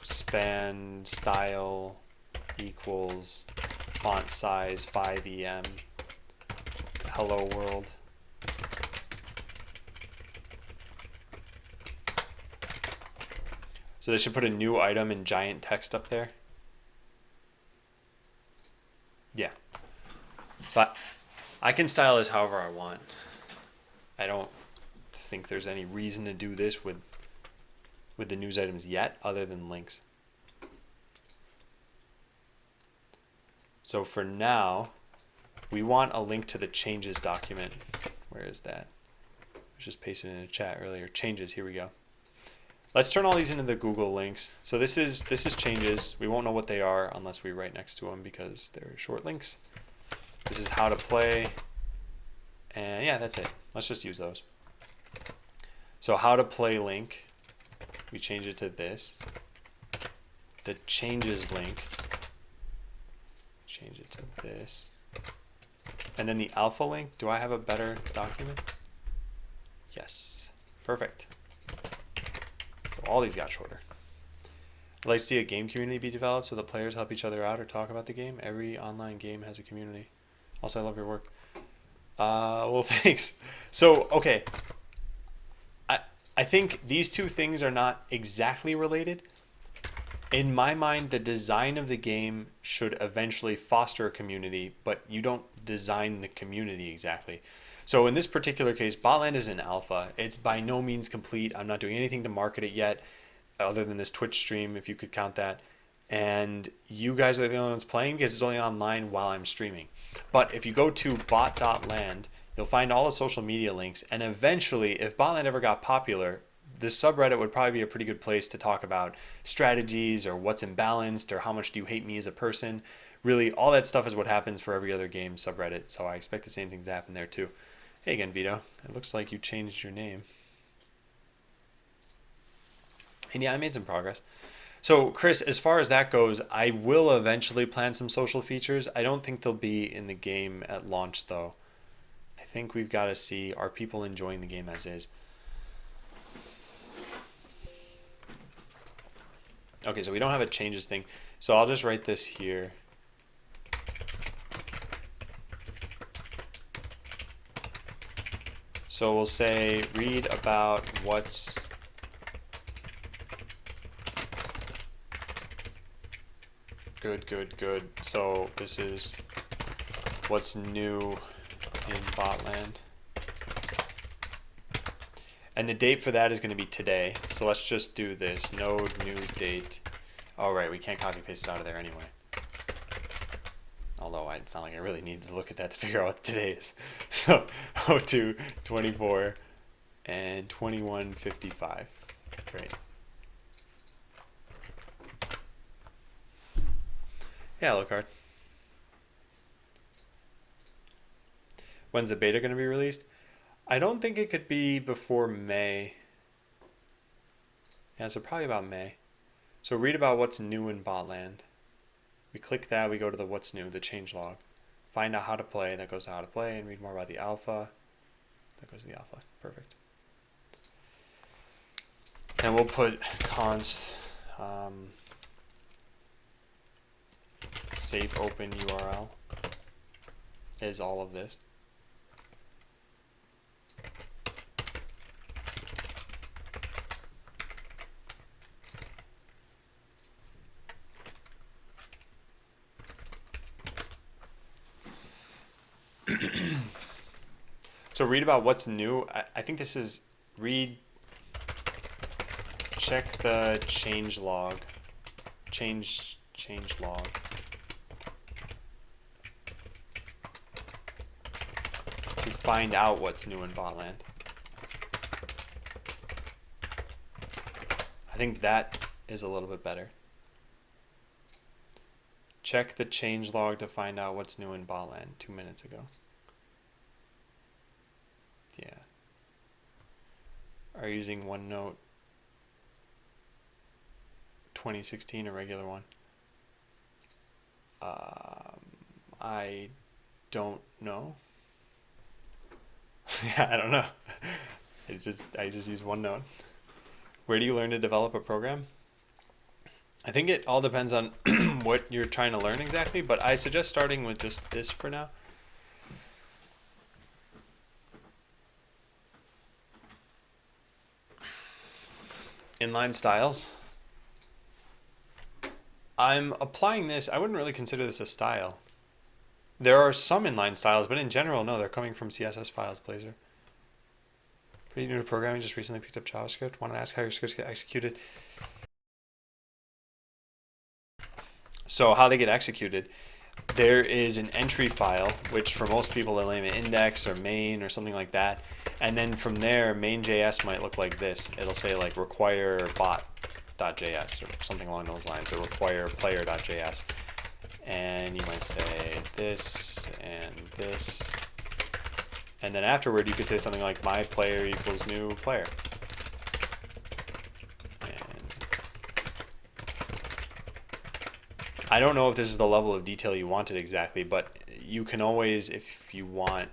span style equals font size 5em hello world. So they should put a new item in giant text up there. Yeah. So I can style this however I want. I don't think there's any reason to do this with the news items yet, other than links. So for now, we want a link to the changes document. Where is that? I was just pasted in the chat earlier. Changes, here we go. Let's turn all these into the Google links. So this is changes. We won't know what they are unless we write next to them because they're short links. This is how to play. And yeah, that's it. Let's just use those. So how to play link, we change it to this. The changes link, change it to this. And then the alpha link, do I have a better document? Yes, perfect. So all these got shorter. I'd like to see a game community be developed so the players help each other out or talk about the game. Every online game has a community. Also, I love your work. Well, thanks. So, okay. I think these two things are not exactly related. In my mind, the design of the game should eventually foster a community, but you don't design the community exactly. So in this particular case, Botland is in alpha. It's by no means complete. I'm not doing anything to market it yet, other than this Twitch stream, if you could count that. And you guys are the only ones playing because it's only online while I'm streaming. But if you go to bot.land, you'll find all the social media links. And eventually, if Botland ever got popular, this subreddit would probably be a pretty good place to talk about strategies or what's imbalanced or how much do you hate me as a person. Really, all that stuff is what happens for every other game subreddit. So I expect the same things to happen there too. Hey again, Vito. It looks like you changed your name. And yeah, I made some progress. So Chris, as far as that goes, I will eventually plan some social features. I don't think they'll be in the game at launch though. I think we've got to see, are people enjoying the game as is? Okay, so we don't have a changes thing. So I'll just write this here. So we'll say read about what's Good, good, good. So this is what's new in Botland. And the date for that is going to be today. So let's just do this. Node new date. Oh, right. We can't copy paste it out of there anyway. Although it's not like I really need to look at that to figure out what today is. So 02, 24, and 21:55. Great. Yeah, Alucard. When's the beta going to be released? I don't think it could be before May. Yeah, so probably about May. So read about what's new in Botland. We click that, we go to the what's new, the changelog. Find out how to play, that goes to how to play, and read more about the alpha. That goes to the alpha. Perfect. And we'll put const safe open URL is all of this. So read about what's new. I think this is check the change log. Change log. To find out what's new in Botland. I think that is a little bit better. Check the change log to find out what's new in Botland 2 minutes ago. Yeah. Are you using OneNote 2016, a regular one? I don't know. Yeah, I don't know. I just use OneNote. Where do you learn to develop a program? I think it all depends on what you're trying to learn exactly, but I suggest starting with just this for now. Inline styles. I'm applying this. I wouldn't really consider this a style. There are some inline styles, but in general, no, they're coming from CSS files, Blazor. Pretty new to programming, just recently picked up JavaScript. Want to ask how your scripts get executed? So how they get executed, there is an entry file, which for most people they'll name it index or main or something like that. And then from there, main.js might look like this. It'll say like require bot.js or something along those lines, or require player.js. And you might say this and this. And then afterward, you could say something like my player equals new player. And I don't know if this is the level of detail you wanted exactly, but you can always, if you want,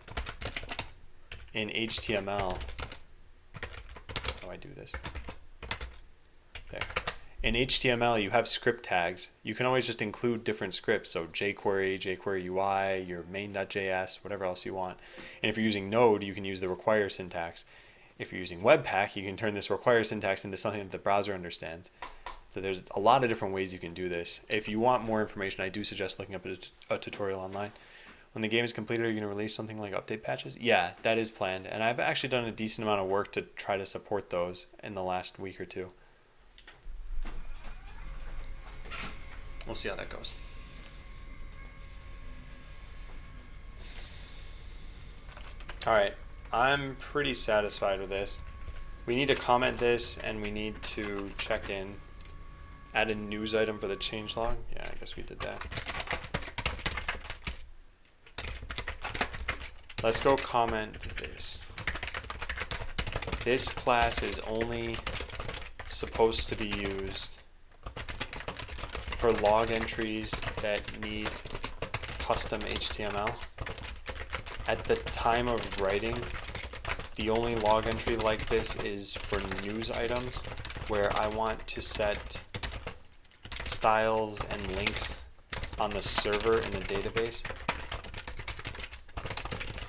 in HTML, how do I do this? There. In HTML, you have script tags. You can always just include different scripts, so jQuery, jQuery UI, your main.js, whatever else you want. And if you're using Node, you can use the require syntax. If you're using Webpack, you can turn this require syntax into something that the browser understands. So there's a lot of different ways you can do this. If you want more information, I do suggest looking up a tutorial online. When the game is completed, are you going to release something like update patches? Yeah, that is planned. And I've actually done a decent amount of work to try to support those in the last week or two. We'll see how that goes. All right, I'm pretty satisfied with this. We need to comment this, and we need to check in. Add a news item for the changelog. Yeah, I guess we did that. Let's go comment this. This class is only supposed to be used for log entries that need custom HTML. At the time of writing, the only log entry like this is for news items, where I want to set styles and links on the server in the database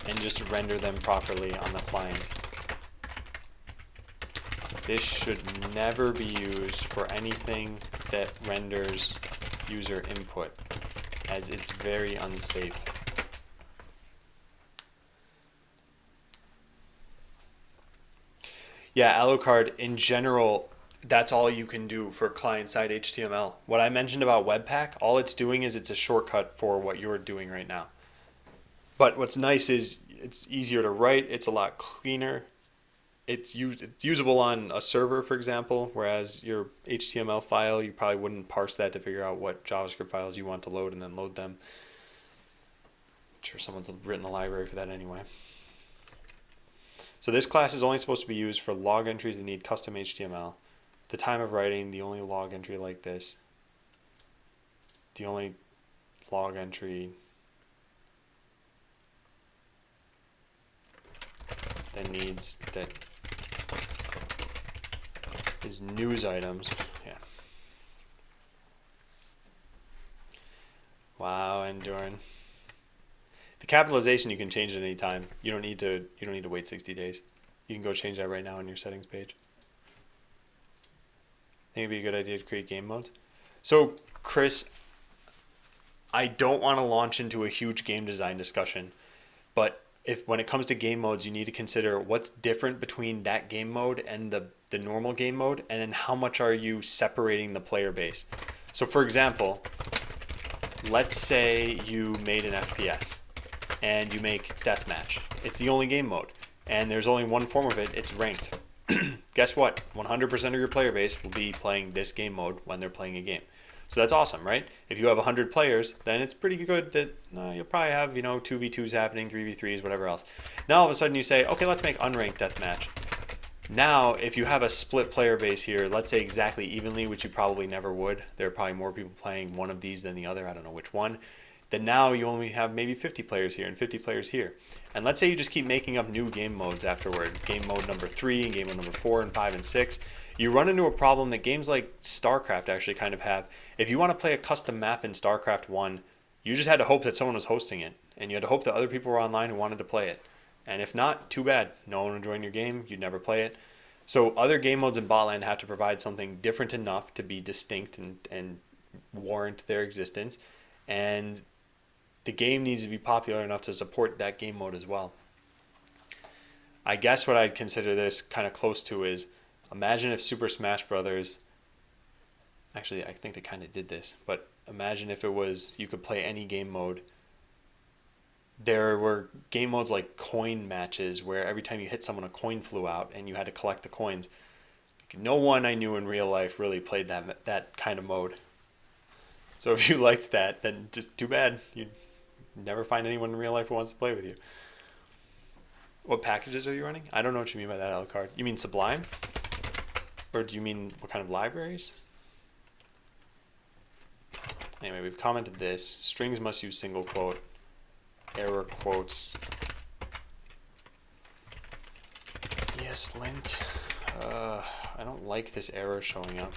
and just render them properly on the client. This should never be used for anything that renders user input, as it's very unsafe. Yeah, Alucard, in general, that's all you can do for client-side HTML. What I mentioned about Webpack, all it's doing is it's a shortcut for what you're doing right now. But what's nice is it's easier to write, it's a lot cleaner. It's usable on a server, for example, whereas your HTML file, you probably wouldn't parse that to figure out what JavaScript files you want to load and then load them. I'm sure someone's written a library for that anyway. So this class is only supposed to be used for log entries that need custom HTML. At the time of writing, the only log entry like this, the only log entry that is news items. Yeah. Wow, Endurin. The capitalization you can change at any time. You don't need to wait 60 days. You can go change that right now on your settings page. I think it'd be a good idea to create game modes. So, Chris, I don't want to launch into a huge game design discussion, but when it comes to game modes, you need to consider what's different between that game mode and the normal game mode, and then how much are you separating the player base. So for example, let's say you made an FPS and you make deathmatch. It's the only game mode, and there's only one form of it, it's ranked. Guess what? 100% of your player base will be playing this game mode when they're playing a game. So that's awesome, right? If you have 100 players, then it's pretty good that you'll probably have, 2v2s happening, 3v3s, whatever else. Now all of a sudden you say, okay, let's make unranked deathmatch. Now, if you have a split player base here, let's say exactly evenly, which you probably never would. There are probably more people playing one of these than the other. I don't know which one. Then now you only have maybe 50 players here and 50 players here. And let's say you just keep making up new game modes afterward. Game mode number 3 and game mode number 4 and 5 and 6. You run into a problem that games like StarCraft actually kind of have. If you want to play a custom map in StarCraft 1, you just had to hope that someone was hosting it. And you had to hope that other people were online who wanted to play it. And if not, too bad. No one would join your game. You'd never play it. So other game modes in Botland have to provide something different enough to be distinct and warrant their existence. And the game needs to be popular enough to support that game mode as well. I guess what I'd consider this kind of close to is, imagine if Super Smash Brothers, actually I think they kind of did this, but imagine if it was, you could play any game mode. There were game modes like coin matches where every time you hit someone a coin flew out and you had to collect the coins. No one I knew in real life really played that kind of mode. So if you liked that, then just too bad. You'd never find anyone in real life who wants to play with you. What packages are you running? I don't know what you mean by that, Alucard. You mean Sublime? Or do you mean what kind of libraries? Anyway, we've commented this. Strings must use single quote. Error quotes. Yes, lint. I don't like this error showing up.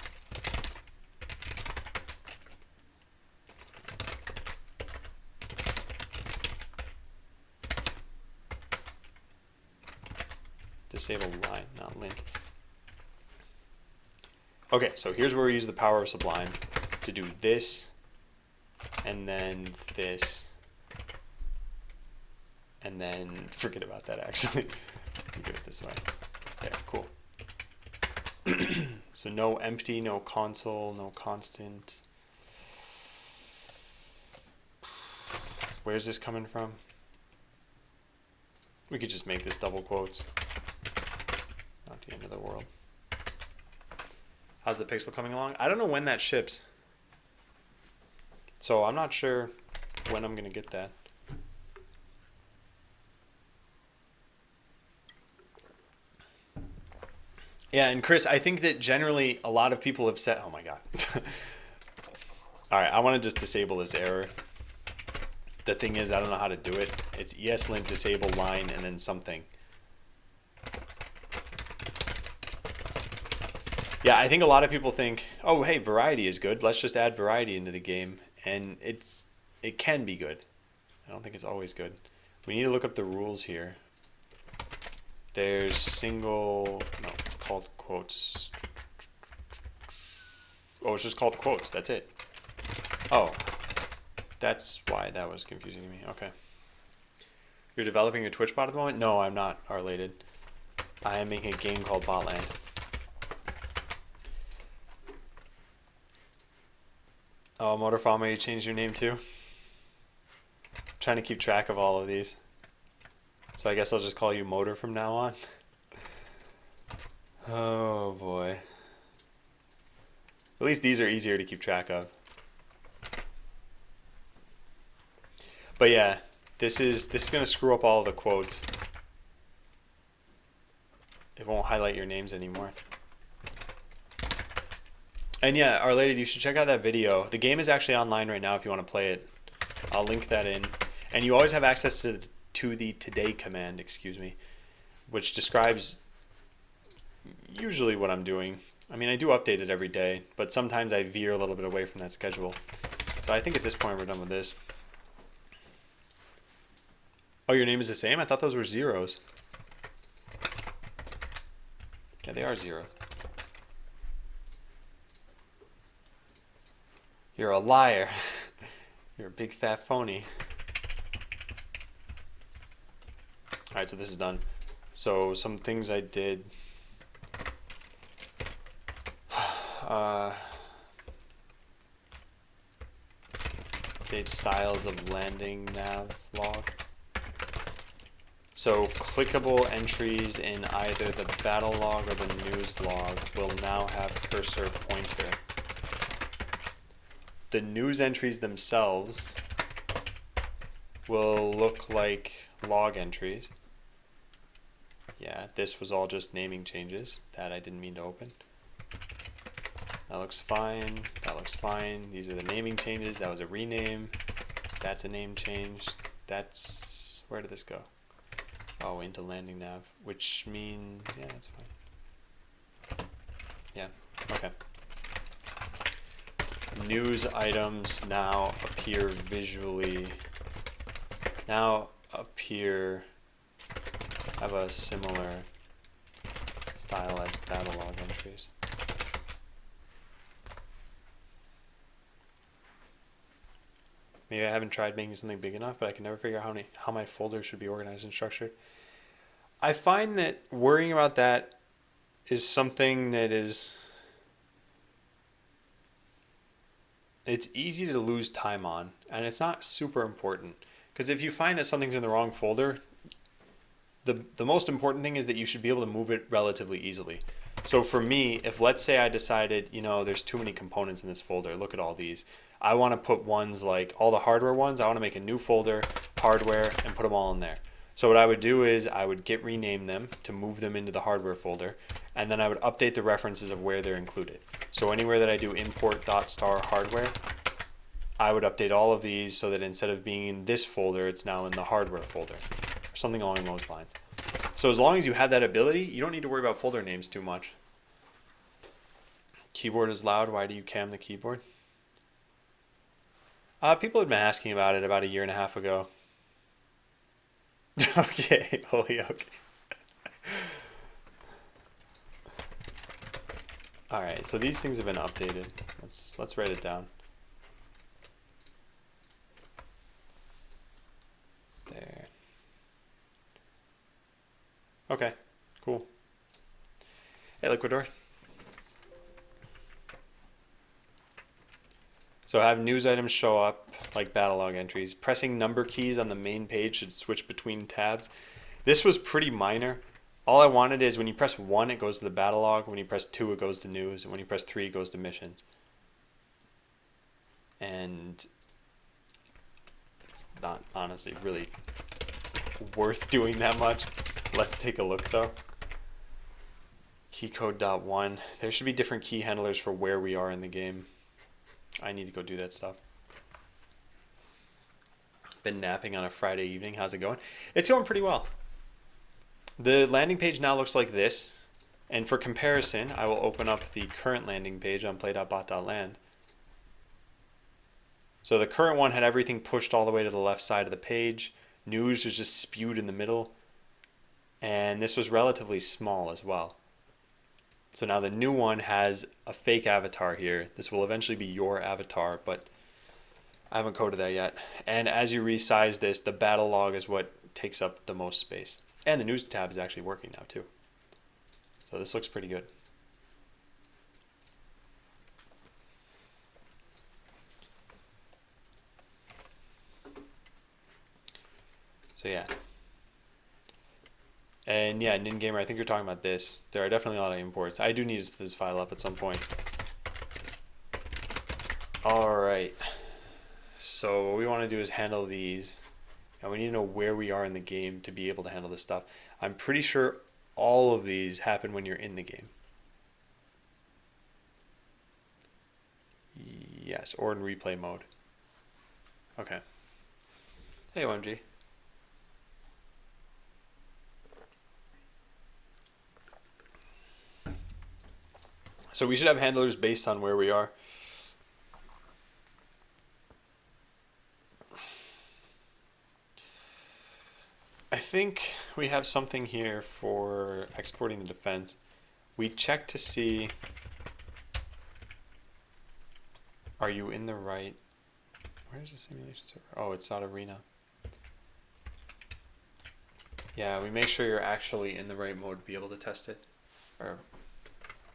Disable line, not lint. Okay, so here's where we use the power of Sublime to do this, and then this, and then forget about that actually. Do it this way. There, cool. So no empty, no console, no constant. Where's this coming from? We could just make this double quotes. Not the end of the world. How's the Pixel coming along? I don't know when that ships. So I'm not sure when I'm going to get that. Yeah, and Chris, I think that generally a lot of people have said, oh my God. All right, I want to just disable this error. The thing is, I don't know how to do it. It's ESLint disable line and then something. Yeah, I think a lot of people think, oh, hey, variety is good. Let's just add variety into the game. And it can be good. I don't think it's always good. We need to look up the rules here. There's single, no, it's called quotes. Oh, it's just called quotes. That's it. Oh, that's why that was confusing to me. Okay. You're developing a Twitch bot at the moment? No, I'm not R-lated. I am making a game called Botland. Oh, Motor Farmer, you changed your name too? I'm trying to keep track of all of these. So I guess I'll just call you Motor from now on. Oh boy. At least these are easier to keep track of. But yeah, this is gonna screw up all the quotes. It won't highlight your names anymore. And yeah, Our Lady, you should check out that video. The game is actually online right now if you want to play it. I'll link that in. And you always have access to the today command, excuse me, which describes usually what I'm doing. I mean, I do update it every day, but sometimes I veer a little bit away from that schedule. So I think at this point we're done with this. Oh, your name is the same? I thought those were zeros. Yeah, they are zeros. You're a liar. You're a big fat phony. Alright, so this is done. So some things I did. Update styles of landing nav log. So clickable entries in either the battle log or the news log will now have cursor pointer. The news entries themselves will look like log entries. Yeah, this was all just naming changes that I didn't mean to open. That looks fine. That looks fine. These are the naming changes. That was a rename. That's a name change. That's... where did this go? Oh, into landing nav, which means... yeah, that's fine. Yeah, okay. News items now appear visually... now appear... have a similar style as battle log entries. Maybe I haven't tried making something big enough, but I can never figure out how my folders should be organized and structured. I find that worrying about that is something that is... it's easy to lose time on, and it's not super important. Because if you find that something's in the wrong folder, the most important thing is that you should be able to move it relatively easily. So for me, if let's say I decided, you know, there's too many components in this folder, look at all these. I want to put ones like all the hardware ones, I want to make a new folder, hardware, and put them all in there. So what I would do is I would git rename them to move them into the hardware folder, and then I would update the references of where they're included. So anywhere that I do import.star hardware, I would update all of these so that instead of being in this folder, it's now in the hardware folder, or something along those lines. So as long as you have that ability, you don't need to worry about folder names too much. Keyboard is loud. Why do you cam the keyboard? People had been asking about it about a year and a half ago. Okay, Holyoke. All right, so these things have been updated. Let's write it down. There. Okay, cool. Hey, Liquidor. So have news items show up like battle log entries. Pressing number keys on the main page should switch between tabs. This was pretty minor. All I wanted is when you press 1, it goes to the battle log. When you press 2, it goes to news. And when you press 3, it goes to missions. And it's not honestly really worth doing that much. Let's take a look though. Keycode.1. There should be different key handlers for where we are in the game. I need to go do that stuff. Been napping on a Friday evening. How's it going? It's going pretty well. The landing page now looks like this. And for comparison, I will open up the current landing page on play.bot.land. So the current one had everything pushed all the way to the left side of the page. News was just spewed in the middle. And this was relatively small as well. So now the new one has a fake avatar here. This will eventually be your avatar, but I haven't coded that yet. And as you resize this, the battle log is what takes up the most space. And the news tab is actually working now too. So this looks pretty good. So yeah. And yeah, NinGamer, I think you're talking about this. There are definitely a lot of imports. I do need to split this file up at some point. Alright. So what we want to do is handle these. And we need to know where we are in the game to be able to handle this stuff. I'm pretty sure all of these happen when you're in the game. Yes, or in replay mode. Okay. Hey, OMG. So we should have handlers based on where we are. I think we have something here for exporting the defense. We check to see, are you in the right, where's the simulation server? Oh, it's not Arena. Yeah, we make sure you're actually in the right mode to be able to test it, or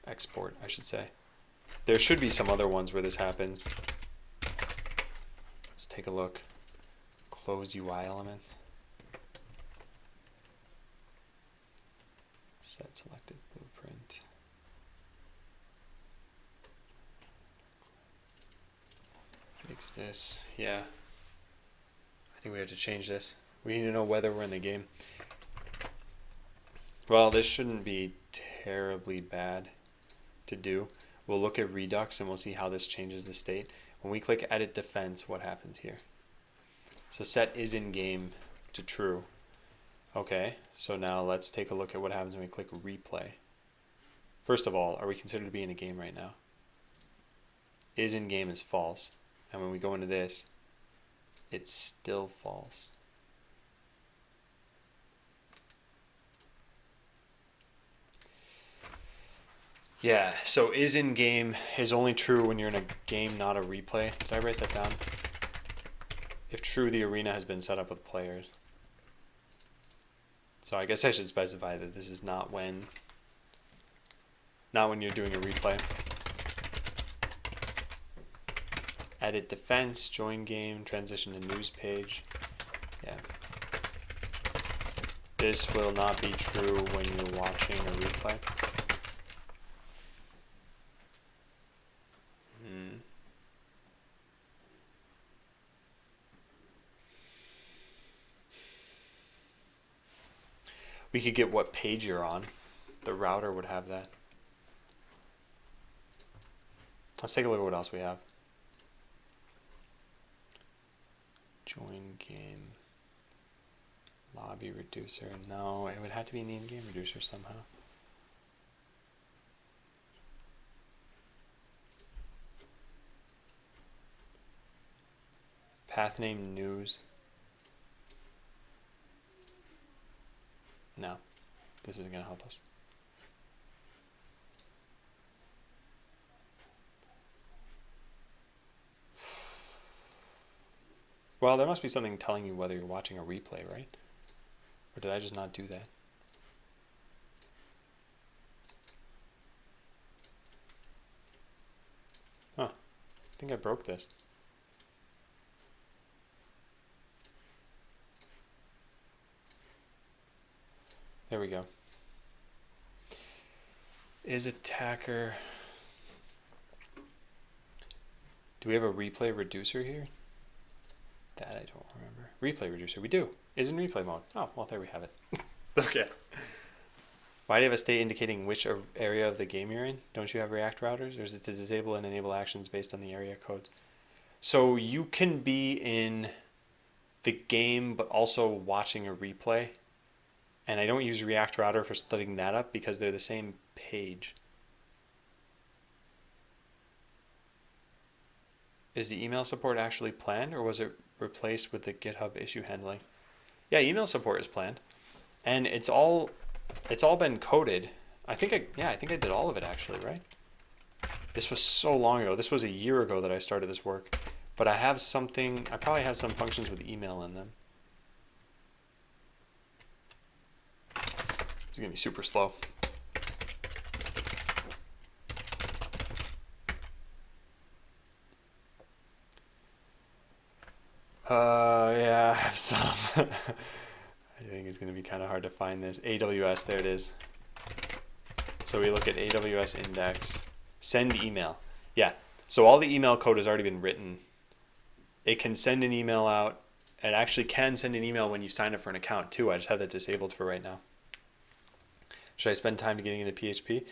export, I should say. There should be some other ones where this happens. Let's take a look. Close UI elements. Set selected blueprint. Fix this. Yeah. I think we have to change this. We need to know whether we're in the game. Well, this shouldn't be terribly bad to do. We'll look at Redux and we'll see how this changes the state. When we click Edit Defense, what happens here? So set is in game to true. Okay, so now let's take a look at what happens when we click Replay. First of all, are we considered to be in a game right now? Is in game is false. And when we go into this, it's still false. Yeah, so is in game is only true when you're in a game, not a replay. Did I write that down? If true, the arena has been set up with players. So I guess I should specify that this is not when you're doing a replay. Edit defense, join game, transition to news page. Yeah. This will not be true when you're watching a replay. We could get what page you're on. The router would have that. Let's take a look at what else we have. Join game. Lobby reducer. No, it would have to be an in-game reducer somehow. Path name news. No, this isn't going to help us. Well, there must be something telling you whether you're watching a replay, right? Or did I just not do that? Huh. I think I broke this. There we go. Is attacker... Do we have a replay reducer here? That I don't remember. Replay reducer, we do. Is in replay mode. Oh, well, there we have it. Okay. Why do you have a state indicating which area of the game you're in? Don't you have React routers? Or is it to disable and enable actions based on the area codes? So you can be in the game, but also watching a replay. And I don't use React router for splitting that up because they're the same page. Is the email support actually planned, or was it replaced with the GitHub issue handling? Yeah, email support is planned, and it's all been coded. I think I did all of it actually, right? This was so long ago. This was a year ago that I started this work, But I have something, I probably have some functions with email in them. It's gonna be super slow. Yeah, I have some. I think it's gonna be kind of hard to find this. AWS, there it is. So we look at AWS index, send email. Yeah, so all the email code has already been written. It can send an email out. It actually can send an email when you sign up for an account too. I just have that disabled for right now. Should I spend time getting into PHP?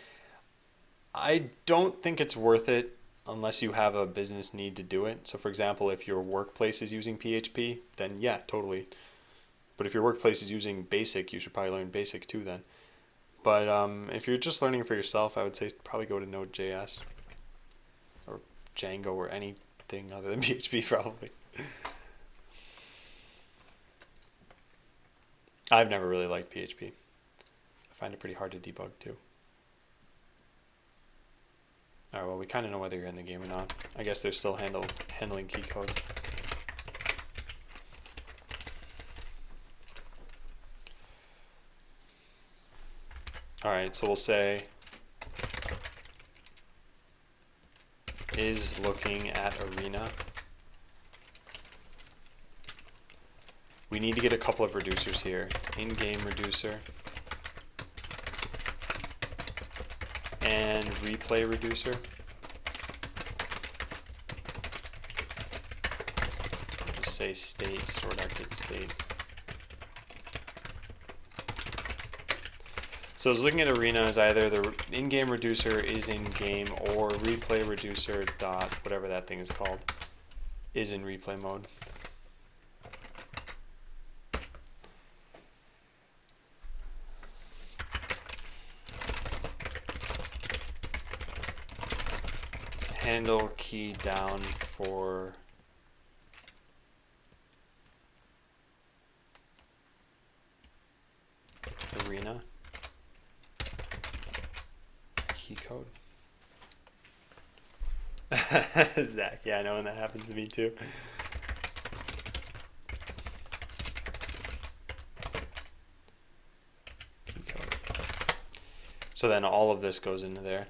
I don't think it's worth it unless you have a business need to do it. So for example, if your workplace is using PHP, then yeah, totally. But if your workplace is using BASIC, you should probably learn BASIC too then. But if you're just learning for yourself, I would say probably go to Node.js or Django or anything other than PHP probably. I've never really liked PHP. I find it pretty hard to debug too. Alright, well we kind of know whether you're in the game or not. I guess they're still handling key codes. Alright, so we'll say is looking at arena. We need to get a couple of reducers here. In-game reducer and replay reducer. Just say state, sort out get state. So I was looking at arena as either the in-game reducer is in-game or replay reducer dot whatever that thing is called is in replay mode. Handle key down for arena key code. Zach, yeah, I know when that happens to me too. Key code. So then all of this goes into there.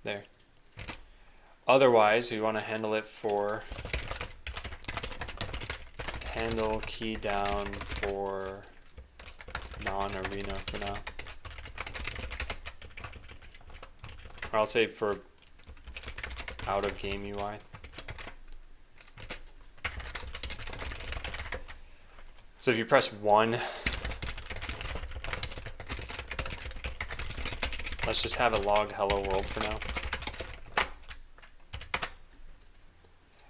There. Otherwise, we want to handle it for handle key down for non-arena for now. Or I'll say for out of game UI. So if you press 1, let's just have it log hello world for now.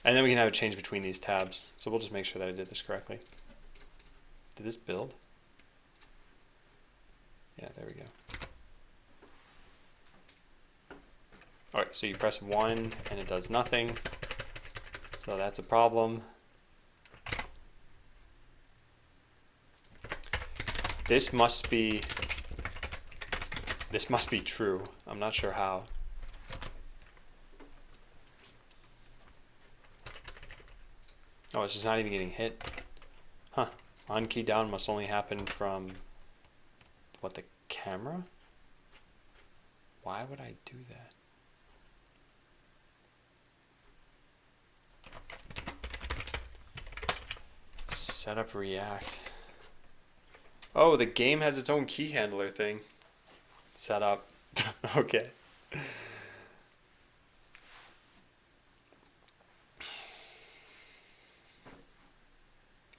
And then we can have a change between these tabs. So we'll just make sure that I did this correctly. Did this build? Yeah, there we go. Alright, so you press 1 and it does nothing. So that's a problem. This must be true. I'm not sure how. Oh, it's just not even getting hit. Huh. On key down must only happen from what, the camera? Why would I do that? Set up React. Oh, the game has its own key handler thing. Set up. Okay.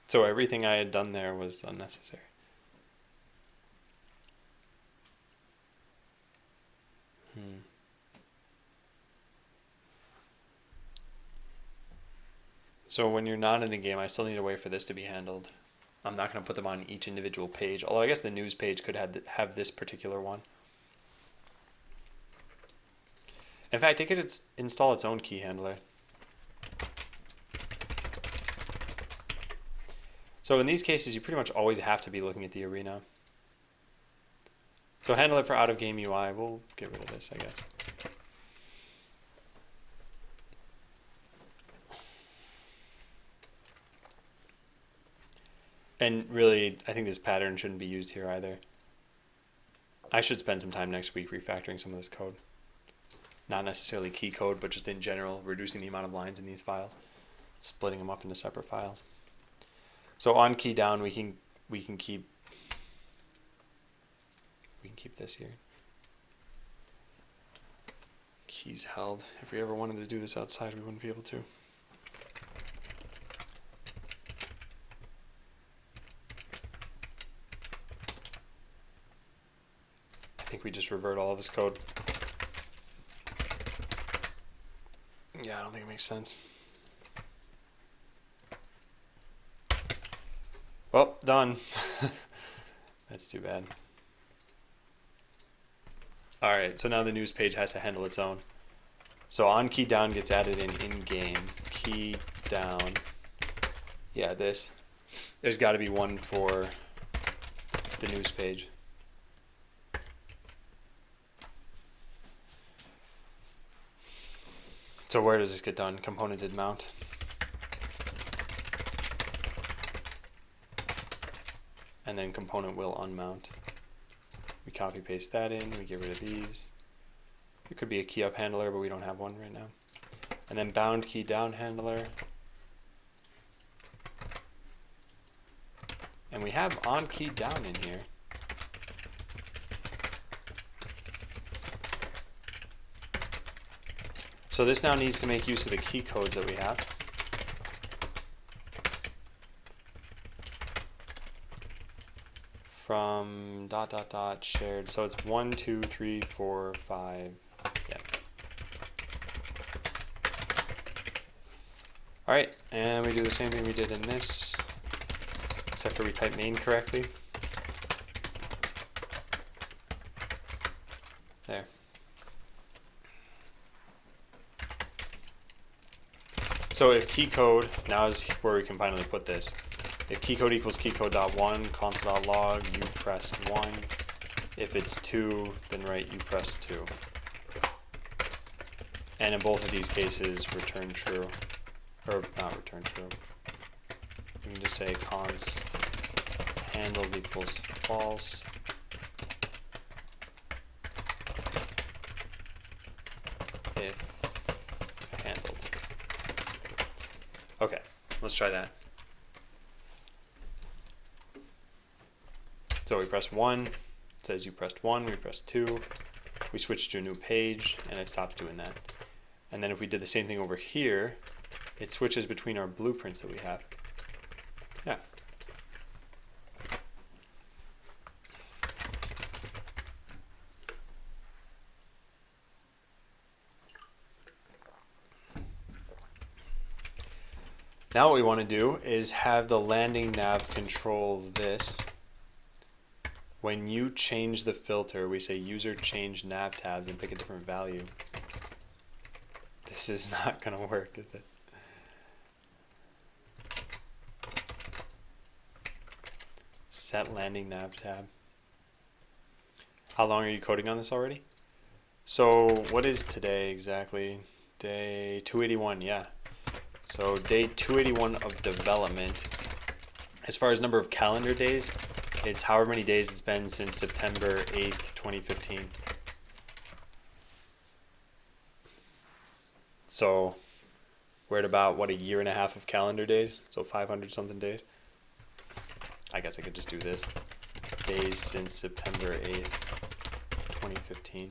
So everything I had done there was unnecessary. So when you're not in the game, I still need a way for this to be handled. I'm not going to put them on each individual page, although I guess the news page could have this particular one. In fact, it could install its own key handler. So in these cases, you pretty much always have to be looking at the arena. So handle it for out of game UI. We'll get rid of this, I guess. And really, I think this pattern shouldn't be used here either. I should spend some time next week refactoring some of this code. Not necessarily key code, but just in general, reducing the amount of lines in these files, splitting them up into separate files. So on key down, we can keep this here. Keys held. If we ever wanted to do this outside, we wouldn't be able to. I think we just revert all of his code. Yeah, I don't think it makes sense. Well, done. That's too bad. Alright, so now the news page has to handle its own. So on key down gets added in game. Key down. Yeah, this. There's got to be one for the news page. So where does this get done? Componented mount. And then component will unmount. We copy paste that in, we get rid of these. It could be a key up handler, but we don't have one right now. And then bound key down handler. And we have on key down in here. So this now needs to make use of the key codes that we have. From ... shared. So it's 1, 2, 3, 4, 5. Yeah. Alright, and we do the same thing we did in this, except for we type main correctly. There. So if key code, now is where we can finally put this. If key code equals keycode.1, console.log, you press 1. If it's 2, then write you press 2. And in both of these cases, return true. Or not return true. We can just say const handled equals false. If handled. Okay, let's try that. So we press 1, it says you pressed 1, we press 2, we switch to a new page, and it stops doing that. And then if we did the same thing over here, it switches between our blueprints that we have. Yeah. Now what we want to do is have the landing nav control this. When you change the filter, we say user change nav tabs and pick a different value. This is not going to work, is it? Set landing nav tab. How long are you coding on this already? So what is today exactly? Day 281, yeah. So day 281 of development. As far as number of calendar days, it's however many days it's been since September 8th, 2015. So we're at about, what, a year and a half of calendar days? So 500 something days. I guess I could just do this. Days since September 8th, 2015.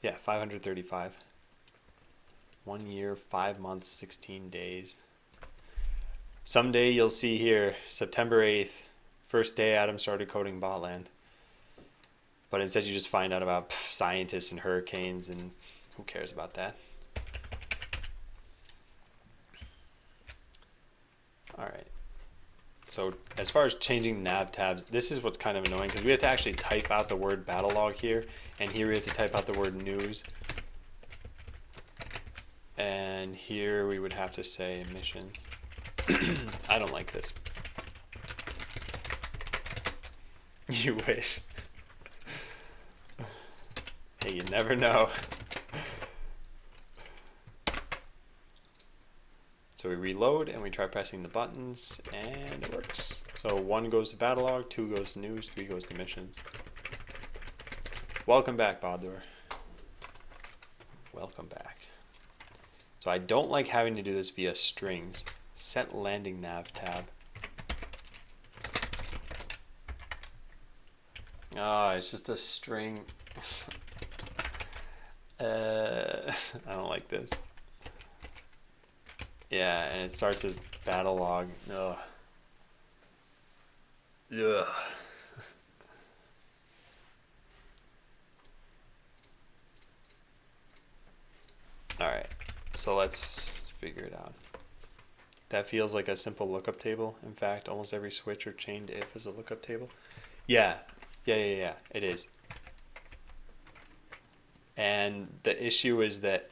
Yeah, 535. 1 year, 5 months, 16 days. Someday you'll see here, September 8th, first day Adam started coding Botland. But instead you just find out about scientists and hurricanes, and who cares about that? Alright. So as far as changing nav tabs, this is what's kind of annoying, because we have to actually type out the word battle log here, and here we have to type out the word news. And here we would have to say missions. I don't like this. You wish. Hey, you never know. So we reload and we try pressing the buttons and it works. So 1 goes to battle log, 2 goes to news, 3 goes to missions. Welcome back, Badur. Welcome back. So I don't like having to do this via strings. Set landing nav tab. Ah, it's just a string. I don't like this. Yeah, and it starts as battle log. Ugh. Ugh. Alright, so let's figure it out. That feels like a simple lookup table. In fact, almost every switch or chained if is a lookup table. Yeah, it is. And the issue is that,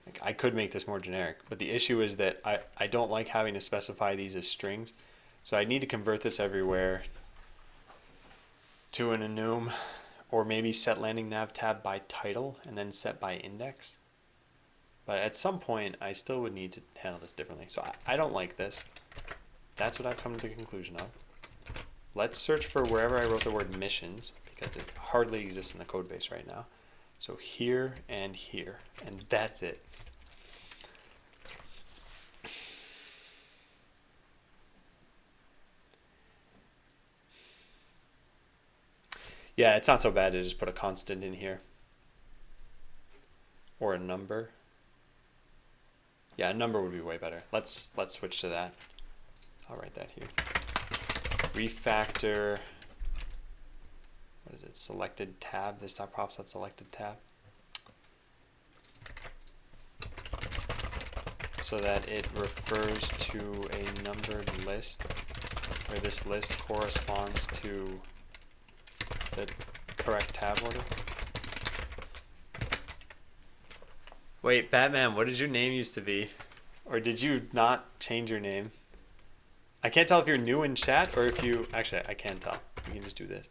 like, I could make this more generic, but the issue is that I don't like having to specify these as strings. So I need to convert this everywhere to an enum, or maybe set landing nav tab by title and then set by index. But at some point, I still would need to handle this differently. So I don't like this. That's what I've come to the conclusion of. Let's search for wherever I wrote the word missions, because it hardly exists in the code base right now. So here, and that's it. Yeah, it's not so bad to just put a constant in here. Or a number. Yeah, a number would be way better. Let's switch to that. I'll write that here. Refactor. What is it? Selected tab. This dot props that selected tab. So that it refers to a numbered list, where this list corresponds to the correct tab order. Wait, Batman, what did your name used to be? Or did you not change your name? I can't tell if you're new in chat or if you... Actually, I can tell. We can just do this.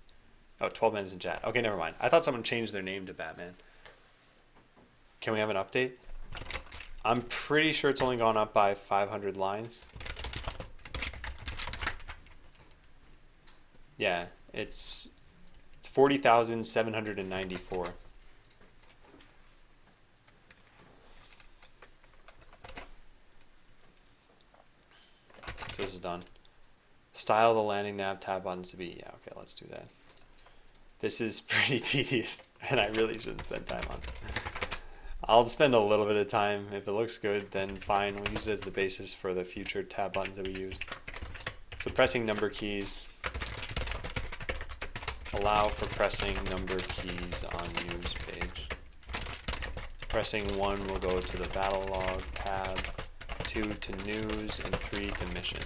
Oh, 12 minutes in chat. Okay, never mind. I thought someone changed their name to Batman. Can we have an update? I'm pretty sure it's only gone up by 500 lines. Yeah, it's 40,794. So this is done. Style the landing nav tab buttons to be... Yeah, okay, let's do that. This is pretty tedious, and I really shouldn't spend time on it. I'll spend a little bit of time. If it looks good, then fine. We'll use it as the basis for the future tab buttons that we use. So pressing number keys. Allow for pressing number keys on news page. Pressing 1 will go to the battle log tab, 2 to news, and 3 to missions.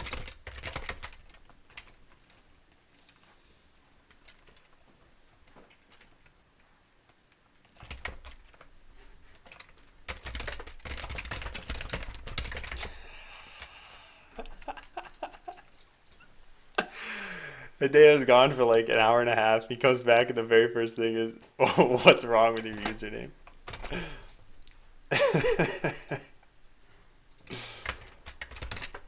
Hideo's gone for like an hour and a half. He comes back and the very first thing is, oh, what's wrong with your username?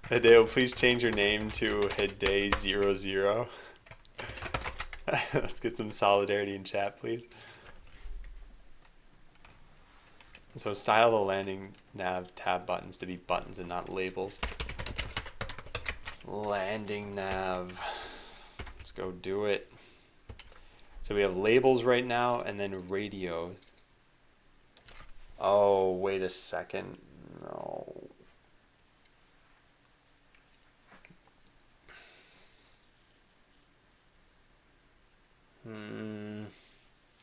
Hideo, please change your name to Hide00. Let's get some solidarity in chat, please. So style the landing nav tab buttons to be buttons and not labels. Landing nav. Let's go do it. So we have labels right now and then radios. Oh, wait a second. No.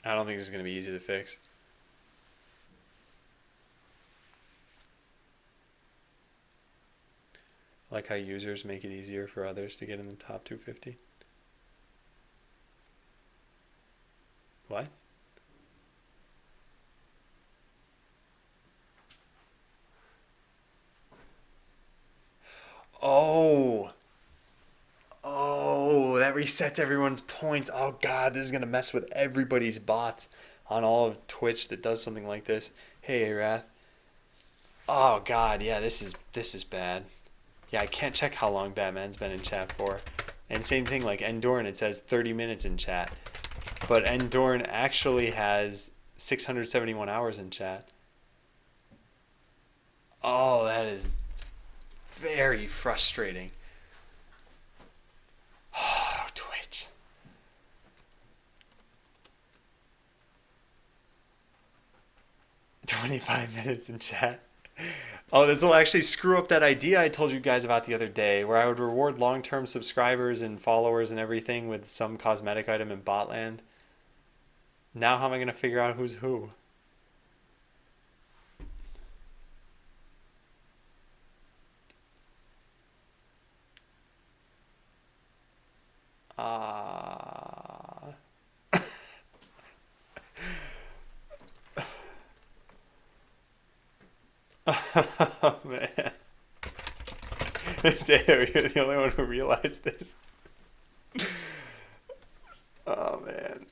I don't think this is going to be easy to fix. I like how users make it easier for others to get in the top 250. What? Oh, that resets everyone's points. Oh God, this is gonna mess with everybody's bots on all of Twitch that does something like this. Hey, Arath. Oh God, yeah, this is bad. Yeah, I can't check how long Batman's been in chat for. And same thing like Endorn, it says 30 minutes in chat. But Endorn actually has 671 hours in chat. Oh, that is very frustrating. Oh, Twitch. 25 minutes in chat. Oh, this will actually screw up that idea I told you guys about the other day, where I would reward long-term subscribers and followers and everything with some cosmetic item in Botland. Now how am I going to figure out who's who? Ah. Oh, man. Damn, you're the only one who realized this. Oh, man.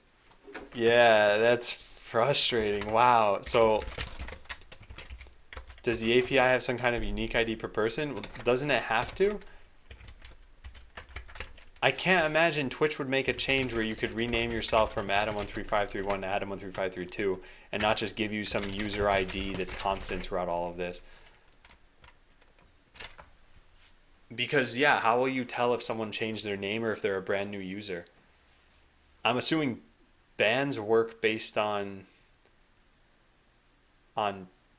Yeah, that's frustrating. Wow. So, does the API have some kind of unique ID per person? Doesn't it have to? I can't imagine Twitch would make a change where you could rename yourself from Adam13531 to Adam13532 and not just give you some user ID that's constant throughout all of this. Because, yeah, how will you tell if someone changed their name or if they're a brand new user? I'm assuming bans work based on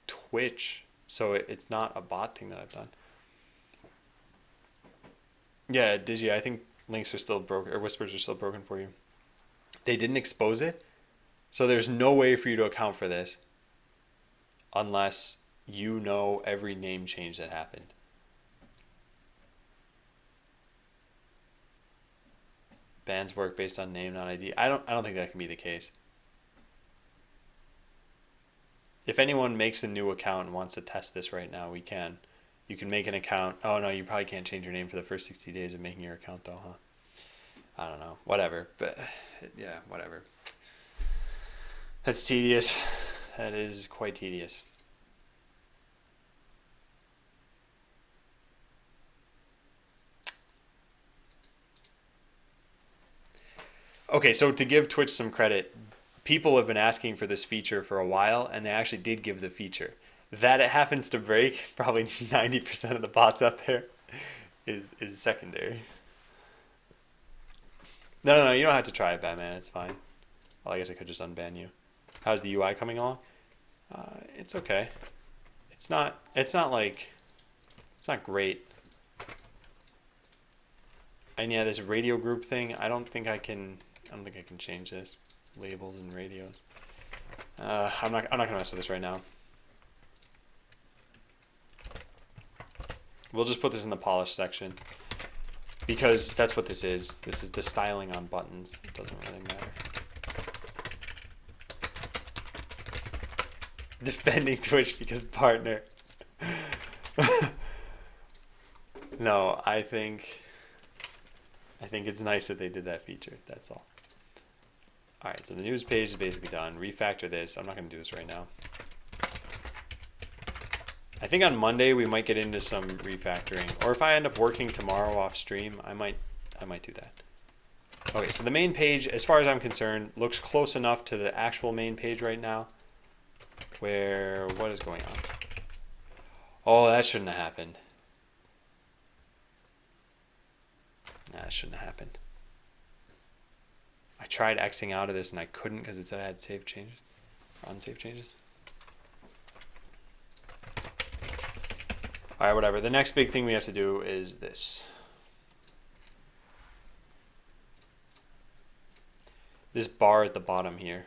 Twitch, so it's not a bot thing that I've done. Yeah, Digi, I think links are still broken, or whispers are still broken for you. They didn't expose it, so there's no way for you to account for this unless you know every name change that happened. Bans work based on name, not ID. I don't think that can be the case. If anyone makes a new account and wants to test this right now, we can. You can make an account. Oh no, you probably can't change your name for the first 60 days of making your account though, huh? I don't know. Whatever. But yeah, whatever. That's tedious. That is quite tedious. Okay, so to give Twitch some credit, people have been asking for this feature for a while, and they actually did give the feature. That it happens to break, probably 90% of the bots out there, is secondary. No, you don't have to try it, Batman. It's fine. Well, I guess I could just unban you. How's the UI coming along? It's okay. It's not like, it's not great. And yeah, this radio group thing, I don't think I can change this. Labels and radios. I'm not gonna mess with this right now. We'll just put this in the polish section because that's what this is. This is the styling on buttons. It doesn't really matter. Defending Twitch because partner. No, I think it's nice that they did that feature. That's all. All right, so the news page is basically done. Refactor this. I'm not going to do this right now. I think on Monday we might get into some refactoring, or if I end up working tomorrow off stream, I might do that. Okay, so the main page, as far as I'm concerned, looks close enough to the actual main page right now. Where what is going on? Oh, that shouldn't have happened. That shouldn't have happened. I tried Xing out of this and I couldn't because it said I had saved changes, or unsaved changes. All right, whatever. The next big thing we have to do is this. This bar at the bottom here.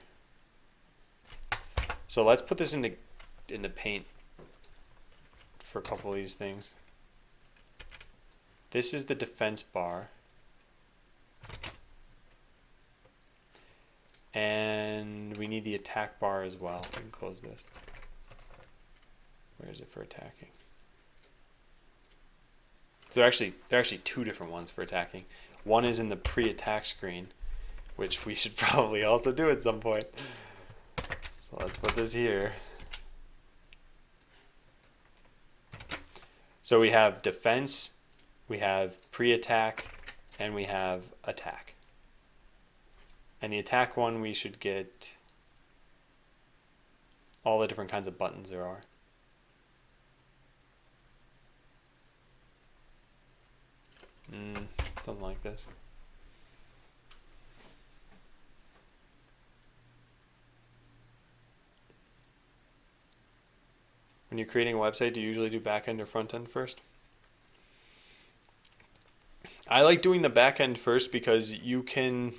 So let's put this into Paint for a couple of these things. This is the defense bar. And we need the attack bar as well. We can close this. Where is it for attacking? So they're actually two different ones for attacking. One is in the pre-attack screen, which we should probably also do at some point. So let's put this here. So we have defense, we have pre-attack, and we have attack. And the attack one, we should get all the different kinds of buttons there are. Something like this. When you're creating a website, do you usually do back end or front end first? I like doing the back end first because you can,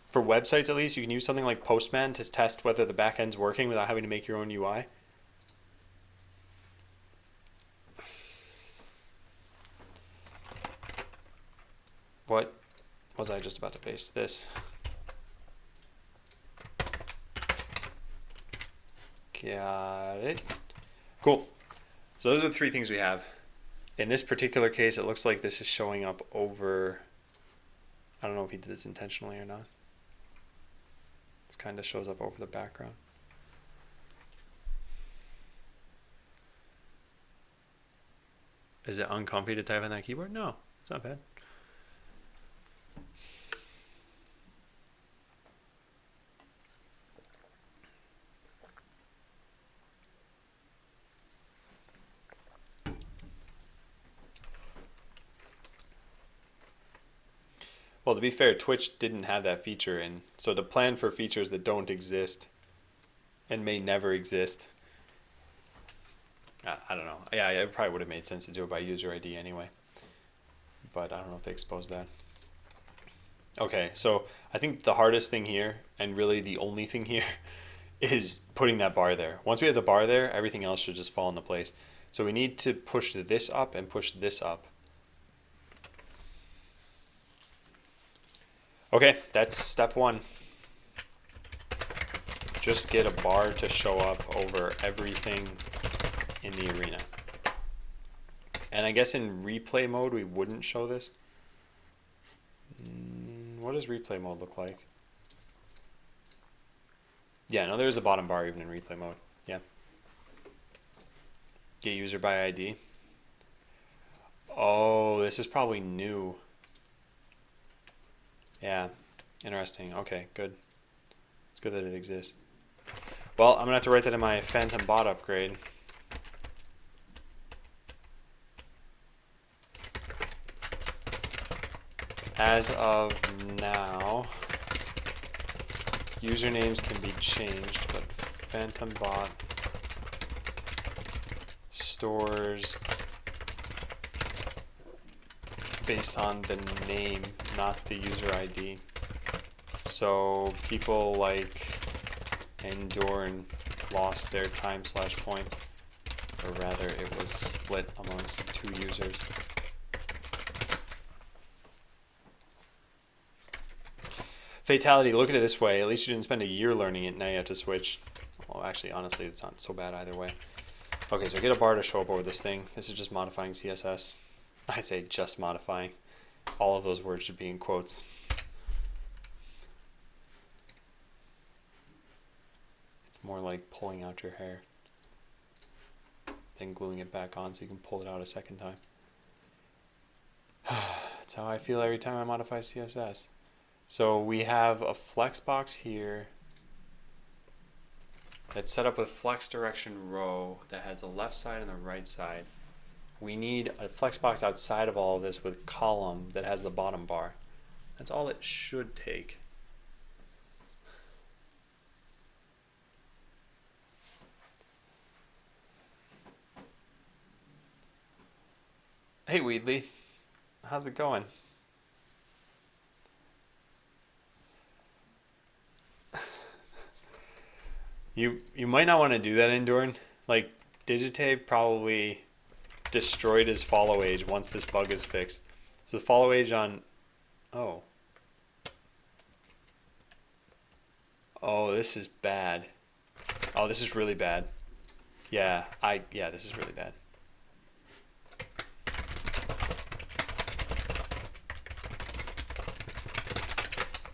for websites at least, you can use something like Postman to test whether the back end's working without having to make your own UI. What was I just about to paste? This. Got it. Cool. So those are the three things we have. In this particular case, it looks like this is showing up over, I don't know if he did this intentionally or not. This kind of shows up over the background. Is it uncomfy to type on that keyboard? No, it's not bad. Well, to be fair, Twitch didn't have that feature in. So to plan for features that don't exist and may never exist, I don't know. Yeah, it probably would have made sense to do it by user ID anyway. But I don't know if they exposed that. Okay, so I think the hardest thing here, and really the only thing here, is putting that bar there. Once we have the bar there, everything else should just fall into place. So we need to push this up and push this up. Okay, that's step one. Just get a bar to show up over everything in the arena. And I guess in replay mode we wouldn't show this. What does replay mode look like? Yeah, no, there's a bottom bar even in replay mode. Yeah. Get user by ID. Oh, this is probably new. Yeah, interesting. Okay, good. It's good that it exists. Well, I'm gonna have to write that in my Phantom bot upgrade. As of now, usernames can be changed, but Phantom bot stores based on the name, not the user ID. So people like Endorn lost their time/point, or rather it was split amongst two users. Fatality, look at it this way, at least you didn't spend a year learning it, now you have to switch. Well, actually, honestly, it's not so bad either way. Okay, so get a bar to show up over this thing. This is just modifying CSS. I say just modifying. All of those words should be in quotes. It's more like pulling out your hair, then gluing it back on so you can pull it out a second time. That's how I feel every time I modify CSS. So we have a flex box here that's set up with flex direction row that has the left side and the right side. We need a flex box outside of all of this with column that has the bottom bar. That's all it should take. Hey Weedley, how's it going? You might not want to do that, Endorn. Like, Digitape probably destroyed his follow age once this bug is fixed. So the follow age on... Oh. Oh, this is bad. Oh, this is really bad. Yeah, this is really bad.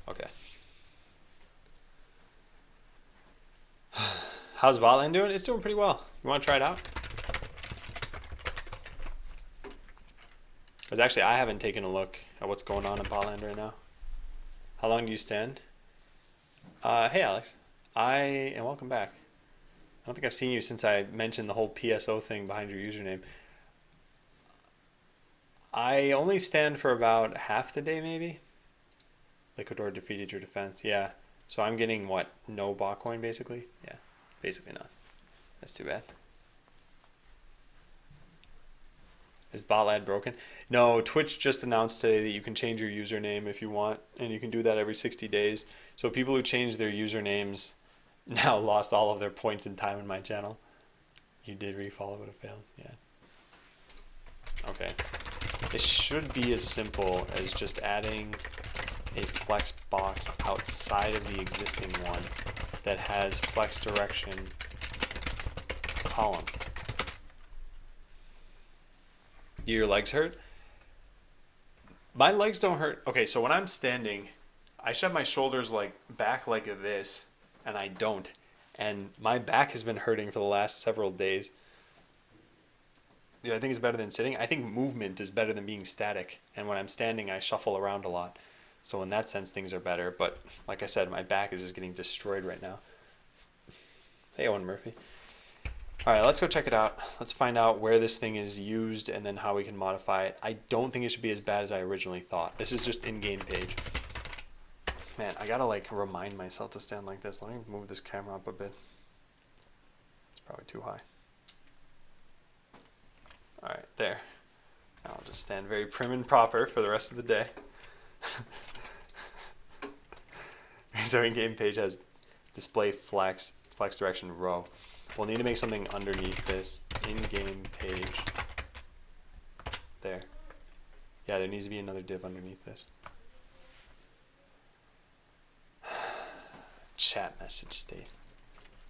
Okay. How's Botland doing? It's doing pretty well. You want to try it out? Because actually, I haven't taken a look at what's going on in Botland right now. How long do you stand? Hey, Alex. And welcome back. I don't think I've seen you since I mentioned the whole PSO thing behind your username. I only stand for about half the day, maybe. Liquidor defeated your defense. Yeah. So I'm getting, what, no bot coin, basically? Yeah, basically not. That's too bad. Is Botland broken? No, Twitch just announced today that you can change your username if you want, and you can do that every 60 days. So people who change their usernames now lost all of their points and time in my channel. You did refollow, but it failed. Yeah. Okay. It should be as simple as just adding a flex box outside of the existing one that has flex direction column. Do your legs hurt? My legs don't hurt. Okay, so when I'm standing, I should have my shoulders like back like this, and I don't. And my back has been hurting for the last several days. Yeah, I think it's better than sitting. I think movement is better than being static. And when I'm standing, I shuffle around a lot. So in that sense, things are better. But like I said, my back is just getting destroyed right now. Hey, Owen Murphy. All right, let's go check it out. Let's find out where this thing is used and then how we can modify it. I don't think it should be as bad as I originally thought. This is just in-game page. Man, I gotta like remind myself to stand like this. Let me move this camera up a bit. It's probably too high. All right, there. Now I'll just stand very prim and proper for the rest of the day. So in-game page has display flex direction row. We'll need to make something underneath this in-game page. There. Yeah, there needs to be another div underneath this. Chat message state.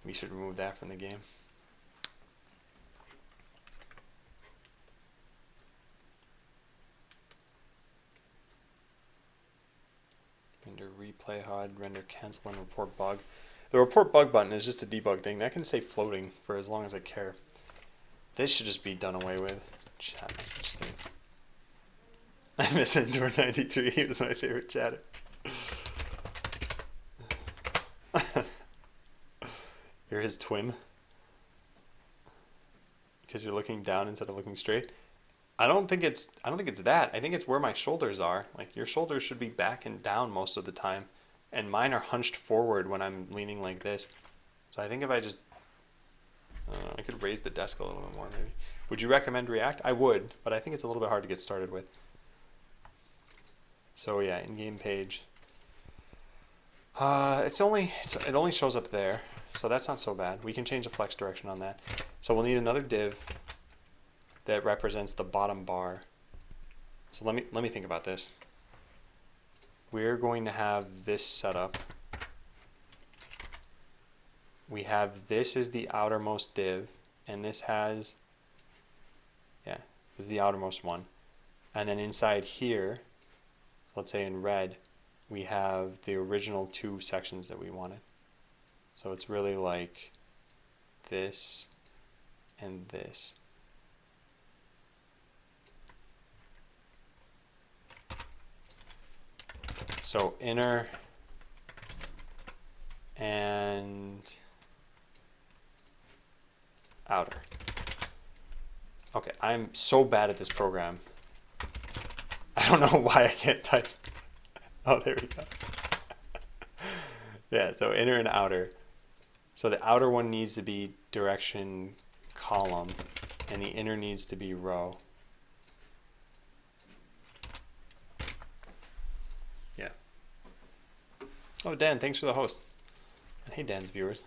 We should remove that from the game. Render replay HUD, render cancel and report bug. The report bug button is just a debug thing. That can stay floating for as long as I care. This should just be done away with. Chat message state. I miss Endor93. He was my favorite chatter. You're his twin. Because you're looking down instead of looking straight. I don't think it's that. I think it's where my shoulders are. Like your shoulders should be back and down most of the time. And mine are hunched forward when I'm leaning like this. So I think if I just, I could raise the desk a little bit more maybe. Would you recommend React? I would, but I think it's a little bit hard to get started with. So yeah, in-game page. It only shows up there, so that's not so bad. We can change the flex direction on that. So we'll need another div that represents the bottom bar. So let me think about this. We're going to have this set up. We have this is the outermost div, and this has, yeah, this is the outermost one. And then inside here, let's say in red, we have the original two sections that we wanted. So it's really like this and this. So inner and outer. Okay, I'm so bad at this program. I don't know why I can't type. Oh, there we go. Yeah, so inner and outer. So the outer one needs to be direction column, and the inner needs to be row. Yeah. Oh, Dan, thanks for the host. And hey, Dan's viewers.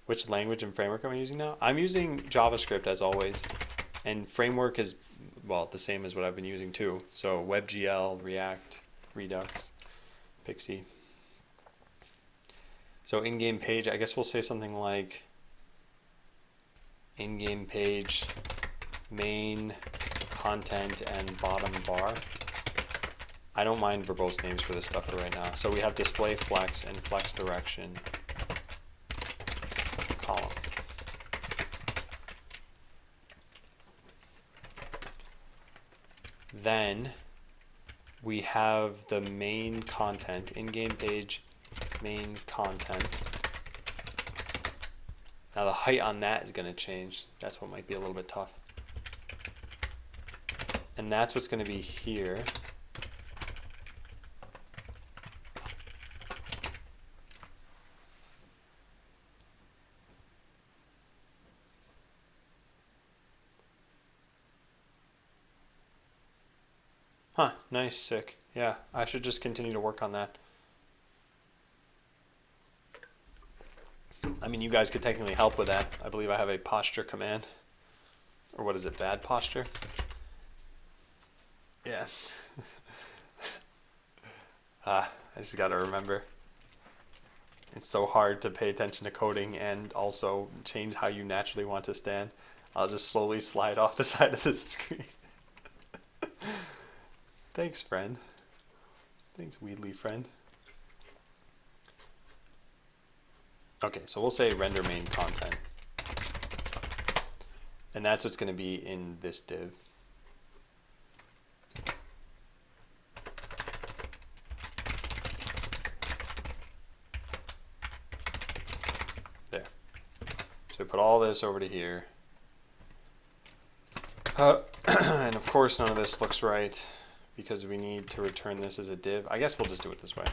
Which language and framework am I using now? I'm using JavaScript as always, and framework is, well, the same as what I've been using too. So WebGL, React, Redux, Pixie. So in-game page, I guess we'll say something like in-game page, main, content, and bottom bar. I don't mind verbose names for this stuff for right now. So we have display flex and flex direction column. then we have the main content, in-game page, main content. Now the height on that is going to change. That's what might be a little bit tough. And that's what's going to be here. Huh, nice, sick. Yeah, I should just continue to work on that. I mean, you guys could technically help with that. I believe I have a posture command. Or what is it, bad posture? Yeah. I just gotta remember. It's so hard to pay attention to coding and also change how you naturally want to stand. I'll just slowly slide off the side of the screen. Thanks, friend. Thanks, Weedly friend. Okay, so we'll say render main content. And that's what's going to be in this div. There. So we put all this over to here. And of course none of this looks right because we need to return this as a div. I guess we'll just do it this way.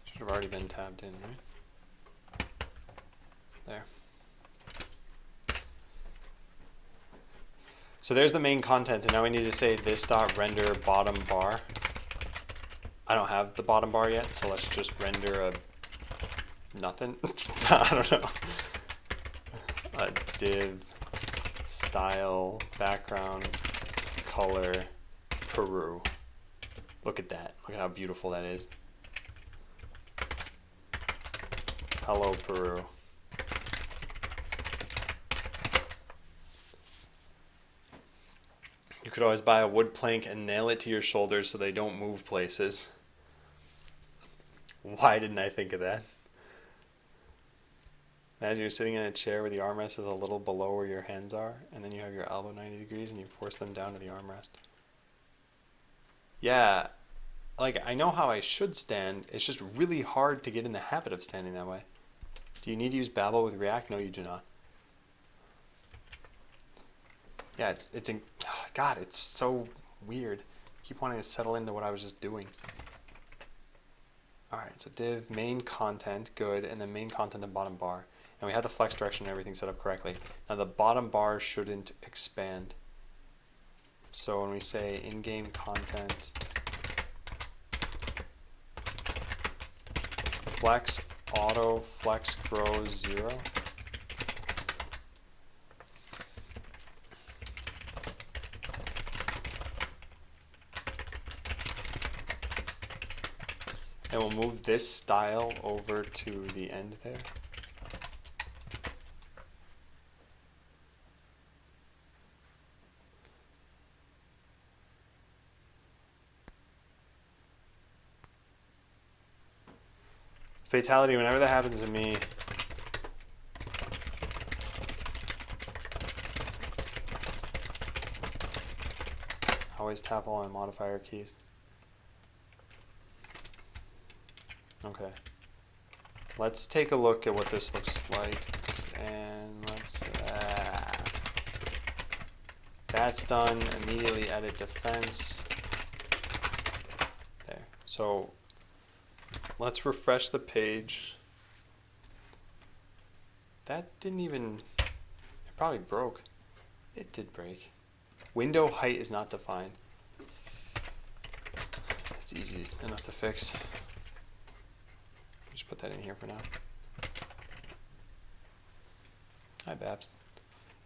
Should have already been tabbed in, right? There. So there's the main content, and now we need to say this dot render bottom bar. I don't have the bottom bar yet, so let's just render a nothing. I don't know. A div style background color Peru. Look at that. Look at how beautiful that is. Hello, Peru. You could always buy a wood plank and nail it to your shoulders so they don't move places. Why didn't I think of that? Imagine you're sitting in a chair where the armrest is a little below where your hands are, and then you have your elbow 90 degrees and you force them down to the armrest. Yeah, like I know how I should stand, it's just really hard to get in the habit of standing that way. Do you need to use Babel with React? No, you do not. Yeah, God, it's so weird. I keep wanting to settle into what I was just doing. All right, so div main content, good, and then main content and bottom bar. And we have the flex direction and everything set up correctly. Now the bottom bar shouldn't expand. So when we say in-game content, flex auto flex grow 0. And we'll move this style over to the end there. Fatality, whenever that happens to me, I always tap all my modifier keys. Okay. Let's take a look at what this looks like, and let's, that's done, immediately edit defense. There. So let's refresh the page. That didn't even, it probably broke. It did break. Window height is not defined. It's easy enough to fix. Just put that in here for now. Hi, Babs.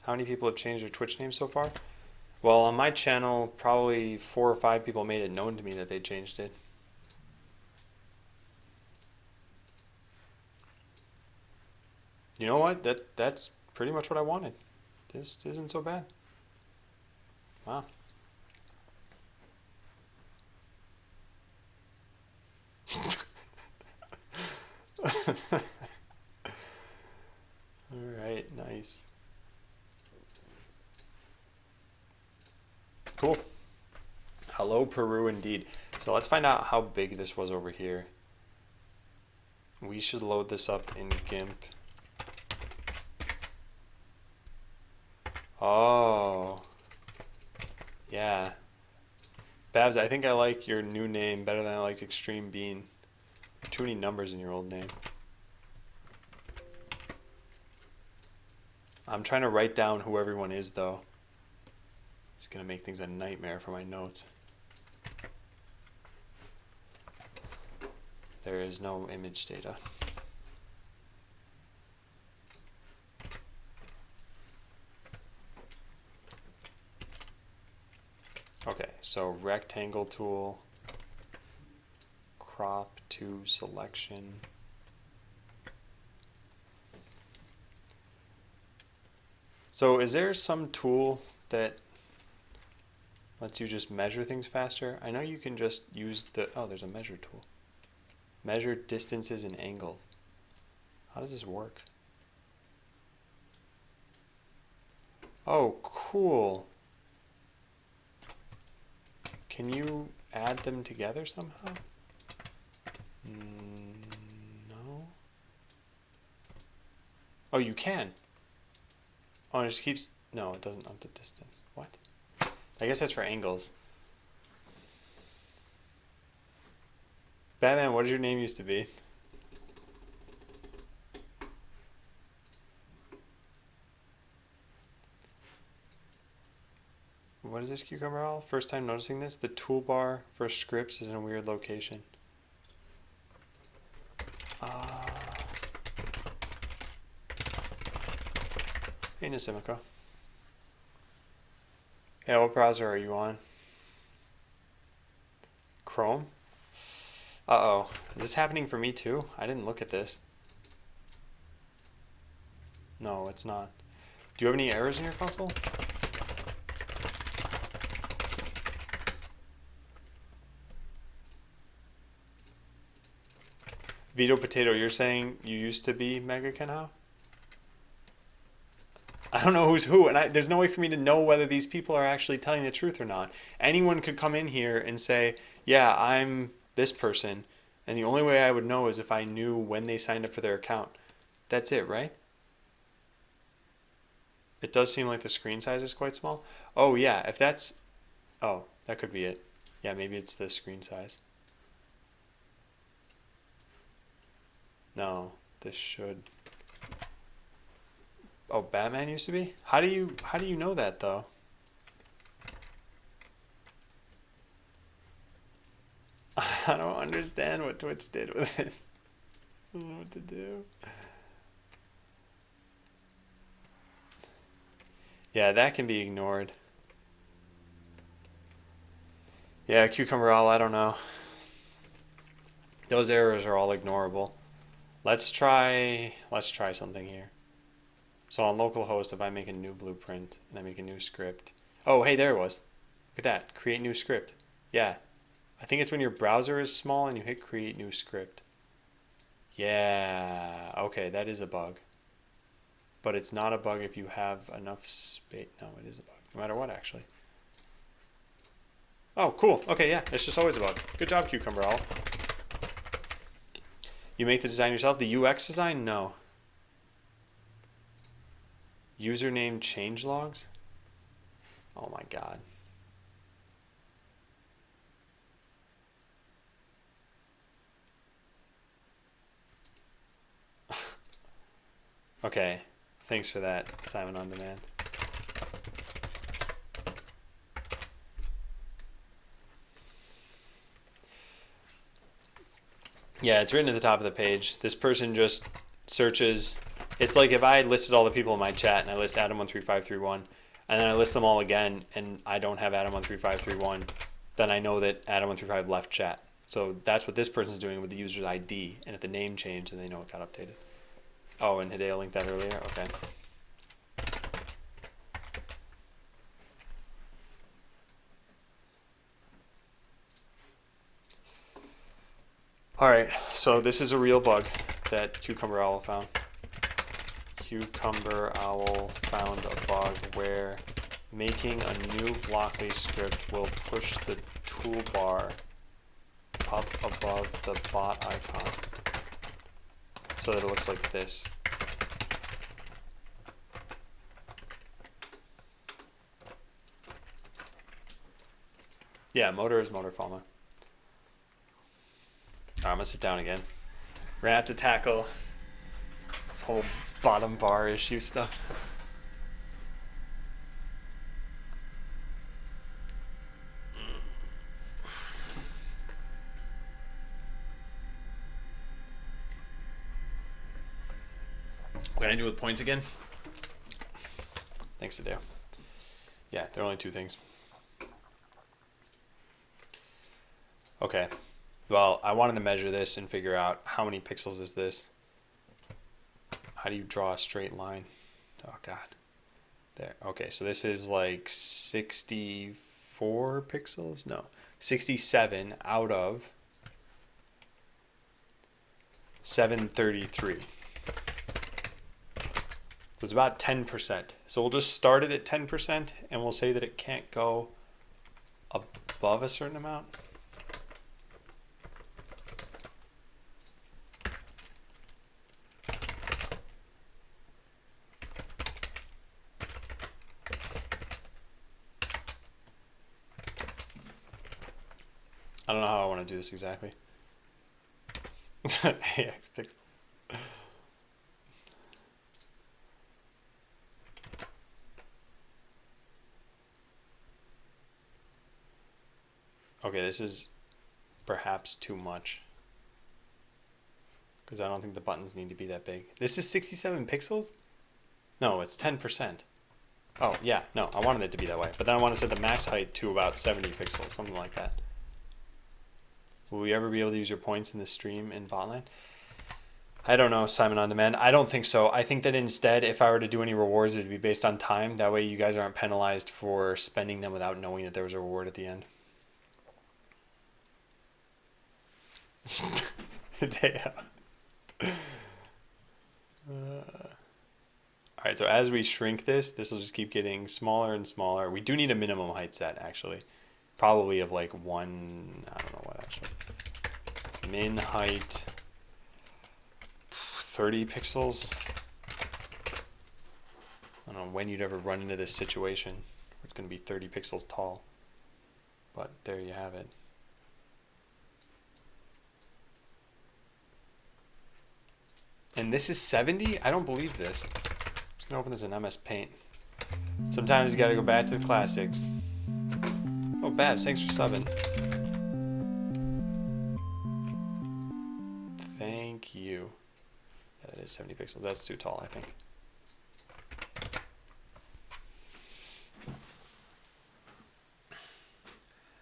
How many people have changed their Twitch name so far? Well, on my channel, probably 4 or 5 people made it known to me that they changed it. You know what? That's pretty much what I wanted. This isn't so bad. Wow. Alright, nice. Cool. Hello, Peru, indeed. So let's find out how big this was over here. We should load this up in GIMP. Oh. Yeah. Babs, I think I like your new name better than I liked Extreme Bean. Too many numbers in your old name. I'm trying to write down who everyone is, though. It's going to make things a nightmare for my notes. There is no image data. Okay, so rectangle tool, crop to selection. So is there some tool that lets you just measure things faster? I know you can just use the, oh, there's a measure tool. Measure distances and angles. How does this work? Oh, cool. Can you add them together somehow? No. Oh, you can. Oh, it just keeps, no, it doesn't up the distance. What? I guess that's for angles. Batman, what did your name used to be? What is this, Cucumber Owl? First time noticing this? The toolbar for scripts is in a weird location. Hey, Nasimico. Yeah, what browser are you on? Chrome? Uh-oh. Is this happening for me too? I didn't look at this. No, it's not. Do you have any errors in your console? Vito Potato, you're saying you used to be Mega Kenhao? I don't know who's who, and there's no way for me to know whether these people are actually telling the truth or not. Anyone could come in here and say, yeah, I'm this person, and the only way I would know is if I knew when they signed up for their account. That's it, right? It does seem like the screen size is quite small. Oh, yeah, if that's... Oh, that could be it. Yeah, maybe it's the screen size. No, this should... Oh, Batman used to be? How do you know that though? I don't understand what Twitch did with this. I don't know what to do. Yeah, that can be ignored. Yeah, Cucumber Owl, I don't know. Those errors are all ignorable. Let's try something here. So on localhost, if I make a new blueprint and I make a new script. Oh, hey, there it was. Look at that. Create new script. Yeah. I think it's when your browser is small and you hit create new script. Yeah. Okay, that is a bug. But it's not a bug if you have enough space. No, it is a bug. No matter what, actually. Oh, cool. Okay, yeah. It's just always a bug. Good job, Cucumber Owl. You make the design yourself? The UX design? No. Username changelogs? Oh my god. Okay, thanks for that, Simon on Demand. Yeah, it's written at the top of the page. This person just searches. It's like if I listed all the people in my chat and I list Adam13531 and then I list them all again and I don't have Adam13531, then I know that Adam135 left chat. So that's what this person's doing with the user's ID, and if the name changed, then they know it got updated. Oh, and Hideo linked that earlier? Okay. Alright, so this is a real bug. that Cucumber Owl found. Cucumber Owl found a bug where making a new Blockly script will push the toolbar up above the bot icon so that it looks like this. Yeah, motor is motor Falma. Alright, I'm gonna sit down again. We're gonna have to tackle this whole bottom bar issue stuff. What can I do with points again? Thanks to do. Yeah, there are only two things. Okay. Well, I wanted to measure this and figure out how many pixels is this. How do you draw a straight line? Oh, God. There. Okay, so this is like 64 pixels? No. 67 out of 733. So it's about 10%. So we'll just start it at 10% and we'll say that it can't go above a certain amount. I don't know how I want to do this exactly. AX pixel. Okay, this is perhaps too much. Because I don't think the buttons need to be that big. This is 67 pixels? No, it's 10%. Oh, yeah, no, I wanted it to be that way. But then I want to set the max height to about 70 pixels, something like that. Will we ever be able to use your points in the stream in Botland? I don't know, Simon on Demand. I don't think so. I think that instead, if I were to do any rewards, it would be based on time. That way you guys aren't penalized for spending them without knowing that there was a reward at the end. Alright, so as we shrink this will just keep getting smaller and smaller. We do need a minimum height set, actually. Probably of like one, I don't know what actually. Min height, 30 pixels. I don't know when you'd ever run into this situation where it's going to be 30 pixels tall. But there you have it. And this is 70? I don't believe this. I'm just gonna open this in MS Paint. Sometimes you gotta go back to the classics. Oh, Babs, thanks for subbing. Thank you. Yeah, that is 70 pixels. That's too tall, I think.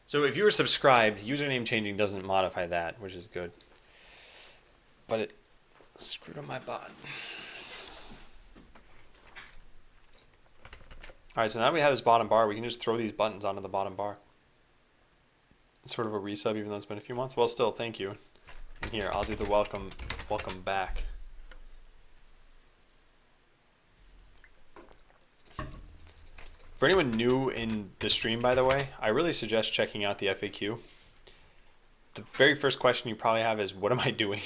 So if you were subscribed, username changing doesn't modify that, which is good. But it screwed up my bot. Alright, so now we have this bottom bar. We can just throw these buttons onto the bottom bar. It's sort of a resub, even though it's been a few months. Well, still, thank you. And here, I'll do the welcome back. For anyone new in the stream, by the way, I really suggest checking out the FAQ. The very first question you probably have is, what am I doing?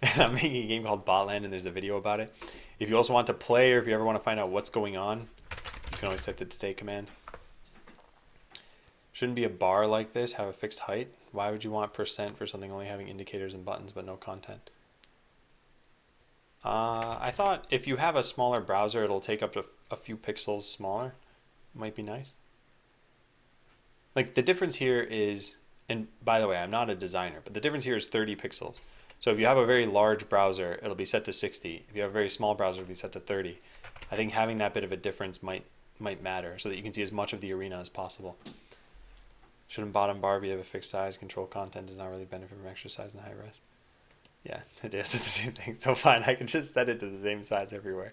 And I'm making a game called Botland, and there's a video about it. If you also want to play, or if you ever want to find out what's going on, you can always type the today command. Shouldn't be a bar like this have a fixed height. Why would you want percent for something only having indicators and buttons but no content? I thought if you have a smaller browser, it'll take up to a few pixels smaller. Might be nice. Like the difference here is, and by the way, I'm not a designer, but the difference here is 30 pixels. So if you have a very large browser, it'll be set to 60. If you have a very small browser, it'll be set to 30. I think having that bit of a difference might matter so that you can see as much of the arena as possible. Shouldn't bottom bar be of a fixed size? Control content does not really benefit from exercise in high res. Yeah, it is the same thing. So fine, I can just set it to the same size everywhere.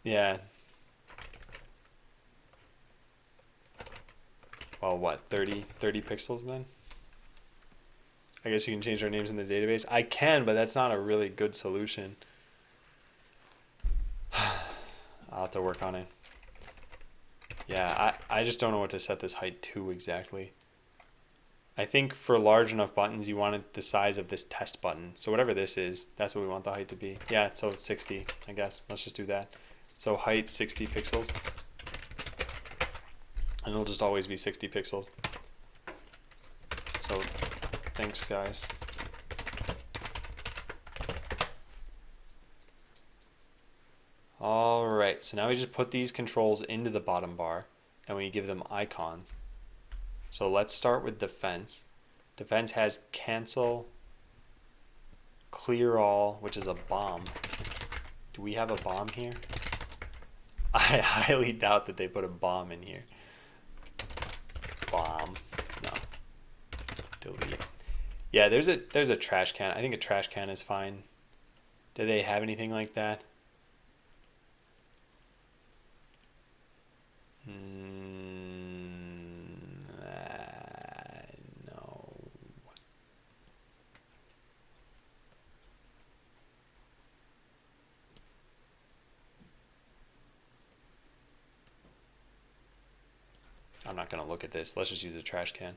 Yeah. Well, what, 30 pixels then? I guess you can change our names in the database. I can, but that's not a really good solution. I'll have to work on it. Yeah, I just don't know what to set this height to exactly. I think for large enough buttons, you want it the size of this test button. So whatever this is, that's what we want the height to be. Yeah, so 60, I guess. Let's just do that. So height 60 pixels. And it'll just always be 60 pixels. So thanks, guys. All right, so now we just put these controls into the bottom bar and we give them icons. So let's start with defense. Defense has cancel, clear all, which is a bomb. Do we have a bomb here? I highly doubt that they put a bomb in here. Bomb. No. Delete. Yeah, there's a trash can. I think a trash can is fine. Do they have anything like that? No. I'm not going to look at this. Let's just use a trash can.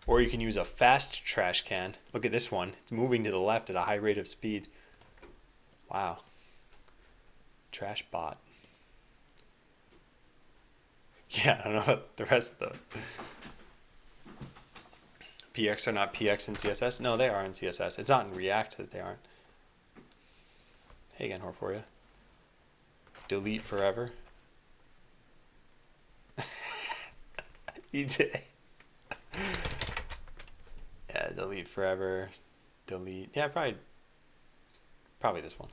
Or you can use a fast trash can. Look at this one. It's moving to the left at a high rate of speed. Wow. Trash bot. Yeah, I don't know about the rest of them. PX are not PX in CSS? No, they are in CSS. It's not in React that they aren't. Hey again, Horforia. Delete forever. EJ. Yeah, delete forever. Delete. Yeah, probably this one.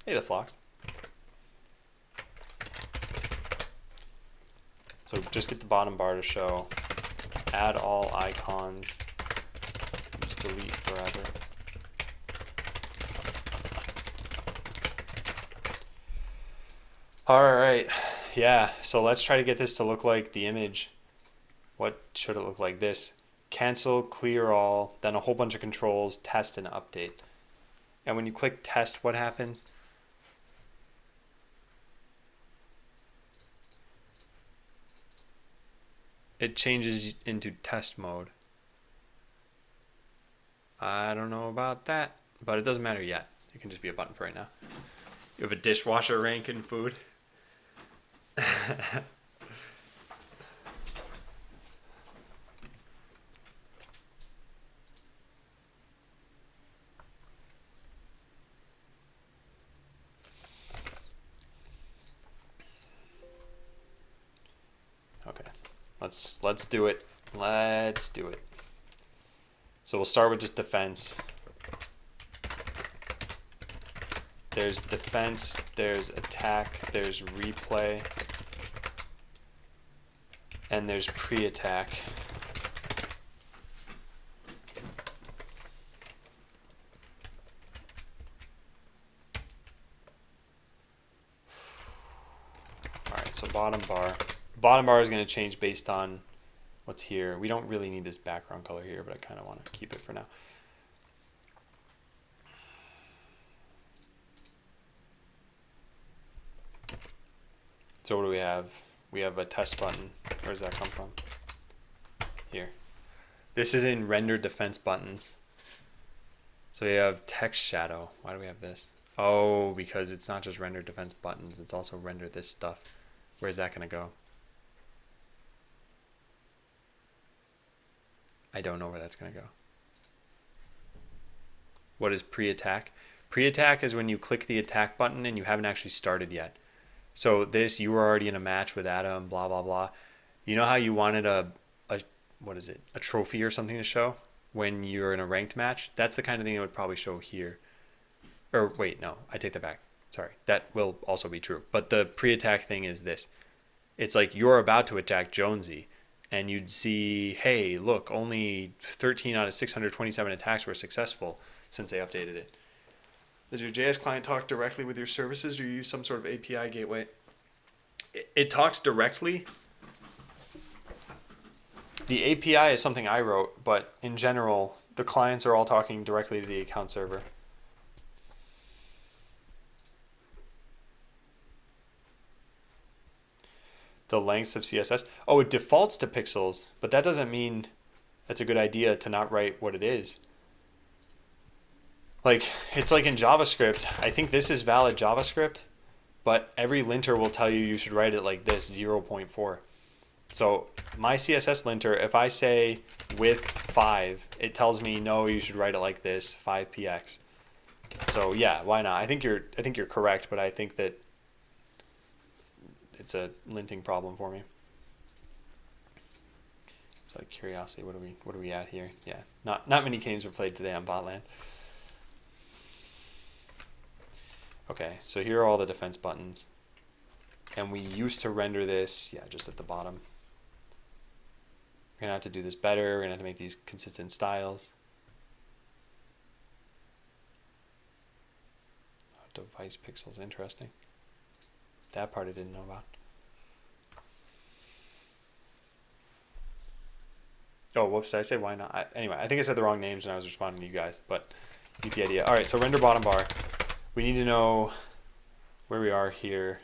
Hey, the Flocks. So just get the bottom bar to show. Add all icons. Just delete forever. All right. Yeah, so let's try to get this to look like the image. What should it look like? This. Cancel, clear all, then a whole bunch of controls, test and update. And when you click test, what happens? It changes into test mode. I don't know about that, but it doesn't matter yet. It can just be a button for right now. You have a dishwasher rank in food. Okay, let's do it. Let's do it. So we'll start with just defense. There's defense, there's attack, there's replay, and there's pre-attack. Alright, so bottom bar. Bottom bar is going to change based on what's here. We don't really need this background color here, but I kind of want to keep it for now. So what do we have? We have a test button. Where does that come from? Here. This is in render defense buttons. So we have text shadow. Why do we have this? Oh, because it's not just render defense buttons. It's also render this stuff. Where's that going to go? I don't know where that's going to go. What is pre-attack? Pre-attack is when you click the attack button and you haven't actually started yet. So this, you were already in a match with Adam, blah, blah, blah. You know how you wanted a trophy or something to show when you're in a ranked match? That's the kind of thing that would probably show here. Or wait, no, I take that back. Sorry, that will also be true. But the pre-attack thing is this. It's like you're about to attack Jonesy, and you'd see, hey, look, only 13 out of 627 attacks were successful since they updated it. Does your JS client talk directly with your services, or you use some sort of API gateway? It talks directly, The API is something I wrote, but in general, the clients are all talking directly to the account server. The lengths of CSS. Oh, it defaults to pixels, but that doesn't mean that's a good idea to not write what it is. Like, it's like in JavaScript. I think this is valid JavaScript, but every linter will tell you you should write it like this, 0.4. So my CSS linter, if I say width 5, it tells me no, you should write it like this, 5px. So yeah, why not? I think you're correct, but I think that it's a linting problem for me. So out of curiosity, what are we at here? Yeah, not many games were played today on Botland. Okay, so here are all the defense buttons. And we used to render this, yeah, just at the bottom. We're gonna have to do this better. We're gonna have to make these consistent styles. Oh, device pixels, interesting. That part I didn't know about. Oh, whoops, did I say why not? Anyway, I think I said the wrong names when I was responding to you guys, but you get the idea. All right, so render bottom bar. We need to know where we are here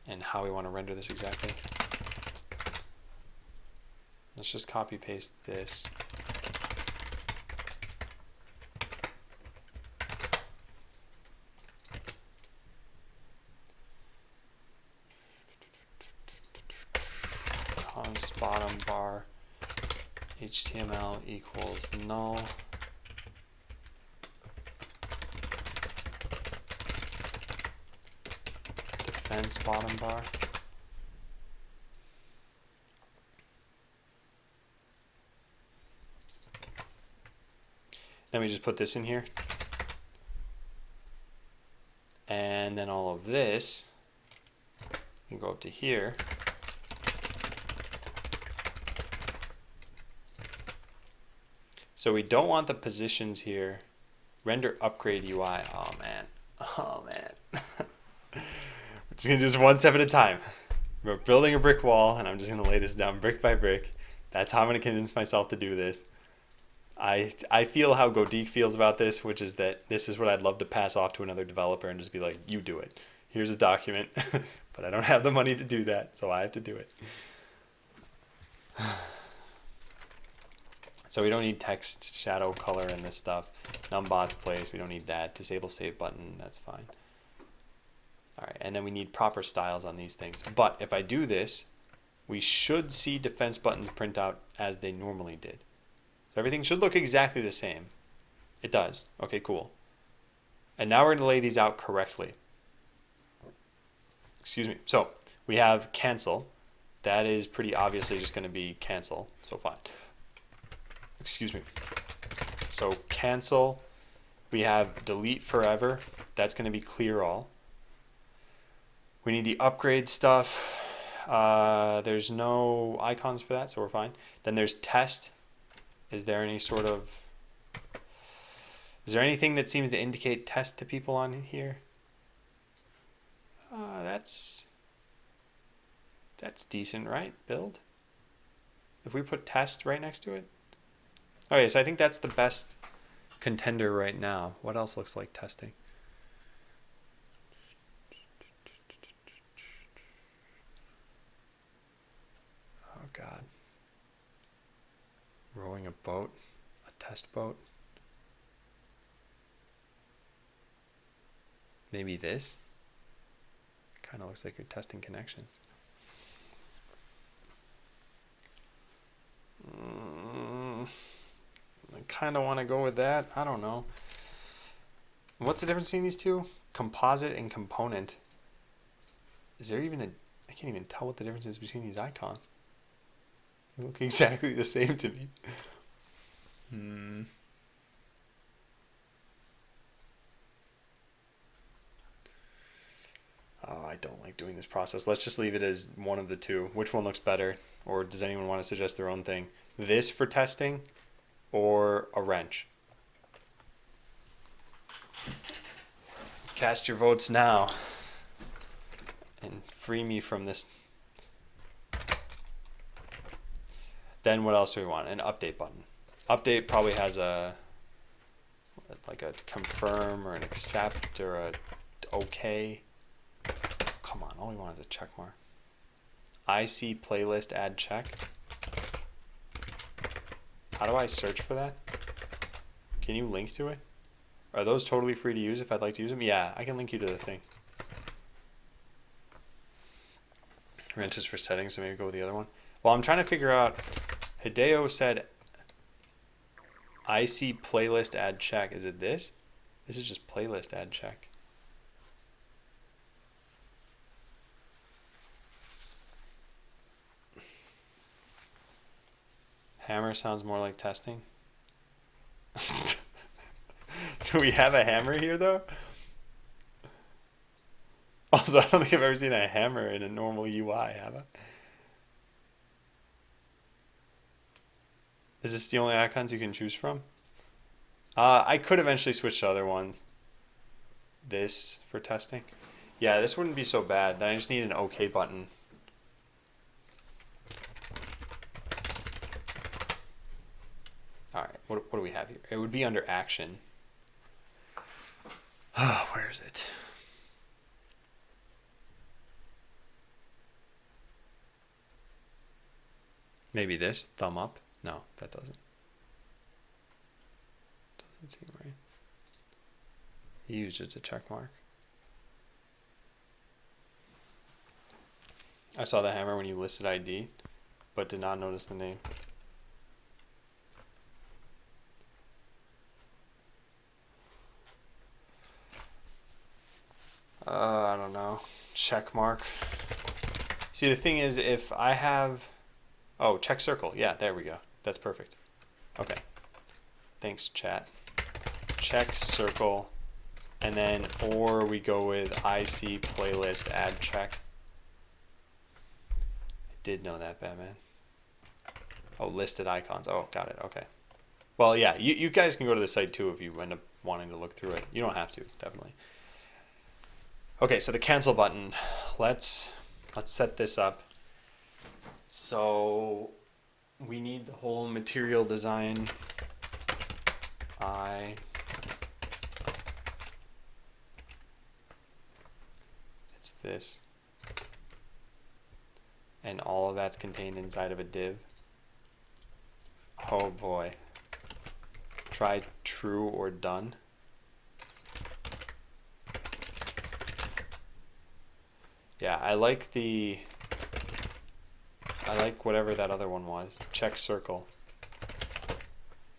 and how we want to render this exactly. Let's just copy paste this. Const bottom bar HTML equals null. Defense bottom bar. Then we just put this in here. And then all of this can go up to here. So we don't want the positions here. Render upgrade UI. Oh man. Oh man. We're just gonna do this one step at a time. We're building a brick wall, and I'm just gonna lay this down brick by brick. That's how I'm gonna convince myself to do this. I feel how Godik feels about this, which is that this is what I'd love to pass off to another developer and just be like, you do it. Here's a document, but I don't have the money to do that, so I have to do it. So we don't need text, shadow, color, and this stuff. Numbots place, we don't need that. Disable save button, that's fine. All right, and then we need proper styles on these things. But if I do this, we should see defense buttons print out as they normally did. So everything should look exactly the same. It does. Okay, cool. And now we're going to lay these out correctly. Excuse me. So we have cancel. That is pretty obviously just going to be cancel. So fine. Excuse me. So cancel. We have delete forever. That's going to be clear all. We need the upgrade stuff. There's no icons for that, so we're fine. Then there's test. Is there any sort of... Is there anything that seems to indicate test to people on here? That's decent, right? Build. If we put test right next to it. Okay, so I think that's the best contender right now. What else looks like testing? Oh God. Rowing a boat, a test boat. Maybe this. Kind of looks like you're testing connections. I kind of want to go with that. I don't know. What's the difference between these two? Composite and component. Is there even a... I can't even tell what the difference is between these icons. They look exactly the same to me. Oh, I don't like doing this process. Let's just leave it as one of the two. Which one looks better? Or does anyone want to suggest their own thing? This for testing or a wrench? Cast your votes now and free me from this. Then what else do we want? An update button. Update probably has a like a confirm or an accept or a okay. Come on, all we want is a check mark. IC playlist add check. How do I search for that? Can you link to it? Are those totally free to use if I'd like to use them? Yeah, I can link you to the thing. Rent is for settings, so maybe go with the other one. Well, I'm trying to figure out, Hideo said IC playlist add check. Is it this? This is just playlist add check. Hammer sounds more like testing. Do we have a hammer here though? Also, I don't think I've ever seen a hammer in a normal UI, have I? Is this the only icons you can choose from? I could eventually switch to other ones. This for testing. Yeah, this wouldn't be so bad. Then I just need an OK button. Alright, what do we have here? It would be under action. Oh, where is it? Maybe this, thumb up. No, that doesn't seem right. He used it to check mark. I saw the hammer when you listed ID, but did not notice the name. I don't know. Check mark. See, the thing is, if I have... Oh, check circle. Yeah, there we go. That's perfect. Okay. Thanks, chat. Check circle. And then, or we go with IC playlist add check. I did know that, Batman. Oh, listed icons. Oh, got it. Okay. Well, yeah, you guys can go to the site too if you end up wanting to look through it. You don't have to, definitely. Okay, so the cancel button. Let's set this up. So we need the whole material design. It's this. And all of that's contained inside of a div. Oh boy. Try true or done. Yeah, I like whatever that other one was. Check circle.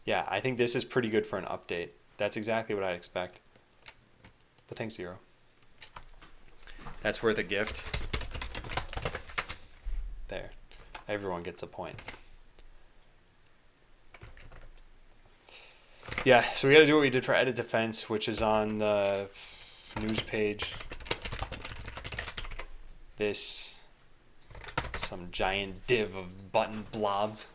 Yeah, I think this is pretty good for an update. That's exactly what I'd expect. But thanks, Zero. That's worth a gift. There. Everyone gets a point. Yeah, so we gotta do what we did for edit defense, which is on the news page. This, some giant div of button blobs.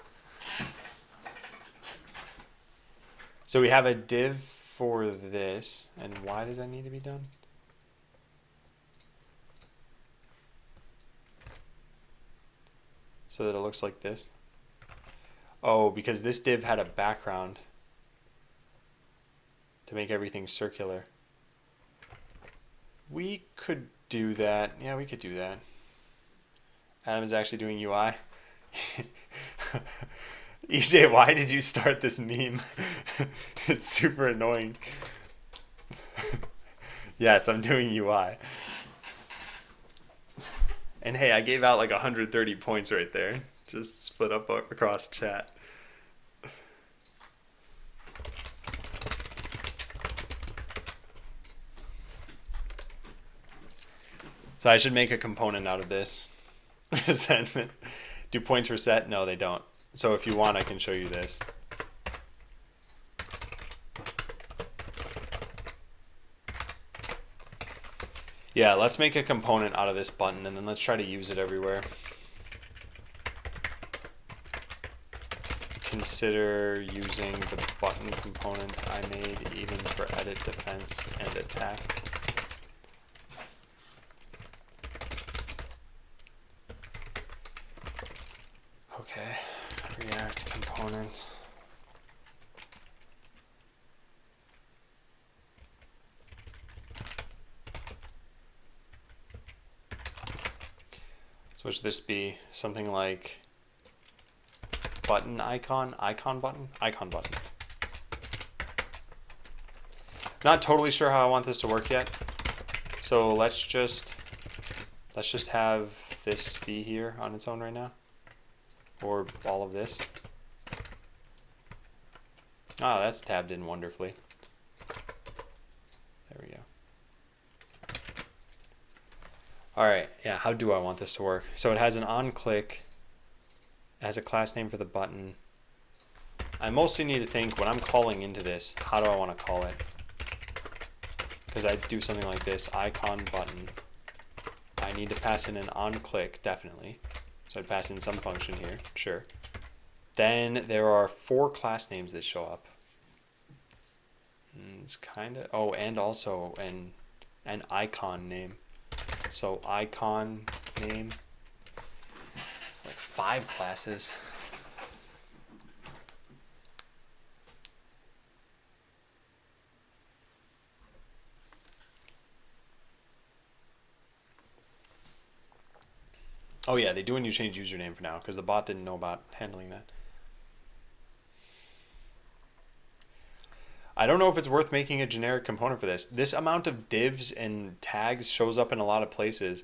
So we have a div for this, and why does that need to be done? So that it looks like this. Oh, because this div had a background to make everything circular. We could do that. Yeah, we could do that. Adam is actually doing UI. EJ, why did you start this meme? It's super annoying. Yes, I'm doing UI. And hey, I gave out like 130 points right there. Just split up across chat. So I should make a component out of this. Resentment. Do points reset? No, they don't. So if you want, I can show you this. Yeah, let's make a component out of this button and then let's try to use it everywhere. Consider using the button component I made even for edit, defense, and attack. Okay, React component. So should this be something like button icon, icon button, icon button? Not totally sure how I want this to work yet. So let's just have this be here on its own right now, or all of this. Oh, that's tabbed in wonderfully. There we go. All right, yeah, how do I want this to work? So it has an on-click, it has a class name for the button. I mostly need to think when I'm calling into this, how do I want to call it? Because I do something like this, icon button. I need to pass in an on-click, definitely. So I'd pass in some function here, sure. Then there are 4 class names that show up. It's kind of, oh, and also an icon name. So icon name, it's like 5 classes. Oh yeah, they do when you change username for now, because the bot didn't know about handling that. I don't know if it's worth making a generic component for this. This amount of divs and tags shows up in a lot of places.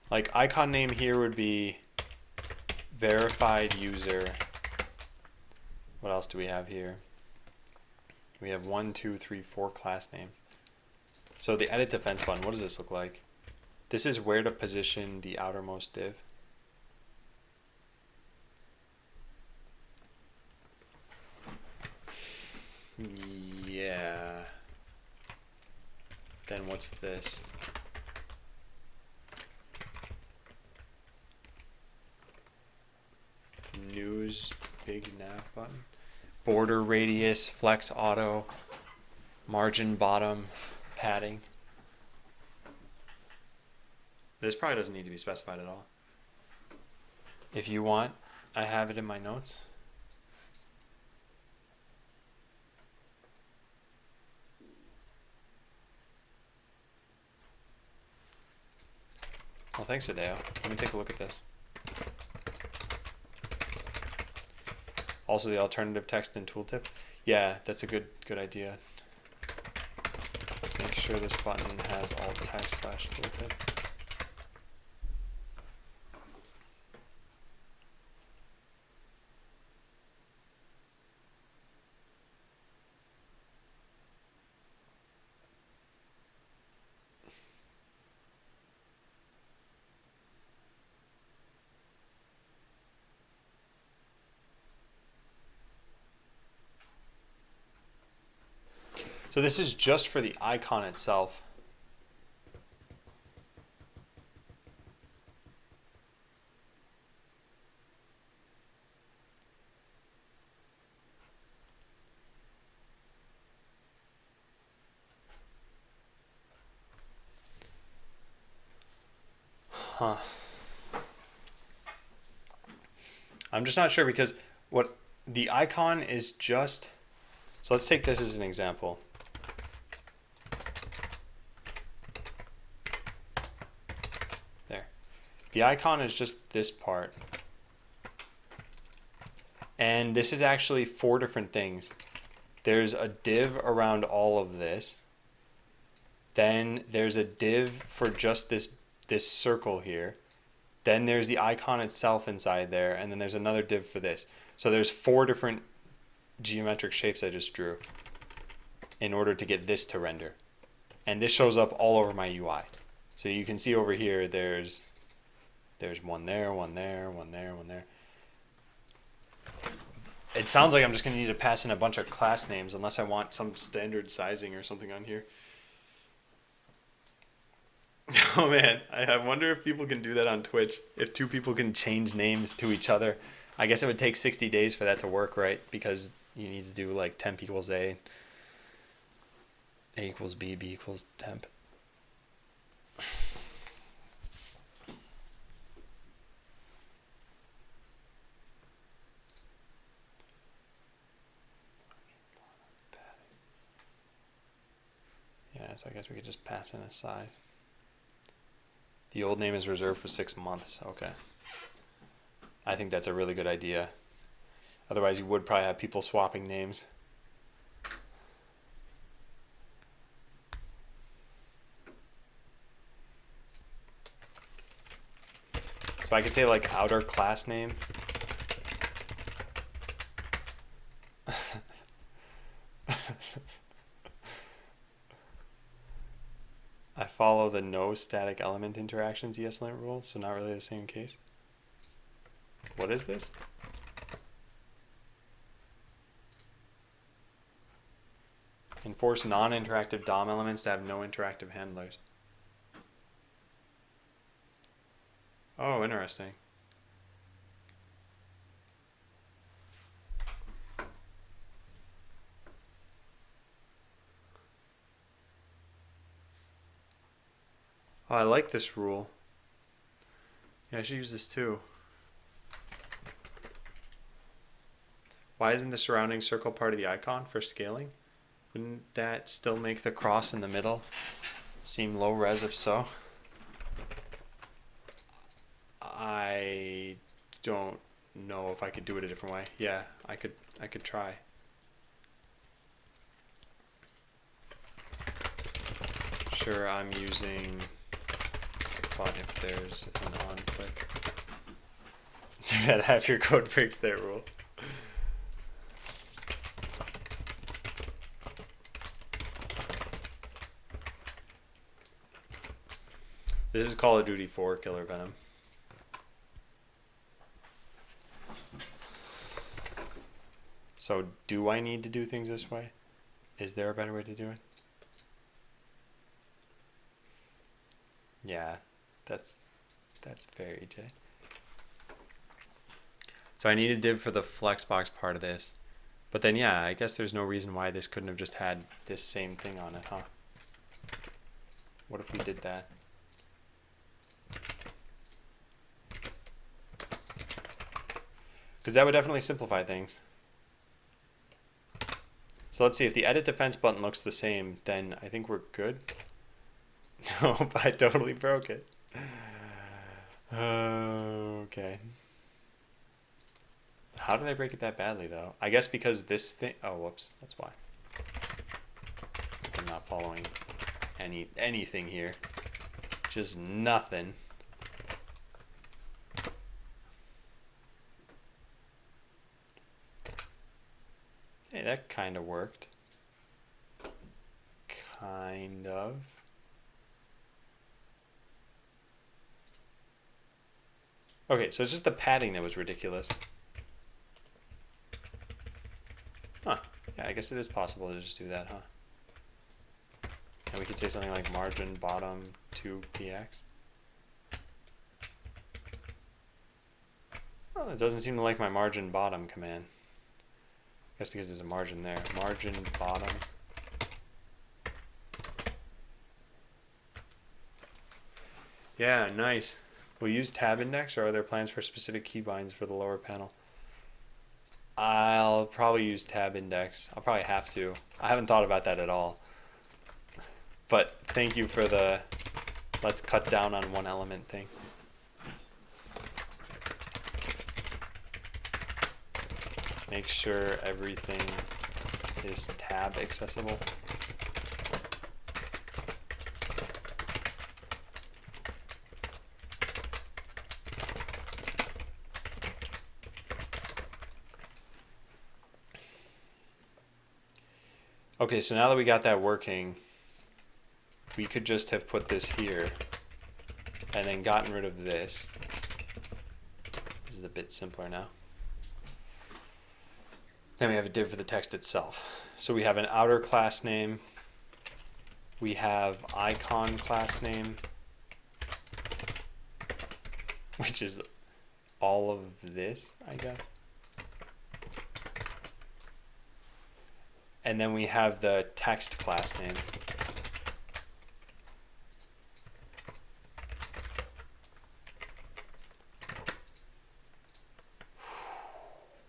Like icon name here would be verified user. What else do we have here? We have 1, 2, 3, 4 class names. So the edit defense button, what does this look like? This is where to position the outermost div. Yeah. Then what's this? News, big nav button. Border radius, flex auto, margin bottom, padding. This probably doesn't need to be specified at all. If you want, I have it in my notes. Well, thanks, Hideo. Let me take a look at this. Also, the alternative text and tooltip. Yeah, that's a good idea. Make sure this button has alt text / tooltip. So this is just for the icon itself. Huh. I'm just not sure because what the icon is just, so let's take this as an example. There. The icon is just this part. And this is actually 4 different things. There's a div around all of this. Then there's a div for just this circle here. Then there's the icon itself inside there, and then there's another div for this. So there's 4 different geometric shapes I just drew in order to get this to render. And this shows up all over my UI. So you can see over here there's one there, one there, one there, one there. It sounds like I'm just going to need to pass in a bunch of class names unless I want some standard sizing or something on here. Oh man, I wonder if people can do that on Twitch. If 2 people can change names to each other. I guess it would take 60 days for that to work, right? Because you need to do like temp equals A equals B equals temp. So I guess we could just pass in a size. The old name is reserved for 6 months. Okay. I think that's a really good idea. Otherwise, you would probably have people swapping names. So I could say like outer class name. I follow the no static element interactions ESLint rule, so not really the same case. What is this? Enforce non-interactive DOM elements to have no interactive handlers. Oh, interesting. Oh, I like this rule. Yeah, I should use this too. Why isn't the surrounding circle part of the icon for scaling? Wouldn't that still make the cross in the middle seem low res if so? I don't know if I could do it a different way. Yeah, I could try. Sure, I'm using, but if there's an on click. Too bad half your code breaks that rule. This is Call of Duty 4 Killer Venom. So do I need to do things this way? Is there a better way to do it? Yeah, that's very J. So I need a div for the flexbox part of this. But then yeah, I guess there's no reason why this couldn't have just had this same thing on it, huh? What if we did that? Because that would definitely simplify things. So let's see, if the edit defense button looks the same, then I think we're good. Nope, I totally broke it. Okay. How did I break it that badly though? I guess because this thing, oh whoops, that's why. I'm not following anything here. Just nothing. Hey, that kind of worked. Kind of. Okay, so it's just the padding that was ridiculous. Huh. Yeah, I guess it is possible to just do that, huh? And we could say something like margin bottom 2px. Oh, it doesn't seem to like my margin bottom command. I guess because there's a margin there. Margin bottom. Yeah, nice. We'll use tab index, or are there plans for specific keybinds for the lower panel? I'll probably use tab index. I'll probably have to. I haven't thought about that at all. But thank you for the let's cut down on one element thing. Make sure everything is tab accessible. Okay, so now that we got that working, we could just have put this here and then gotten rid of this. This is a bit simpler now. Then we have a div for the text itself. So we have an outer class name. We have icon class name, which is all of this, I guess. And then we have the text class name.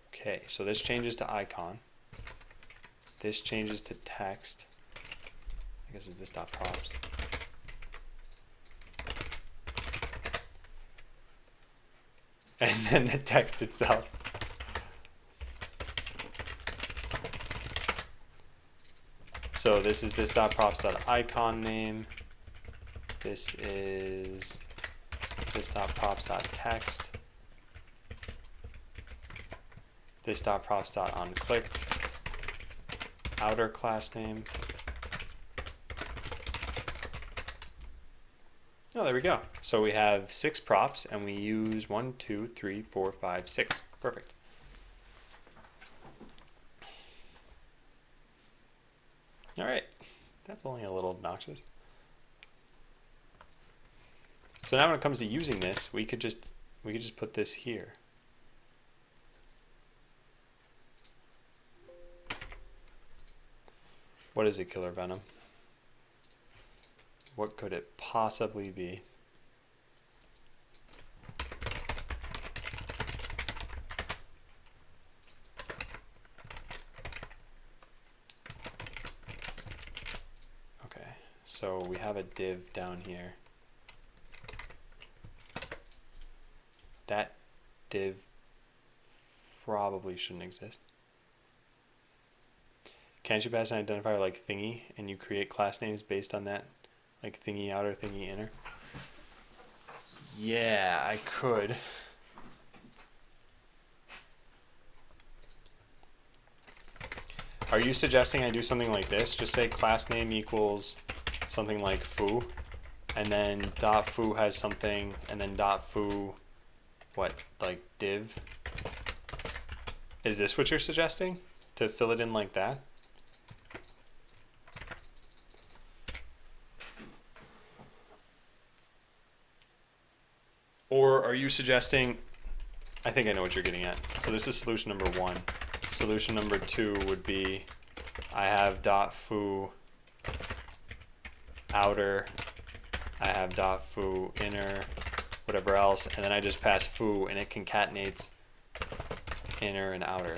Okay, so this changes to icon. This changes to text. I guess it's this dot props. And then the text itself. So this is this dot props dot icon name. This is this dot props dot text. This dot props dot on click. Outer class name. Oh, there we go. So we have 6 props and we use 1, 2, 3, 4, 5, 6. Perfect. All right, that's only a little obnoxious. So now when it comes to using this, we could just put this here. What is it, Killer Venom? What could it possibly be? Okay, so we have a div down here. That div probably shouldn't exist. Can't you pass an identifier like thingy and you create class names based on that? Like thingy outer, thingy inner? Yeah, I could. Are you suggesting I do something like this? Just say class name equals something like foo, and then dot foo has something, and then dot foo, what, like div? Is this what you're suggesting? To fill it in like that? Or are you suggesting, I think I know what you're getting at. So this is solution number 1. Solution number 2 would be, I have dot foo outer, I have dot foo inner, whatever else, and then I just pass foo and it concatenates inner and outer.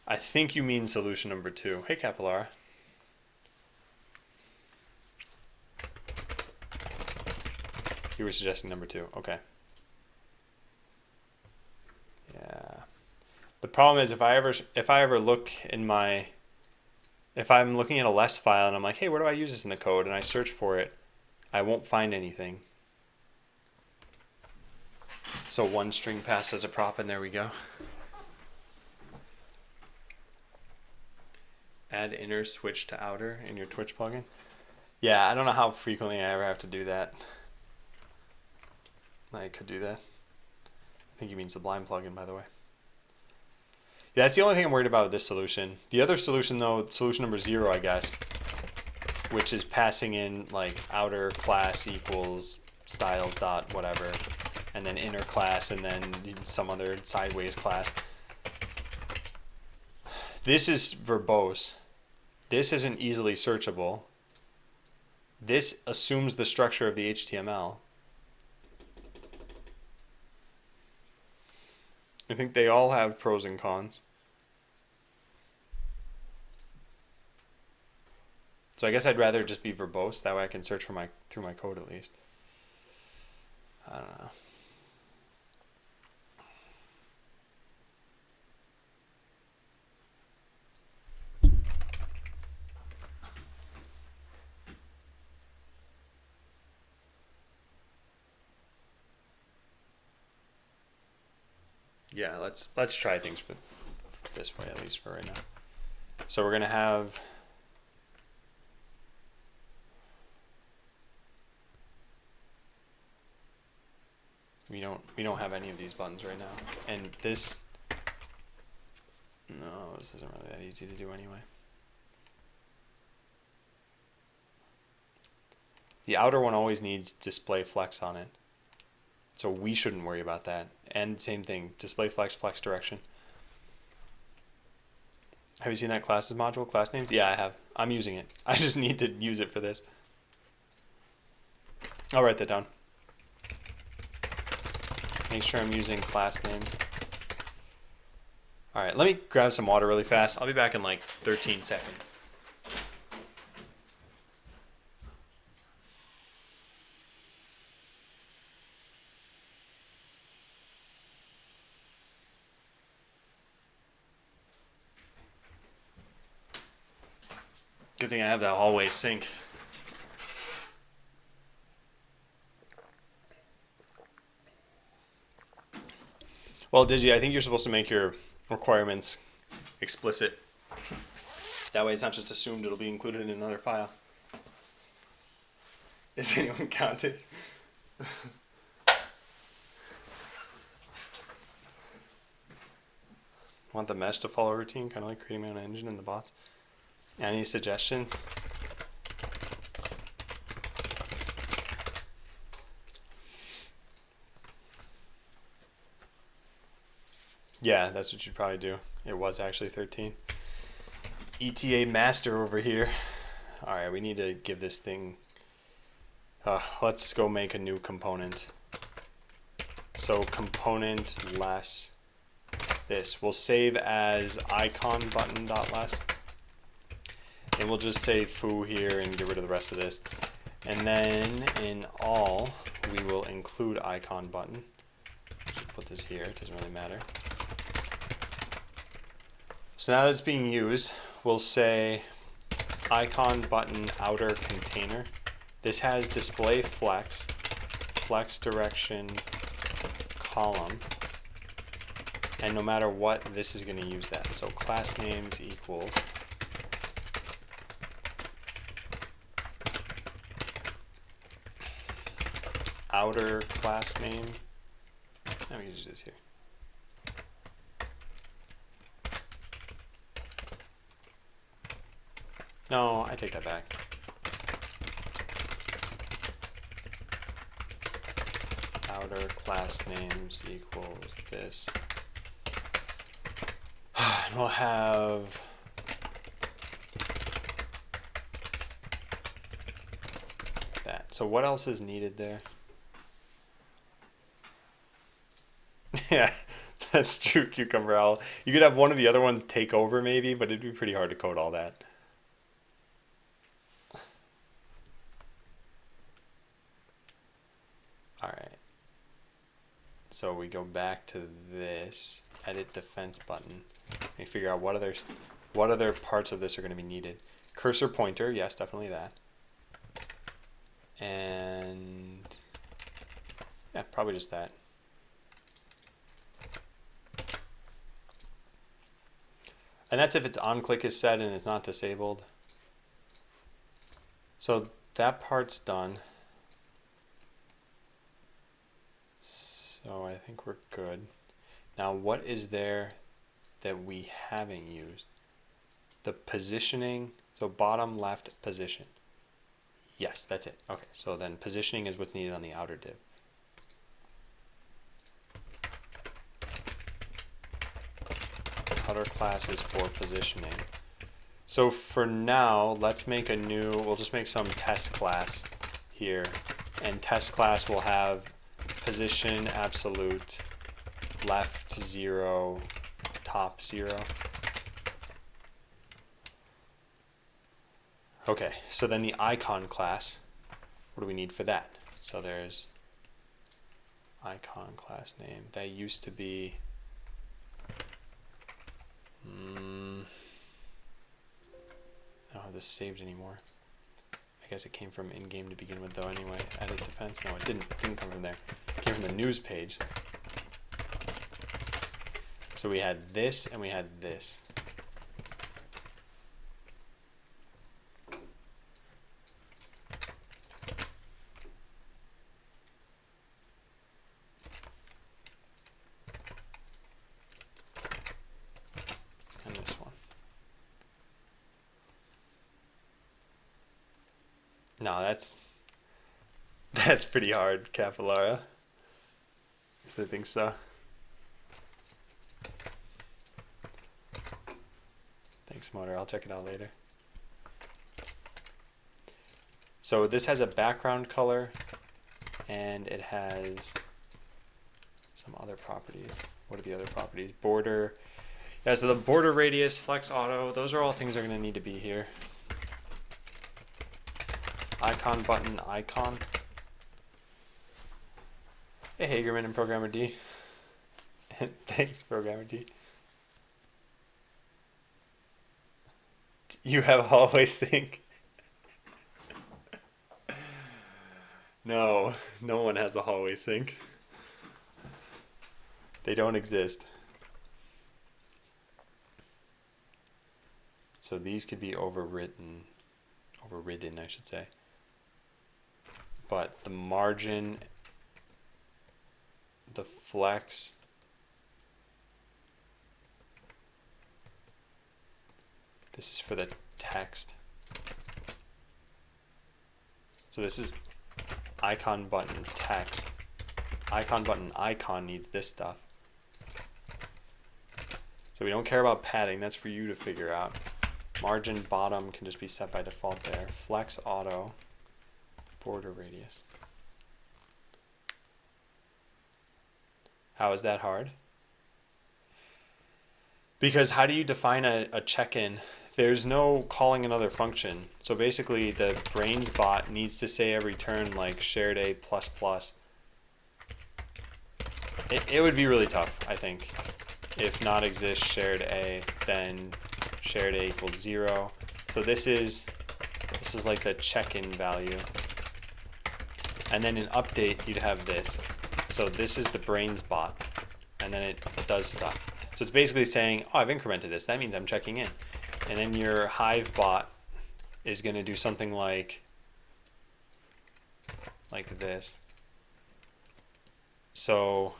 I think you mean solution number 2. Hey, Capillara. You were suggesting number 2. Okay. Yeah. The problem is if I ever look in my, if I'm looking at a less file and I'm like, hey, where do I use this in the code? And I search for it, I won't find anything. So one string pass as a prop, and there we go. Add inner switch to outer in your Twitch plugin. Yeah, I don't know how frequently I ever have to do that. I could do that. I think you mean Sublime plugin, by the way. Yeah, that's the only thing I'm worried about with this solution. The other solution, though, solution number 0, I guess, which is passing in like outer class equals styles dot whatever, and then inner class, and then some other sideways class. This is verbose. This isn't easily searchable. This assumes the structure of the HTML. I think they all have pros and cons. So I guess I'd rather just be verbose. That way I can search for through my code at least. I don't know. Yeah, let's try things for this way, at least for right now. So we're gonna have we don't have any of these buttons right now, and this isn't really that easy to do anyway. The outer one always needs display flex on it, so we shouldn't worry about that. And same thing, display flex, flex direction. Have you seen that classes module, class names? Yeah, I have. I'm using it. I just need to use it for this. I'll write that down. Make sure I'm using class names. All right, let me grab some water really fast. I'll be back in like 13 seconds. Good thing I have that hallway sink. Well, Digi, I think you're supposed to make your requirements explicit. That way it's not just assumed it'll be included in another file. Is anyone counting? Want the mesh to follow a routine, kind of like creating my own engine in the bots? Any suggestions? Yeah, that's what you'd probably do. It was actually 13. ETA master over here. Alright, we need to give this thing... let's go make a new component. So component less this. We'll save as icon button dot less. And we'll just say foo here and get rid of the rest of this. And then in all, we will include icon button. Just put this here, it doesn't really matter. So now that it's being used, we'll say icon button outer container. This has display flex, flex direction column, and no matter what, this is going to use that. So class names equals outer class name. Let me use this here. No, I take that back. Outer class names equals this. And we'll have that. So what else is needed there? Yeah, that's true, Cucumber Owl. You could have one of the other ones take over maybe, but it'd be pretty hard to code all that. Alright. So we go back to this, edit defense button. And figure out what other parts of this are going to be needed. Cursor pointer, yes, definitely that. And yeah, probably just that. And that's if its on-click is set and it's not disabled. So that part's done. So I think we're good. Now what is there that we haven't used? The positioning, so bottom left position. Yes, that's it. Okay, so then positioning is what's needed on the outer div. Outer class is for positioning. So for now, let's make a new, we'll just make some test class here. And test class will have position absolute, left 0, top 0. Okay, so then the icon class, what do we need for that? So there's icon class name. That used to be, I don't have this saved anymore. I guess it came from in-game to begin with though anyway. Edit defense, no it didn't come from there. It came from the news page. So we had this and we had this. And this one. No, that's pretty hard, Capillara. I think so. Thanks, Motor. I'll check it out later. So this has a background color, and it has some other properties. What are the other properties? Border. Yeah, so the border radius, flex auto, those are all things that are going to need to be here. Icon button, icon. Hey, Hagerman and Programmer D. Thanks, Programmer D. You have a hallway sync. No, no one has a hallway sync. They don't exist. So these could be overridden, I should say. But the margin, the flex, this is for the text. So this is icon button text. Icon button icon needs this stuff. So we don't care about padding, that's for you to figure out. Margin bottom can just be set by default there. Flex auto, border radius. How is that hard? Because how do you define a check-in? There's no calling another function. So basically the brains bot needs to say every turn like shared a plus plus. It would be really tough, I think. If not exist shared a, then shared a equals 0. So this is like the check-in value. And then in update you'd have this. So this is the brains bot, and then it does stuff. So it's basically saying, oh, I've incremented this. That means I'm checking in. And then your Hive bot is going to do something like this. So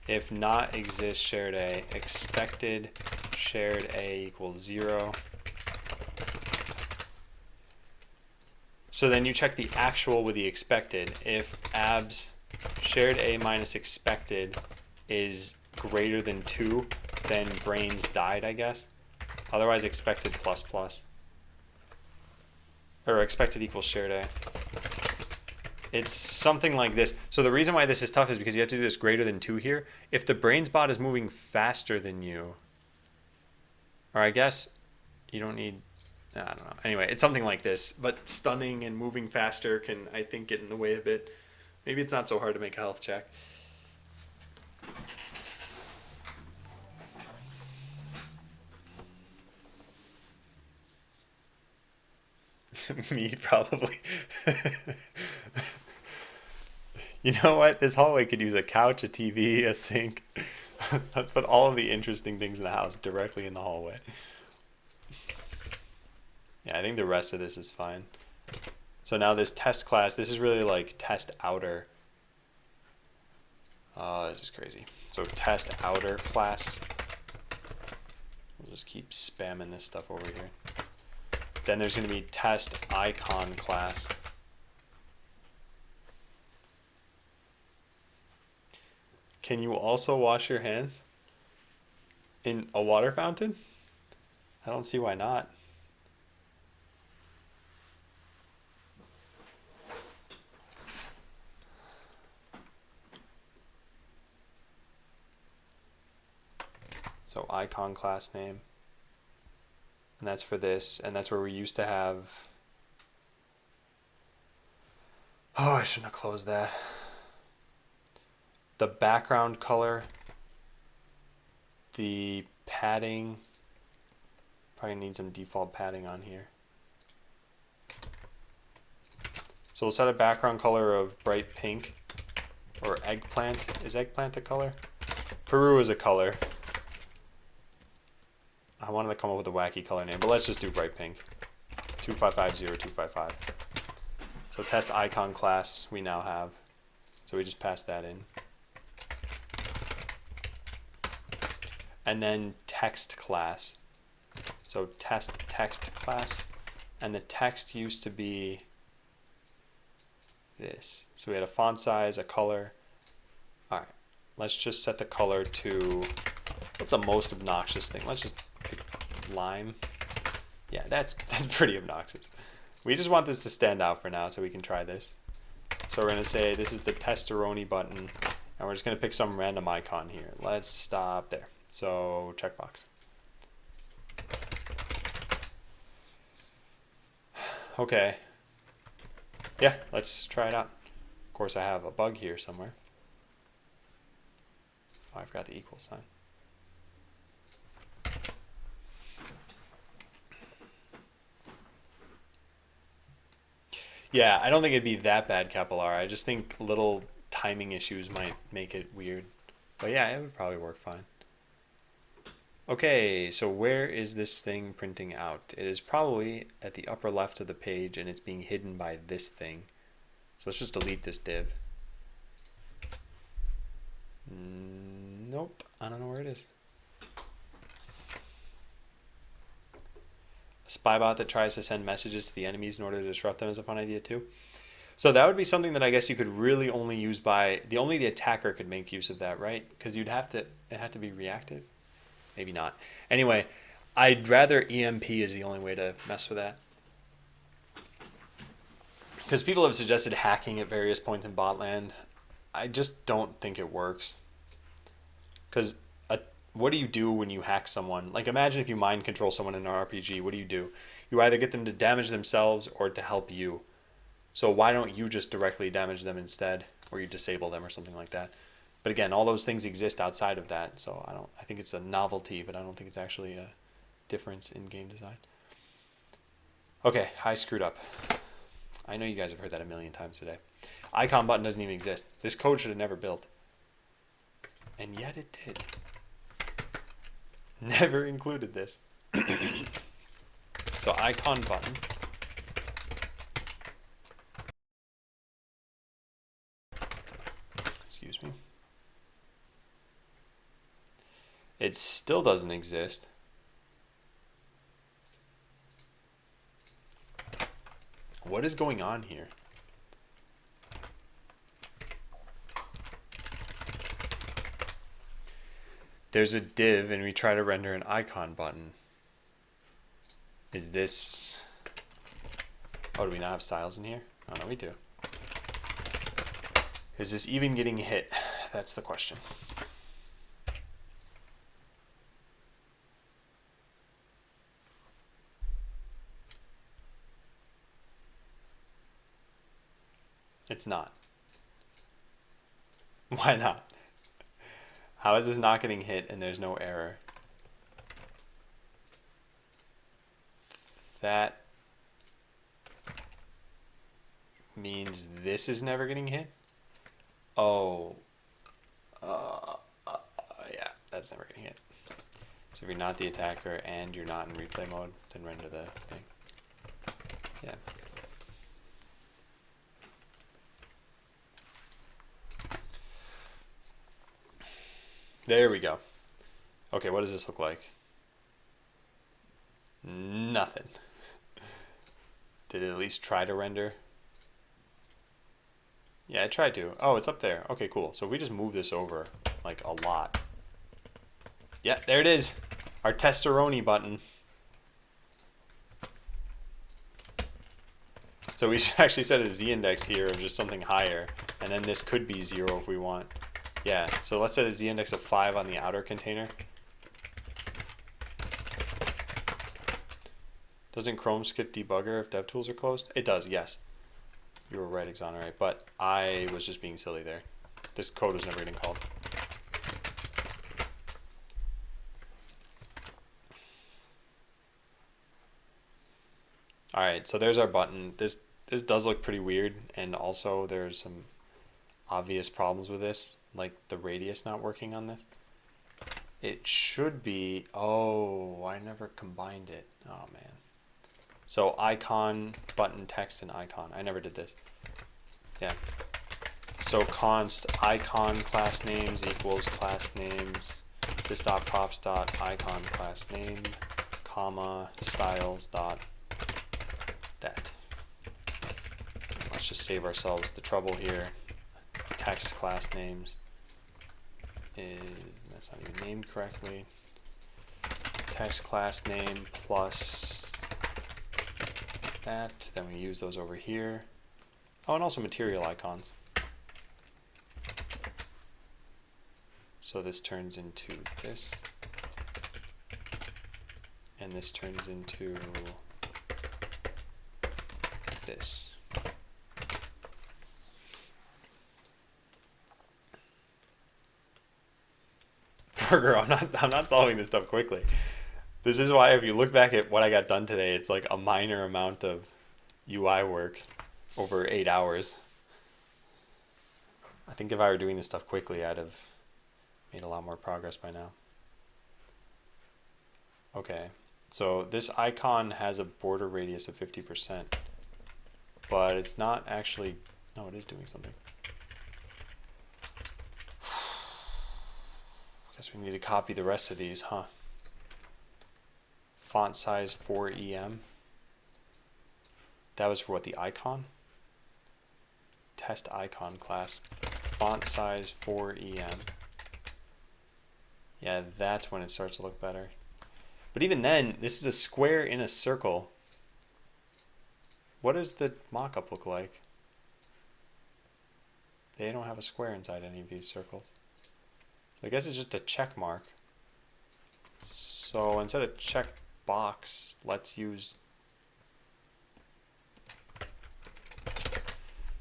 if not exists shared a, expected shared a equals 0. So then you check the actual with the expected. If abs shared a minus expected is greater than 2, then brains died, I guess. Otherwise expected plus plus. Or expected equals shared a. It's something like this. So the reason why this is tough is because you have to do this greater than 2 here. If the brains bot is moving faster than you, or I guess you don't need, I don't know. Anyway, it's something like this. But stunning and moving faster can, I think, get in the way a bit. Maybe it's not so hard to make a health check. Me, probably. You know what? This hallway could use a couch, a TV, a sink. Let's put all of the interesting things in the house directly in the hallway. Yeah, I think the rest of this is fine. So now this test class, this is really like test outer. This is crazy. So test outer class. We'll just keep spamming this stuff over here. Then there's going to be test icon class. Can you also wash your hands in a water fountain? I don't see why not. So icon class name. And that's for this, and that's where we used to have, oh, I shouldn't have closed that. The background color, the padding, probably need some default padding on here. So we'll set a background color of bright pink, or eggplant. Is eggplant a color? Peru is a color. I wanted to come up with a wacky color name, but let's just do bright pink. 2550255. So test icon class we now have. So we just pass that in. And then text class. So test text class. And the text used to be this. So we had a font size, a color. Alright, let's just set the color to, what's the most obnoxious thing? Let's just pick lime. Yeah, that's pretty obnoxious. We just want this to stand out for now so we can try this. So we're going to say this is the testeroni button, and we're just going to pick some random icon here. Let's stop there. So checkbox. Okay. Yeah, let's try it out. Of course, I have a bug here somewhere. Oh, I forgot the equal sign. Yeah, I don't think it'd be that bad, Capillara. I just think little timing issues might make it weird. But yeah, it would probably work fine. Okay, so where is this thing printing out? It is probably at the upper left of the page, and it's being hidden by this thing. So let's just delete this div. Nope, I don't know where it is. A spy bot that tries to send messages to the enemies in order to disrupt them is a fun idea too. So that would be something that I guess you could really only use by only the attacker could make use of that, right? Because it had to be reactive. Maybe not. Anyway, I'd rather EMP is the only way to mess with that. Because people have suggested hacking at various points in botland. I just don't think it works. Because what do you do when you hack someone? Like, imagine if you mind control someone in an RPG. What do? You either get them to damage themselves or to help you. So why don't you just directly damage them instead, or you disable them or something like that? But again, all those things exist outside of that, so I think it's a novelty, but I don't think it's actually a difference in game design. Okay, I screwed up. I know you guys have heard that a million times today. Icon button doesn't even exist. This code should have never built. And yet it did. Never included this. So icon button. Excuse me. It still doesn't exist. What is going on here? There's a div and we try to render an icon button. Is this... Oh, do we not have styles in here? Oh, no, we do. Is this even getting hit? That's the question. It's not. Why not? How is this not getting hit and there's no error? That means this is never getting hit? Oh. Yeah, that's never getting hit. So if you're not the attacker and you're not in replay mode, then render the thing. Yeah. There we go. Okay, what does this look like? Nothing. Did it at least try to render? Yeah, it tried to. Oh, it's up there. Okay, cool. So if we just move this over, like, a lot. Yeah, there it is. Our testosterone button. So we should actually set a z-index here of just something higher. And then this could be 0 if we want. Yeah, so let's set a z-index of 5 on the outer container. Doesn't Chrome skip debugger if DevTools are closed? It does, yes. You were right, Exonerate, but I was just being silly there. This code was never getting called. Alright, so there's our button. This does look pretty weird, and also there's some obvious problems with this, like the radius not working on this. It should be, oh, I never combined it. Oh man. So icon, button, text, and icon. I never did this. Yeah. So const icon class names equals class names. This dot props dot icon class name, comma styles dot that. Let's just save ourselves the trouble here. Text class names is, that's not even named correctly. Text class name plus that, then we use those over here. Oh, and also material icons. So this turns into this, and this turns into this. Burger, I'm not solving this stuff quickly. This is why if you look back at what I got done today, it's like a minor amount of UI work over 8 hours. I think if I were doing this stuff quickly, I'd have made a lot more progress by now. Okay, so this icon has a border radius of 50%, but it's not actually, no, it is doing something. Guess we need to copy the rest of these, huh? Font size 4EM. That was for what, the icon? Test icon class. Font size 4EM. Yeah, that's when it starts to look better. But even then, this is a square in a circle. What does the mock-up look like? They don't have a square inside any of these circles. I guess it's just a check mark. So instead of check box, let's use...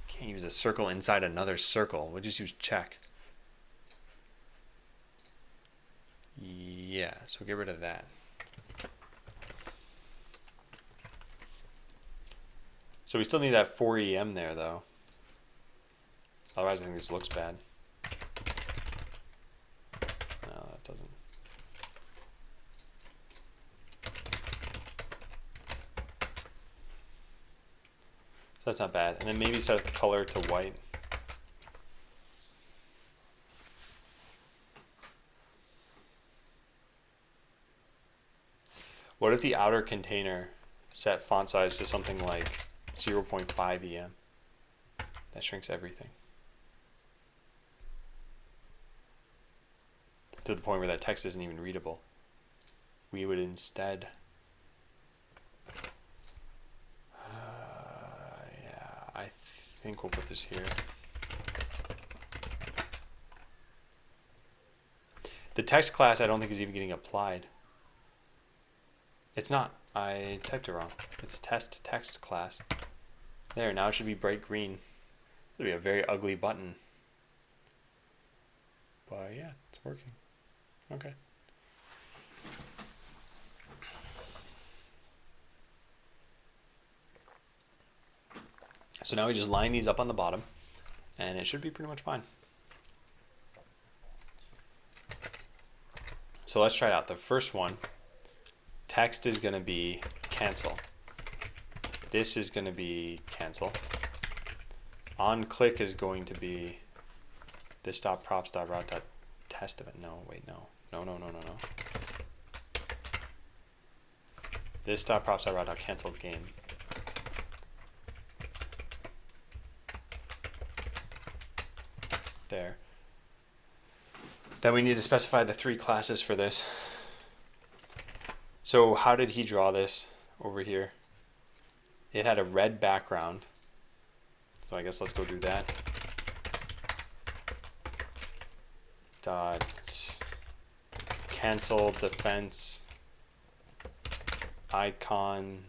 Can't use a circle inside another circle. We'll just use check. Yeah, so get rid of that. So we still need that 4EM there, though. Otherwise, I think this looks bad. No, that doesn't. So that's not bad. And then maybe set the color to white. What if the outer container set font size to something like 0.5 EM? That shrinks everything. To the point where that text isn't even readable. We would instead... yeah, I think we'll put this here. The text class I don't think is even getting applied. It's not. I typed it wrong. It's test text class. There, now it should be bright green. It'll be a very ugly button. But yeah, it's working. Okay. So now we just line these up on the bottom, and it should be pretty much fine. So let's try it out. The first one, text is going to be cancel. This is going to be cancel. On click is going to be this dot props dot route dot test event. No, wait, no. No. This dot props dot route dot cancel game. There. Then we need to specify the 3 classes for this. So how did he draw this over here? It had a red background. So I guess let's go do that. Dot cancel defense icon.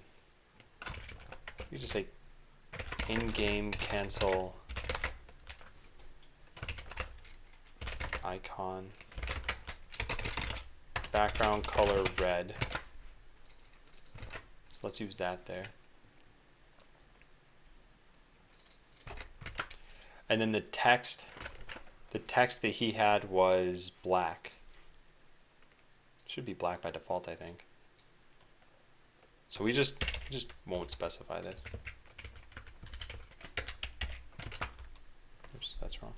You just say in-game cancel icon, background color red. So let's use that there. And then the text that he had was black. Should be black by default, I think. So we just won't specify this. Oops, that's wrong.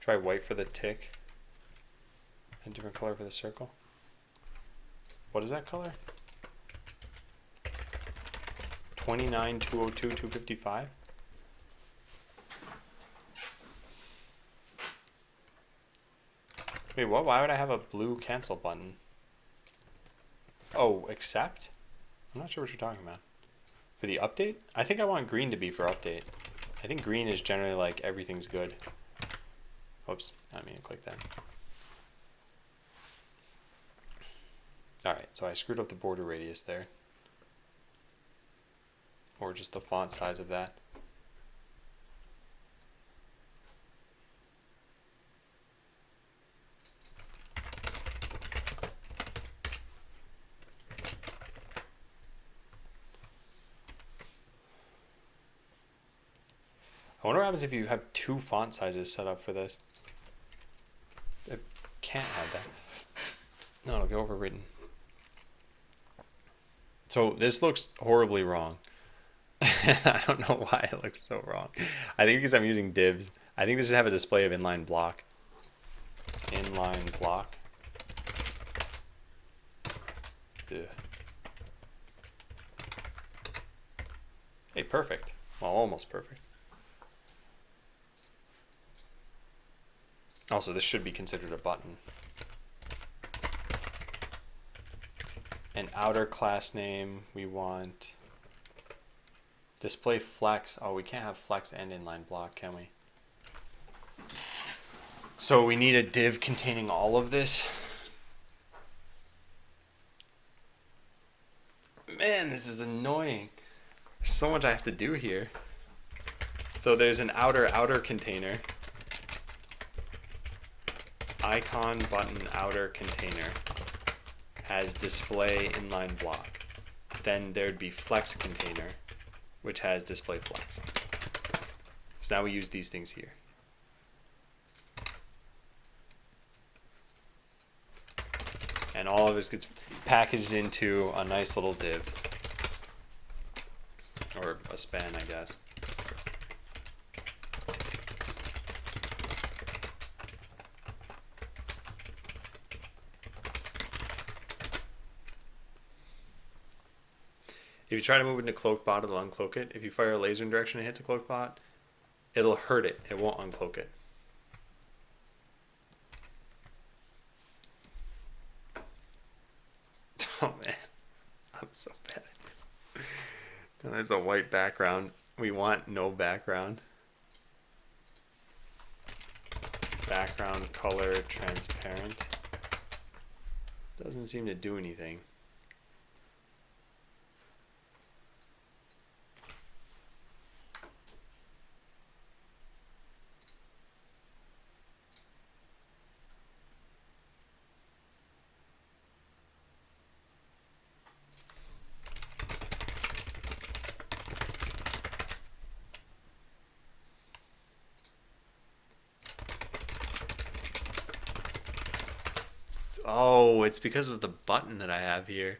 Try white for the tick and different color for the circle. What is that color? 29, 202, 255? Wait, what? Why would I have a blue cancel button? Oh, accept? I'm not sure what you're talking about. For the update? I think I want green to be for update. I think green is generally like everything's good. Oops, I didn't mean to click that. Alright, so I screwed up the border radius there. Or just the font size of that. I wonder what happens if you have two font sizes set up for this. It can't have that. No, it'll get overwritten. So this looks horribly wrong. I don't know why it looks so wrong. I think because I'm using divs. I think this should have a display of inline block. Inline block. Ugh. Hey, perfect. Well, almost perfect. Also, this should be considered a button. An outer class name, we want display flex. Oh, we can't have flex and inline block, can we? So we need a div containing all of this. Man, this is annoying. There's so much I have to do here. So there's an outer container. Icon button outer container has display inline block. Then there'd be flex container, which has display flex. So now we use these things here. And all of this gets packaged into a nice little div. Or a span, I guess. If you try to move it into CloakBot, it'll uncloak it. If you fire a laser in direction and hits a CloakBot, it'll hurt it. It won't uncloak it. Oh man, I'm so bad at this. And there's a white background. We want no background. Background color transparent. Doesn't seem to do anything. Oh, it's because of the button that I have here.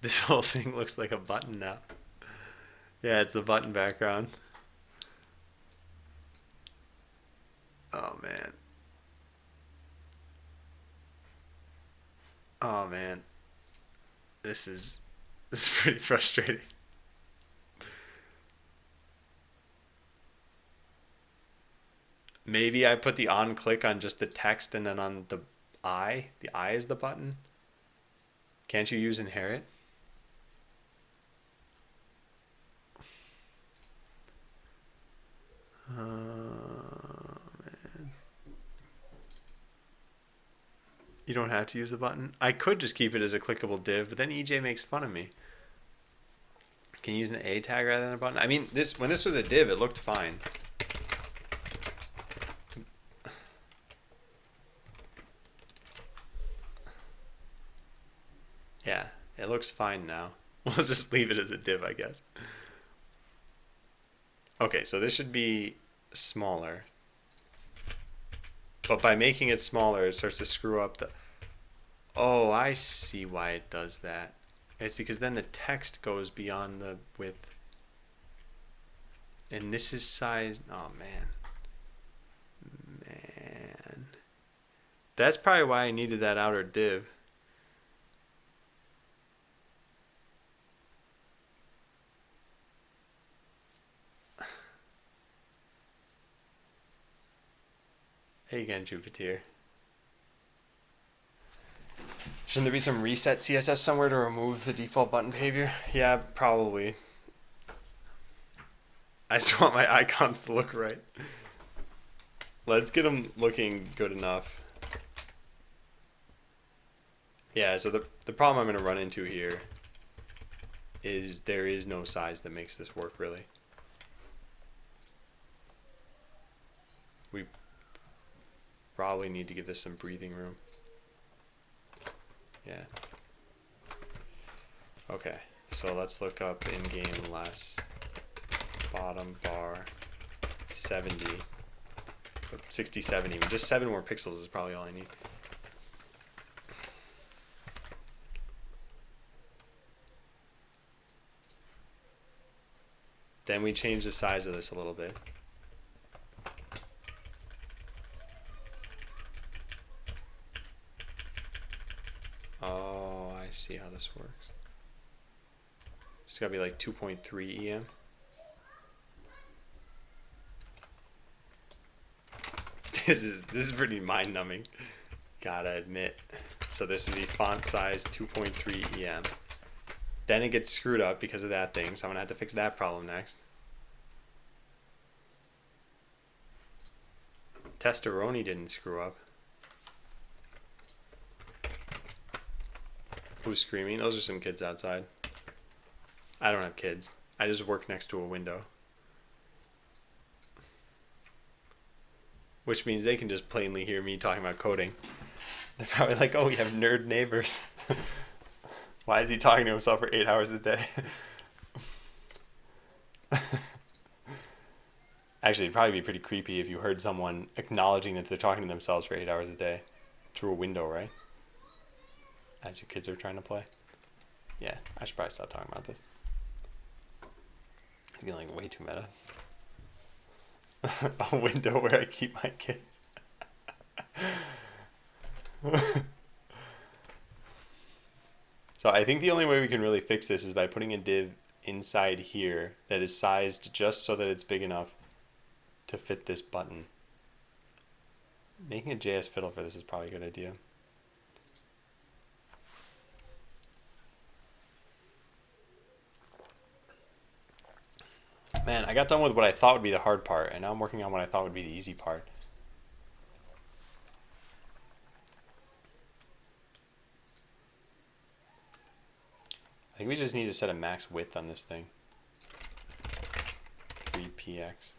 This whole thing looks like a button now. Yeah, it's the button background. Oh man. Oh man. This is pretty frustrating. Maybe I put the on click on just the text and then on the eye is the button. Can't you use inherit? Man. You don't have to use the button. I could just keep it as a clickable div, but then EJ makes fun of me. Can you use an A tag rather than a button? I mean, when this was a div, it looked fine. Yeah, it looks fine now. We'll just leave it as a div, I guess. Okay, so this should be smaller. But by making it smaller, it starts to screw up the... Oh, I see why it does that. It's because then the text goes beyond the width. And this is size... Oh, man. Man. That's probably why I needed that outer div. Hey again, Jupiter. Shouldn't there be some reset CSS somewhere to remove the default button behavior? Yeah, probably. I just want my icons to look right. Let's get them looking good enough. Yeah, so the problem I'm going to run into here is there is no size that makes this work really. We probably need to give this some breathing room. Yeah. Okay, so let's look up in-game less. Bottom bar 70. 67 even. Just 7 more pixels is probably all I need. Then we change the size of this a little bit. Oh, I see how this works. It's gotta be like 2.3 EM. This is pretty mind-numbing, gotta admit. So this would be font size 2.3 EM. Then it gets screwed up because of that thing, so I'm gonna have to fix that problem next. Testeroni didn't screw up. Who's screaming? Those are some kids outside. I don't have kids. I just work next to a window. Which means they can just plainly hear me talking about coding. They're probably like, oh, you have nerd neighbors. Why is he talking to himself for 8 hours a day? Actually, it'd probably be pretty creepy if you heard someone acknowledging that they're talking to themselves for 8 hours a day through a window, right? As your kids are trying to play. Yeah, I should probably stop talking about this. It's getting like way too meta. A window where I keep my kids. So I think the only way we can really fix this is by putting a div inside here that is sized just so that it's big enough to fit this button. Making a JS fiddle for this is probably a good idea. Man, I got done with what I thought would be the hard part, and now I'm working on what I thought would be the easy part. I think we just need to set a max width on this thing. 3px.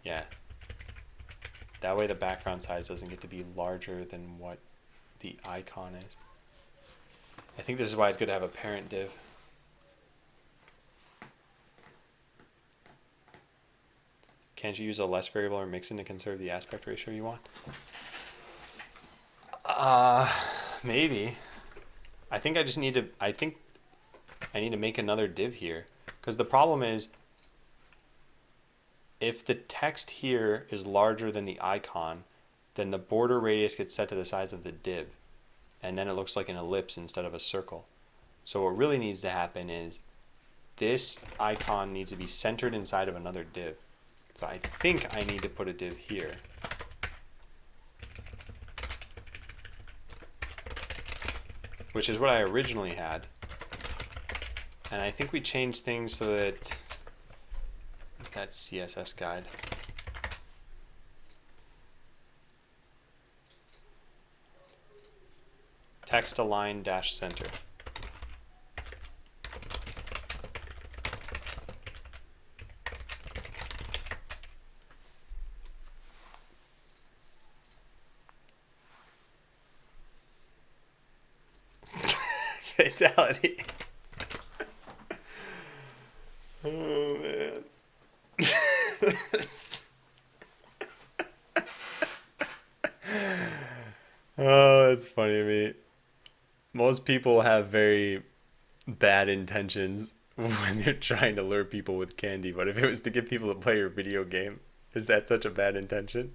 Yeah. That way the background size doesn't get to be larger than what the icon is. I think this is why it's good to have a parent div. Can't you use a less variable or mixin to conserve the aspect ratio you want? Maybe. I think I just need to, I need to make another div here. Because the problem is, if the text here is larger than the icon, then the border radius gets set to the size of the div. And then it looks like an ellipse instead of a circle. So what really needs to happen is, this icon needs to be centered inside of another div. So I think I need to put a div here. Which is what I originally had. And I think we changed things so that that's CSS guide. Text align dash center. Fatality. Oh man. Oh, that's funny to me. Most people have very bad intentions when they're trying to lure people with candy, but if it was to get people to play your video game, is that such a bad intention?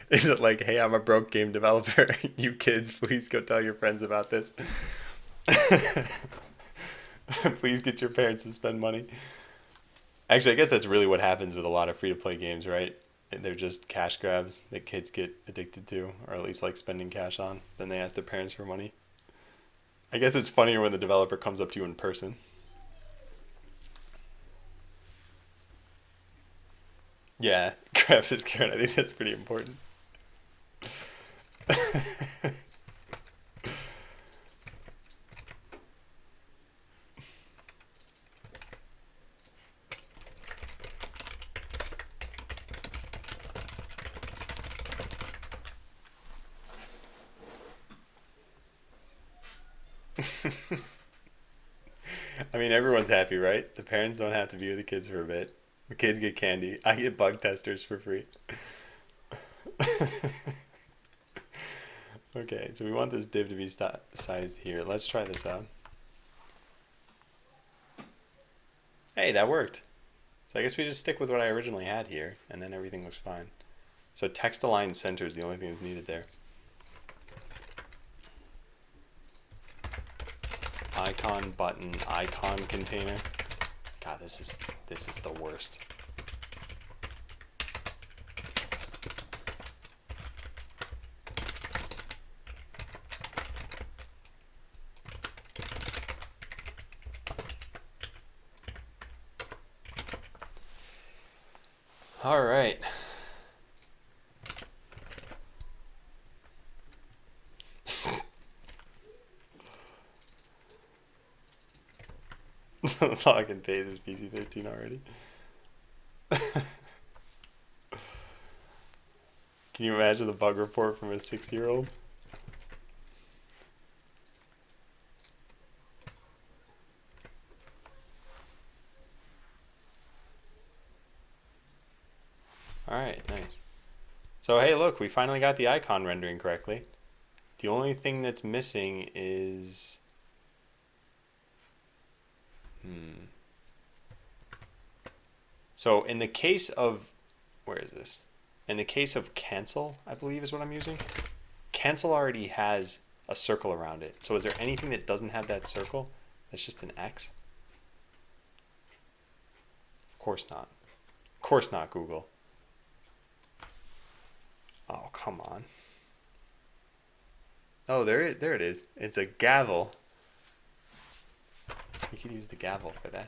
Is it like, hey, I'm a broke game developer, you kids, please go tell your friends about this? Please get your parents to spend money. Actually, I guess that's really what happens with a lot of free-to-play games, right? They're just cash grabs that kids get addicted to, or at least like spending cash on. Then they ask their parents for money. I guess it's funnier when the developer comes up to you in person. Yeah, grab his carrot. I think that's pretty important. I mean, everyone's happy, right? The parents don't have to be with the kids for a bit. The kids get candy. I get bug testers for free. Okay, so we want this div to be sized here. Let's try this out. Hey, that worked. So I guess we just stick with what I originally had here, and then everything looks fine. So text align center is the only thing that's needed there. Icon button, icon container. God, this is the worst. All right. The login page is PC13 already. Can you imagine the bug report from a 6-year-old? All right, nice. So hey, look, we finally got the icon rendering correctly. The only thing that's missing is So in the case of, where is this? In the case of cancel, I believe is what I'm using. Cancel already has a circle around it. So is there anything that doesn't have that circle? That's just an X? Of course not. Of course not, Google. Oh, come on. Oh, there it is. It's a gavel. You could use the gavel for that.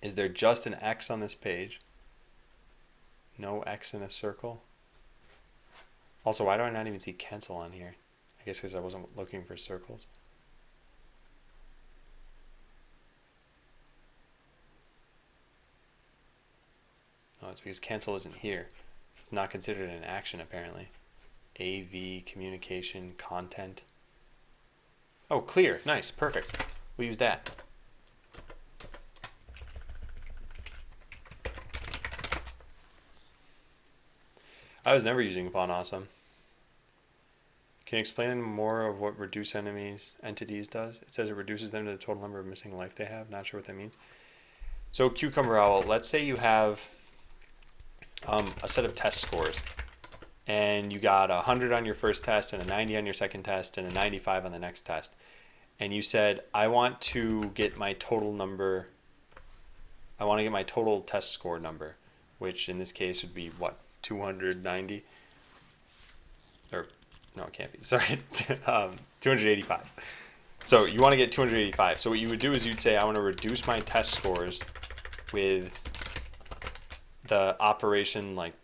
Is there just an X on this page? No X in a circle? Also, why do I not even see cancel on here? I guess because I wasn't looking for circles. Oh, it's because cancel isn't here. It's not considered an action, apparently. AV, communication, content. Oh, clear. Nice. Perfect. We'll use that. I was never using Font Awesome. Can you explain more of what reduce entities does? It says it reduces them to the total number of missing life they have. Not sure what that means. So Cucumber Owl, let's say you have a set of test scores, and you got 100 on your first test, and a 90 on your second test, and a 95 on the next test. And you said, I want to get my total number, I want to get my total test score number, which in this case would be what, 290? Or, no, it can't be, sorry, 285. So you want to get 285. So what you would do is you'd say, I want to reduce my test scores with the operation, like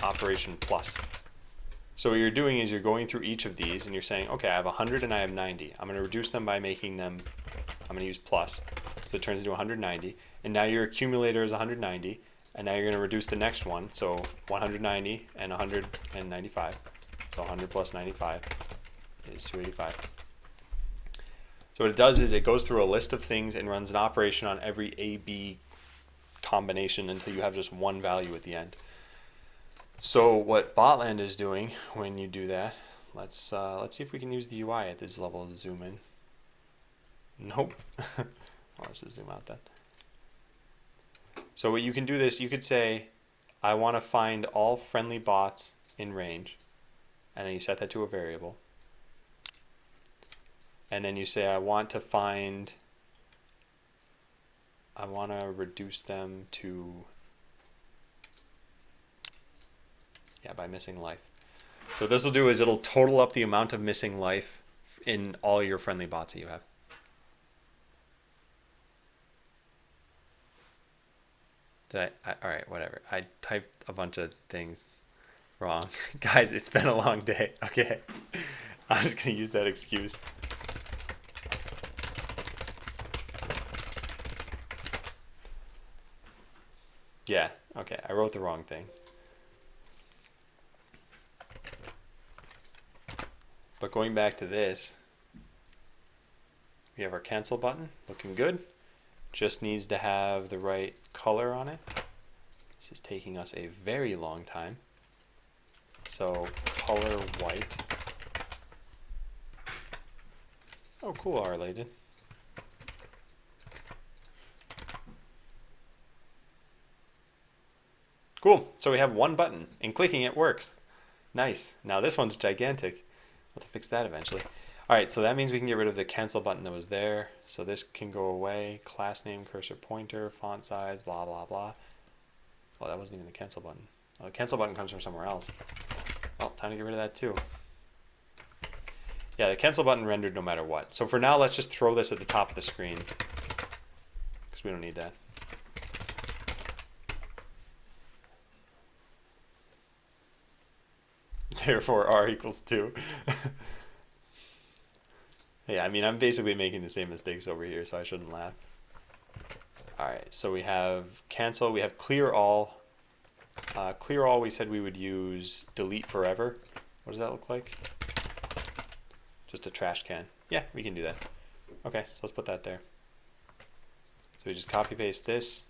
operation plus. So what you're doing is you're going through each of these and you're saying, okay, I have 100 and I have 90. I'm going to reduce them by making them, I'm going to use plus. So it turns into 190. And now your accumulator is 190. And now you're going to reduce the next one. So 190 and 195. So 100 plus 95 is 285. So what it does is it goes through a list of things and runs an operation on every A-B combination until you have just one value at the end. So what Botland is doing when you do that, let's see if we can use the UI at this level of zoom in. Nope. Well, let's just zoom out then. So what you can do this, you could say, I want to find all friendly bots in range, and then you set that to a variable. And then you say, I want to reduce them to, yeah, by missing life. So what this will do is it'll total up the amount of missing life in all your friendly bots that you have. All right, whatever. I typed a bunch of things wrong. Guys, it's been a long day. Okay. I'm just going to use that excuse. Yeah, okay. I wrote the wrong thing. But going back to this, we have our cancel button, looking good. Just needs to have the right color on it. This is taking us a very long time. So color white. Oh, cool, R-related. Cool, so we have one button, and clicking it works. Nice. Now this one's gigantic. I'll have to fix that eventually. All right, so that means we can get rid of the cancel button that was there. So this can go away. Class name, cursor pointer, font size, blah, blah, blah. Well, that wasn't even the cancel button. Well, the cancel button comes from somewhere else. Well, time to get rid of that too. Yeah, the cancel button rendered no matter what. So for now, let's just throw this at the top of the screen, because we don't need that. Therefore, R equals 2. Yeah, I mean, I'm basically making the same mistakes over here, so I shouldn't laugh. All right, so we have cancel, we have clear all. Clear all, we said we would use delete forever. What does that look like? Just a trash can. Yeah, we can do that. Okay, so let's put that there. So we just copy paste this.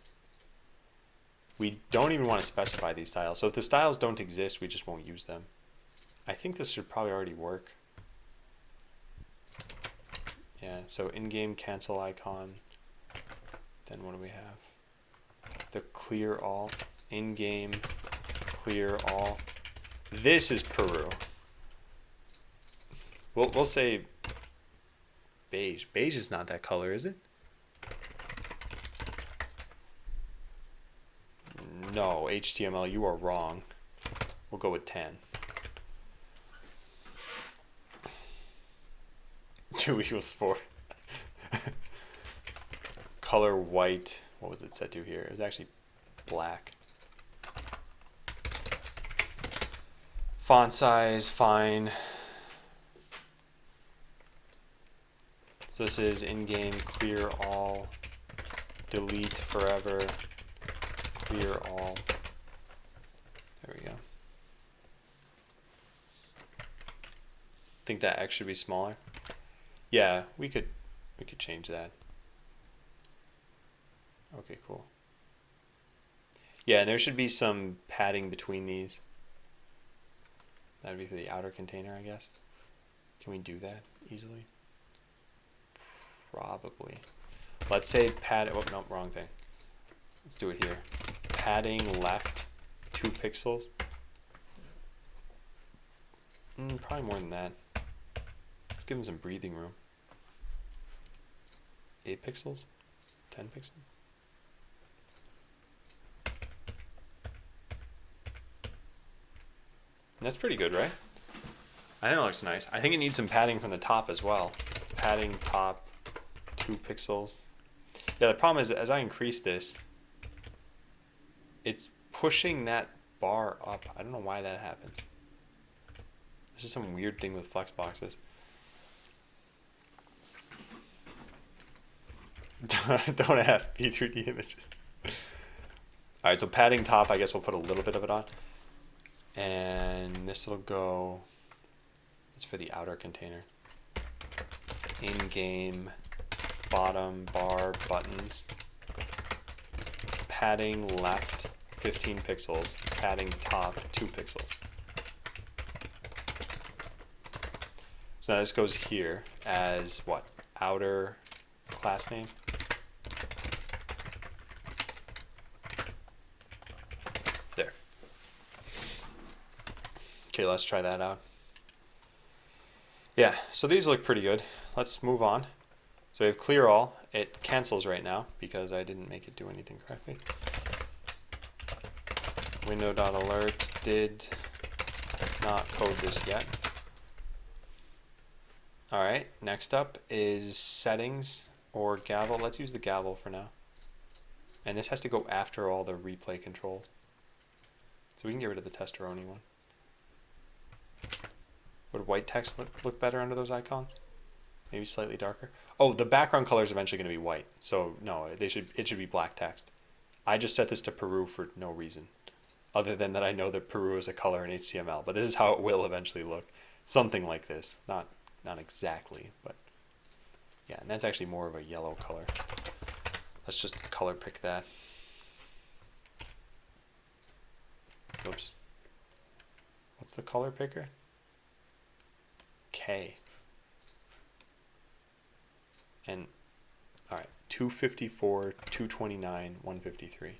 We don't even want to specify these styles. So if the styles don't exist, we just won't use them. I think this should probably already work. Yeah, so in-game cancel icon. Then what do we have? The clear all. In-game clear all. This is Peru. We'll say beige. Beige is not that color, is it? No, HTML, you are wrong. We'll go with tan. 2 equals 4. Color white. What was it set to here? It was actually black. Font size, fine. So this is in-game clear all, delete forever, clear all. There we go. Think that X should be smaller? Yeah, we could change that. Okay, cool. Yeah, and there should be some padding between these. That'd be for the outer container, I guess. Can we do that easily? Probably. Let's say pad. Oh, no, wrong thing. Let's do it here. Padding left 2 pixels. Probably more than that. Let's give him some breathing room. 8 pixels? 10 pixels? That's pretty good, right? I think it looks nice. I think it needs some padding from the top as well. Padding top 2 pixels. Yeah, the problem is as I increase this, it's pushing that bar up. I don't know why that happens. This is some weird thing with Flexboxes. Don't ask P3D images. Alright, so padding top, I guess we'll put a little bit of it on. And this will go, it's for the outer container. In-game bottom bar buttons. Padding left 15 pixels. Padding top 2 pixels. So now this goes here as what? Outer class name. There. Okay, let's try that out. Yeah, so these look pretty good. Let's move on. So we have clear all. It cancels right now because I didn't make it do anything correctly. Window.alert did not code this yet. Alright, next up is settings or gavel. Let's use the gavel for now. And this has to go after all the replay controls. So we can get rid of the testeroni one. Would white text look better under those icons? Maybe slightly darker. Oh, the background color is eventually going to be white. So no, it should be black text. I just set this to Peru for no reason, other than that I know that Peru is a color in HTML. But this is how it will eventually look. Something like this. Not exactly, but yeah, and that's actually more of a yellow color. Let's just color pick that. Oops. What's the color picker? K. And all right, 254, 229, 153.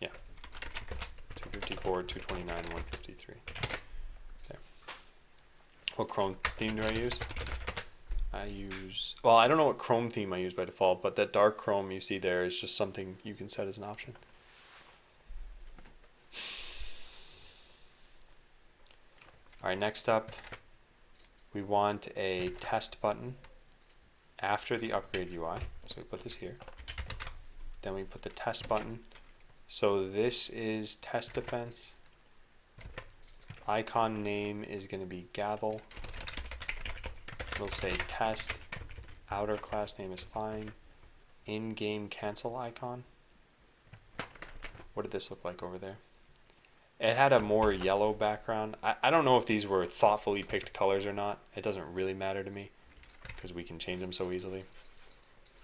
Yeah. 254, 229, 153. There. What Chrome theme do I use? Well, I don't know what Chrome theme I use by default, but that dark Chrome you see there is just something you can set as an option. All right, next up, we want a test button after the upgrade UI. So we put this here. Then we put the test button. So this is test defense. Icon name is going to be gavel. We'll say test. Outer class name is fine. In-game cancel icon. What did this look like over there? It had a more yellow background. I don't know if these were thoughtfully picked colors or not. It doesn't really matter to me because we can change them so easily.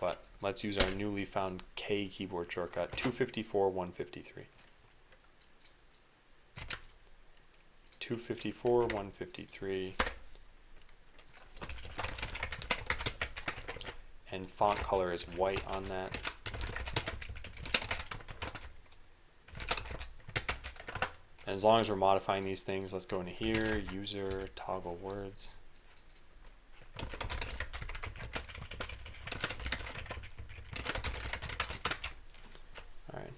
But let's use our newly found K keyboard shortcut, 254, 153. 254, 153. And font color is white on that. And as long as we're modifying these things, let's go into here, user, toggle words. All right.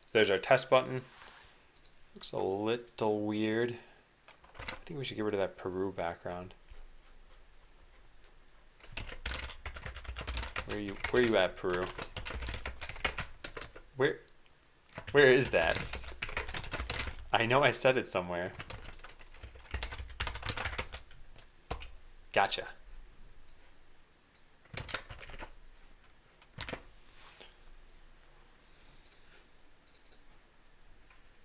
So there's our test button. Looks a little weird. I think we should get rid of that Peru background. Where are you at, Peru? Where is that? I know I said it somewhere. Gotcha.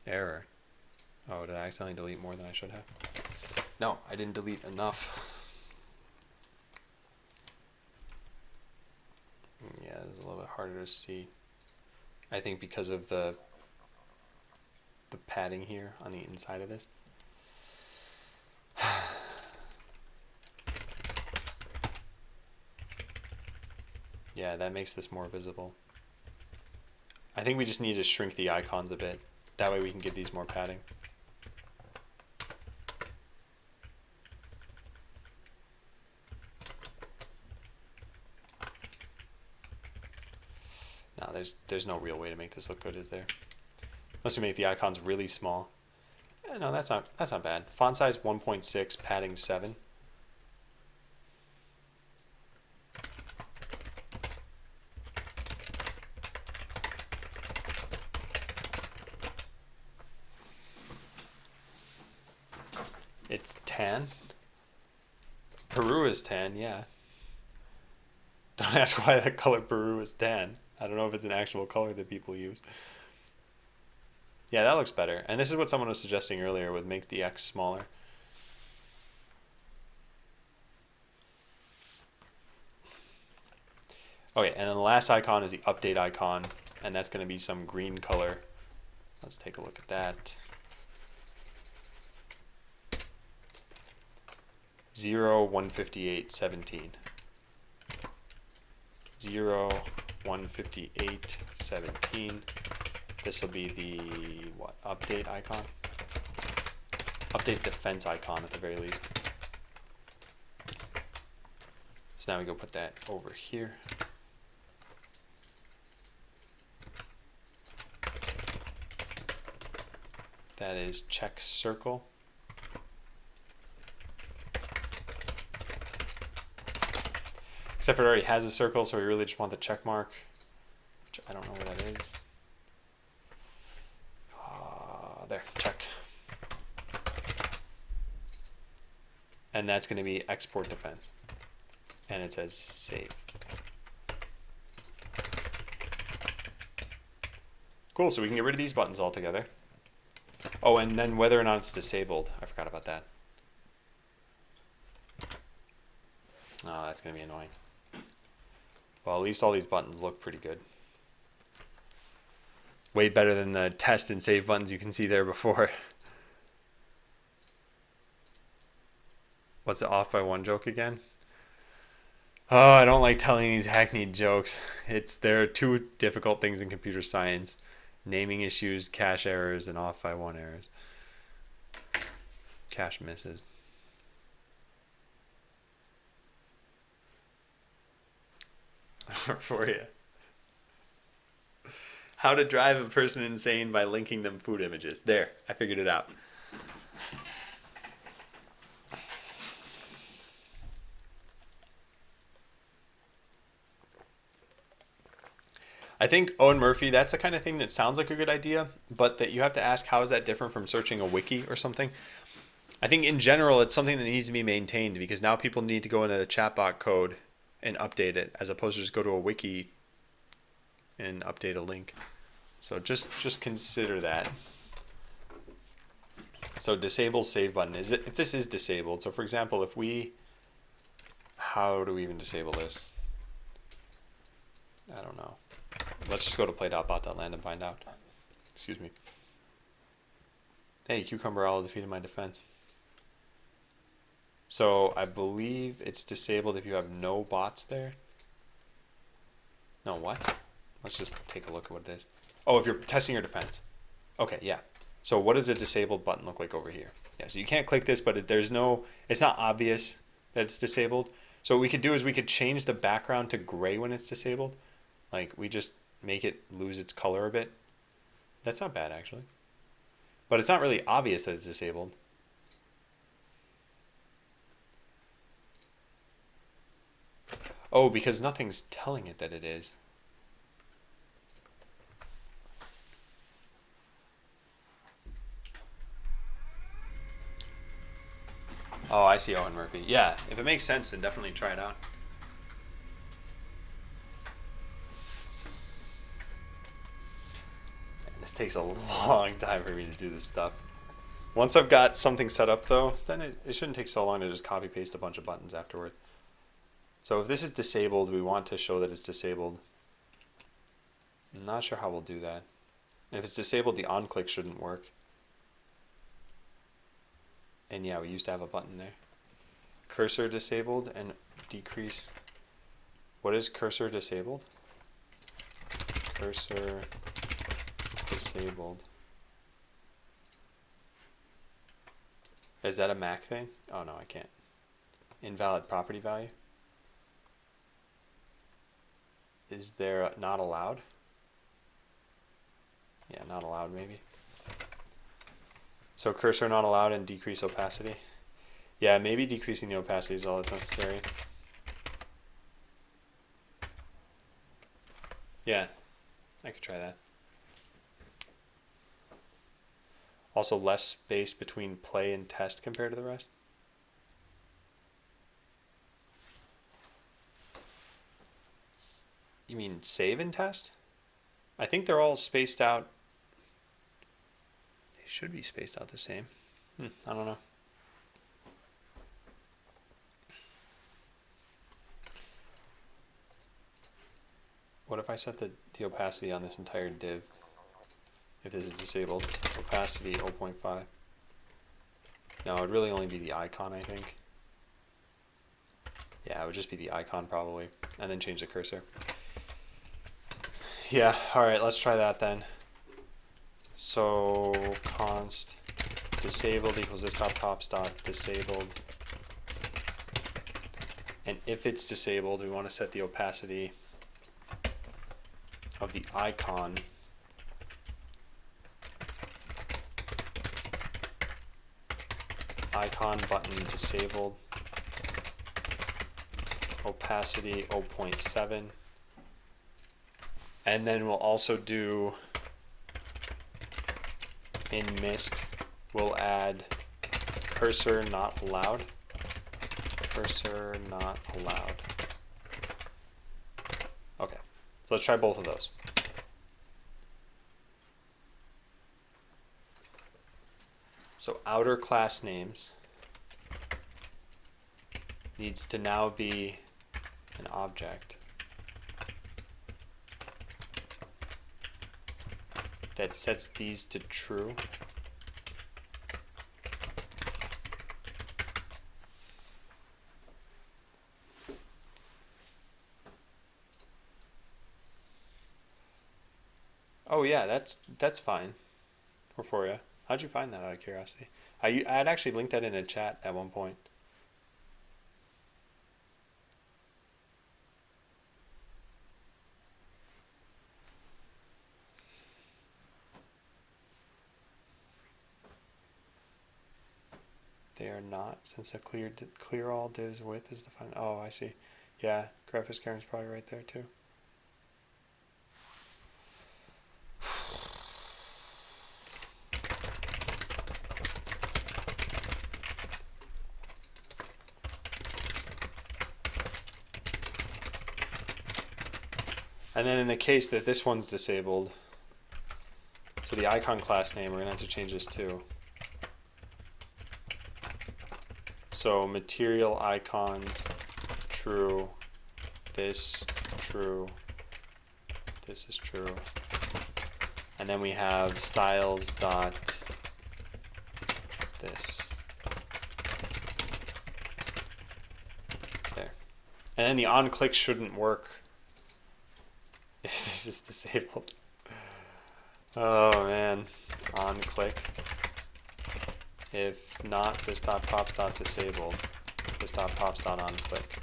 Error. Oh, did I accidentally delete more than I should have? No, I didn't delete enough. Yeah, it's a little bit harder to see. I think because of the padding here on the inside of this. Yeah, that makes this more visible. I think we just need to shrink the icons a bit. That way we can give these more padding. No, there's no real way to make this look good, is there? Unless we make the icons really small. No, that's not bad. Font size 1.6, padding 7. It's tan. Peru is tan, yeah. Don't ask why that color Peru is tan. I don't know if it's an actual color that people use. Yeah, that looks better. And this is what someone was suggesting earlier with make the X smaller. Okay, and then the last icon is the update icon, and that's going to be some green color. Let's take a look at that. 0, 158, 17. 0, 158, 17. This will be the, what, update icon? Update defense icon at the very least. So now we go put that over here. That is check circle. Except for it already has a circle, so we really just want the check mark, which I don't know where that is. There, check. and that's going to be export defense. And it says save. Cool, so we can get rid of these buttons altogether. Oh, and then whether or not it's disabled. I forgot about that. Oh, that's going to be annoying. Well, at least all these buttons look pretty good. Way better than the test and save buttons you can see there before. What's the off by one joke again? Oh, I don't like telling these hackneyed jokes. There are two difficult things in computer science: naming issues, cache errors, and off by one errors. Cache misses. For you. How to drive a person insane by linking them food images. There, I figured it out. I think Owen Murphy, that's the kind of thing that sounds like a good idea, but that you have to ask, how is that different from searching a wiki or something? I think in general, it's something that needs to be maintained, because now people need to go into the chatbot code and update it, as opposed to just go to a wiki and update a link. So just consider that. So disable save button. If this is disabled, so for example, how do we even disable this? I don't know. Let's just go to play.bot.land and find out. Excuse me. Hey, Cucumber Owl defeated my defense. So I believe it's disabled if you have no bots there. No, what? Let's just take a look at what it is. Oh, if you're testing your defense. Okay, yeah. So what does a disabled button look like over here? Yeah, so you can't click this, but it's not obvious that it's disabled. So what we could do is we could change the background to gray when it's disabled. Like, we just make it lose its color a bit. That's not bad, actually. But it's not really obvious that it's disabled. Oh, because nothing's telling it that it is. Oh, I see Owen Murphy. Yeah, if it makes sense, then definitely try it out. This takes a long time for me to do this stuff. Once I've got something set up, though, then it shouldn't take so long to just copy paste a bunch of buttons afterwards. So if this is disabled, we want to show that it's disabled. I'm not sure how we'll do that. If it's disabled, the on-click shouldn't work. And yeah, we used to have a button there. Cursor disabled and decrease. What is cursor disabled? Cursor disabled. Is that a Mac thing? Oh no, I can't. Invalid property value. Is there not allowed? Yeah, not allowed maybe. So cursor not allowed and decrease opacity. Yeah, maybe decreasing the opacity is all that's necessary. Yeah, I could try that. Also less space between play and test compared to the rest. You mean save and test? I think they're all spaced out. They should be spaced out the same. I don't know. What if I set the opacity on this entire div? If this is disabled, opacity 0.5. No, it would really only be the icon, I think. Yeah, it would just be the icon probably, and then change the cursor. Yeah, alright, let's try that then. So const disabled equals this.tops dot disabled. And if it's disabled, we want to set the opacity of the icon button disabled, opacity 0.7, and then we'll also do in MISC we'll add cursor not allowed. cursor not allowed. Okay, so let's try both of those. So outer class names needs to now be an object that sets these to true. Oh yeah, that's fine. Horforia. How'd you find that out of curiosity? I had actually linked that in a chat at one point. They are not, since a clear all divs width is defined. Oh, I see. Yeah, Graphics Karen's probably right there too. And then in the case that this one's disabled, so the icon class name, we're gonna have to change this too. So material icons, true, this, true, this is true. And then we have styles dot this. There. And then the on click shouldn't work if this is disabled. Oh man, on click. If not this dot props dot disabled, this dot props dot on click.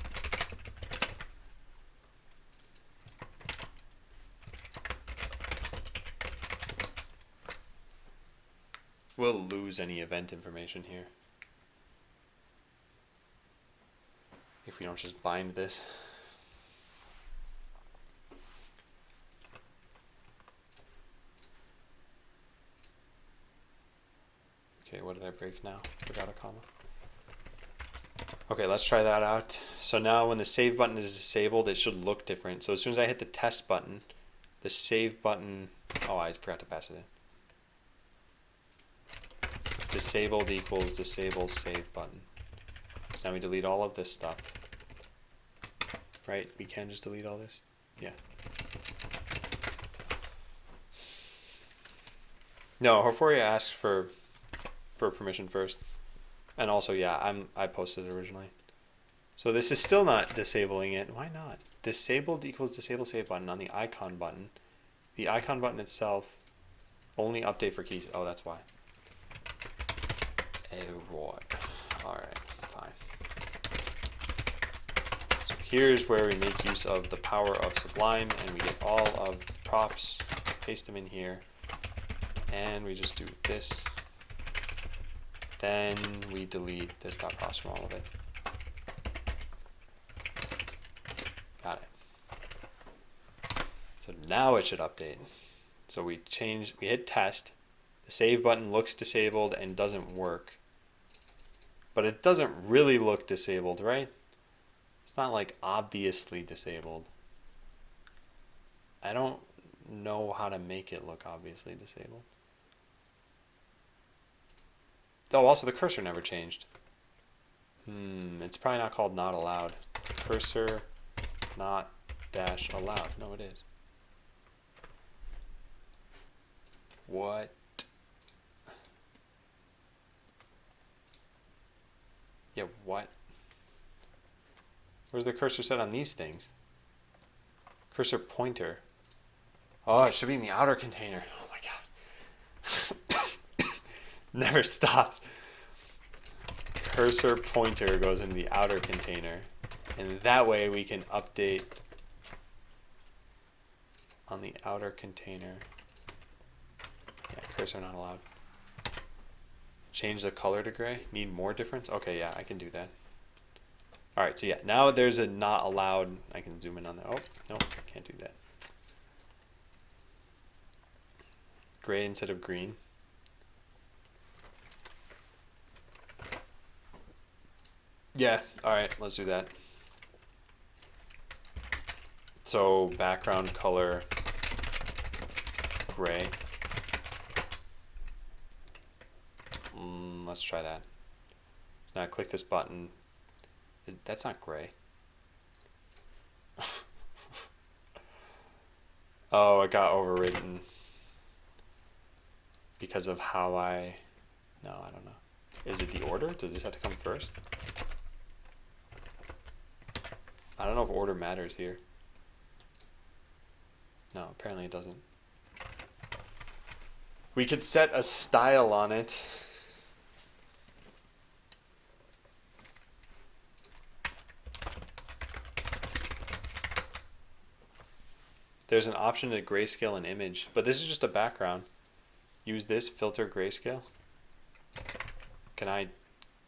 We'll lose any event information here if we don't just bind this. Okay, what did I break now? Forgot a comma. Okay, let's try that out. So now when the save button is disabled, it should look different. So as soon as I hit the test button, the save button, oh, I forgot to pass it in. Disabled equals disable save button. So now we delete all of this stuff. Right? We can just delete all this? Yeah. No, Horforia asked for permission first. And also, yeah, I posted it originally. So this is still not disabling it. Why not? Disabled equals disable save button on the icon button. The icon button itself only update for keys. Oh, that's why. Right. Alright, fine. So here's where we make use of the power of Sublime, and we get all of the props, paste them in here, and we just do this. Then we delete this dot props from all of it. Got it. So now it should update. So we hit test. The save button looks disabled and doesn't work. But it doesn't really look disabled, right? It's not like obviously disabled. I don't know how to make it look obviously disabled. Oh, also the cursor never changed. It's probably not called not allowed. Cursor not dash allowed. No, it is. What? Yeah, what? Where's the cursor set on these things? Cursor pointer. Oh, it should be in the outer container. Oh my god. Never stops. Cursor pointer goes in the outer container. And that way we can update on the outer container. Yeah, cursor not allowed. Change the color to gray. Need more difference? Okay, yeah, I can do that. Alright, so yeah, now there's a not allowed. I can zoom in on that. Oh, no, can't do that. Gray instead of green. Yeah, alright, let's do that. So background color gray. Let's try that. So now I click this button. That's not gray. Oh, it got overwritten because of how I... No, I don't know. Is it the order? Does this have to come first? I don't know if order matters here. No, apparently it doesn't. We could set a style on it. There's an option to grayscale an image, but this is just a background. Use this filter grayscale. Can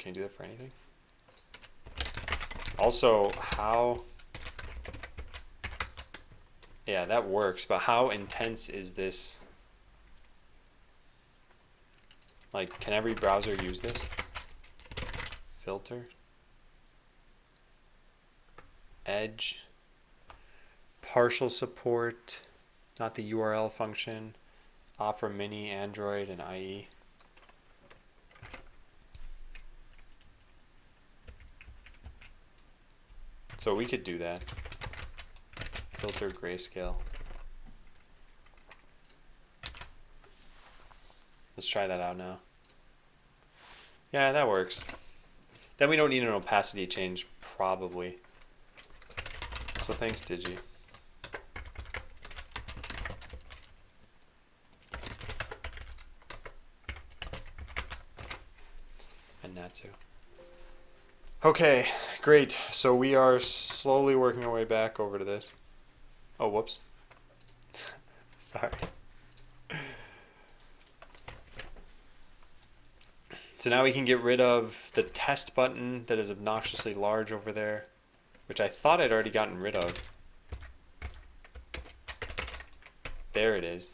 you do that for anything? Also, how... Yeah, that works, but how intense is this? Like, can every browser use this? Filter. Edge. Partial support. Not the URL function. Opera Mini, Android, and IE. So we could do that. Filter grayscale. Let's try that out now. Yeah, that works. Then we don't need an opacity change, probably. So thanks, Digi. And Natsu. Okay, great. So we are slowly working our way back over to this. Oh, whoops. Sorry. So now we can get rid of the test button that is obnoxiously large over there, which I thought I'd already gotten rid of. There it is.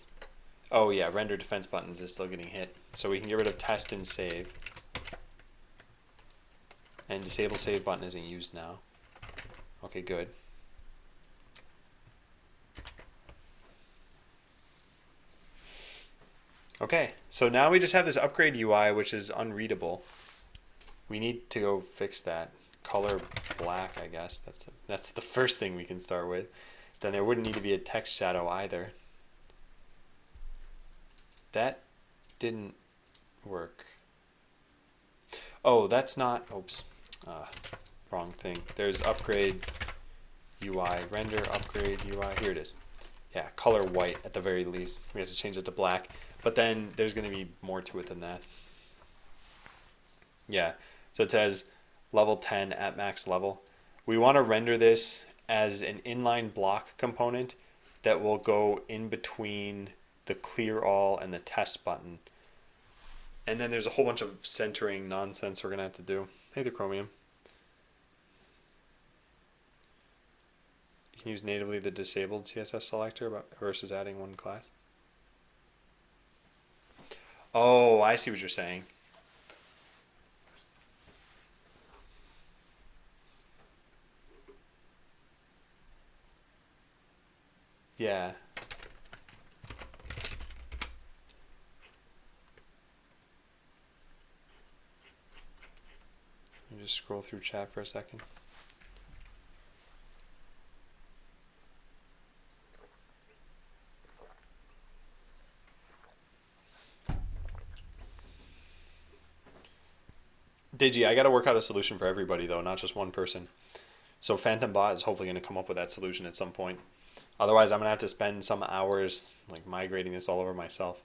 Oh yeah, render defense buttons is still getting hit. So we can get rid of test and save. And disable save button isn't used now. Okay, good. Okay, so now we just have this upgrade UI, which is unreadable. We need to go fix that. Color black, I guess. That's the first thing we can start with. Then there wouldn't need to be a text shadow either. That didn't work. Oh, that's not... Oops. Wrong thing. There's upgrade UI. Render upgrade UI. Here it is. Yeah, color white at the very least. We have to change it to black. But then there's going to be more to it than that. Yeah, so it says level 10 at max level. We want to render this as an inline block component that will go in between the clear all and the test button. And then there's a whole bunch of centering nonsense we're going to have to do. Hey there, Chromium. You can use natively the disabled CSS selector versus adding one class. Oh, I see what you're saying. Yeah. Let me just scroll through chat for a second. Digi, I got to work out a solution for everybody though, not just one person. So Phantom Bot is hopefully going to come up with that solution at some point. Otherwise, I'm going to have to spend some hours like migrating this all over myself.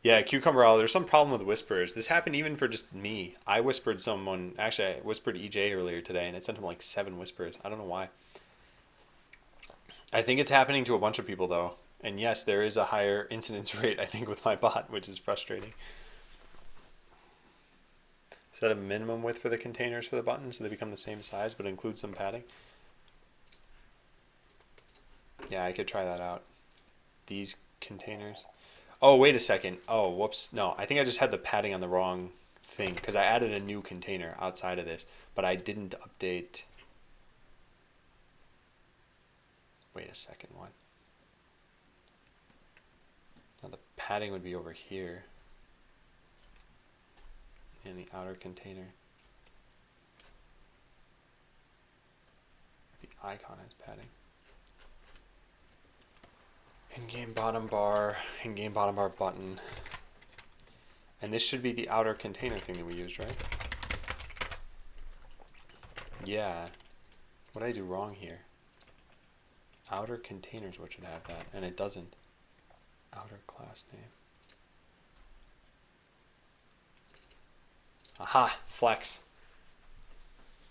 Yeah, Cucumber Owl, there's some problem with whispers. This happened even for just me. I whispered someone, actually I whispered EJ earlier today and it sent him like 7 whispers. I don't know why. I think it's happening to a bunch of people though. And yes, there is a higher incidence rate, I think, with my bot, which is frustrating. Set a minimum width for the containers for the buttons so they become the same size, but include some padding. Yeah, I could try that out. These containers. Oh, wait a second. Oh, whoops. No, I think I just had the padding on the wrong thing because I added a new container outside of this, but I didn't update. Wait a second, what? Now the padding would be over here in the outer container. The icon has padding. In-game bottom bar, in-game bottom bar button. And this should be the outer container thing that we used, right? Yeah. What did I do wrong here? Outer containers, what should have that? And it doesn't. Outer class name. Aha! Flex.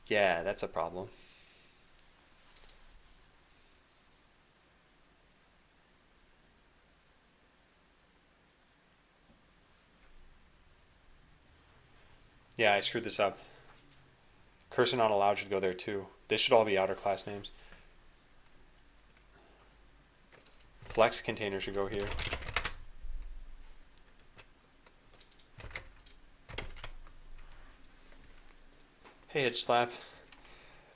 Yeah, that's a problem. Yeah, I screwed this up. Cursor not allowed should go there too. This should all be outer class names. Flex container should go here. Hey, Itch Slap.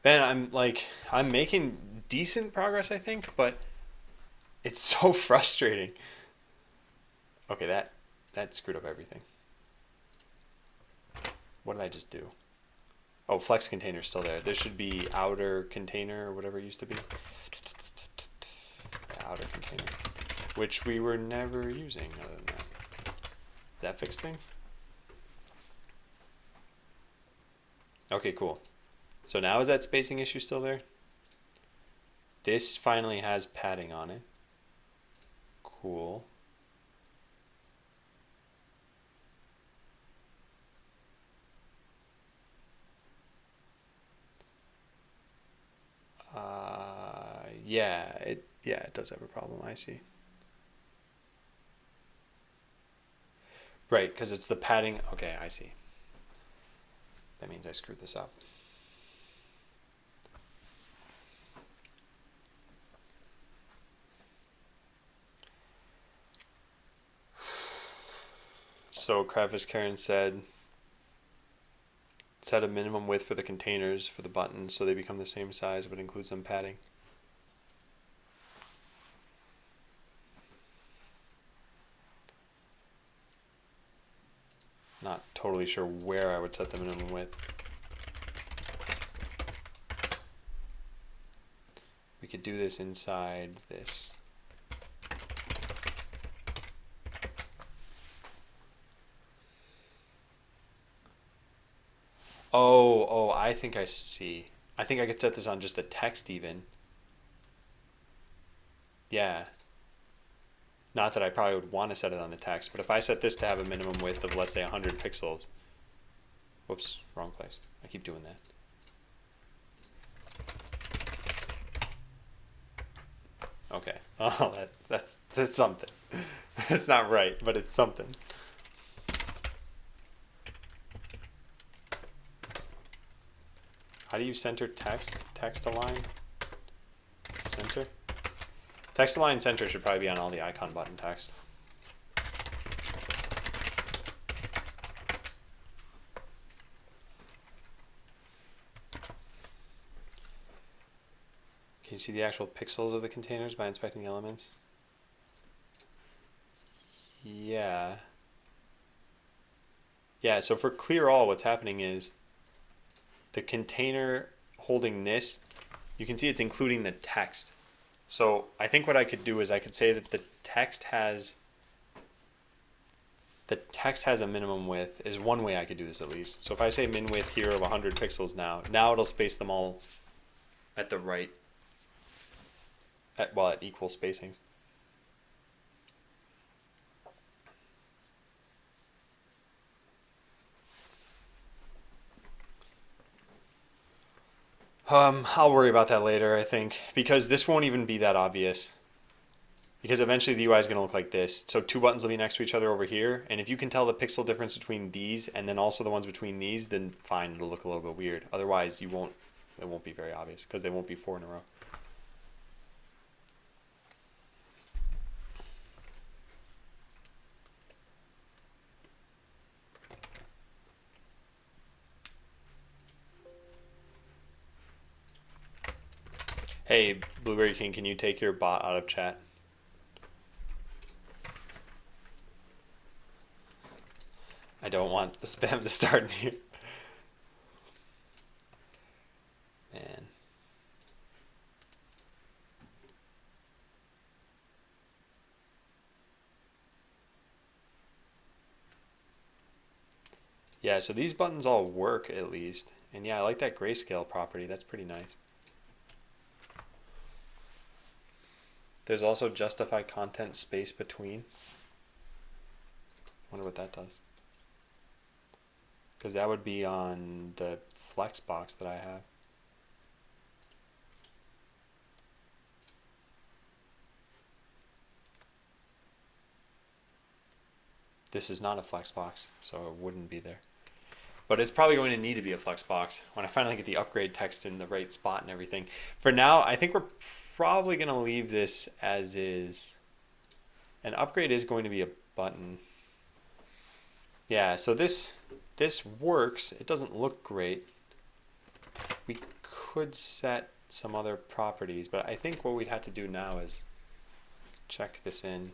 Man, I'm making decent progress, I think, but it's so frustrating. Okay, that screwed up everything. What did I just do? Oh, flex container's still there. There should be outer container or whatever it used to be. Yeah, outer container. Which we were never using other than that. Does that fix things? Okay, cool. So now is that spacing issue still there? This finally has padding on it. Cool. Yeah, it does have a problem, I see. Right, because it's the padding. Okay, I see. That means I screwed this up. So Kravis Karen said, set a minimum width for the containers for the buttons so they become the same size but include some padding. Not totally sure where I would set the minimum width. We could do this inside this. Oh, I think I see. I think I could set this on just the text even. Yeah. Not that I probably would want to set it on the text, but if I set this to have a minimum width of, let's say, 100 pixels. Whoops, wrong place. I keep doing that. Okay. Oh, that's something. It's not right, but it's something. How do you center text? Text align? Center? Text align center should probably be on all the icon button text. Can you see the actual pixels of the containers by inspecting the elements? Yeah. Yeah, so for clear all, what's happening is the container holding this, you can see it's including the text. So I think what I could do is I could say that the text has a minimum width is one way I could do this at least. So if I say min width here of 100 pixels now it'll space them all at the right, at equal spacings. I'll worry about that later, I think, because this won't even be that obvious. Because eventually the UI is going to look like this. So two buttons will be next to each other over here, and if you can tell the pixel difference between these and then also the ones between these, then fine, it'll look a little bit weird. Otherwise, it won't be very obvious because they won't be 4 in a row. Hey, Blueberry King, can you take your bot out of chat? I don't want the spam to start here. Man. Yeah, so these buttons all work at least. And yeah, I like that grayscale property. That's pretty nice. There's also justify content space between. Wonder what that does. Because that would be on the Flexbox that I have. This is not a Flexbox, so it wouldn't be there. But it's probably going to need to be a Flexbox when I finally get the upgrade text in the right spot and everything. For now, I think we're probably going to leave this as is. An upgrade is going to be a button. Yeah, so this works. It doesn't look great. We could set some other properties, but I think what we'd have to do now is check this in.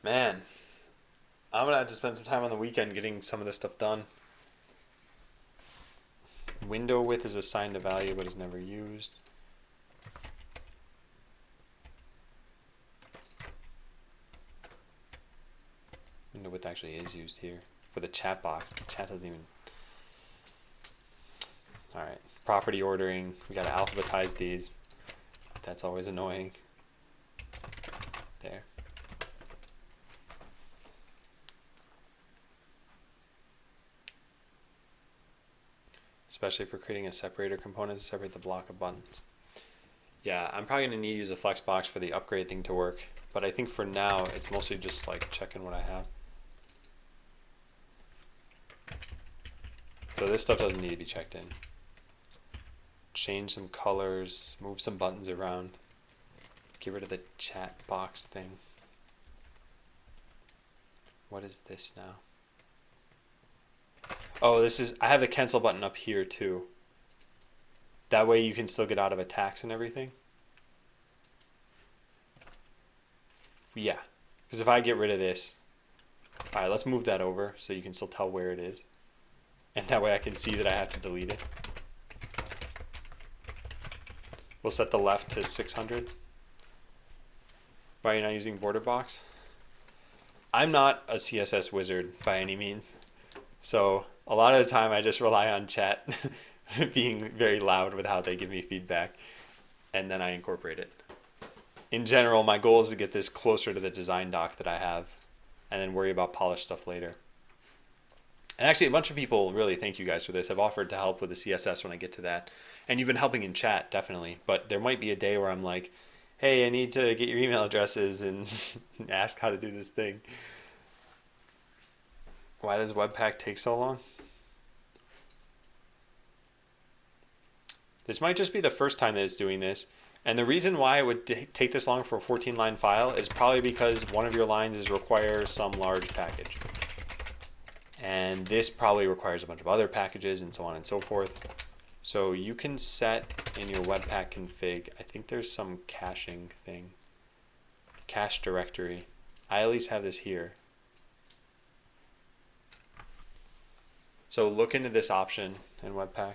Man, I'm gonna have to spend some time on the weekend getting some of this stuff done. Window width is assigned a value but is never used. Window width actually is used here for the chat box. The chat doesn't even. Alright, property ordering. We gotta alphabetize these. That's always annoying. There. Especially for creating a separator component to separate the block of buttons. Yeah, I'm probably going to need to use a Flexbox for the upgrade thing to work, but I think for now it's mostly just like checking what I have. So this stuff doesn't need to be checked in. Change some colors, move some buttons around, get rid of the chat box thing. What is this now? Oh, this is, I have the cancel button up here too. That way you can still get out of attacks and everything. Yeah, because if I get rid of this, all right, let's move that over so you can still tell where it is. And that way I can see that I have to delete it. We'll set the left to 600. Why are you not using border box? I'm not a CSS wizard by any means. So a lot of the time I just rely on chat being very loud with how they give me feedback, and then I incorporate it. In general, my goal is to get this closer to the design doc that I have, and then worry about polished stuff later. And actually, a bunch of people, really thank you guys for this, have offered to help with the CSS when I get to that. And you've been helping in chat, definitely. But there might be a day where I'm like, hey, I need to get your email addresses and ask how to do this thing. Why does Webpack take so long? This might just be the first time that it's doing this. And the reason why it would take this long for a 14-line file is probably because one of your lines requires some large package. And this probably requires a bunch of other packages and so on and so forth. So you can set in your Webpack config, I think there's some caching thing. Cache directory. I at least have this here. So look into this option in Webpack.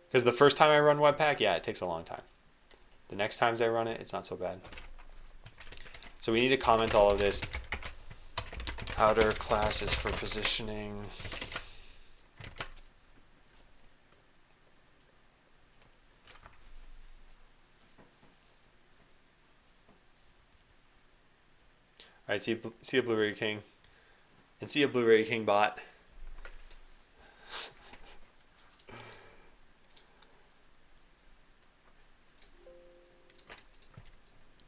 Because the first time I run Webpack, yeah, it takes a long time. The next times I run it, it's not so bad. So we need to comment all of this. Outer classes for positioning. All right, see a Blueberry King. And see a Blueberry King bot.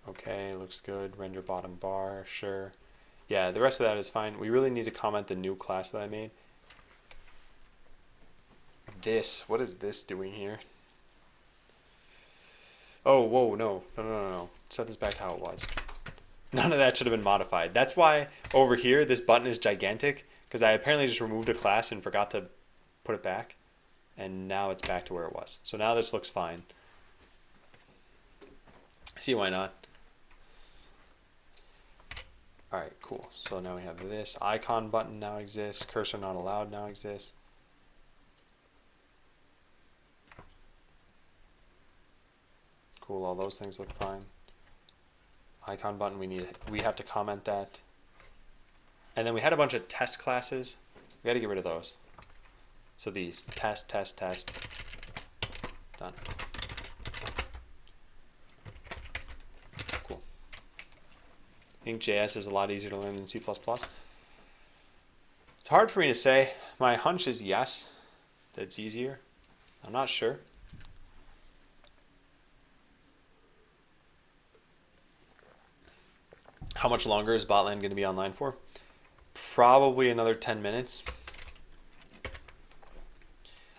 Okay, looks good. Render bottom bar, sure. Yeah, the rest of that is fine. We really need to comment the new class that I made. This, what is this doing here? Oh, whoa, no. Set this back to how it was. None of that should have been modified. That's why over here, this button is gigantic, because I apparently just removed a class and forgot to put it back, and now it's back to where it was. So now this looks fine. See why not? All right, cool. So now we have this icon button now exists. Cursor not allowed now exists. Cool, all those things look fine. Icon button, we have to comment that. And then we had a bunch of test classes. We got to get rid of those. So these test, test, test. Done. Cool. I think JS is a lot easier to learn than C++. It's hard for me to say. My hunch is yes, that it's easier. I'm not sure. How much longer is Botland going to be online for? Probably another 10 minutes.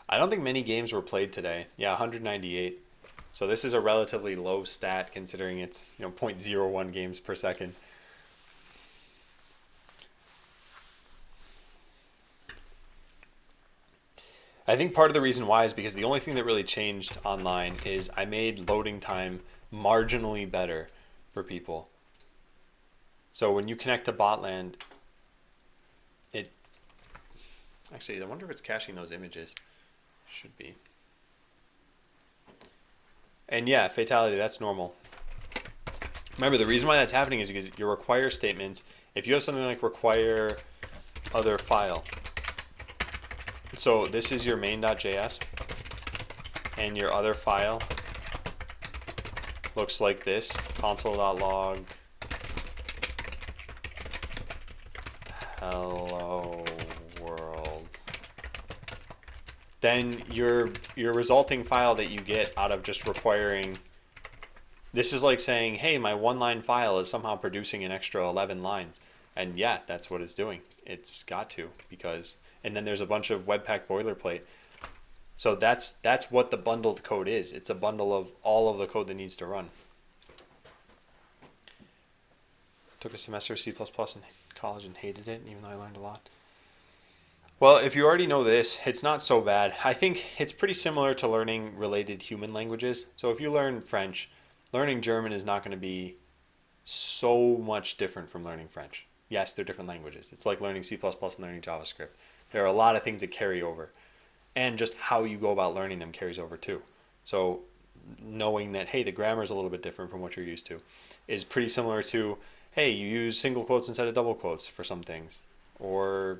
I don't think many games were played today. Yeah, 198. So this is a relatively low stat considering it's 0.01 games per second. I think part of the reason why is because the only thing that really changed online is I made loading time marginally better for people. So when you connect to Botland, actually, I wonder if it's caching those images. Should be. And yeah, fatality, that's normal. Remember, the reason why that's happening is because your require statements, if you have something like require other file, so this is your main.js, and your other file looks like this, console.log hello world. Then your resulting file that you get out of just requiring, this is like saying, hey, my one-line file is somehow producing an extra 11 lines. And yeah, that's what it's doing. It's got to, because, and then there's a bunch of Webpack boilerplate. So that's what the bundled code is. It's a bundle of all of the code that needs to run. Took a semester of C++ in college and hated it, even though I learned a lot. Well, if you already know this, it's not so bad. I think it's pretty similar to learning related human languages. So if you learn French, learning German is not going to be so much different from learning French. Yes, they're different languages. It's like learning C++ and learning JavaScript. There are a lot of things that carry over. And just how you go about learning them carries over too. So knowing that, hey, the grammar is a little bit different from what you're used to is pretty similar to, hey, you use single quotes instead of double quotes for some things. Or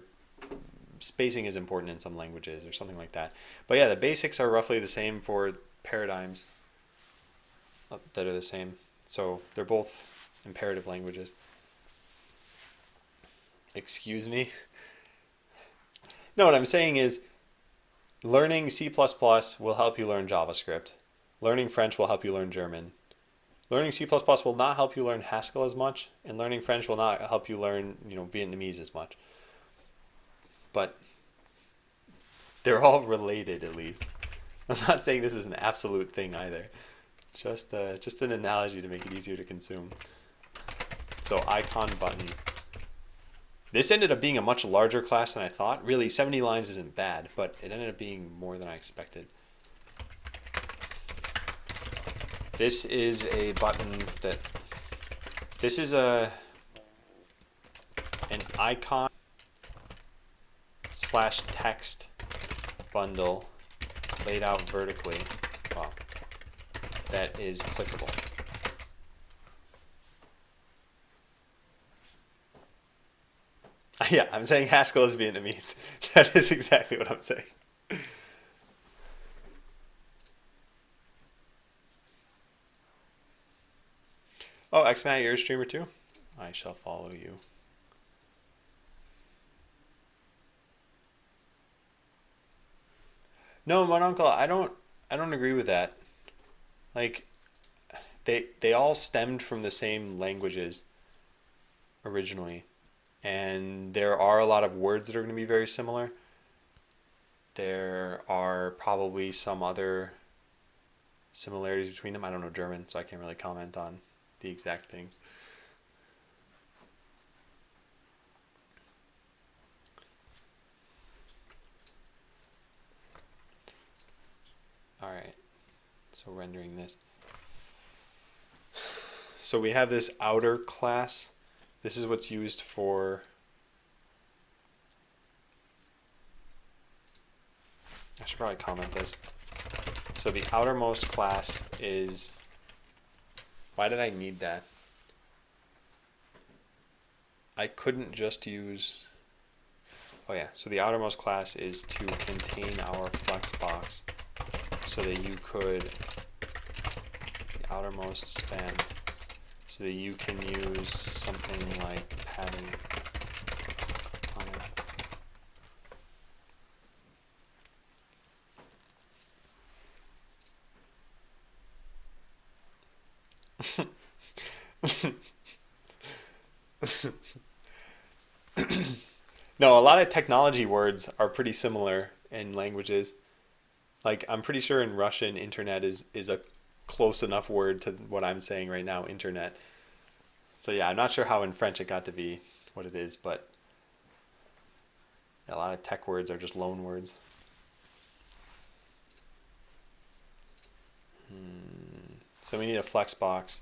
spacing is important in some languages or something like that. But yeah, the basics are roughly the same for paradigms that are the same. So they're both imperative languages. Excuse me? No, what I'm saying is learning C++ will help you learn JavaScript. Learning French will help you learn German. Learning C++ will not help you learn Haskell as much, and learning French will not help you learn, Vietnamese as much. But they're all related, at least. I'm not saying this is an absolute thing either. Just an analogy to make it easier to consume. So icon button. This ended up being a much larger class than I thought. Really, 70 lines isn't bad, but it ended up being more than I expected. This is a button that, this is an icon / text bundle laid out vertically. Wow. That is clickable. Yeah, I'm saying Haskell is Vietnamese. That is exactly what I'm saying. Oh, XMAT, you're a streamer too? I shall follow you. No, my uncle, I don't agree with that. Like, they all stemmed from the same languages originally, and there are a lot of words that are going to be very similar. There are probably some other similarities between them. I don't know German, so I can't really comment on the exact things. All right. So rendering this. So we have this outer class. This is what's used for. I should probably comment this. So the outermost class is. Why did I need that? I couldn't just use. Oh yeah, so the outermost class is to contain our flexbox so that you could, the outermost span, so that you can use something like padding on it. No, a lot of technology words are pretty similar in languages. Like I'm pretty sure in Russian, internet is a close enough word to what I'm saying right now, internet. So yeah, I'm not sure how in French it got to be what it is, but a lot of tech words are just loan words. So we need a flex box.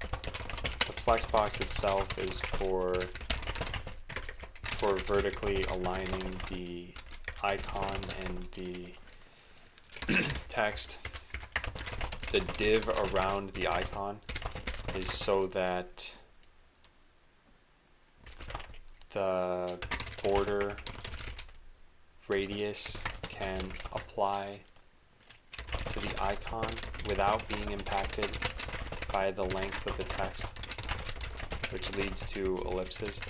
The flex box itself is for vertically aligning the icon and the text. The div around the icon is so that the border radius can apply to the icon without being impacted by the length of the text, which leads to ellipses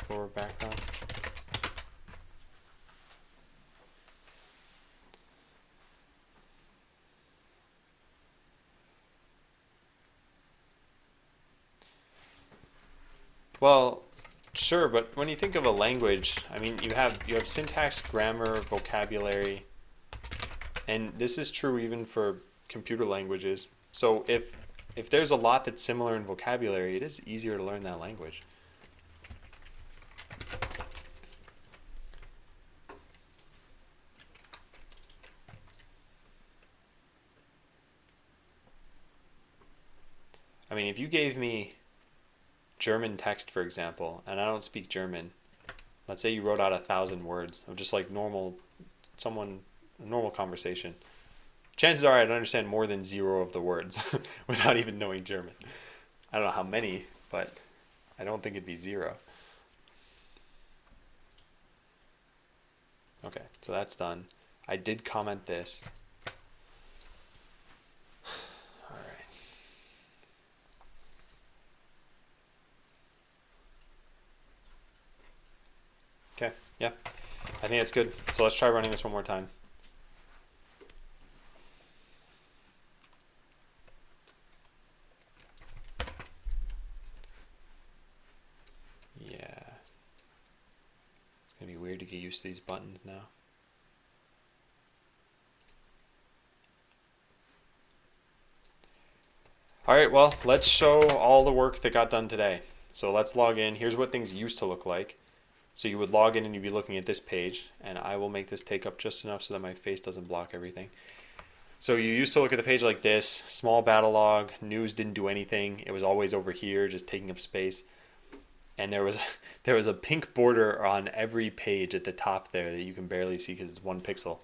for backgrounds. Well, sure, but when you think of a language, I mean, you have syntax, grammar, vocabulary, and this is true even for computer languages. So if there's a lot that's similar in vocabulary, it is easier to learn that language. I mean, if you gave me German text, for example, and I don't speak German, let's say you wrote out 1,000 words of just like normal conversation. Chances are I'd understand more than 0 of the words without even knowing German. I don't know how many, but I don't think it'd be 0. Okay, so that's done. I did comment this. All right. Okay, yeah, I think that's good. So let's try running this one more time. Yeah. It's gonna be weird to get used to these buttons now. All right, well, let's show all the work that got done today. So let's log in. Here's what things used to look like. So you would log in and you'd be looking at this page, and I will make this take up just enough so that my face doesn't block everything. So you used to look at the page like this, small battle log, news didn't do anything. It was always over here, just taking up space. And there was a pink border on every page at the top there that you can barely see because it's 1 pixel.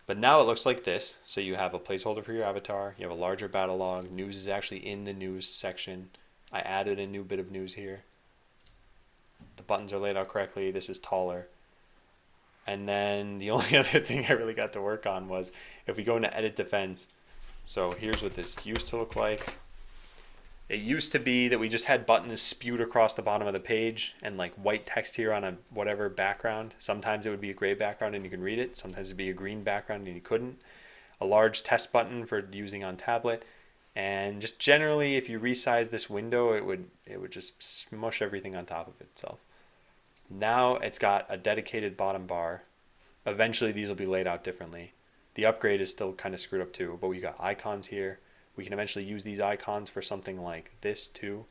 But now it looks like this. So you have a placeholder for your avatar, you have a larger battle log, news is actually in the news section. I added a new bit of news here. The buttons are laid out correctly, this is taller. And then the only other thing I really got to work on was if we go into edit defense. So here's what this used to look like. It used to be that we just had buttons spewed across the bottom of the page and like white text here on a whatever background. Sometimes it would be a gray background and you can read it. Sometimes it'd be a green background and you couldn't. A large test button for using on tablet. And just generally, if you resize this window, it would just smush everything on top of itself. Now it's got a dedicated bottom bar. Eventually these will be laid out differently. The upgrade is still kind of screwed up too, but we got icons here. We can eventually use these icons for something like this too.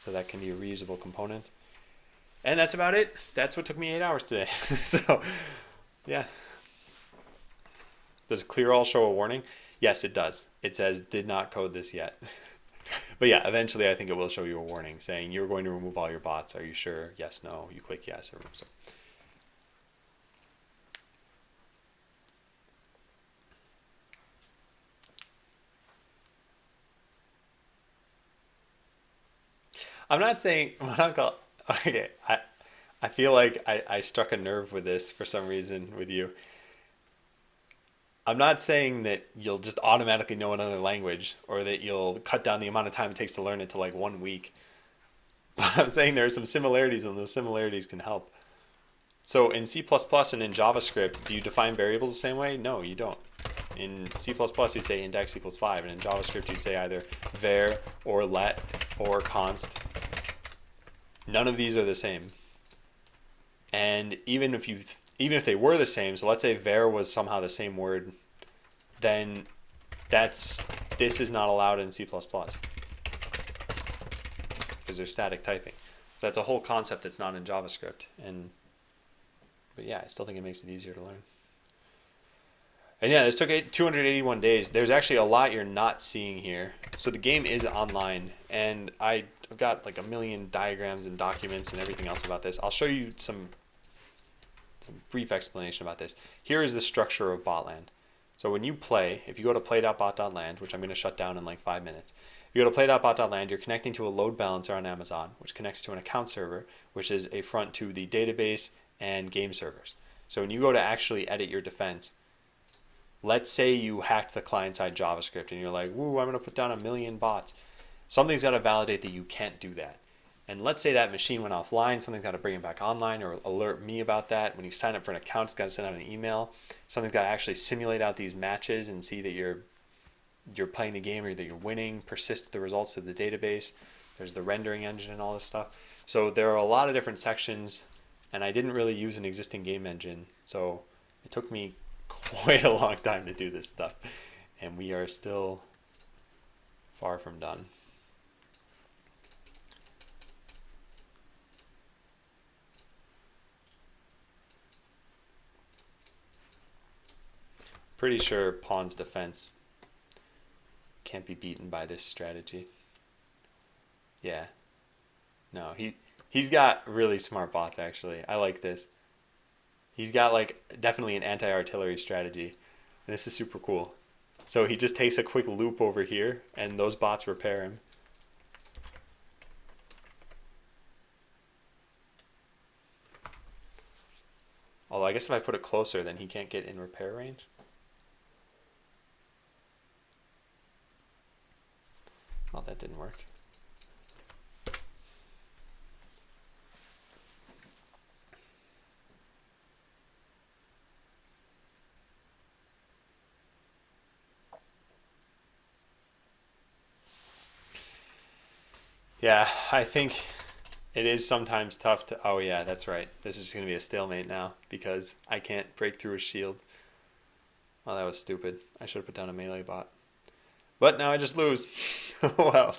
So that can be a reusable component. And that's about it. That's what took me 8 hours today. So yeah. Does clear all show a warning? Yes, it does. It says did not code this yet. But yeah, eventually I think it will show you a warning saying you're going to remove all your bots. Are you sure? Yes, no. You click yes, it removes them. I'm not saying I'm not call, okay. I feel like I struck a nerve with this for some reason with you. I'm not saying that you'll just automatically know another language or that you'll cut down the amount of time it takes to learn it to like 1 week. But I'm saying there are some similarities and those similarities can help. So in C++ and in JavaScript, do you define variables the same way? No, you don't. In C++, you'd say index equals 5, and in JavaScript, you'd say either var or let or const. None of these are the same. And even if they were the same, so let's say var was somehow the same word, then this is not allowed in C++ because they're static typing. So that's a whole concept that's not in JavaScript. But yeah, I still think it makes it easier to learn. And yeah, this took 281 days. There's actually a lot you're not seeing here. So the game is online, and I've got like a million diagrams and documents and everything else about this. I'll show you some brief explanation about this. Here is the structure of Botland. So when you play, if you go to play.bot.land, which I'm going to shut down in like 5 minutes, you go to play.bot.land, you're connecting to a load balancer on Amazon, which connects to an account server, which is a front to the database and game servers. So when you go to actually edit your defense, let's say you hacked the client-side JavaScript and you're like, woo, I'm going to put down 1,000,000 bots. Something's got to validate that you can't do that. And let's say that machine went offline, something's got to bring it back online or alert me about that. When you sign up for an account, it's got to send out an email. Something's got to actually simulate out these matches and see that you're playing the game or that you're winning, persist the results of the database. There's the rendering engine and all this stuff. So there are a lot of different sections, and I didn't really use an existing game engine. So it took me quite a long time to do this stuff. And we are still far from done. Pretty sure Pawn's defense can't be beaten by this strategy. Yeah. No, he's got really smart bots actually. I like this. He's got like definitely an anti-artillery strategy. And this is super cool. So he just takes a quick loop over here and those bots repair him. Although I guess if I put it closer then he can't get in repair range. Oh, that didn't work. Yeah, I think it is sometimes tough to... Oh yeah, that's right. This is just going to be a stalemate now because I can't break through his shields. Oh, that was stupid. I should have put down a melee bot. But now I just lose. Well.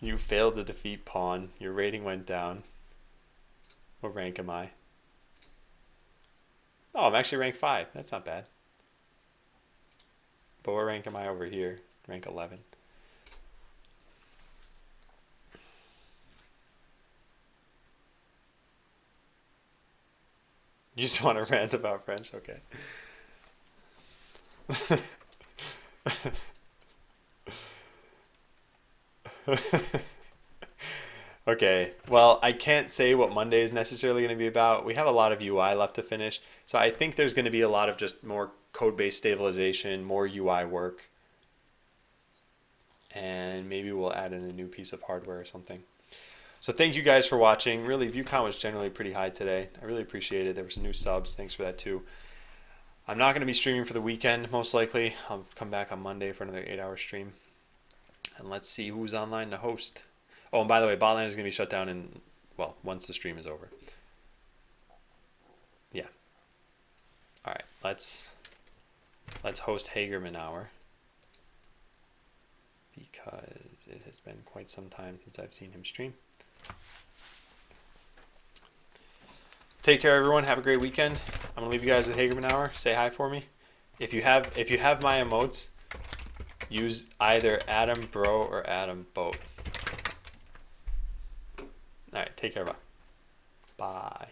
You failed to defeat Pawn. Your rating went down. What rank am I? Oh, I'm actually rank 5. That's not bad. But what rank am I over here? Rank 11. You just want to rant about French? Okay. Okay, well, I can't say what Monday is necessarily going to be about. We have a lot of UI left to finish, so I think there's going to be a lot of just more code-based stabilization, more UI work, and maybe we'll add in a new piece of hardware or something. So thank you guys for watching. Really, view count was generally pretty high today. I really appreciate it. There were some new subs. Thanks for that too. I'm not going to be streaming for the weekend, most likely. I'll come back on Monday for another 8-hour stream. And let's see who's online to host. Oh, and by the way, Botland is going to be shut down once the stream is over. Yeah. All right, let's host Hagerman Hour because it has been quite some time since I've seen him stream. Take care, everyone. Have a great weekend. I'm gonna leave you guys with Hagerman Hour. Say hi for me. If you have my emotes, use either Adam Bro or Adam Boat. All right, take care. Bye. Bye.